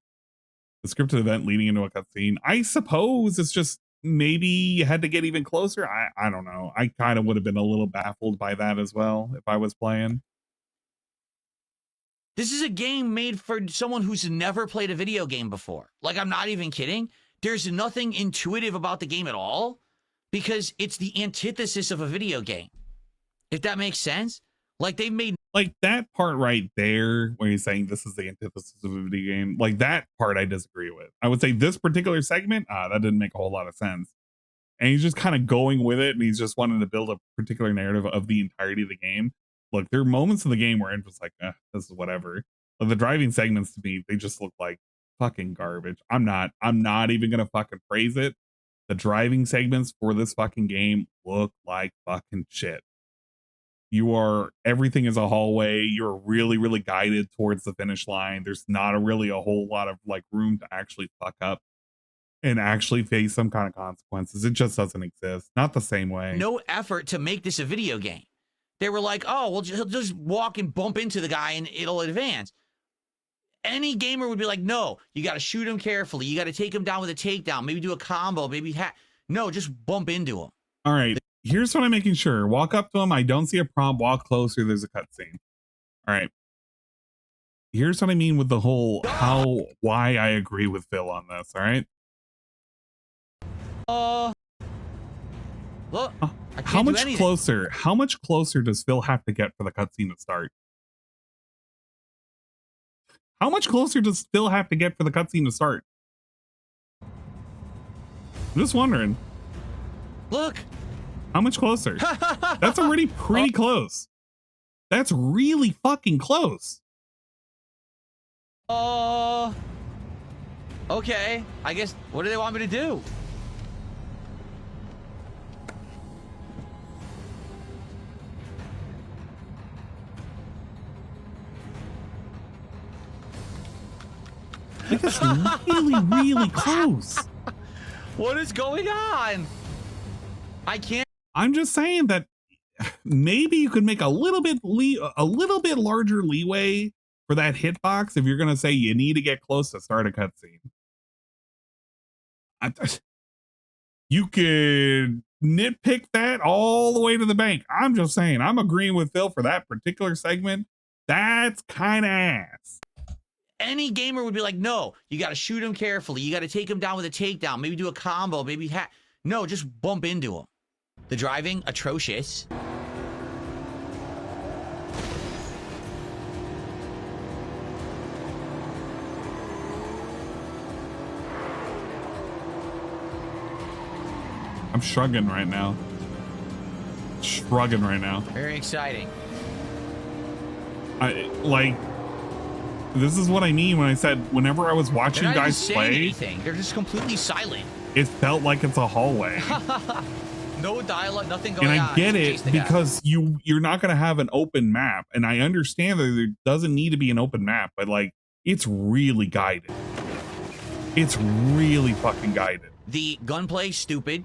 The scripted event leading into a cutscene. I suppose it's just maybe you had to get even closer. I don't know. I kind of would have been a little baffled by that as well if I was playing. This is a game made for someone who's never played a video game before. Like, I'm not even kidding. There's nothing intuitive about the game at all because it's the antithesis of a video game. If that makes sense. Like, they've made... Like, that part right there, where you're saying this is the antithesis of a video game, like, that part I disagree with. I would say this particular segment, that didn't make a whole lot of sense. And he's just kind of going with it, and he's just wanting to build a particular narrative of the entirety of the game. Look, there are moments of the game where I'm just like, this is whatever. But the driving segments to me, they just look like fucking garbage. I'm not even gonna fucking praise it. The driving segments for this fucking game look like fucking shit. Everything is a hallway. You're really, really guided towards the finish line. There's not really a whole lot of like room to actually fuck up and actually face some kind of consequences. It just doesn't exist. Not the same way. No effort to make this a video game. They were like, oh, well, he'll just walk and bump into the guy and it'll advance. Any gamer would be like, no, you got to shoot him carefully. You got to take him down with a takedown. Maybe do a combo. Maybe no, just bump into him. All right. Here's what I'm making sure. Walk up to him. I don't see a prompt. Walk closer. There's a cutscene. All right. Here's what I mean with the whole why I agree with Phil on this. All right. Look. How much closer? How much closer does Phil have to get for the cutscene to start? How much closer does Phil have to get for the cutscene to start? I'm just wondering. Look. How much closer? That's already pretty close. That's really fucking close. Okay. I guess, what do they want me to do? Like, it's really, really close. What is going on? I can't. I'm just saying that maybe you could make a little bit larger leeway for that hitbox if you're going to say you need to get close to start a cutscene. You could nitpick that all the way to the bank. I'm just saying, I'm agreeing with Phil for that particular segment. That's kind of ass. Any gamer would be like, no, you got to shoot him carefully. You got to take him down with a takedown. Maybe do a combo. Maybe no, just bump into him. The driving, atrocious. I'm shrugging right now. Very exciting. This is what I mean when I said whenever I was watching guys play, anything. They're just completely silent. It felt like it's a hallway. No dialogue, nothing going on. And I get it because you're not going to have an open map. And I understand that there doesn't need to be an open map, but like it's really guided. It's really fucking guided. The gunplay, stupid.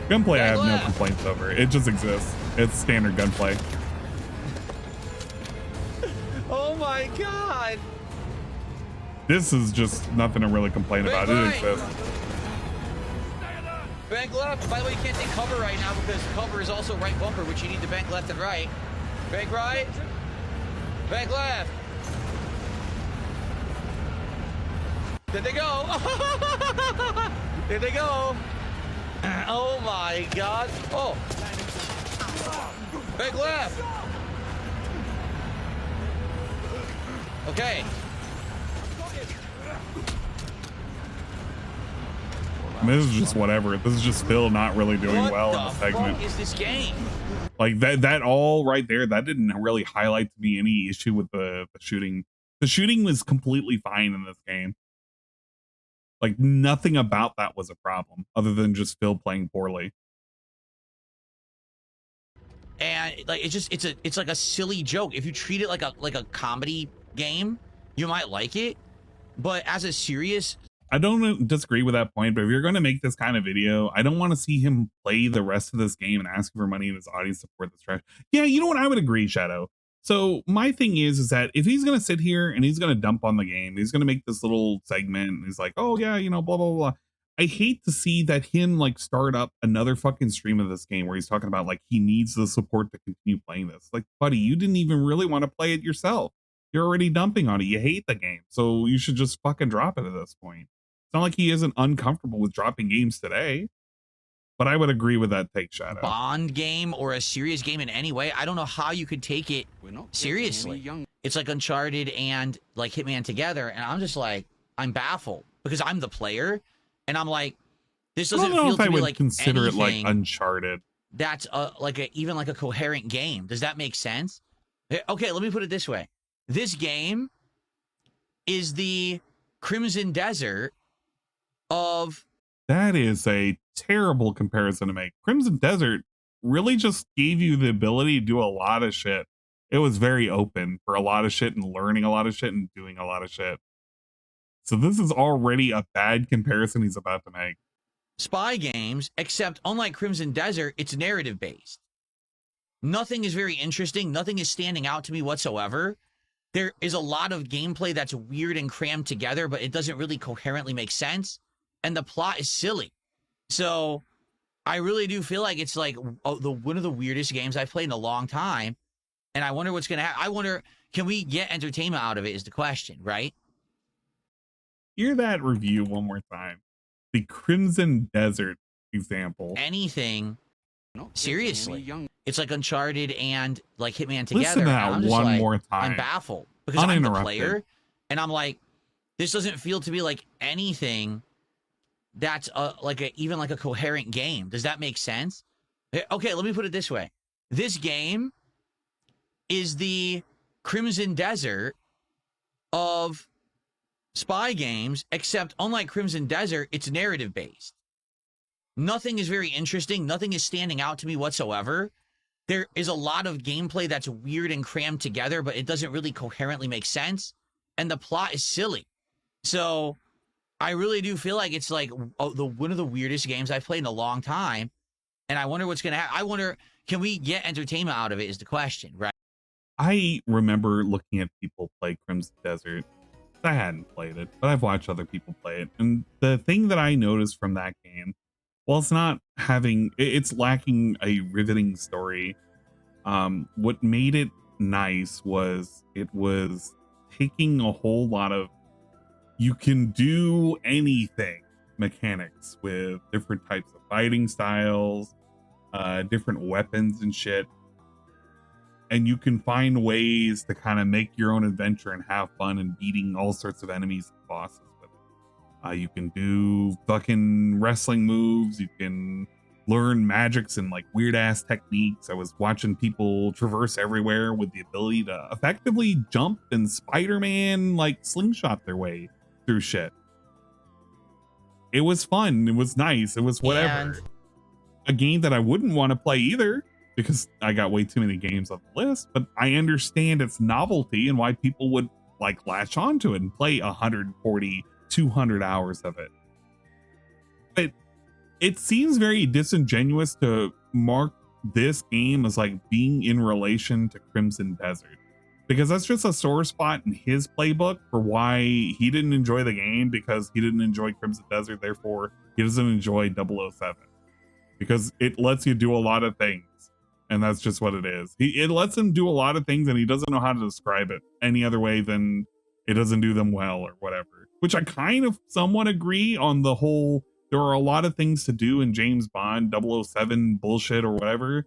Gunplay, I have no complaints over. It just exists. It's standard gunplay. Oh my god. This is just nothing to really complain about. It exists. Bank left. By the way, you can't take cover right now because cover is also right bumper, which you need to bank left and right. Bank right. Bank left. There they go. There they go. Oh my god. Oh. Bank left. Okay. I mean, this is just whatever. This is just Phil not really doing well in the segment. What is this game? Like that all right there, that didn't really highlight to me any issue with the shooting. The shooting was completely fine in this game. Like nothing about that was a problem other than just Phil playing poorly. And like it's like a silly joke. If you treat it like a comedy game, you might like it. But as a serious, I don't disagree with that point, but if you're going to make this kind of video, I don't want to see him play the rest of this game and ask for money in his audience support this trash. Yeah, you know what? I would agree, Shadow. So my thing is that if he's going to sit here and he's going to dump on the game, he's going to make this little segment and he's like, oh yeah, you know, blah, blah, blah. I hate to see that him like start up another fucking stream of this game where he's talking about like he needs the support to continue playing this. Like, buddy, you didn't even really want to play it yourself. You're already dumping on it. You hate the game. So you should just fucking drop it at this point. It's not like he isn't uncomfortable with dropping games today. But I would agree with that take, Shadow. Bond game or a serious game in any way, I don't know how you could take it seriously. It's like Uncharted and like Hitman together, and I'm just like, I'm baffled because I'm the player, and I'm like, this doesn't feel to me like consider anything it like Uncharted. That's even like a coherent game. Does that make sense? Okay, let me put it this way: this game is the Crimson Desert of. That is a terrible comparison to make. Crimson Desert really just gave you the ability to do a lot of shit. It was very open for a lot of shit and learning a lot of shit and doing a lot of shit. So this is already a bad comparison he's about to make. Spy games, except unlike Crimson Desert, it's narrative based. Nothing is very interesting. Nothing is standing out to me whatsoever. There is a lot of gameplay that's weird and crammed together, but it doesn't really coherently make sense. And the plot is silly. So I really do feel like it's like one of the weirdest games I've played in a long time. And I wonder what's going to happen. I wonder, can we get entertainment out of it is the question, right? Hear that review one more time. The Crimson Desert example. Anything. Seriously. It's like Uncharted and like Hitman together. Listen to that one more time. I'm baffled because I'm the player. And I'm like, this doesn't feel to me like anything that's even like a coherent game. Does that make sense? Okay, let me put it this way. This game is the Crimson Desert of spy games, except unlike Crimson Desert, it's narrative based. Nothing is very interesting. Nothing is standing out to me whatsoever. There is a lot of gameplay that's weird and crammed together, but it doesn't really coherently make sense. And the plot is silly. So I really do feel like it's like one of the weirdest games I've played in a long time. And I wonder what's going to happen. I wonder, can we get entertainment out of it is the question, right? I remember looking at people play Crimson Desert. I hadn't played it, but I've watched other people play it. And the thing that I noticed from that game, well, it's lacking a riveting story. What made it nice was it was taking a whole lot of you can do anything mechanics with different types of fighting styles, different weapons and shit. And you can find ways to kind of make your own adventure and have fun and beating all sorts of enemies and bosses with it. You can do fucking wrestling moves. You can learn magics and like weird ass techniques. I was watching people traverse everywhere with the ability to effectively jump and Spider-Man like slingshot their way through shit. It was fun. It was nice. It was whatever. And a game that I wouldn't want to play either because I got way too many games on the list, but I understand its novelty and why people would like latch onto it and play 140, 200 hours of it. But it seems very disingenuous to mark this game as like being in relation to Crimson Desert, because that's just a sore spot in his playbook for why he didn't enjoy the game, because he didn't enjoy Crimson Desert, therefore he doesn't enjoy 007, because it lets you do a lot of things, and that's just what it is. It lets him do a lot of things, and he doesn't know how to describe it any other way than it doesn't do them well or whatever, which I kind of somewhat agree on the whole. There are a lot of things to do in James Bond 007 bullshit or whatever,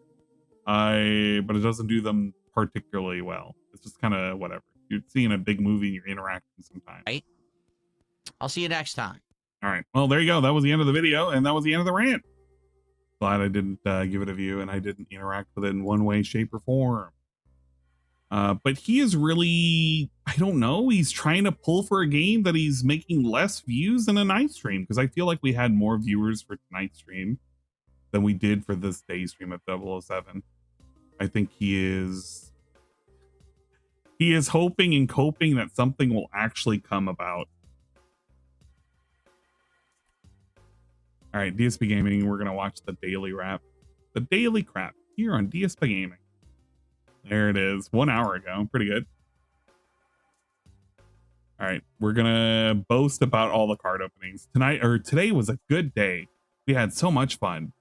but it doesn't do them particularly well. It's just kind of whatever. You're seeing a big movie and you're interacting sometimes. Right. I'll see you next time. All right. Well, there you go. That was the end of the video, and that was the end of the rant. Glad I didn't give it a view and I didn't interact with it in one way, shape, or form. But he is really, I don't know, he's trying to pull for a game that he's making less views than a night stream, because I feel like we had more viewers for tonight's stream than we did for this day stream of 007. I think he is hoping and coping that something will actually come about. All right, DSP Gaming, we're going to watch the daily wrap, the daily crap here on DSP Gaming. There it is. 1 hour ago. Pretty good. All right, we're gonna boast about all the card openings tonight, or today was a good day. We had so much fun.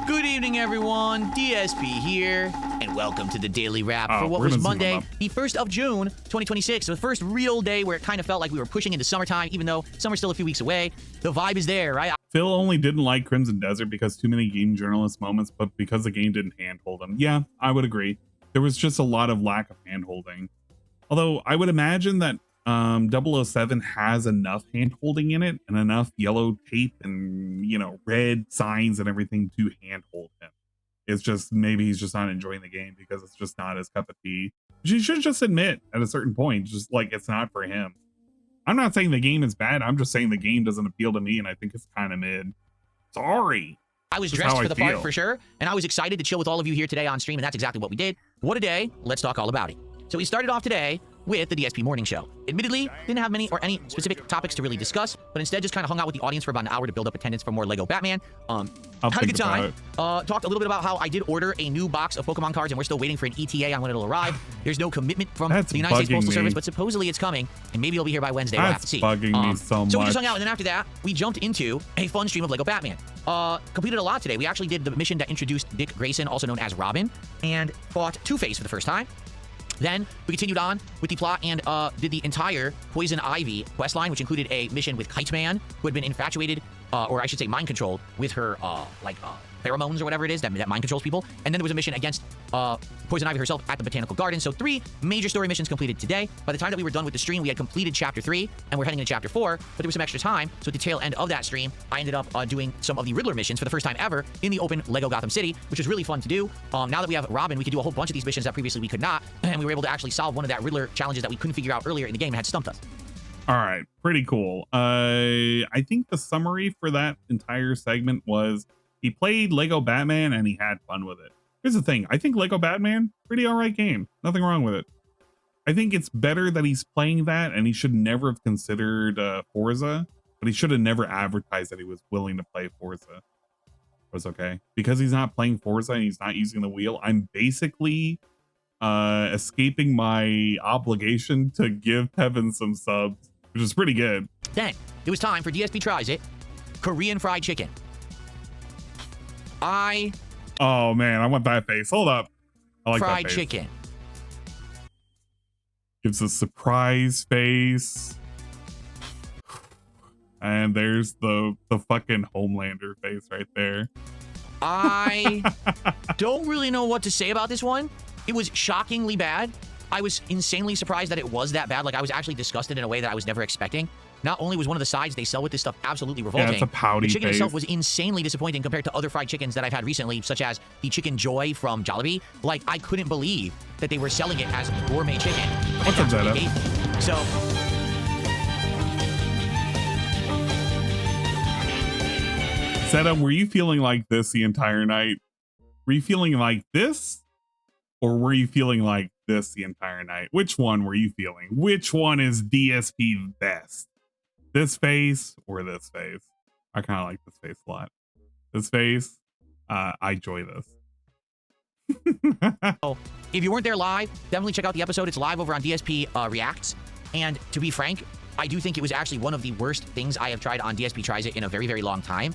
Good evening, everyone. DSP here, and welcome to the Daily Wrap for what was Monday, the 1st of June, 2026. The first real day where it kind of felt like we were pushing into summertime, even though summer's still a few weeks away. The vibe is there, right? Phil only didn't like Crimson Desert because too many game journalist moments, but because the game didn't handhold him. Yeah, I would agree. There was just a lot of lack of handholding. Although I would imagine that 007 has enough hand holding in it and enough yellow tape and, you know, red signs and everything to hand hold him. It's just maybe he's just not enjoying the game because it's just not his cup of tea. You should just admit at a certain point, just like it's not for him. I'm not saying the game is bad. I'm just saying the game doesn't appeal to me and I think it's kind of mid. Sorry. I was dressed for the part for sure, and I was excited to chill with all of you here today on stream, and that's exactly what we did. What a day. Let's talk all about it. So we started off today with the DSP morning show. Admittedly, didn't have many or any specific topics to really discuss, but instead just kind of hung out with the audience for about an hour to build up attendance for more Lego Batman. Had a good time. Talked a little bit about how I did order a new box of Pokemon cards, and we're still waiting for an ETA on when it'll arrive. There's no commitment from the United States Postal Service, but supposedly it's coming, and maybe it'll be here by Wednesday. We'll have to see. Bugging me so much. So we just hung out, and then after that, we jumped into a fun stream of Lego Batman. Completed a lot today. We actually did the mission that introduced Dick Grayson, also known as Robin, and fought Two-Face for the first time. Then we continued on with the plot and did the entire Poison Ivy questline, which included a mission with Kite Man, who had been infatuated, or I should say mind controlled, with her pheromones or whatever it is that mind controls people. And then there was a mission against Poison Ivy herself at the Botanical Garden. So 3 major story missions completed today. By the time that we were done with the stream, we had completed Chapter 3, and we're heading into Chapter 4, but there was some extra time. So at the tail end of that stream, I ended up doing some of the Riddler missions for the first time ever in the open Lego Gotham City, which was really fun to do. Now that we have Robin, we can do a whole bunch of these missions that previously we could not, and we were able to actually solve one of that Riddler challenges that we couldn't figure out earlier in the game and had stumped us. All right, pretty cool. I think the summary for that entire segment was he played Lego Batman and he had fun with it. Here's the thing. I think Lego Batman, pretty all right game. Nothing wrong with it. I think it's better that he's playing that, and he should never have considered Forza, but he should have never advertised that he was willing to play Forza. It was okay. Because he's not playing Forza and he's not using the wheel, I'm basically escaping my obligation to give Tevin some subs, which is pretty good. Then it was time for DSP Tries It, Korean fried chicken. Oh man, I want that face. Hold up. I like fried that face. Chicken. Gives a surprise face. And there's the fucking Homelander face right there. I don't really know what to say about this one. It was shockingly bad. I was insanely surprised that it was that bad. Like, I was actually disgusted in a way that I was never expecting. Not only was one of the sides they sell with this stuff absolutely revolting, it's a pouty the chicken face. itself was insanely disappointing compared to other fried chickens that I've had recently, such as the Chicken Joy from Jollibee. Like, I couldn't believe that they were selling it as gourmet chicken. What's up, Zeta? So, Zeta, were you feeling like this the entire night? Were you feeling like this? Or were you feeling like this the entire night? Which one were you feeling? Which one is DSP best? This face or this face? I kind of like this face a lot. This face, I enjoy this. if you weren't there live, definitely check out the episode. It's live over on DSP Reacts. And to be frank, I do think it was actually one of the worst things I have tried on DSP Tries It in a very, very long time.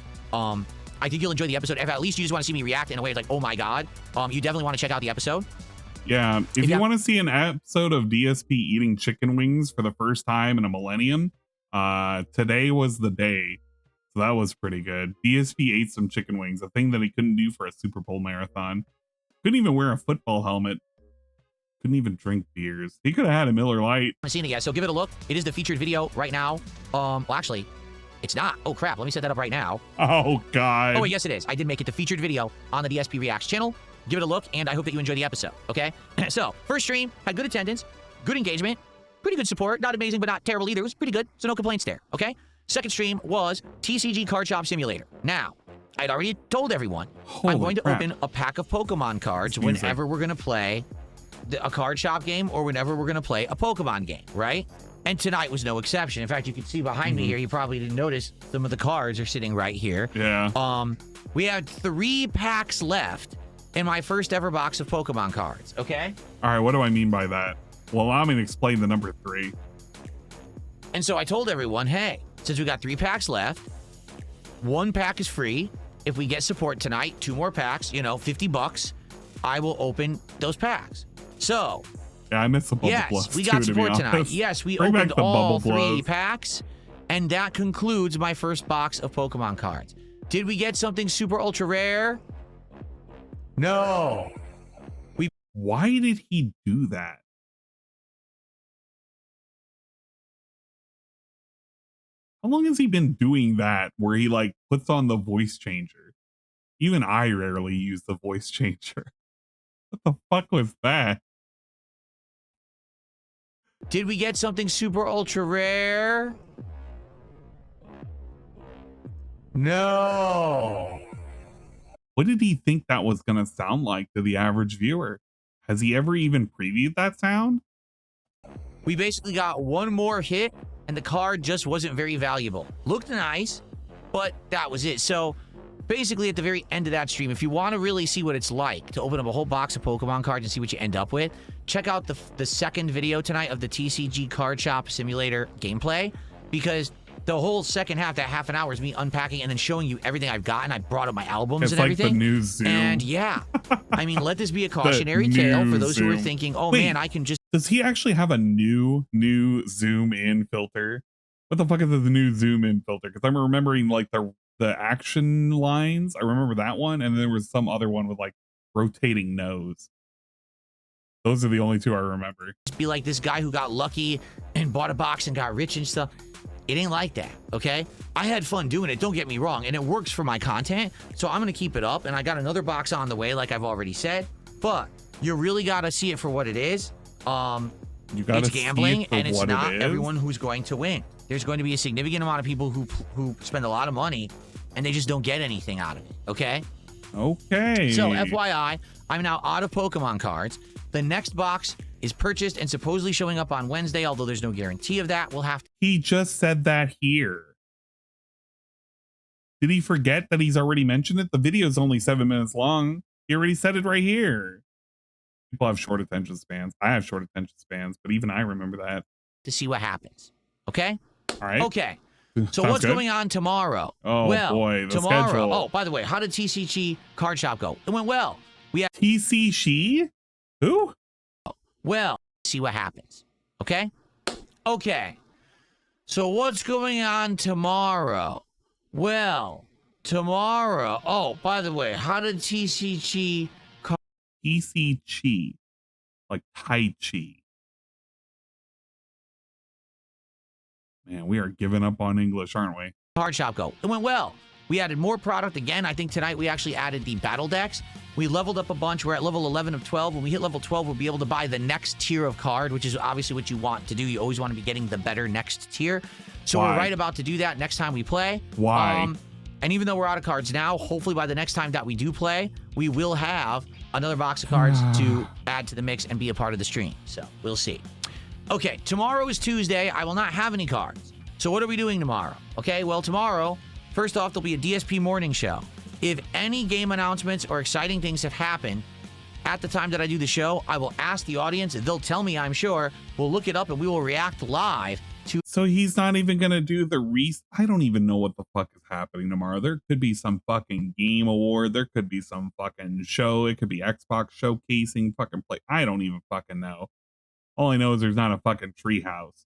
I think you'll enjoy the episode. If at least you just want to see me react in a way like, oh my god, you definitely want to check out the episode. Yeah, if you want to see an episode of DSP eating chicken wings for the first time in a millennium, today was the day. So that was pretty good. DSP ate some chicken wings, a thing that he couldn't do for a Super Bowl marathon. Couldn't even wear a football helmet. Couldn't even drink beers. He could have had a Miller Lite. I've seen it yet, so give it a look. It is the featured video right now. Well, actually, it's not. Oh, crap. Let me set that up right now. Oh, God. Oh, wait, yes, it is. I did make it the featured video on the DSP Reacts channel. Give it a look, and I hope that you enjoy the episode, okay? So, first stream, had good attendance, good engagement, pretty good support. Not amazing, but not terrible either. It was pretty good, so no complaints there, okay? Second stream was TCG Card Shop Simulator. Now, I'd already told everyone I'm going to open a pack of Pokemon cards whenever we're going to play a card shop game or whenever we're going to play a Pokemon game, right? And tonight was no exception. In fact, you can see behind me here, you probably didn't notice some of the cards are sitting right here. Yeah. We had 3 packs left, in my first ever box of Pokemon cards, okay? All right, what do I mean by that? Well, allow me to explain the number 3. And so I told everyone, hey, since we got 3 packs left, 1 pack is free. If we get support tonight, 2 more packs, you know, $50, I will open those packs. So, yeah, I missed the bubble yes, plus we too, got to be support tonight. honest. Yes, we Bring opened back the all bubble 3 plus. packs, and that concludes my first box of Pokemon cards. Did we get something super ultra rare? No. Why did he do that? How long has he been doing that where he like puts on the voice changer? Even I rarely use the voice changer. What the fuck was that? Did we get something super ultra rare? No. What did he think that was going to sound like to the average viewer? Has he ever even previewed that sound? We basically got 1 more hit, and the card just wasn't very valuable. Looked nice, but that was it. So basically at the very end of that stream, if you want to really see what it's like to open up a whole box of Pokemon cards and see what you end up with, check out the second video tonight of the TCG Card Shop Simulator gameplay, because the whole second half, that half an hour, is me unpacking and then showing you everything I've gotten. I brought up my albums It's and like everything. the new Zoom. And yeah, I mean, let this be a cautionary tale for those who are thinking, oh Wait, man, I can just... Does he actually have a new zoom in filter? What the fuck is the new zoom in filter? Because I'm remembering like the action lines. I remember that one, and there was some other one with like rotating nose. Those are the only 2 I remember. Be like this guy who got lucky and bought a box and got rich and stuff. It ain't like that, okay? I had fun doing it, don't get me wrong, and it works for my content, so I'm gonna keep it up, and I got another box on the way, like I've already said, but you really gotta see it for what it is. It's gambling, and it's not everyone who's going to win. There's going to be a significant amount of people who spend a lot of money, and they just don't get anything out of it, okay? Okay. So, FYI, I'm now out of Pokemon cards. The next box is purchased and supposedly showing up on Wednesday, although there's no guarantee of that. We'll have to... He just said that here. Did he forget that he's already mentioned it? The video's only 7 minutes long. He already said it right here. People have short attention spans. I have short attention spans, but even I remember that. To see what happens. Okay? All right. Okay. So Sounds what's good. going on tomorrow? Oh, well, boy, the tomorrow. schedule. Oh, by the way, how did TCG Card Shop go? It went well. We had TCG? Who? Well, see what happens. Okay? Okay. So what's going on tomorrow? Well, tomorrow. Oh, by the way, how did TCG TCG, like Tai Chi. Man, we are giving up on English, aren't we? Card Shop go? It went well. We added more product again. I think tonight we actually added the battle decks. We leveled up a bunch. We're at level 11 of 12. When we hit level 12, we'll be able to buy the next tier of card, which is obviously what you want to do. You always want to be getting the better next tier. So Why? we're right about to do that next time we play. Why? And even though we're out of cards now, hopefully by the next time that we do play, we will have another box of cards to add to the mix and be a part of the stream. So we'll see. Okay, tomorrow is Tuesday. I will not have any cards. So what are we doing tomorrow? Okay, well, tomorrow, first off, there'll be a DSP morning show. If any game announcements or exciting things have happened at the time that I do the show, I will ask the audience. They'll tell me, I'm sure. We'll look it up and we will react live to... So he's not even going to do the I don't even know what the fuck is happening tomorrow. There could be some fucking game award. There could be some fucking show. It could be Xbox showcasing fucking play. I don't even fucking know. All I know is there's not a fucking treehouse.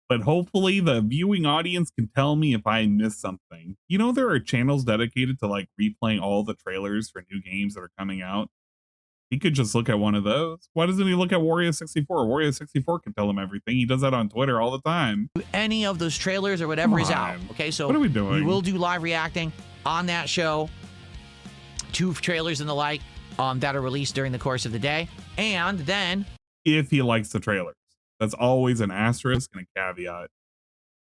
But hopefully the viewing audience can tell me if I missed something. You know, there are channels dedicated to like replaying all the trailers for new games that are coming out. He could just look at one of those. Why doesn't he look at Wario 64? Wario 64 can tell him everything. He does that on Twitter all the time. Any of those trailers or whatever is out. Okay, so what are we doing? We will do live reacting on that show to trailers and the like that are released during the course of the day. And then... if he likes the trailers. That's always an asterisk and a caveat.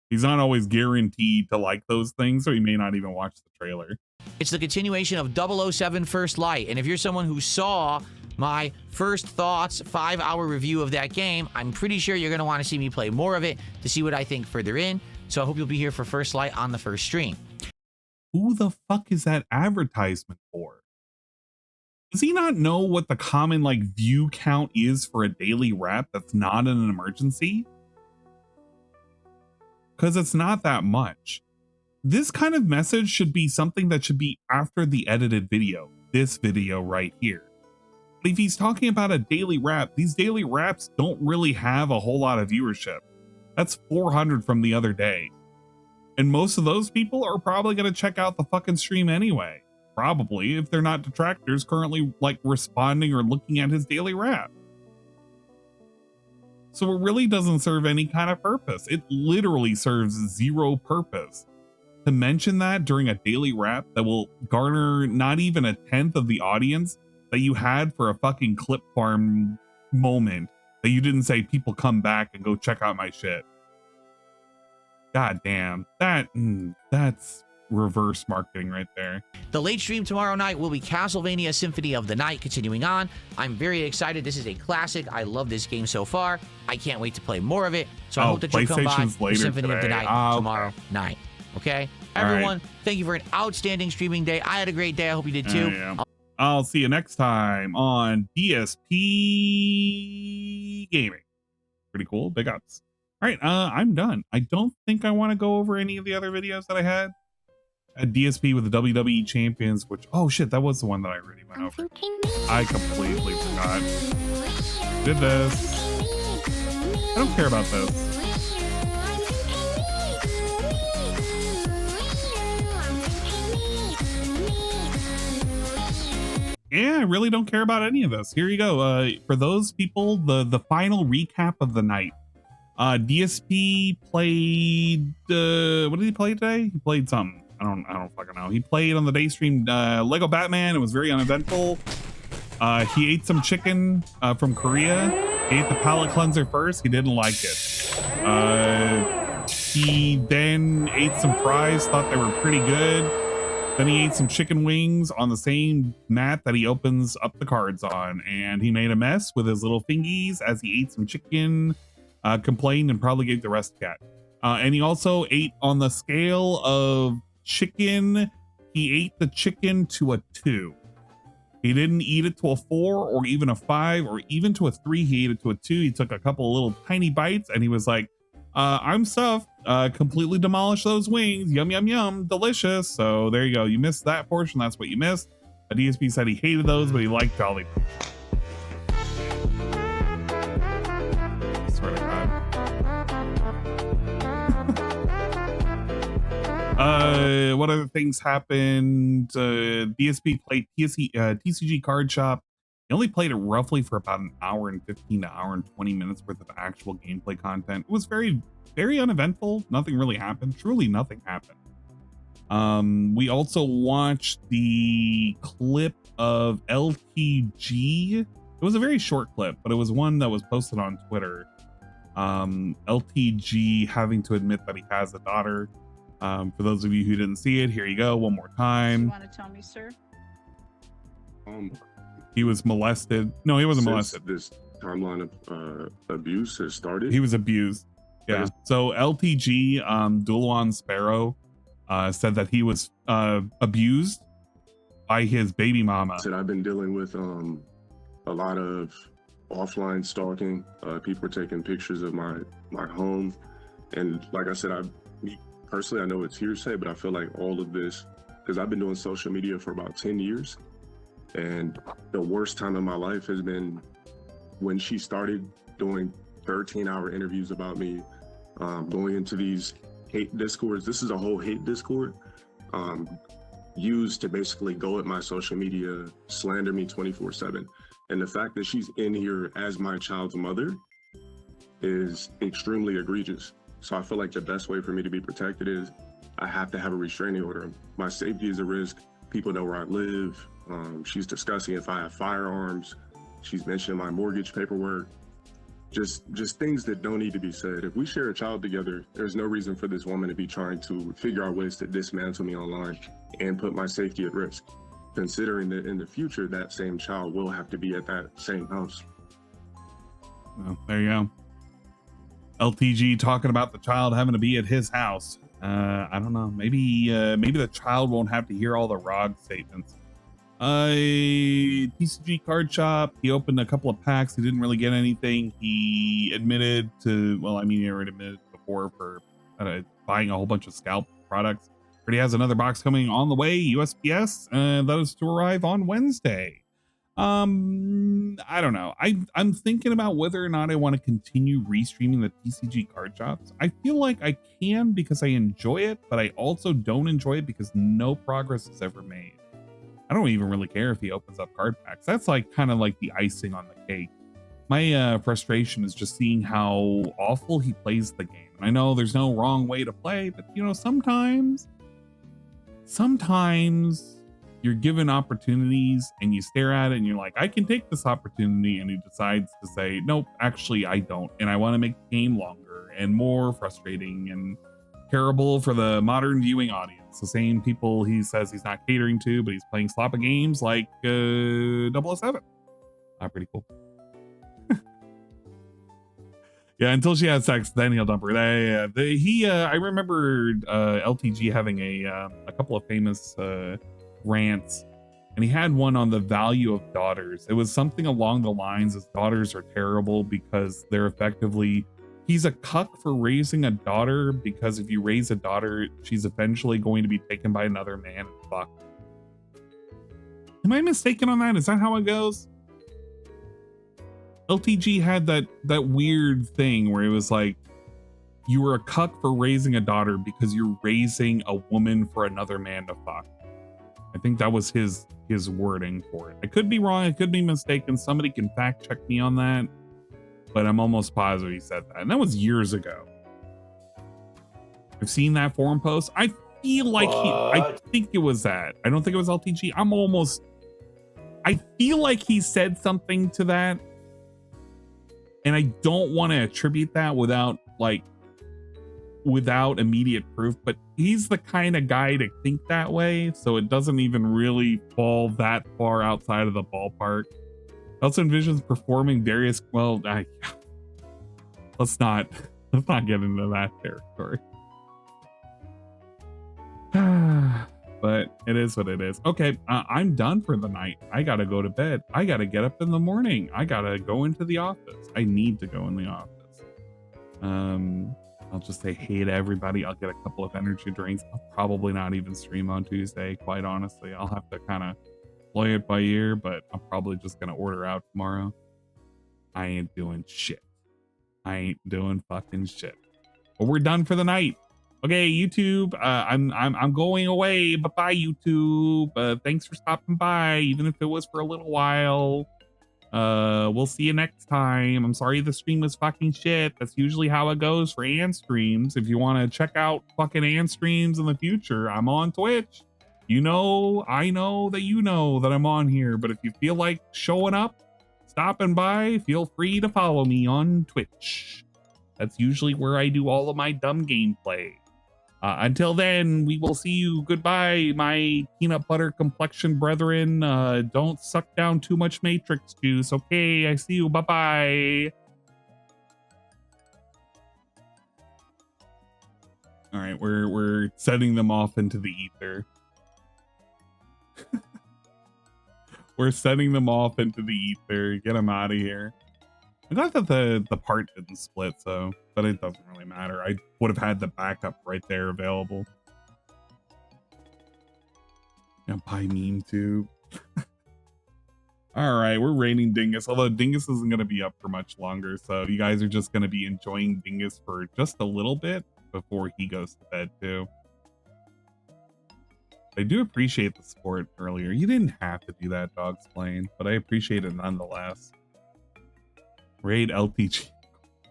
He's not always guaranteed to like those things, so he may not even watch the trailer. It's the continuation of 007 First Light. And if you're someone who saw my First Thoughts 5-hour review of that game, I'm pretty sure you're going to want to see me play more of it to see what I think further in. So I hope you'll be here for First Light on the first stream. Who the fuck is that advertisement for? Does he not know what the common like view count is for a daily rap that's not in an emergency? Because it's not that much. This kind of message should be something that should be after the edited video. This video right here. But if he's talking about a daily rap, these daily raps don't really have a whole lot of viewership. That's 400 from the other day. And most of those people are probably going to check out the fucking stream anyway. Probably, if they're not detractors currently like responding or looking at his daily rap. So it really doesn't serve any kind of purpose. It literally serves zero purpose. To mention that during a daily rap that will garner not even a tenth of the audience that you had for a fucking clip farm moment that you didn't say people come back and go check out my shit. God damn, that's reverse marketing right there. The late stream tomorrow night will be Castlevania Symphony of the Night continuing on. I'm very excited. This is a classic. I love this game so far. I can't wait to play more of it. So I hope that you'll come by for Symphony of the Night tomorrow night. Okay? Everyone, thank you for an outstanding streaming day. I had a great day. I hope you did too. Yeah. I'll see you next time on DSP Gaming. Pretty cool. Big ups. All right, I'm done. I don't think I want to go over any of the other videos that I had. A DSP with the WWE champions, which, oh shit, that was the one that I already went over. I completely forgot. Did this. I don't care about this. Yeah, I really don't care about any of this. Here you go. For those people, the final recap of the night. DSP played, what did he play today? He played something. I don't fucking know. He played on the day stream Lego Batman. It was very uneventful. He ate some chicken from Korea. He ate the palate cleanser first. He didn't like it. He then ate some fries, thought they were pretty good. Then he ate some chicken wings on the same mat that he opens up the cards on. And he made a mess with his little fingies as he ate some chicken, complained, and probably gave the rest a cat. And he also ate on the scale of chicken. He ate the chicken to a 2. He didn't eat it to a 4 or even a 5 or even to a 3. He ate it to a 2. He took a couple of little tiny bites and he was like, I'm stuffed. Completely demolished those wings. Yum, yum, yum. Delicious. So there you go. You missed that portion. That's what you missed. A DSP said he hated those, but he liked Jolly. I swear to God. What other things happened? DSP played TCG Card Shop. He only played it roughly for about an hour and 15 to hour and 20 minutes worth of actual gameplay content. It was very, very uneventful. Nothing really happened. Truly nothing happened. We also watched the clip of LTG. It was a very short clip, but it was one that was posted on Twitter. LTG having to admit that he has a daughter. For those of you who didn't see it, here you go one more time. You want to tell me, sir? He was molested. No, he wasn't molested. This timeline of abuse has started. He was abused. Yeah. So LTG, Dooblanc Sparrow, said that he was abused by his baby mama. Said I've been dealing with a lot of offline stalking. People were taking pictures of my home, and like I said, personally, I know it's hearsay, but I feel like all of this, because I've been doing social media for about 10 years. And the worst time in my life has been when she started doing 13-hour interviews about me, going into these hate discords. This is a whole hate discord used to basically go at my social media, slander me 24/7. And the fact that she's in here as my child's mother is extremely egregious. So I feel like the best way for me to be protected is I have to have a restraining order. My safety is a risk. People know where I live. She's discussing if I have firearms. She's mentioned my mortgage paperwork. Just things that don't need to be said. If we share a child together, there's no reason for this woman to be trying to figure out ways to dismantle me online and put my safety at risk, considering that in the future, that same child will have to be at that same house. Well, there you go. LTG talking about the child having to be at his house. I don't know. Maybe the child won't have to hear all the ROG statements. TCG card shop. He opened a couple of packs. He didn't really get anything. He admitted to, well, I mean, he already admitted before for buying a whole bunch of scalp products. But he has another box coming on the way, USPS, and that is to arrive on Wednesday. I don't know. I'm thinking about whether or not I want to continue restreaming the TCG card shops. I feel like I can because I enjoy it, but I also don't enjoy it because no progress is ever made. I don't even really care if he opens up card packs. That's like kind of like the icing on the cake. My frustration is just seeing how awful he plays the game. And I know there's no wrong way to play, but you know, sometimes you're given opportunities and you stare at it and you're like, I can take this opportunity, and he decides to say, nope, actually I don't, and I want to make the game longer and more frustrating and terrible for the modern viewing audience. The same people he says he's not catering to, but he's playing sloppy games like 007. Pretty cool. Yeah, until she has sex, then he'll dump her. I remember LTG having a couple of famous rants, and he had one on the value of daughters. It was something along the lines of daughters are terrible because they're effectively, he's a cuck for raising a daughter, because if you raise a daughter, she's eventually going to be taken by another man and fucked. Am I mistaken on that? Is that how it goes? LTG had that weird thing where it was like, you were a cuck for raising a daughter because you're raising a woman for another man to fuck. I think that was his wording for it. I could be wrong. I could be mistaken. Somebody can fact check me on that, but I'm almost positive he said that. And that was years ago. I've seen that forum post. I feel like I think it was that. I don't think it was LTG. I feel like he said something to that. And I don't want to attribute that without immediate proof, but he's the kind of guy to think that way, so it doesn't even really fall that far outside of the ballpark. Also envisions performing various, well, let's not get into that territory. But it is what it is. Okay, I'm done for the night. I gotta go to bed. I gotta get up in the morning. I gotta go into the office. I need to go in the office. I'll just say hey to everybody. I'll get a couple of energy drinks. I'll probably not even stream on Tuesday, quite honestly. I'll have to kind of play it by ear, but I'm probably just gonna order out tomorrow. I ain't doing shit. I ain't doing fucking shit. But we're done for the night. Okay, YouTube, I'm going away. Bye-bye, YouTube. Thanks for stopping by, even if it was for a little while. We'll see you next time. I'm sorry the stream was fucking shit. That's usually how it goes for Ann streams. If you want to check out fucking Ann streams in the future, I'm on Twitch. You know, I know that you know that I'm on here, but if you feel like showing up, stopping by, feel free to follow me on Twitch. That's usually where I do all of my dumb gameplay. Until then, we will see you. Goodbye, my peanut butter complexion brethren. Don't suck down too much Matrix juice. Okay, I see you. Bye-bye. All right, we're setting them off into the ether. We're setting them off into the ether. Get them out of here. I'm glad that the part didn't split, so, but it doesn't really matter. I would have had the backup right there available. Yeah, buy meme too. All right, we're rating Dingus, although Dingus isn't going to be up for much longer, so you guys are just going to be enjoying Dingus for just a little bit before he goes to bed too. I do appreciate the support earlier. You didn't have to do that, Dog's Plane, but I appreciate it nonetheless. Raid LTG.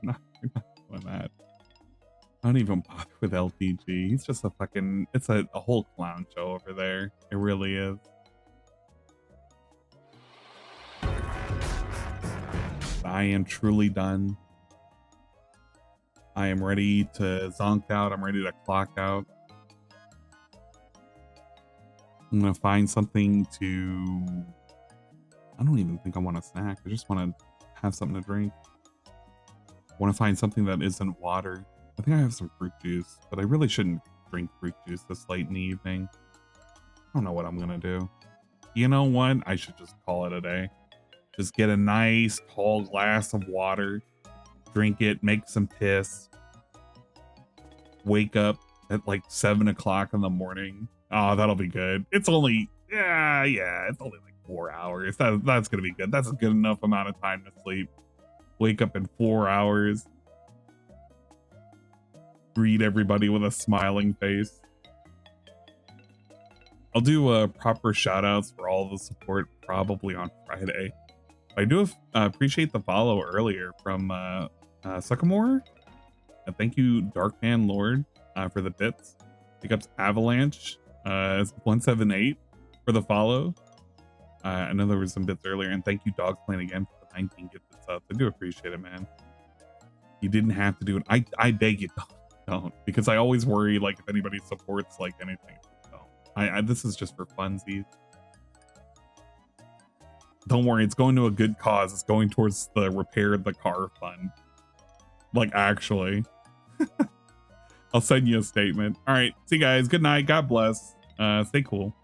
No, you're not doing that. I don't even bother with LTG. He's just a fucking, it's a whole clown show over there. It really is. I am truly done. I am ready to zonk out. I'm ready to clock out. I'm gonna find something to, I don't even think I want a snack. I just want to have something to drink. I want to find something that isn't water. I think I have some fruit juice, but I really shouldn't drink fruit juice this late in the evening. I don't know what I'm gonna do. you know what? I should just call it a day. Just get a nice tall glass of water, drink it, make some piss, wake up at like 7 o'clock in the morning. Oh, that'll be good. It's only, yeah, it's only like 4 hours. That's gonna be good. That's a good enough amount of time to sleep. Wake up in 4 hours. Greet everybody with a smiling face. I'll do proper shout outs for all the support probably on Friday. I do appreciate the follow earlier from Suckamore. Thank you, Darkman Lord, for the bits. Pick up Avalanche 178 for the follow. I know there was some bits earlier, and thank you, Dogsplan, again for the 19 gifted subs. I do appreciate it, man. You didn't have to do it. I beg you, don't, because I always worry like if anybody supports like anything. So this is just for funsies. Don't worry, it's going to a good cause. It's going towards the repair the car fund. Like, actually. I'll send you a statement. All right, see you guys. Good night. God bless. Stay cool.